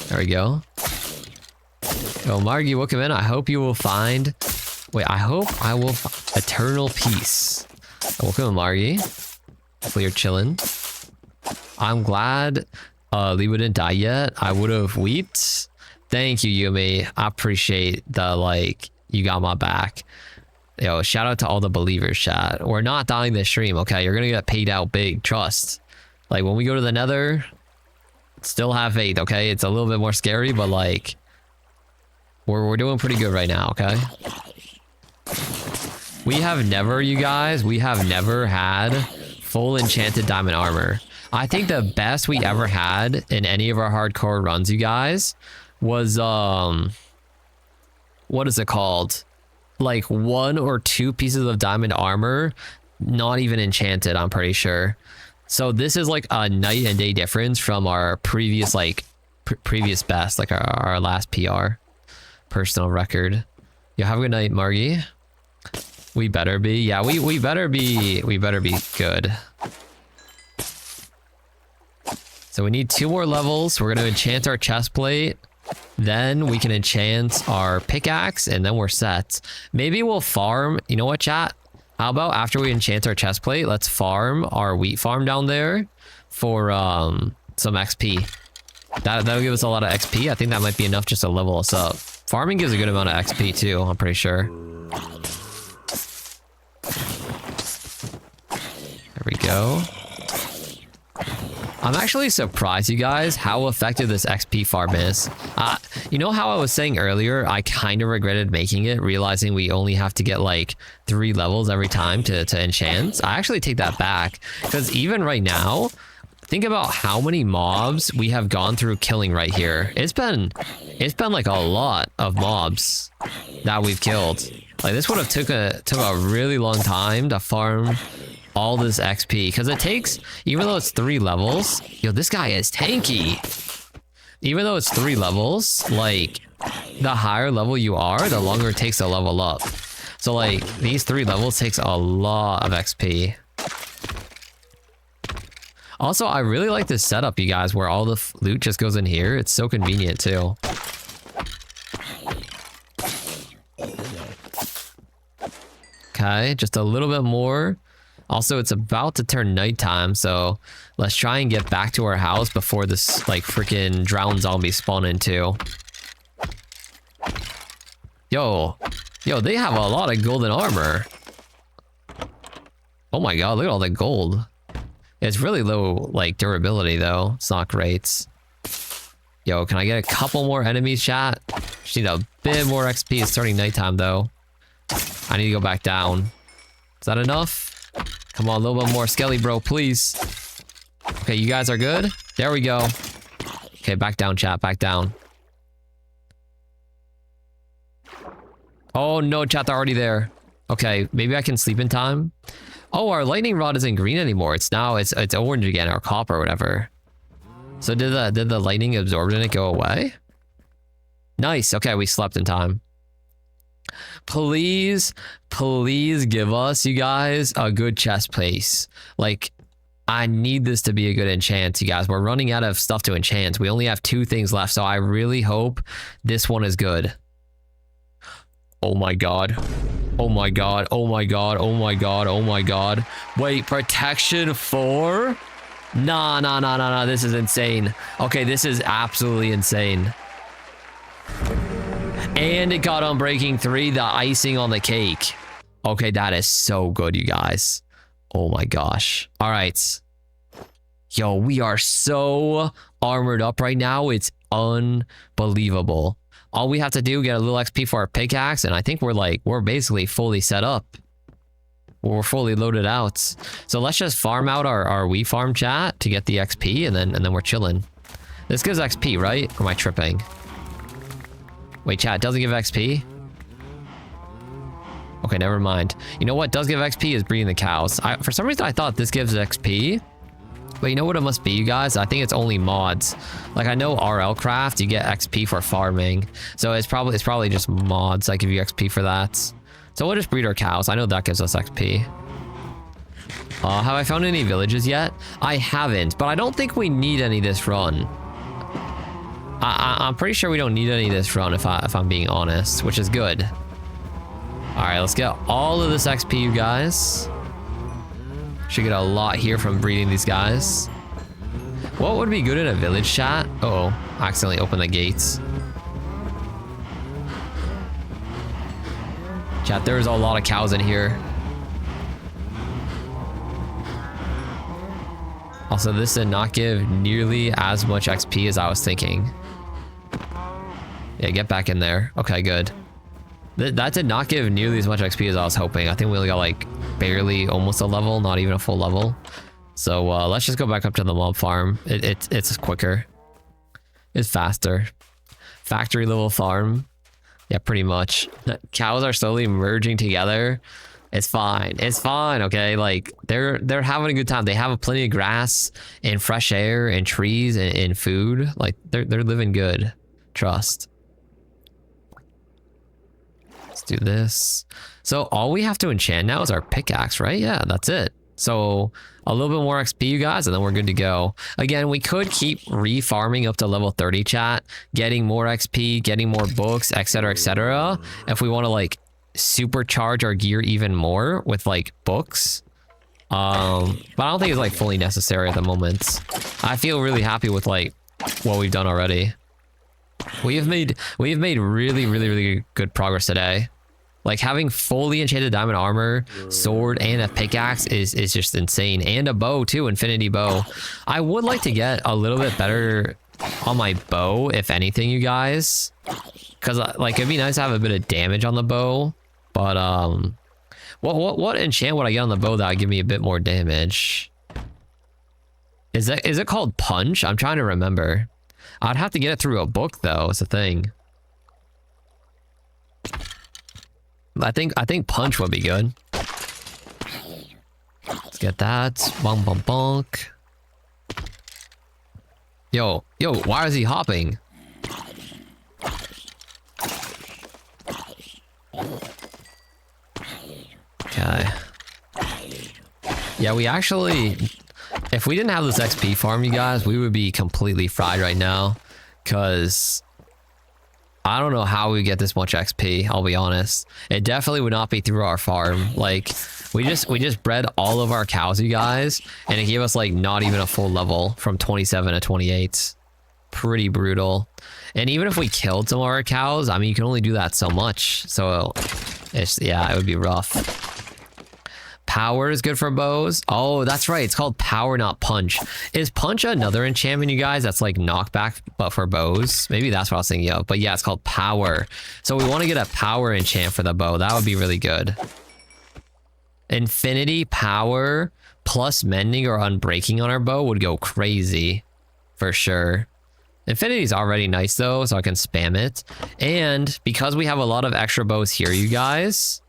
There we go. Oh, Margie, welcome in. I hope you will find... Wait, I hope I will find eternal peace. Welcome, Margie. Hopefully you're chilling. I'm glad Libo didn't die yet. I would have wept. Thank you, Yumi. I appreciate the, like, you got my back. Yo, shout out to all the believers, chat. We're not dying this stream, okay? You're gonna get paid out big, trust. Like, when we go to the nether, still have faith, okay? It's a little bit more scary, but, like, we're doing pretty good right now, okay? We have never, you guys, we have never had full enchanted diamond armor. I think the best we ever had in any of our hardcore runs, you guys, was, what is it called? Like 1 or 2 pieces of diamond armor, not even enchanted, I'm pretty sure. So this is like a night and day difference from our previous, like, previous best, like our last PR. Personal record. Yeah, have a good night, Margie. We better be. Yeah, we better be good. So we need 2 more levels. We're gonna enchant our chest plate. Then we can enchant our pickaxe, and then we're set. Maybe we'll farm. You know what, chat? How about after we enchant our chest plate, let's farm our wheat farm down there for some XP. That'll give us a lot of XP. I think that might be enough just to level us up. Farming gives a good amount of XP too, I'm pretty sure. There we go. I'm actually surprised, you guys, how effective this XP farm is. You know how I was saying earlier, I kind of regretted making it, realizing we only have to get like 3 levels every time to enchant. I actually take that back, because even right now, think about how many mobs we have gone through killing right here. It's been like a lot of mobs that we've killed. Like, this would have took a really long time to farm all this XP, because it takes, even though it's 3 levels, yo, this guy is tanky. Even though it's 3 levels, like, the higher level you are, the longer it takes to level up. So like, these 3 levels takes a lot of XP. Also, I really like this setup, you guys, where all the loot just goes in here. It's so convenient too. Okay, just a little bit more. Also, it's about to turn nighttime, so let's try and get back to our house before this, like, freaking drowned zombie spawn in too. Yo, they have a lot of golden armor. Oh my god, look at all the gold. It's really low, like, durability, though. It's not great. Yo, can I get a couple more enemies, chat? Just need a bit more XP. It's starting nighttime, though. I need to go back down. Is that enough? Come on, a little bit more skelly, bro, please. Okay, you guys are good? There we go. Okay, back down, chat. Back down. Oh, no, chat. They're already there. Okay, maybe I can sleep in time. Oh, our lightning rod isn't green anymore. It's now, it's orange again, or copper or whatever. So did the lightning absorbed in it go away? Nice. Okay, we slept in time. Please give us, you guys, a good chest place. Like, I need this to be a good enchant, you guys. We're running out of stuff to enchant. We only have 2 things left, so I really hope this one is good. Oh my god. Oh my god. Oh my god. Oh my god. Oh my god. Wait, protection 4? Nah. This is insane. Okay, this is absolutely insane. And it got Unbreaking 3, the icing on the cake. Okay, that is so good, you guys. Oh my gosh. All right. Yo, we are so armored up right now. It's unbelievable. All we have to do, get a little XP for our pickaxe, and I think we're basically fully set up. We're fully loaded out. So let's just farm out our wheat farm, chat, to get the XP, and then we're chilling. This gives XP, right? Or am I tripping? Wait, chat, doesn't give XP? Okay, never mind. You know what does give XP is breeding the cows. For some reason, I thought this gives XP. But you know what it must be, you guys? I think it's only mods. Like, I know RL Craft, you get XP for farming. So it's probably just mods that give you XP for that. So we'll just breed our cows. I know that gives us XP. Have I found any villages yet? I haven't, but I don't think we need any this run. I'm pretty sure we don't need any this run if I'm being honest, which is good. All right, let's get all of this XP, you guys. Should get a lot here from breeding these guys. What would be good in a village, chat? Uh-oh, I accidentally opened the gates. Chat, there's a lot of cows in here. Also, this did not give nearly as much XP as I was thinking. Yeah, get back in there. Okay, good. That did not give nearly as much XP as I was hoping. I think we only got like barely almost a level, not even a full level. So let's just go back up to the mob farm. It's quicker. It's faster. Factory level farm. Yeah, pretty much. Cows are slowly merging together. It's fine. It's fine, okay? Like, they're having a good time. They have plenty of grass and fresh air and trees and food. Like, they're living good. Trust. Let's do this. So all we have to enchant now is our pickaxe, right? Yeah, that's it. So a little bit more XP, you guys, and then we're good to go. Again, we could keep re-farming up to level 30, chat, getting more XP, getting more books, etc., etc. If we want to, like, supercharge our gear even more with, like, books. But I don't think it's, like, fully necessary at the moment. I feel really happy with, like, what we've done already. We have made really good progress today. Like, having fully enchanted diamond armor, sword, and a pickaxe is just insane. And a bow too, infinity bow. I would like to get a little bit better on my bow, if anything, you guys. Because, like, it'd be nice to have a bit of damage on the bow. But, what enchant would I get on the bow that would give me a bit more damage? Is it called punch? I'm trying to remember. I'd have to get it through a book, though. It's a thing. I think punch would be good. Let's get that. Bonk, bonk, bonk. Yo, why is he hopping? Okay. Yeah, we actually... If we didn't have this XP farm, you guys, we would be completely fried right now. Because... I don't know how we get this much XP, I'll be honest. It definitely would not be through our farm. Like, we just bred all of our cows, you guys, and it gave us, like, not even a full level from 27 to 28. pretty brutal. And even if we killed some of our cows, I mean, you can only do that so much. So it's, yeah, it would be rough. Power is good for bows. Oh, that's right. It's called power, not punch. Is punch another enchantment, you guys? That's like knockback, but for bows? Maybe that's what I was thinking of. But yeah, it's called power. So we want to get a power enchant for the bow. That would be really good. Infinity, power, plus mending or unbreaking on our bow would go crazy. For sure. Infinity is already nice though, so I can spam it. And because we have a lot of extra bows here, you guys...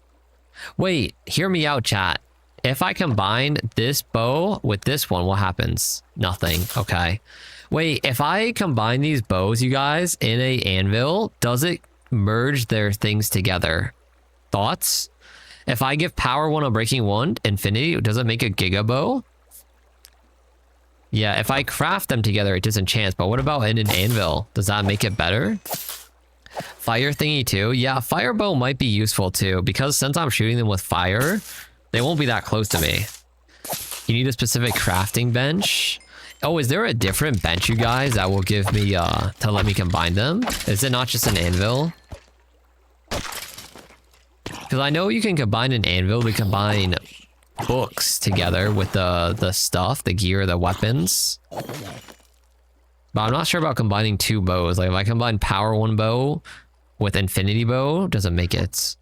Wait, hear me out, chat. If I combine this bow with this one, what happens? Nothing. Okay. Wait, if I combine these bows, you guys, in a anvil, does it merge their things together? Thoughts? If I give power 1 on breaking 1, infinity, does it make a giga bow? Yeah, if I craft them together, it disenchants. But what about in an anvil? Does that make it better? Fire thingy too? Yeah, fire bow might be useful too, because since I'm shooting them with fire, they won't be that close to me. You need a specific crafting bench. Oh, is there a different bench, you guys, that will give me, to let me combine them? Is it not just an anvil? Because I know you can combine an anvil to combine books together with the stuff, the gear, the weapons. But I'm not sure about combining 2 bows. Like if I combine power 1 bow with infinity bow, does it make it?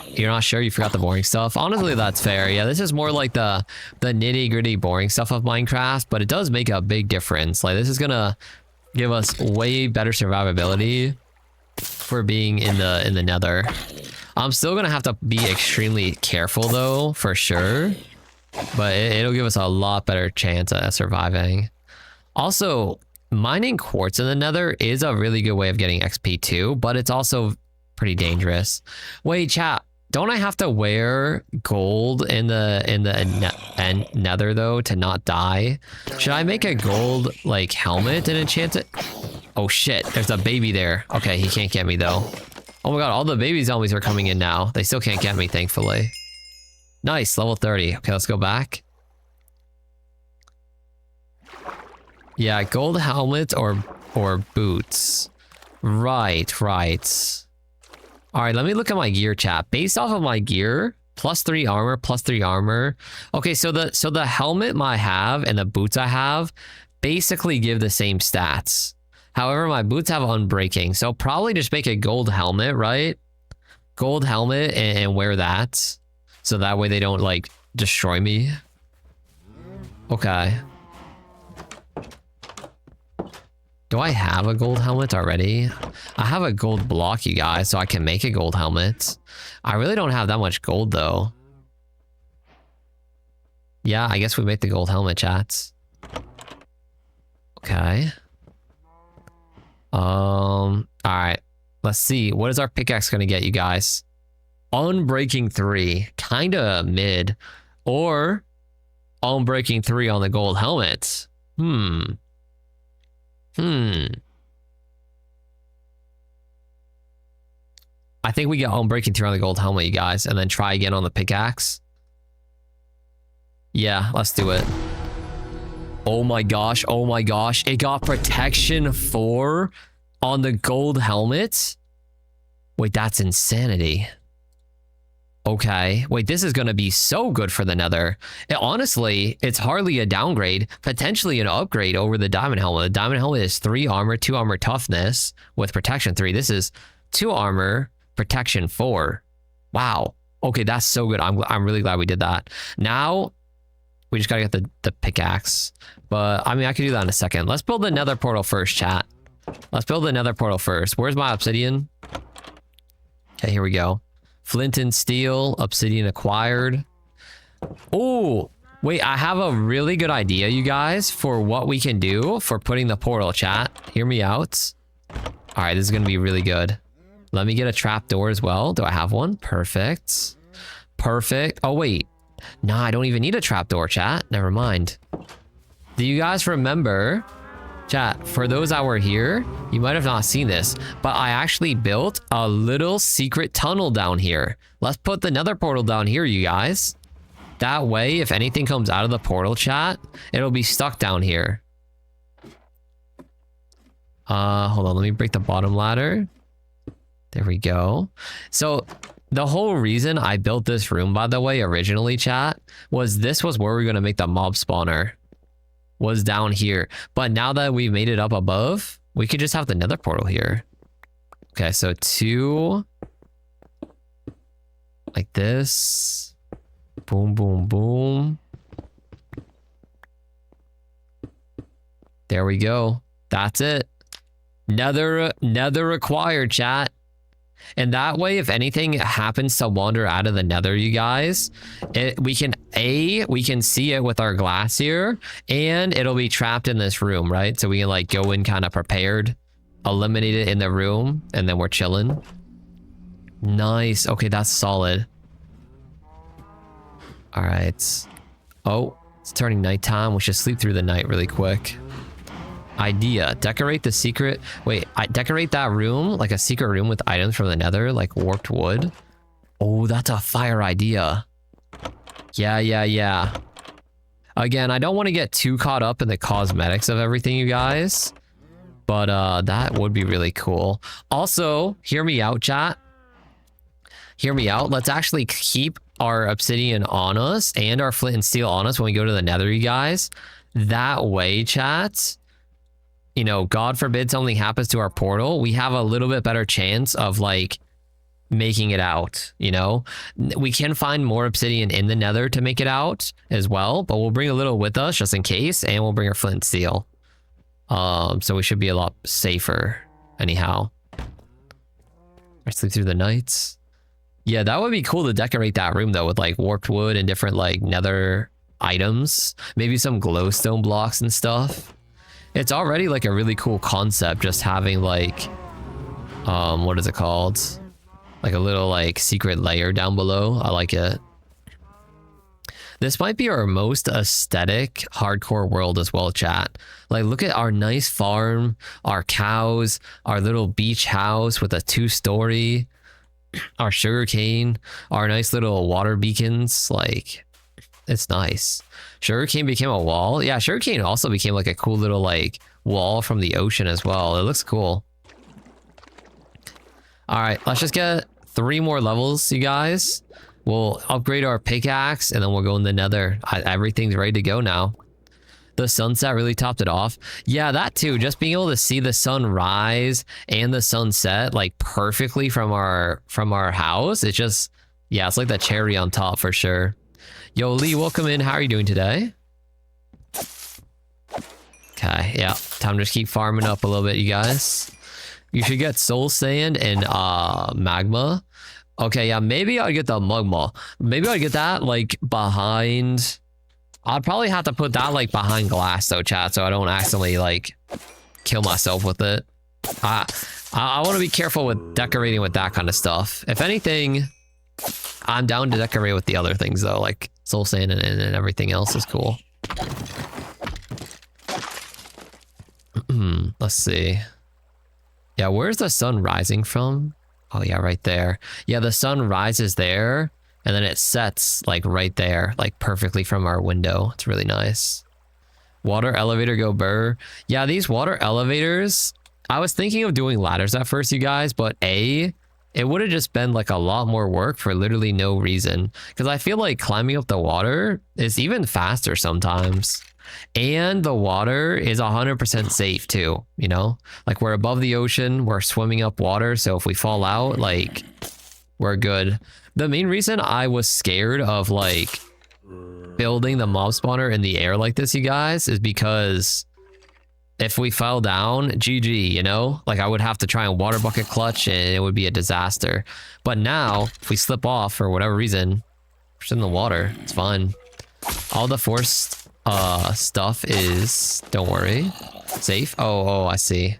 You're not sure? You forgot the boring stuff? Honestly, that's fair. Yeah, this is more like the nitty gritty boring stuff of Minecraft, but it does make a big difference. Like this is gonna give us way better survivability for being in the nether. I'm still gonna have to be extremely careful though, for sure. But it'll give us a lot better chance at surviving. Also, mining quartz in the nether is a really good way of getting XP too, but it's also pretty dangerous. Wait, chat, don't I have to wear gold in the nether though to not die? Should I make a gold like helmet and enchant it? Oh shit, there's a baby there. Okay, he can't get me though. Oh my god, all the baby zombies are coming in now. They still can't get me, thankfully. Nice, level 30. Okay, let's go back. Yeah, gold helmet or boots. Right. All right, let me look at my gear, chat. Based off of my gear, +3 armor, +3 armor. Okay, so the helmet I have and the boots I have basically give the same stats. However, my boots have unbreaking, so probably just make a gold helmet, right? Gold helmet and wear that. So that way they don't like destroy me. Okay. Do I have a gold helmet already? I have a gold block, you guys, so I can make a gold helmet. I really don't have that much gold, though. Yeah, I guess we make the gold helmet, chats. Okay. Alright. Let's see. What is our pickaxe gonna get, you guys? Unbreaking 3. Kinda mid. Or Unbreaking 3 on the gold helmet. I think we get Unbreaking 3 on the gold helmet, you guys, and then try again on the pickaxe. Yeah, let's do it. Oh my gosh, it got protection 4 on the gold helmet? Wait, that's insanity. Okay, wait, this is gonna be so good for the nether. Honestly, it's hardly a downgrade, potentially an upgrade over the diamond helmet. The diamond helmet is 3 armor, 2 armor toughness with protection 3. This is 2 armor, protection 4. Wow. Okay, that's so good. I'm really glad we did that. Now, we just gotta get the pickaxe. But, I mean, I could do that in a second. Let's build the nether portal first, chat. Let's build the nether portal first. Where's my obsidian? Okay, here we go. Flint and steel, obsidian acquired. Oh, wait, I have a really good idea, you guys, for what we can do for putting the portal, chat. Hear me out. All right, this is going to be really good. Let me get a trapdoor as well. Do I have one? Perfect. Perfect. Oh, wait. Nah, I don't even need a trapdoor, chat. Never mind. Do you guys remember... Chat, for those that were here, you might have not seen this, but I actually built a little secret tunnel down here. Let's put the nether portal down here, you guys. That way, if anything comes out of the portal, chat, it'll be stuck down here. Hold on, let me break the bottom ladder. There we go. So the whole reason I built this room, by the way, originally, chat, was this was where we were going to make the mob spawner. Was down here. But now that we've made it up above, we could just have the nether portal here. Okay, so 2. Like this. Boom, boom, boom. There we go. That's it. Nether required, chat. And that way, if anything happens to wander out of the nether, you guys, we can see it with our glass here, and it'll be trapped in this room, right? So we can like go in kind of prepared, eliminate it in the room, and then we're chilling. Nice. Okay, that's solid. All right. Oh, it's turning nighttime. We should sleep through the night really quick. Idea. Decorate the secret. Wait, decorate that room like a secret room with items from the nether, like warped wood. Oh, that's a fire idea. Yeah. Again, I don't want to get too caught up in the cosmetics of everything, you guys. But that would be really cool. Also, hear me out, chat. Hear me out. Let's actually keep our obsidian on us and our flint and steel on us when we go to the nether, you guys. That way, chat, you know, God forbid something happens to our portal, we have a little bit better chance of like making it out, you know? We can find more obsidian in the nether to make it out as well, but we'll bring a little with us just in case, and we'll bring our flint and steel. So we should be a lot safer anyhow. I sleep through the nights. Yeah, that would be cool to decorate that room though with like warped wood and different like nether items, maybe some glowstone blocks and stuff. It's already like a really cool concept, just having like, what is it called? Like a little like secret layer down below. I like it. This might be our most aesthetic hardcore world as well, chat. Like look at our nice farm, our cows, our little beach house with a 2-story, our sugarcane, our nice little water beacons. Like, it's nice. Sugarcane became a wall. Yeah, sugarcane also became like a cool little like wall from the ocean as well. It looks cool. All right, let's just get 3 more levels, you guys. We'll upgrade our pickaxe and then we'll go in the nether. Everything's ready to go now. The sunset really topped it off. Yeah, that too. Just being able to see the sun rise and the sunset like perfectly from our house. It's just, yeah, it's like the cherry on top for sure. Yo, Lee, welcome in. How are you doing today? Okay, yeah. Time to just keep farming up a little bit, you guys. You should get soul sand and magma. Okay, yeah, maybe I'll get the magma. Maybe I'll get that like behind. I'd probably have to put that like behind glass though, chat, so I don't accidentally like kill myself with it. I want to be careful with decorating with that kind of stuff. If anything, I'm down to decorate with the other things though, like soul sand and everything else is cool. Let's see. Yeah, where's the sun rising from? Oh yeah, right there. Yeah, the sun rises there and then it sets like right there, like perfectly from our window. It's really nice. Water elevator go burr. Yeah, these water elevators, I was thinking of doing ladders at first, you guys, but it would have just been like a lot more work for literally no reason. Because I feel like climbing up the water is even faster sometimes. And the water is 100% safe too, you know? Like we're above the ocean, we're swimming up water, so if we fall out, like, we're good. The main reason I was scared of like building the mob spawner in the air like this, you guys, is because if we fell down, GG, you know? Like I would have to try and water bucket clutch and it would be a disaster. But now, if we slip off for whatever reason, we're just in the water. It's fine. All the forced stuff is, don't worry, safe. Oh, I see.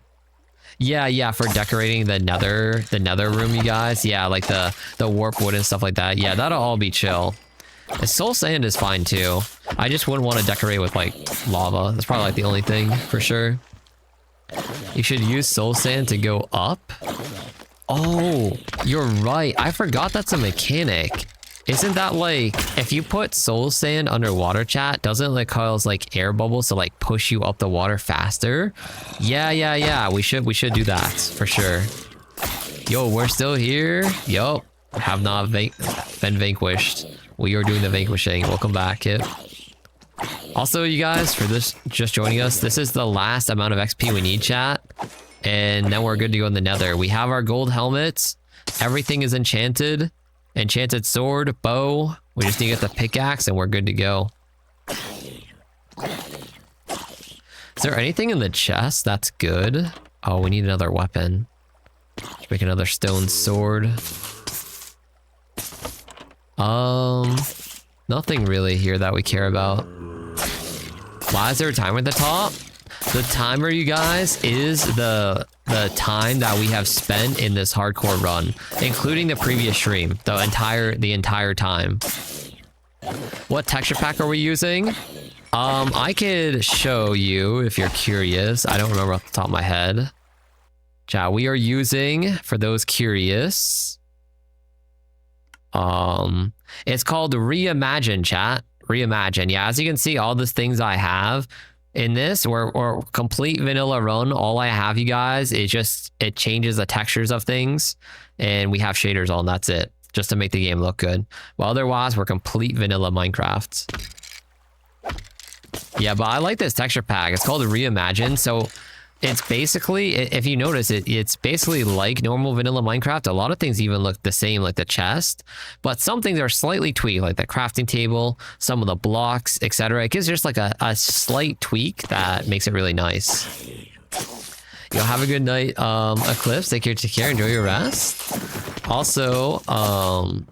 Yeah, for decorating the nether room, you guys. Yeah, like the warp wood and stuff like that. Yeah, that'll all be chill. The soul sand is fine too. I just wouldn't want to decorate with like lava. That's probably like the only thing for sure. You should use soul sand to go up. Oh, you're right. I forgot that's a mechanic. Isn't that like, if you put soul sand underwater, chat, doesn't it like cause like air bubbles to like push you up the water faster? Yeah. We should do that for sure. Yo, we're still here. Yo, have not been vanquished. We are doing the vanquishing. Welcome back, Kit. Also, you guys, for this just joining us, this is the last amount of XP we need, chat. And then we're good to go in the nether. We have our gold helmets. Everything is enchanted. Enchanted sword, bow. We just need to get the pickaxe and we're good to go. Is there anything in the chest that's good? Oh, we need another weapon. Let's make another stone sword. Nothing really here that we care about. Why is there a timer at the top? The timer, you guys, is the time that we have spent in this hardcore run, including the previous stream, the entire time. What texture pack are we using? I could show you if you're curious. I don't remember off the top of my head. Chat, we are using, for those curious, it's called Reimagine, chat. Reimagine. Yeah, as you can see, all the things I have in this, or complete vanilla run, all I have, you guys, is just, it changes the textures of things, and we have shaders on, that's it, just to make the game look good. Well, otherwise, we're complete vanilla Minecraft. Yeah, but I like this texture pack. It's called Reimagine, so it's basically, if you notice it, it's basically like normal vanilla Minecraft. A lot of things even look the same, like the chest, but some things are slightly tweaked, like the crafting table, some of the blocks, etc. It gives just like a slight tweak that makes it really nice. Yo, have a good night, Eclipse. Take care, enjoy your rest. Also, Anar,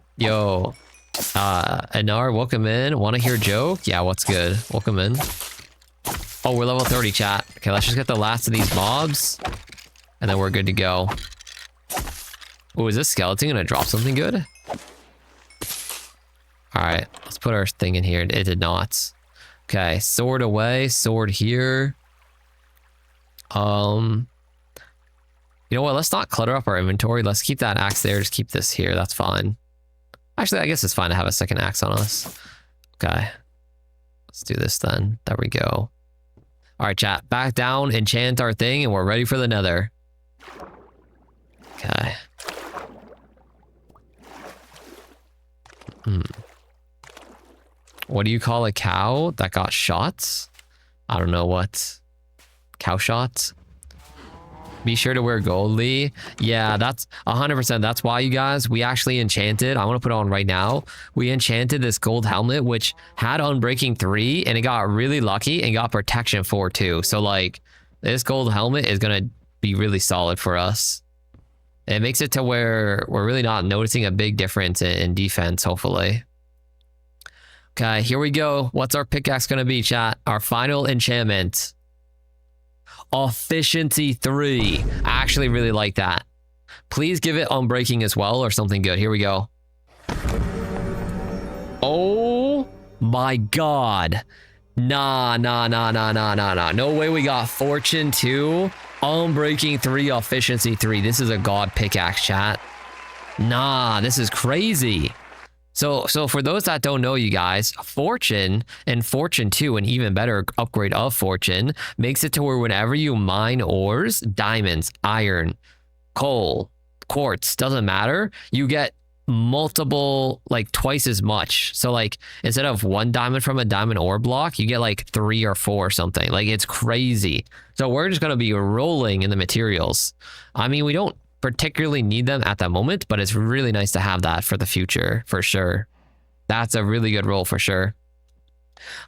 welcome in. Want to hear a joke? Yeah, what's good? Welcome in. Oh, we're level 30, chat. Okay, let's just get the last of these mobs, and then we're good to go. Oh, is this skeleton gonna drop something good? All right, let's put our thing in here. It did not. Okay, sword away, sword here. You know what? Let's not clutter up our inventory. Let's keep that axe there. Just keep this here. That's fine. Actually, I guess it's fine to have a second axe on us. Okay, let's do this then. There we go. All right, chat, back down, enchant our thing, and we're ready for the nether. Okay. What do you call a cow that got shot? I don't know what. Cow shot? Be sure to wear goldly. Yeah, that's 100%. That's why, you guys, we actually enchanted. I want to put it on right now. We enchanted this gold helmet, which had Unbreaking 3, and it got really lucky and got Protection 4 too. So like, this gold helmet is going to be really solid for us. It makes it to where we're really not noticing a big difference in defense, hopefully. Okay, here we go. What's our pickaxe going to be, chat? Our final enchantment. Efficiency 3. I actually really like that. Please give it Unbreaking as well, or something good. Here we go. Oh my god. Nah. No way we got Fortune 2, Unbreaking 3, Efficiency 3. This is a god pickaxe, chat. Nah, this is crazy. So for those that don't know, you guys, Fortune and Fortune 2, an even better upgrade of Fortune, makes it to where whenever you mine ores, diamonds, iron, coal, quartz, doesn't matter, you get multiple, like twice as much. So like, instead of 1 diamond from a diamond ore block, you get like 3 or 4 or something. Like, it's crazy. So we're just going to be rolling in the materials. I mean, we don't particularly need them at the moment, but it's really nice to have that for the future, for sure. That's a really good roll for sure.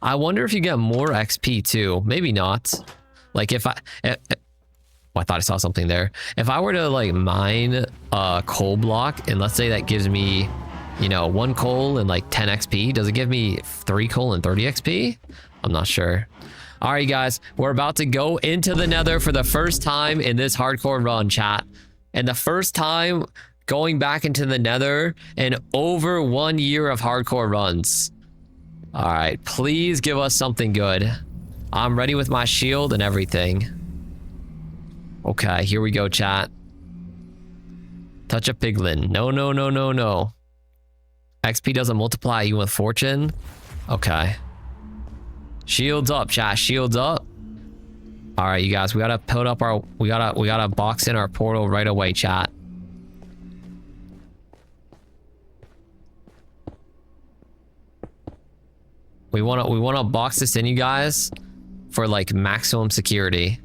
I wonder if you get more XP too. Maybe not. Like if I thought I saw something there. If I were to like mine a coal block, and let's say that gives me, you know, 1 coal and like 10 XP, does it give me 3 coal and 30 XP? I'm not sure. All right, guys, we're about to go into the nether for the first time in this hardcore run, chat. And the first time going back into the nether in over 1 year of hardcore runs. All right, please give us something good. I'm ready with my shield and everything. Okay, here we go, chat. Touch a piglin. No. XP doesn't multiply even with fortune. Okay. Shields up, chat. Shields up. All right, you guys. We gotta put up our. We gotta box in our portal right away, chat. We wanna box this in, you guys, for like maximum security.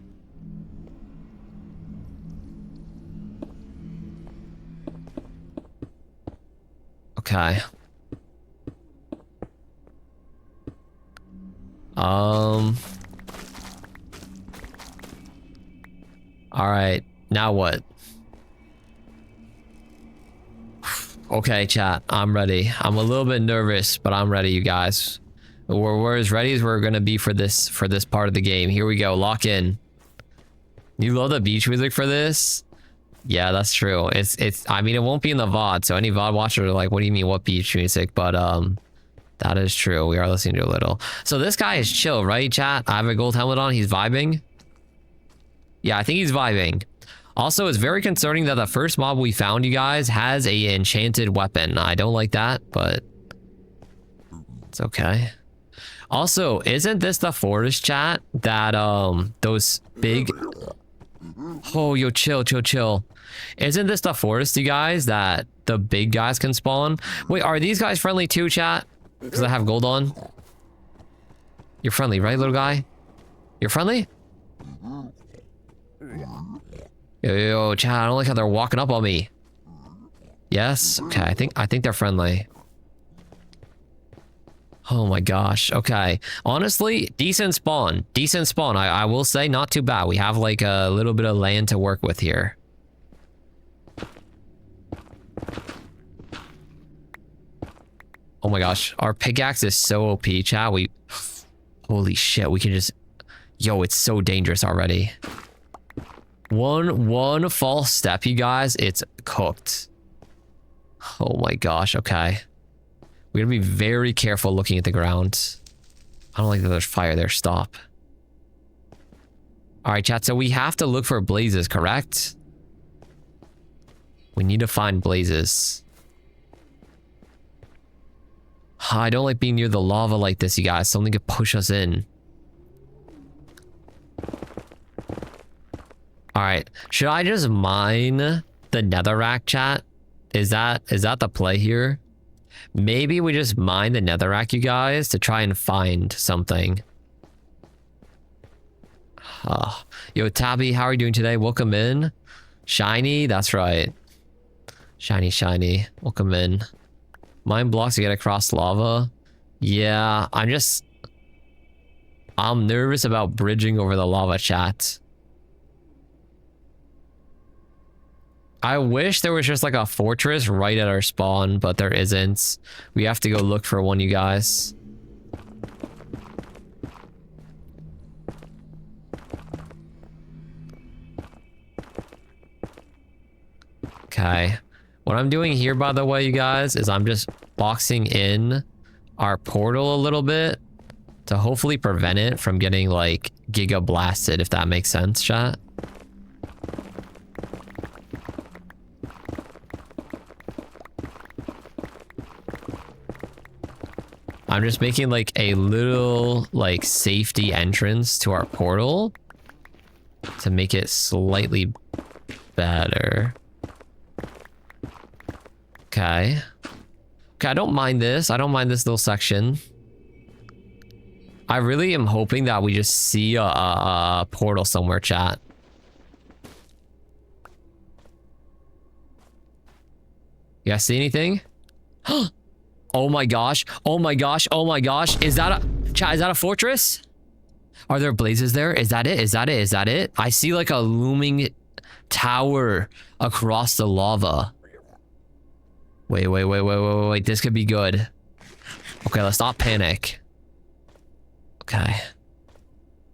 Okay. All right. Now what? Okay, chat. I'm ready. I'm a little bit nervous, but I'm ready, you guys. We're as ready as we're gonna be for this part of the game. Here we go. Lock in. You love the beach music for this? Yeah, that's true. It's I mean, it won't be in the VOD, so any VOD watcher are like, what do you mean, what beach music? But that is true. We are listening to a little. So this guy is chill, right, chat? I have a gold helmet on. He's vibing. Yeah, I think he's vibing. Also, it's very concerning that the first mob we found, you guys, has a enchanted weapon. I don't like that, but it's okay. Also, isn't this the forest, chat, that those big... Oh, yo, chill. Isn't this the forest, you guys, that the big guys can spawn? Wait, are these guys friendly too, chat? Because I have gold on. You're friendly, right, little guy? You're friendly? Yo, chat, I don't like how they're walking up on me. Yes? Okay, I think they're friendly. Oh my gosh. Okay. Honestly, decent spawn. Decent spawn. I will say not too bad. We have like a little bit of land to work with here. Oh my gosh. Our pickaxe is so OP, chat. Holy shit. We can just... Yo, it's so dangerous already. One false step, you guys. It's cooked. Oh my gosh. Okay. We're gonna be very careful looking at the ground. I don't like that there's fire there. Stop. All right, chat. So we have to look for blazes, correct? We need to find blazes. I don't like being near the lava like this, you guys. Something could push us in. All right. Should I just mine the netherrack, chat? Is that the play here? Maybe we just mine the netherrack, you guys, to try and find something. Yo, Tabby, how are you doing today? Welcome in. Shiny, that's right. Shiny. Welcome in. Mine blocks to get across lava. Yeah, I'm nervous about bridging over the lava, chat. I wish there was just like a fortress right at our spawn, but there isn't. We have to go look for one, you guys. Okay. What I'm doing here, by the way, you guys, is I'm just boxing in our portal a little bit to hopefully prevent it from getting like giga blasted, if that makes sense, chat. I'm just making like a little like safety entrance to our portal to make it slightly better. Okay. Okay, I don't mind this. I don't mind this little section. I really am hoping that we just see a portal somewhere, chat. You guys see anything? Oh my gosh. Oh my gosh. Oh my gosh. Is that a fortress? Are there blazes there? Is that it? Is that it? Is that it? I see like a looming tower across the lava. Wait. This could be good. Okay, let's not panic. Okay.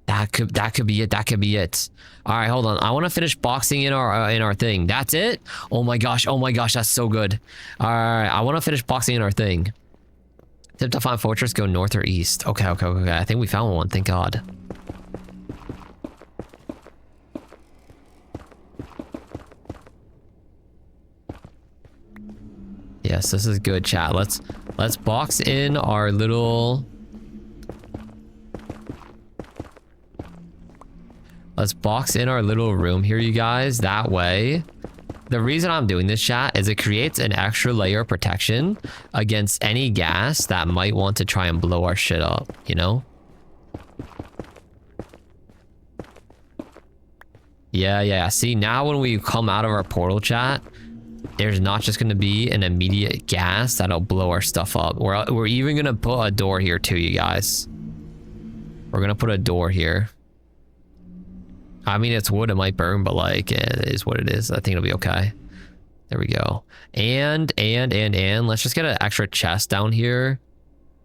That could be it. That could be it. All right, hold on. I want to finish boxing in our thing. That's it? Oh my gosh. Oh my gosh, that's so good. All right, I want to finish boxing in our thing. Tip to find fortress, go north or east. Okay. I think we found one. Thank God. Yes, this is good, chat. Let's box in our little... Let's box in our little room here, you guys. That way... The reason I'm doing this, chat, is it creates an extra layer of protection against any gas that might want to try and blow our shit up, you know? Yeah. See, now when we come out of our portal, chat, there's not just going to be an immediate gas that'll blow our stuff up. We're even going to put a door here too, you guys. We're going to put a door here. I mean, it's wood, it might burn, but like, it is what it is. I think it'll be okay. There we go. And let's just get an extra chest down here.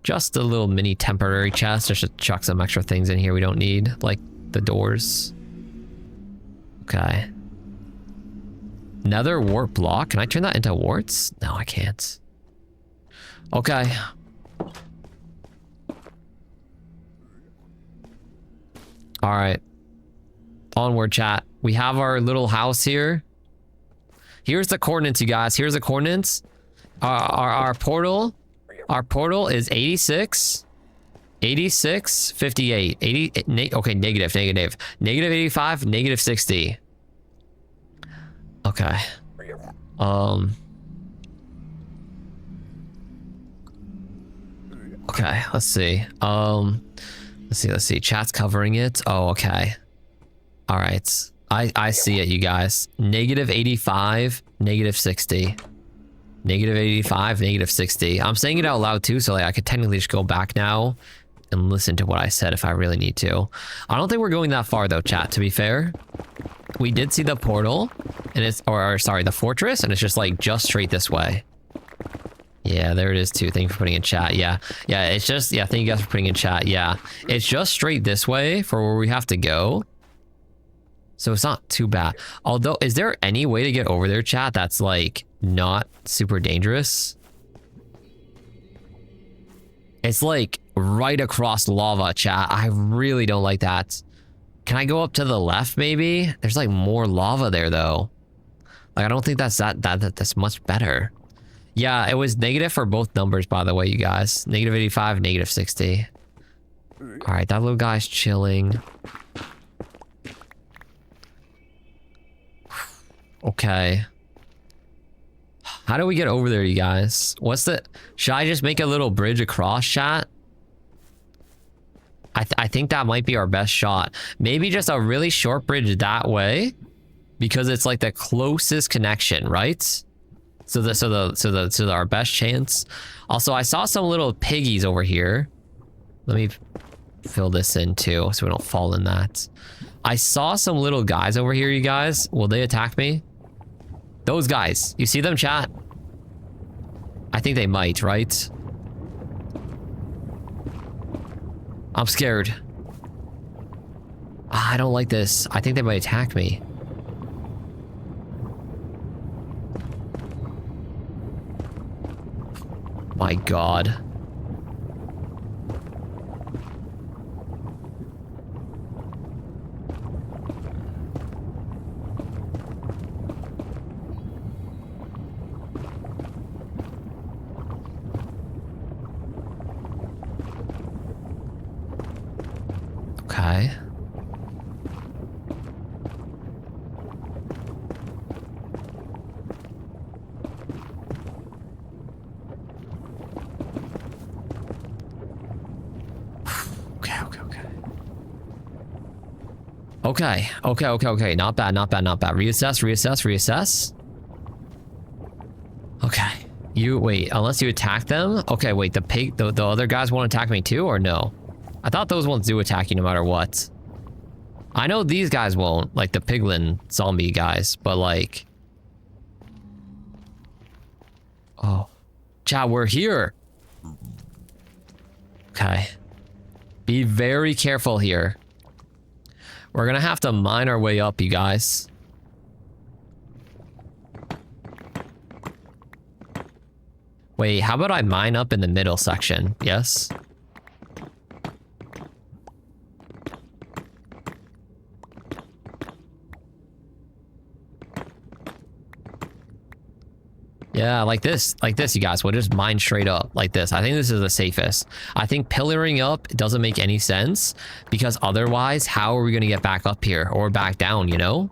Just a little mini temporary chest. Just to chuck some extra things in here we don't need, like the doors. Okay. Nether wart block. Can I turn that into warts? No, I can't. Okay. All right. Onward, chat. We have our little house here. Here's the coordinates, you guys. Here's the coordinates. Our portal is 86, 86, 58, 80. Okay, negative 85, negative 60. Okay. Okay, let's see. Let's see. Chat's covering it. Oh, okay. All right. I see it, you guys. Negative 85, negative 60. Negative 85, negative 60. I'm saying it out loud too, so like I could technically just go back now and listen to what I said if I really need to. I don't think we're going that far though, chat, to be fair. We did see the portal, and it's, or sorry, the fortress, and it's just like just straight this way. Yeah, there it is too. Thank you for putting in chat. Yeah, it's just, yeah, thank you guys for putting in chat. Yeah, it's just straight this way for where we have to go. So it's not too bad. Although, is there any way to get over there, chat, that's like not super dangerous? It's like right across lava, chat. I really don't like that. Can I go up to the left maybe? There's like more lava there though. Like I don't think that's that's much better. Yeah, it was negative for both numbers, by the way, you guys. Negative 85, negative 60. All right, that little guy's chilling. Okay. How do we get over there, you guys? What's the... Should I just make a little bridge across, chat? I think that might be our best shot. Maybe just a really short bridge that way, because it's like the closest connection, right? So our best chance. Also, I saw some little piggies over here. Let me fill this in too, so we don't fall in that. I saw some little guys over here, you guys. Will they attack me? Those guys. You see them, chat? I think they might, right? I'm scared. I don't like this. I think they might attack me. My God. Okay. Okay. Not bad. Reassess. Okay. You, wait, unless you attack them? Okay, wait, the other guys won't attack me too, or no? I thought those ones do attack you no matter what. I know these guys won't, like the piglin zombie guys, but like... Oh. Chat, we're here. Okay. Be very careful here. We're gonna have to mine our way up, you guys. Wait, how about I mine up in the middle section? Yes? Yeah, like this, you guys. We'll just mine straight up like this. I think this is the safest. I think pillaring up doesn't make any sense because otherwise, how are we gonna get back up here or back down? You know,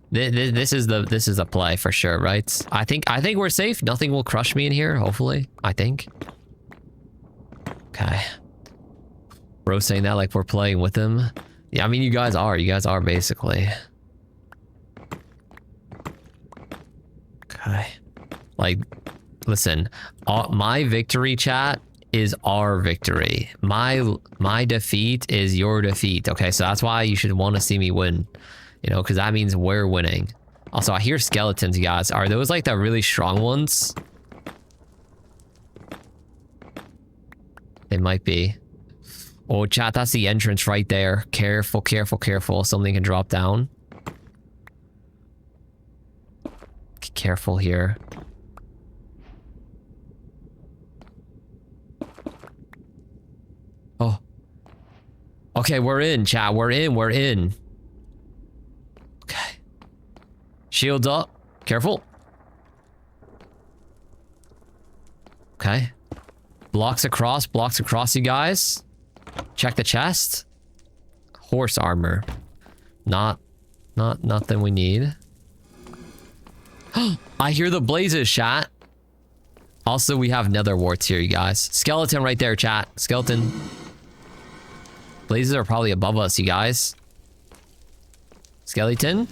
this is the play for sure, right? I think we're safe. Nothing will crush me in here. Hopefully, I think. Okay. Bro saying that like we're playing with him. Yeah, I mean you guys are basically. Okay. Like, listen, my victory, chat, is our victory. My defeat is your defeat. Okay, so that's why you should want to see me win. You know, because that means we're winning. Also, I hear skeletons, you guys. Are those like the really strong ones? They might be. Oh, chat, that's the entrance right there. Careful, careful, careful. Something can drop down. Careful here. Oh. Okay, we're in, chat. We're in. Okay. Shields up. Careful. Okay. Blocks across, you guys. Check the chest. Horse armor. Nothing we need. I hear the blazes, chat. Also, we have nether warts here, you guys. Skeleton right there, chat. Skeleton. Blazes are probably above us, you guys. Skeleton.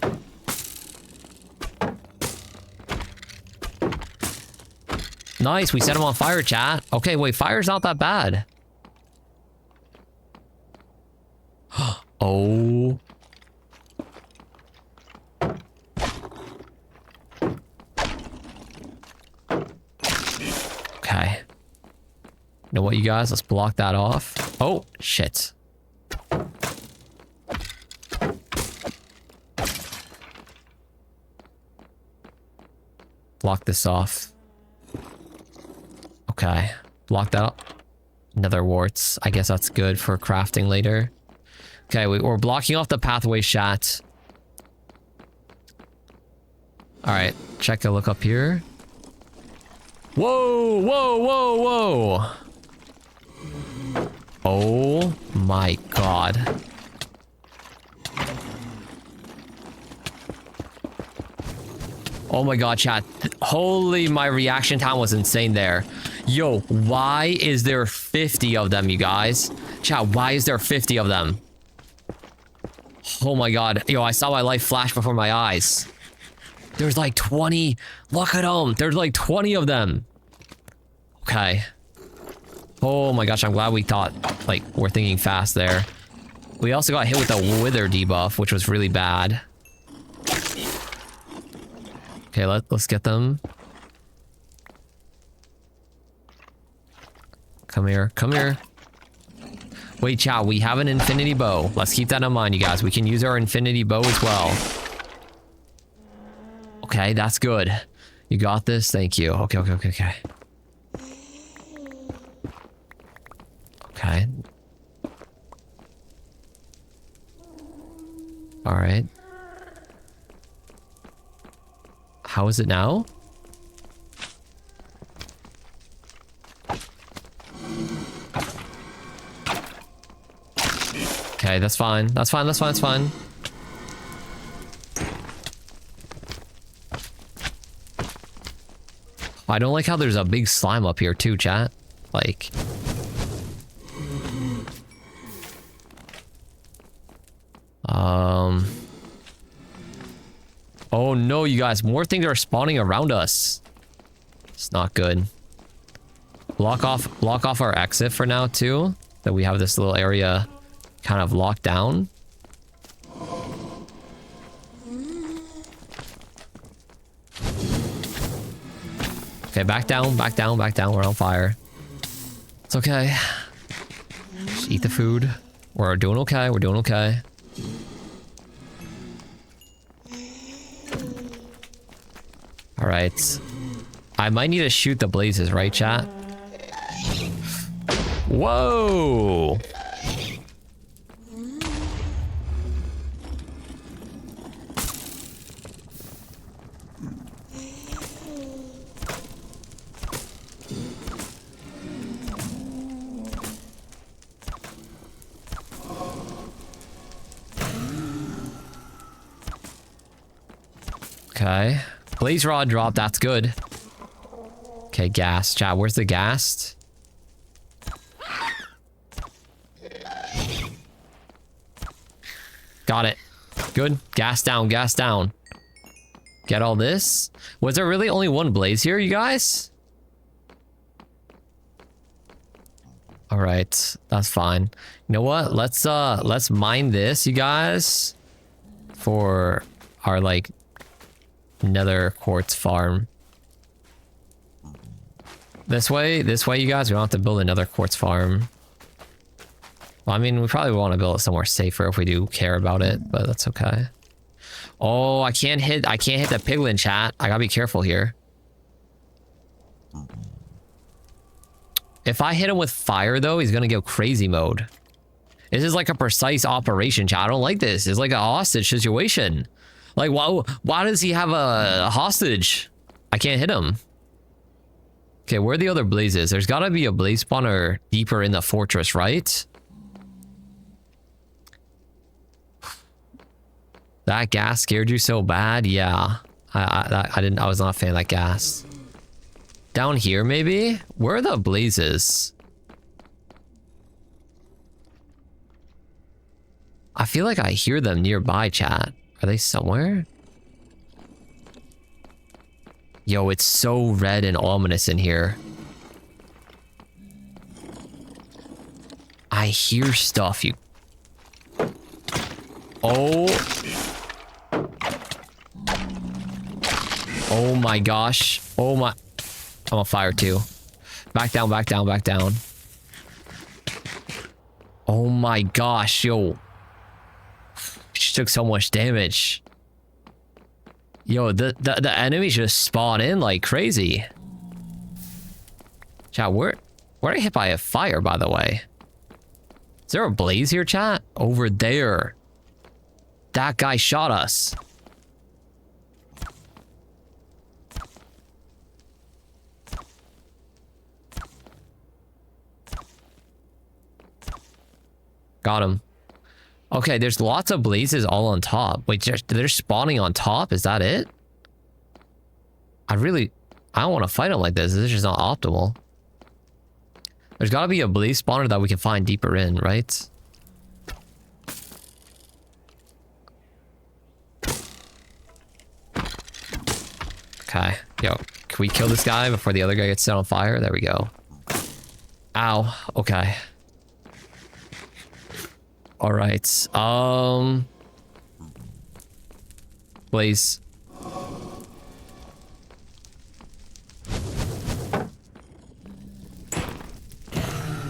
Nice, we set him on fire, chat. Okay, wait, fire's not that bad. Oh. Okay. You know what, you guys? Let's block that off. Oh, shit. Block this off. Okay. Block that up. Nether warts. I guess that's good for crafting later. Okay, we're blocking off the pathway, chat. Alright, check a look up here. Whoa, whoa, whoa, whoa! Oh my god. Oh my god, chat. Holy, my reaction time was insane there. Yo, why is there 50 of them, you guys? Chat, why is there 50 of them? Oh my god. Yo, I saw my life flash before my eyes. There's like 20. Look at them. There's like 20 of them. Okay. Oh my gosh, I'm glad we thought, like, we're thinking fast there. We also got hit with a wither debuff, which was really bad. Okay, let's get them. Come here, come here. Wait, chat, we have an infinity bow. Let's keep that in mind, you guys. We can use our infinity bow as well. Okay, that's good. You got this? Thank you. Okay, okay, okay, okay. Okay. All right. How is it now? Okay, that's fine. That's fine, that's fine, that's fine. I don't like how there's a big slime up here too, chat. Like... Oh no, you guys. More things are spawning around us. It's not good. Block off our exit for now too. That we have this little area kind of locked down. Okay, back down, back down, back down. We're on fire. It's okay. Just eat the food. We're doing okay. We're doing okay. All right. I might need to shoot the blazes, right, chat? Whoa! Okay. Blaze rod drop. That's good. Okay, gas. Chat, where's the gas? Got it. Good. Gas down, gas down. Get all this. Was there really only one blaze here, you guys? All right, that's fine. You know what? Let's mine this, you guys, for our like nether quartz farm. This way, you guys. We don't have to build another quartz farm. Well, I mean, we probably want to build it somewhere safer if we do care about it, but that's okay. Oh, I can't hit the piglin, chat. I gotta be careful here. If I hit him with fire, though, he's gonna go crazy mode. This is like a precise operation, chat. I don't like this. It's like a hostage situation. Like, why does he have a hostage? I can't hit him. Okay, where are the other blazes? There's gotta be a blaze spawner deeper in the fortress, right? That gas scared you so bad? Yeah. I was not a fan of that gas. Down here, maybe? Where are the blazes? I feel like I hear them nearby, chat. Are they somewhere? Yo, it's so red and ominous in here. I hear stuff, you... Oh... Oh my gosh. Oh my... I'm on fire too. Back down, back down, back down. Oh my gosh, yo. She took so much damage. Yo, the enemies just spawn in like crazy. Chat, where did I hit by a fire, by the way? Is there a blaze here, chat? Over there. That guy shot us. Got him. Okay, there's lots of blazes all on top. Wait, they're spawning on top? Is that it? I don't want to fight them like this. This is just not optimal. There's got to be a blaze spawner that we can find deeper in, right? Okay. Yo, can we kill this guy before the other guy gets set on fire? There we go. Ow. Okay. All right. Blaze.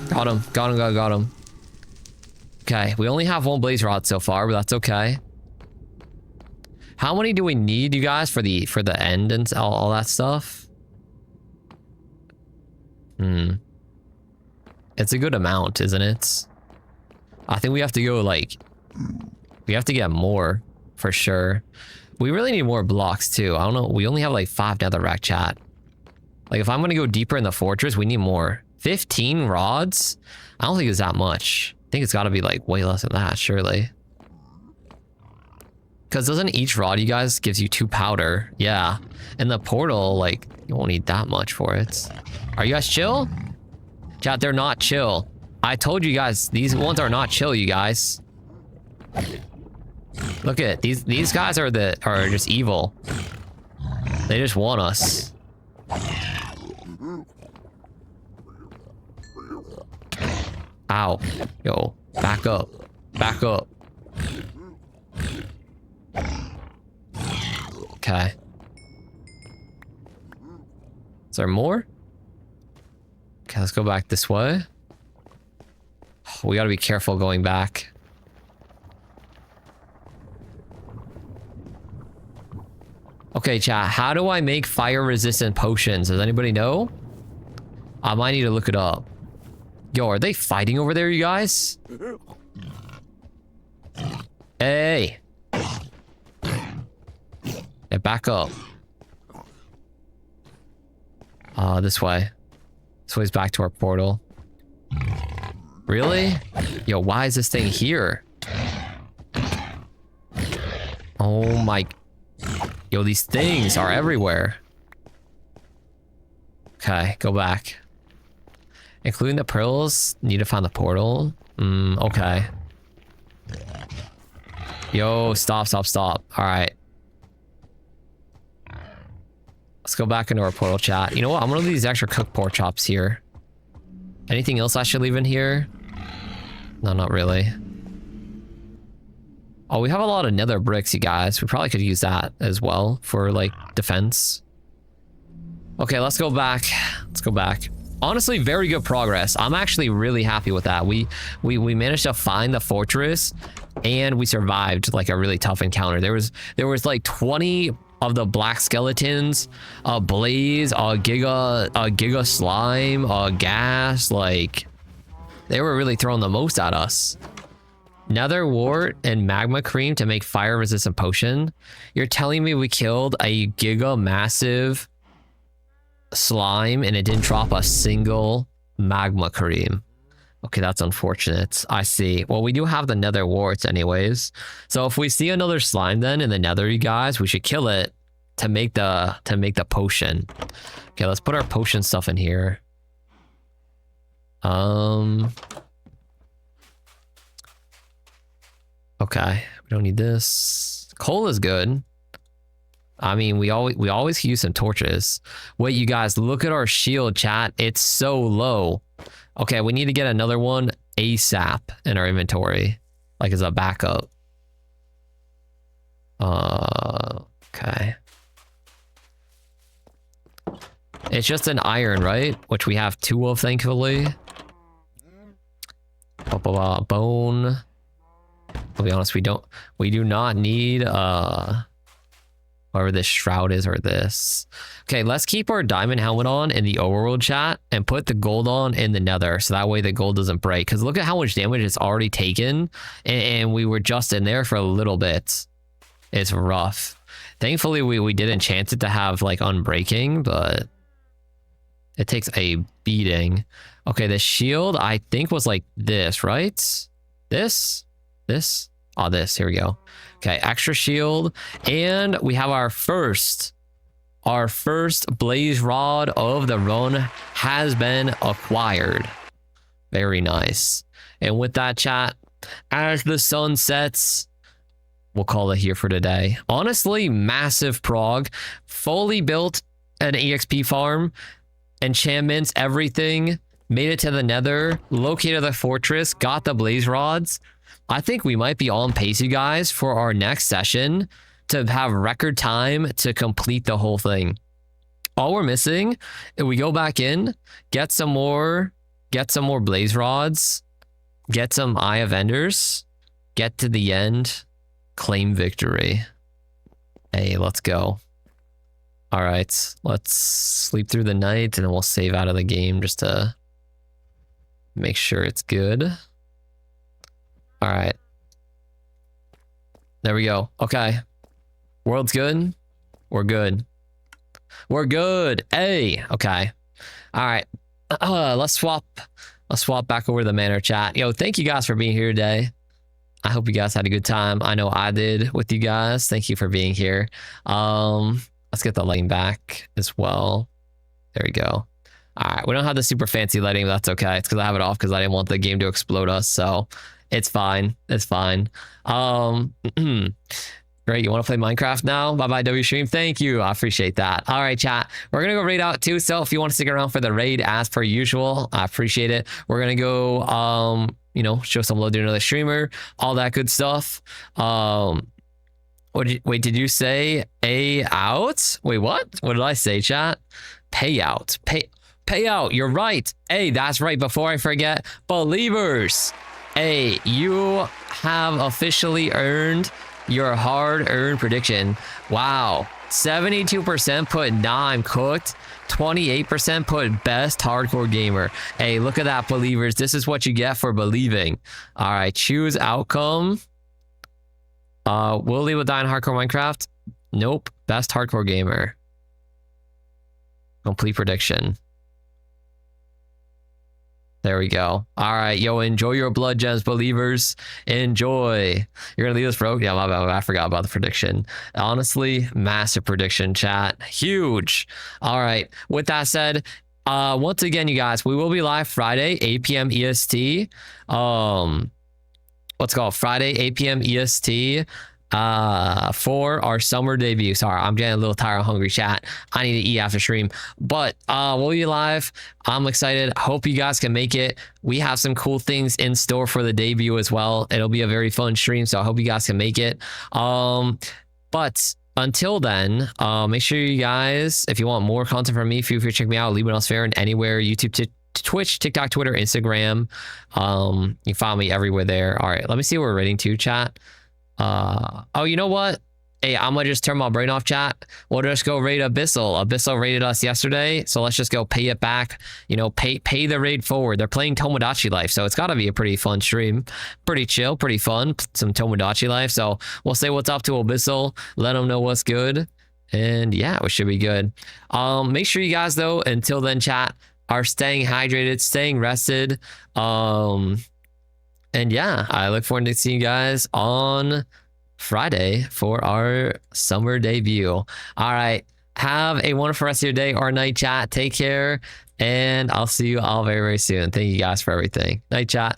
Got him. Got him. Okay, we only have one blaze rod so far, but that's okay. How many do we need, you guys, for the end and all that stuff? It's a good amount, isn't it? I think we have to go like... We have to get more, for sure. We really need more blocks, too. I don't know. We only have like 5 netherrack, chat. Like, if I'm going to go deeper in the fortress, we need more. 15 rods? I don't think it's that much. I think it's got to be like way less than that, surely. Because doesn't each rod, you guys, gives you 2 powder? Yeah. And the portal, like, you won't need that much for it. Are you guys chill? Chat, they're not chill. I told you guys, these ones are not chill, you guys. Look at it. These guys are just evil. They just want us. Ow. Yo, back up. Back up. Okay. Is there more? Okay, let's go back this way. We gotta be careful going back. Okay, chat, how do I make fire-resistant potions? Does anybody know? I might need to look it up. Yo, are they fighting over there, you guys? Hey! Yeah, back up. This way. This way's back to our portal. Really? Yo, why is this thing here? Oh my... Yo, these things are everywhere. Okay, go back. Including the pearls, need to find the portal. Okay. Yo, stop. All right. Let's go back into our portal chat. You know what? I'm gonna leave these extra cooked pork chops here. Anything else I should leave in here? No, not really. Oh, we have a lot of nether bricks, you guys. We probably could use that as well for, like, defense. Okay, let's go back. Let's go back. Honestly, very good progress. I'm actually really happy with that. We managed to find the fortress, and we survived, like, a really tough encounter. There was like 20 of the black skeletons, a blaze, a giga slime, a gas. Like, they were really throwing the most at us. Nether wart and magma cream to make fire resistant potion. You're telling me we killed a giga massive slime and it didn't drop a single magma cream? Okay, that's unfortunate. I see. Well, we do have the nether warts anyways. So if we see another slime then in the nether, you guys, we should kill it to make the potion. Okay, let's put our potion stuff in here. Okay, we don't need this. Coal is good. I mean, we always use some torches. Wait, you guys, look at our shield, chat. It's so low. Okay, we need to get another one ASAP in our inventory, like as a backup. Okay. It's just an iron, right? Which we have 2 of, thankfully. Bone. I'll be honest, we do not need whatever this shroud is or this. Okay, let's keep our diamond helmet on in the overworld chat and put the gold on in the nether, so that way the gold doesn't break. Because look at how much damage it's already taken, and we were just in there for a little bit. It's rough. Thankfully, we did enchant it to have like unbreaking, but it takes a beating. Okay, the shield I think was like this, right? This. Oh, this. Here we go. Okay, extra shield, and we have our first blaze rod of the run has been acquired. Very nice. And with that, chat, as the sun sets, we'll call it here for today. Honestly, massive prog, fully built an EXP farm, enchantments, everything, made it to the nether, located the fortress, got the blaze rods. I think we might be on pace, you guys, for our next session to have record time to complete the whole thing. All we're missing, if we go back in, get some more blaze rods, get some Eye of Enders, get to the end, claim victory. Hey, let's go. All right, let's sleep through the night and then we'll save out of the game just to make sure it's good. All right. There we go. Okay. World's good. We're good. We're good. Hey. Okay. All right. Let's swap back over to the manor chat. Yo, thank you guys for being here today. I hope you guys had a good time. I know I did with you guys. Thank you for being here. Let's get the lighting back as well. There we go. All right. We don't have the super fancy lighting, but that's okay. It's because I have it off because I didn't want the game to explode us. So it's fine. It's fine. Great. You want to play Minecraft now? Bye-bye, WStream. Thank you. I appreciate that. All right, chat. We're going to go raid out too. So if you want to stick around for the raid as per usual, I appreciate it. We're going to go, you know, show some love to another streamer, all that good stuff. Wait, did you say A out? Wait, what? What did I say, chat? Payout. Payout. You're right. Hey, that's right. Before I forget, believers. Hey, you have officially earned your hard-earned prediction. Wow. 72% put nah, I'm cooked. 28% put best hardcore gamer. Hey, look at that, believers. This is what you get for believing. All right, choose outcome. Will Libo die in hardcore Minecraft? Nope. Best hardcore gamer. Complete prediction. There we go. All right, yo, enjoy your blood gems, believers. Enjoy. You're gonna leave this broke? Yeah, my bad. I forgot about the prediction. Honestly, massive prediction, chat. Huge. All right. With that said, once again, you guys, we will be live Friday, 8 p.m. EST. What's it called? Friday, 8 p.m. EST. For our summer debut. Sorry, I'm getting a little tired and hungry, chat. I need to eat after stream, but we'll be live. I'm excited. Hope you guys can make it. We have some cool things in store for the debut as well. It'll be a very fun stream, so I hope you guys can make it. But until then, make sure you guys, if you want more content from me, feel free to check me out, libonosfaron, anywhere, YouTube, Twitch, TikTok, Twitter, Instagram. You can follow me everywhere there. All right, let me see what we're rating to, chat. Oh, you know what? Hey, I'm gonna just turn my brain off, chat. We'll just go raid Abyssal. Abyssal raided us yesterday, so let's just go pay it back. You know, pay the raid forward. They're playing Tomodachi Life, so it's gotta be a pretty fun stream. Pretty chill, pretty fun. Some Tomodachi Life. So we'll say what's up to Abyssal. Let them know what's good, and yeah, we should be good. Make sure you guys though, until then, chat, are staying hydrated, staying rested. And yeah, I look forward to seeing you guys on Friday for our summer debut. All right. Have a wonderful rest of your day or night, chat. Take care. And I'll see you all very, very soon. Thank you guys for everything. Night, chat.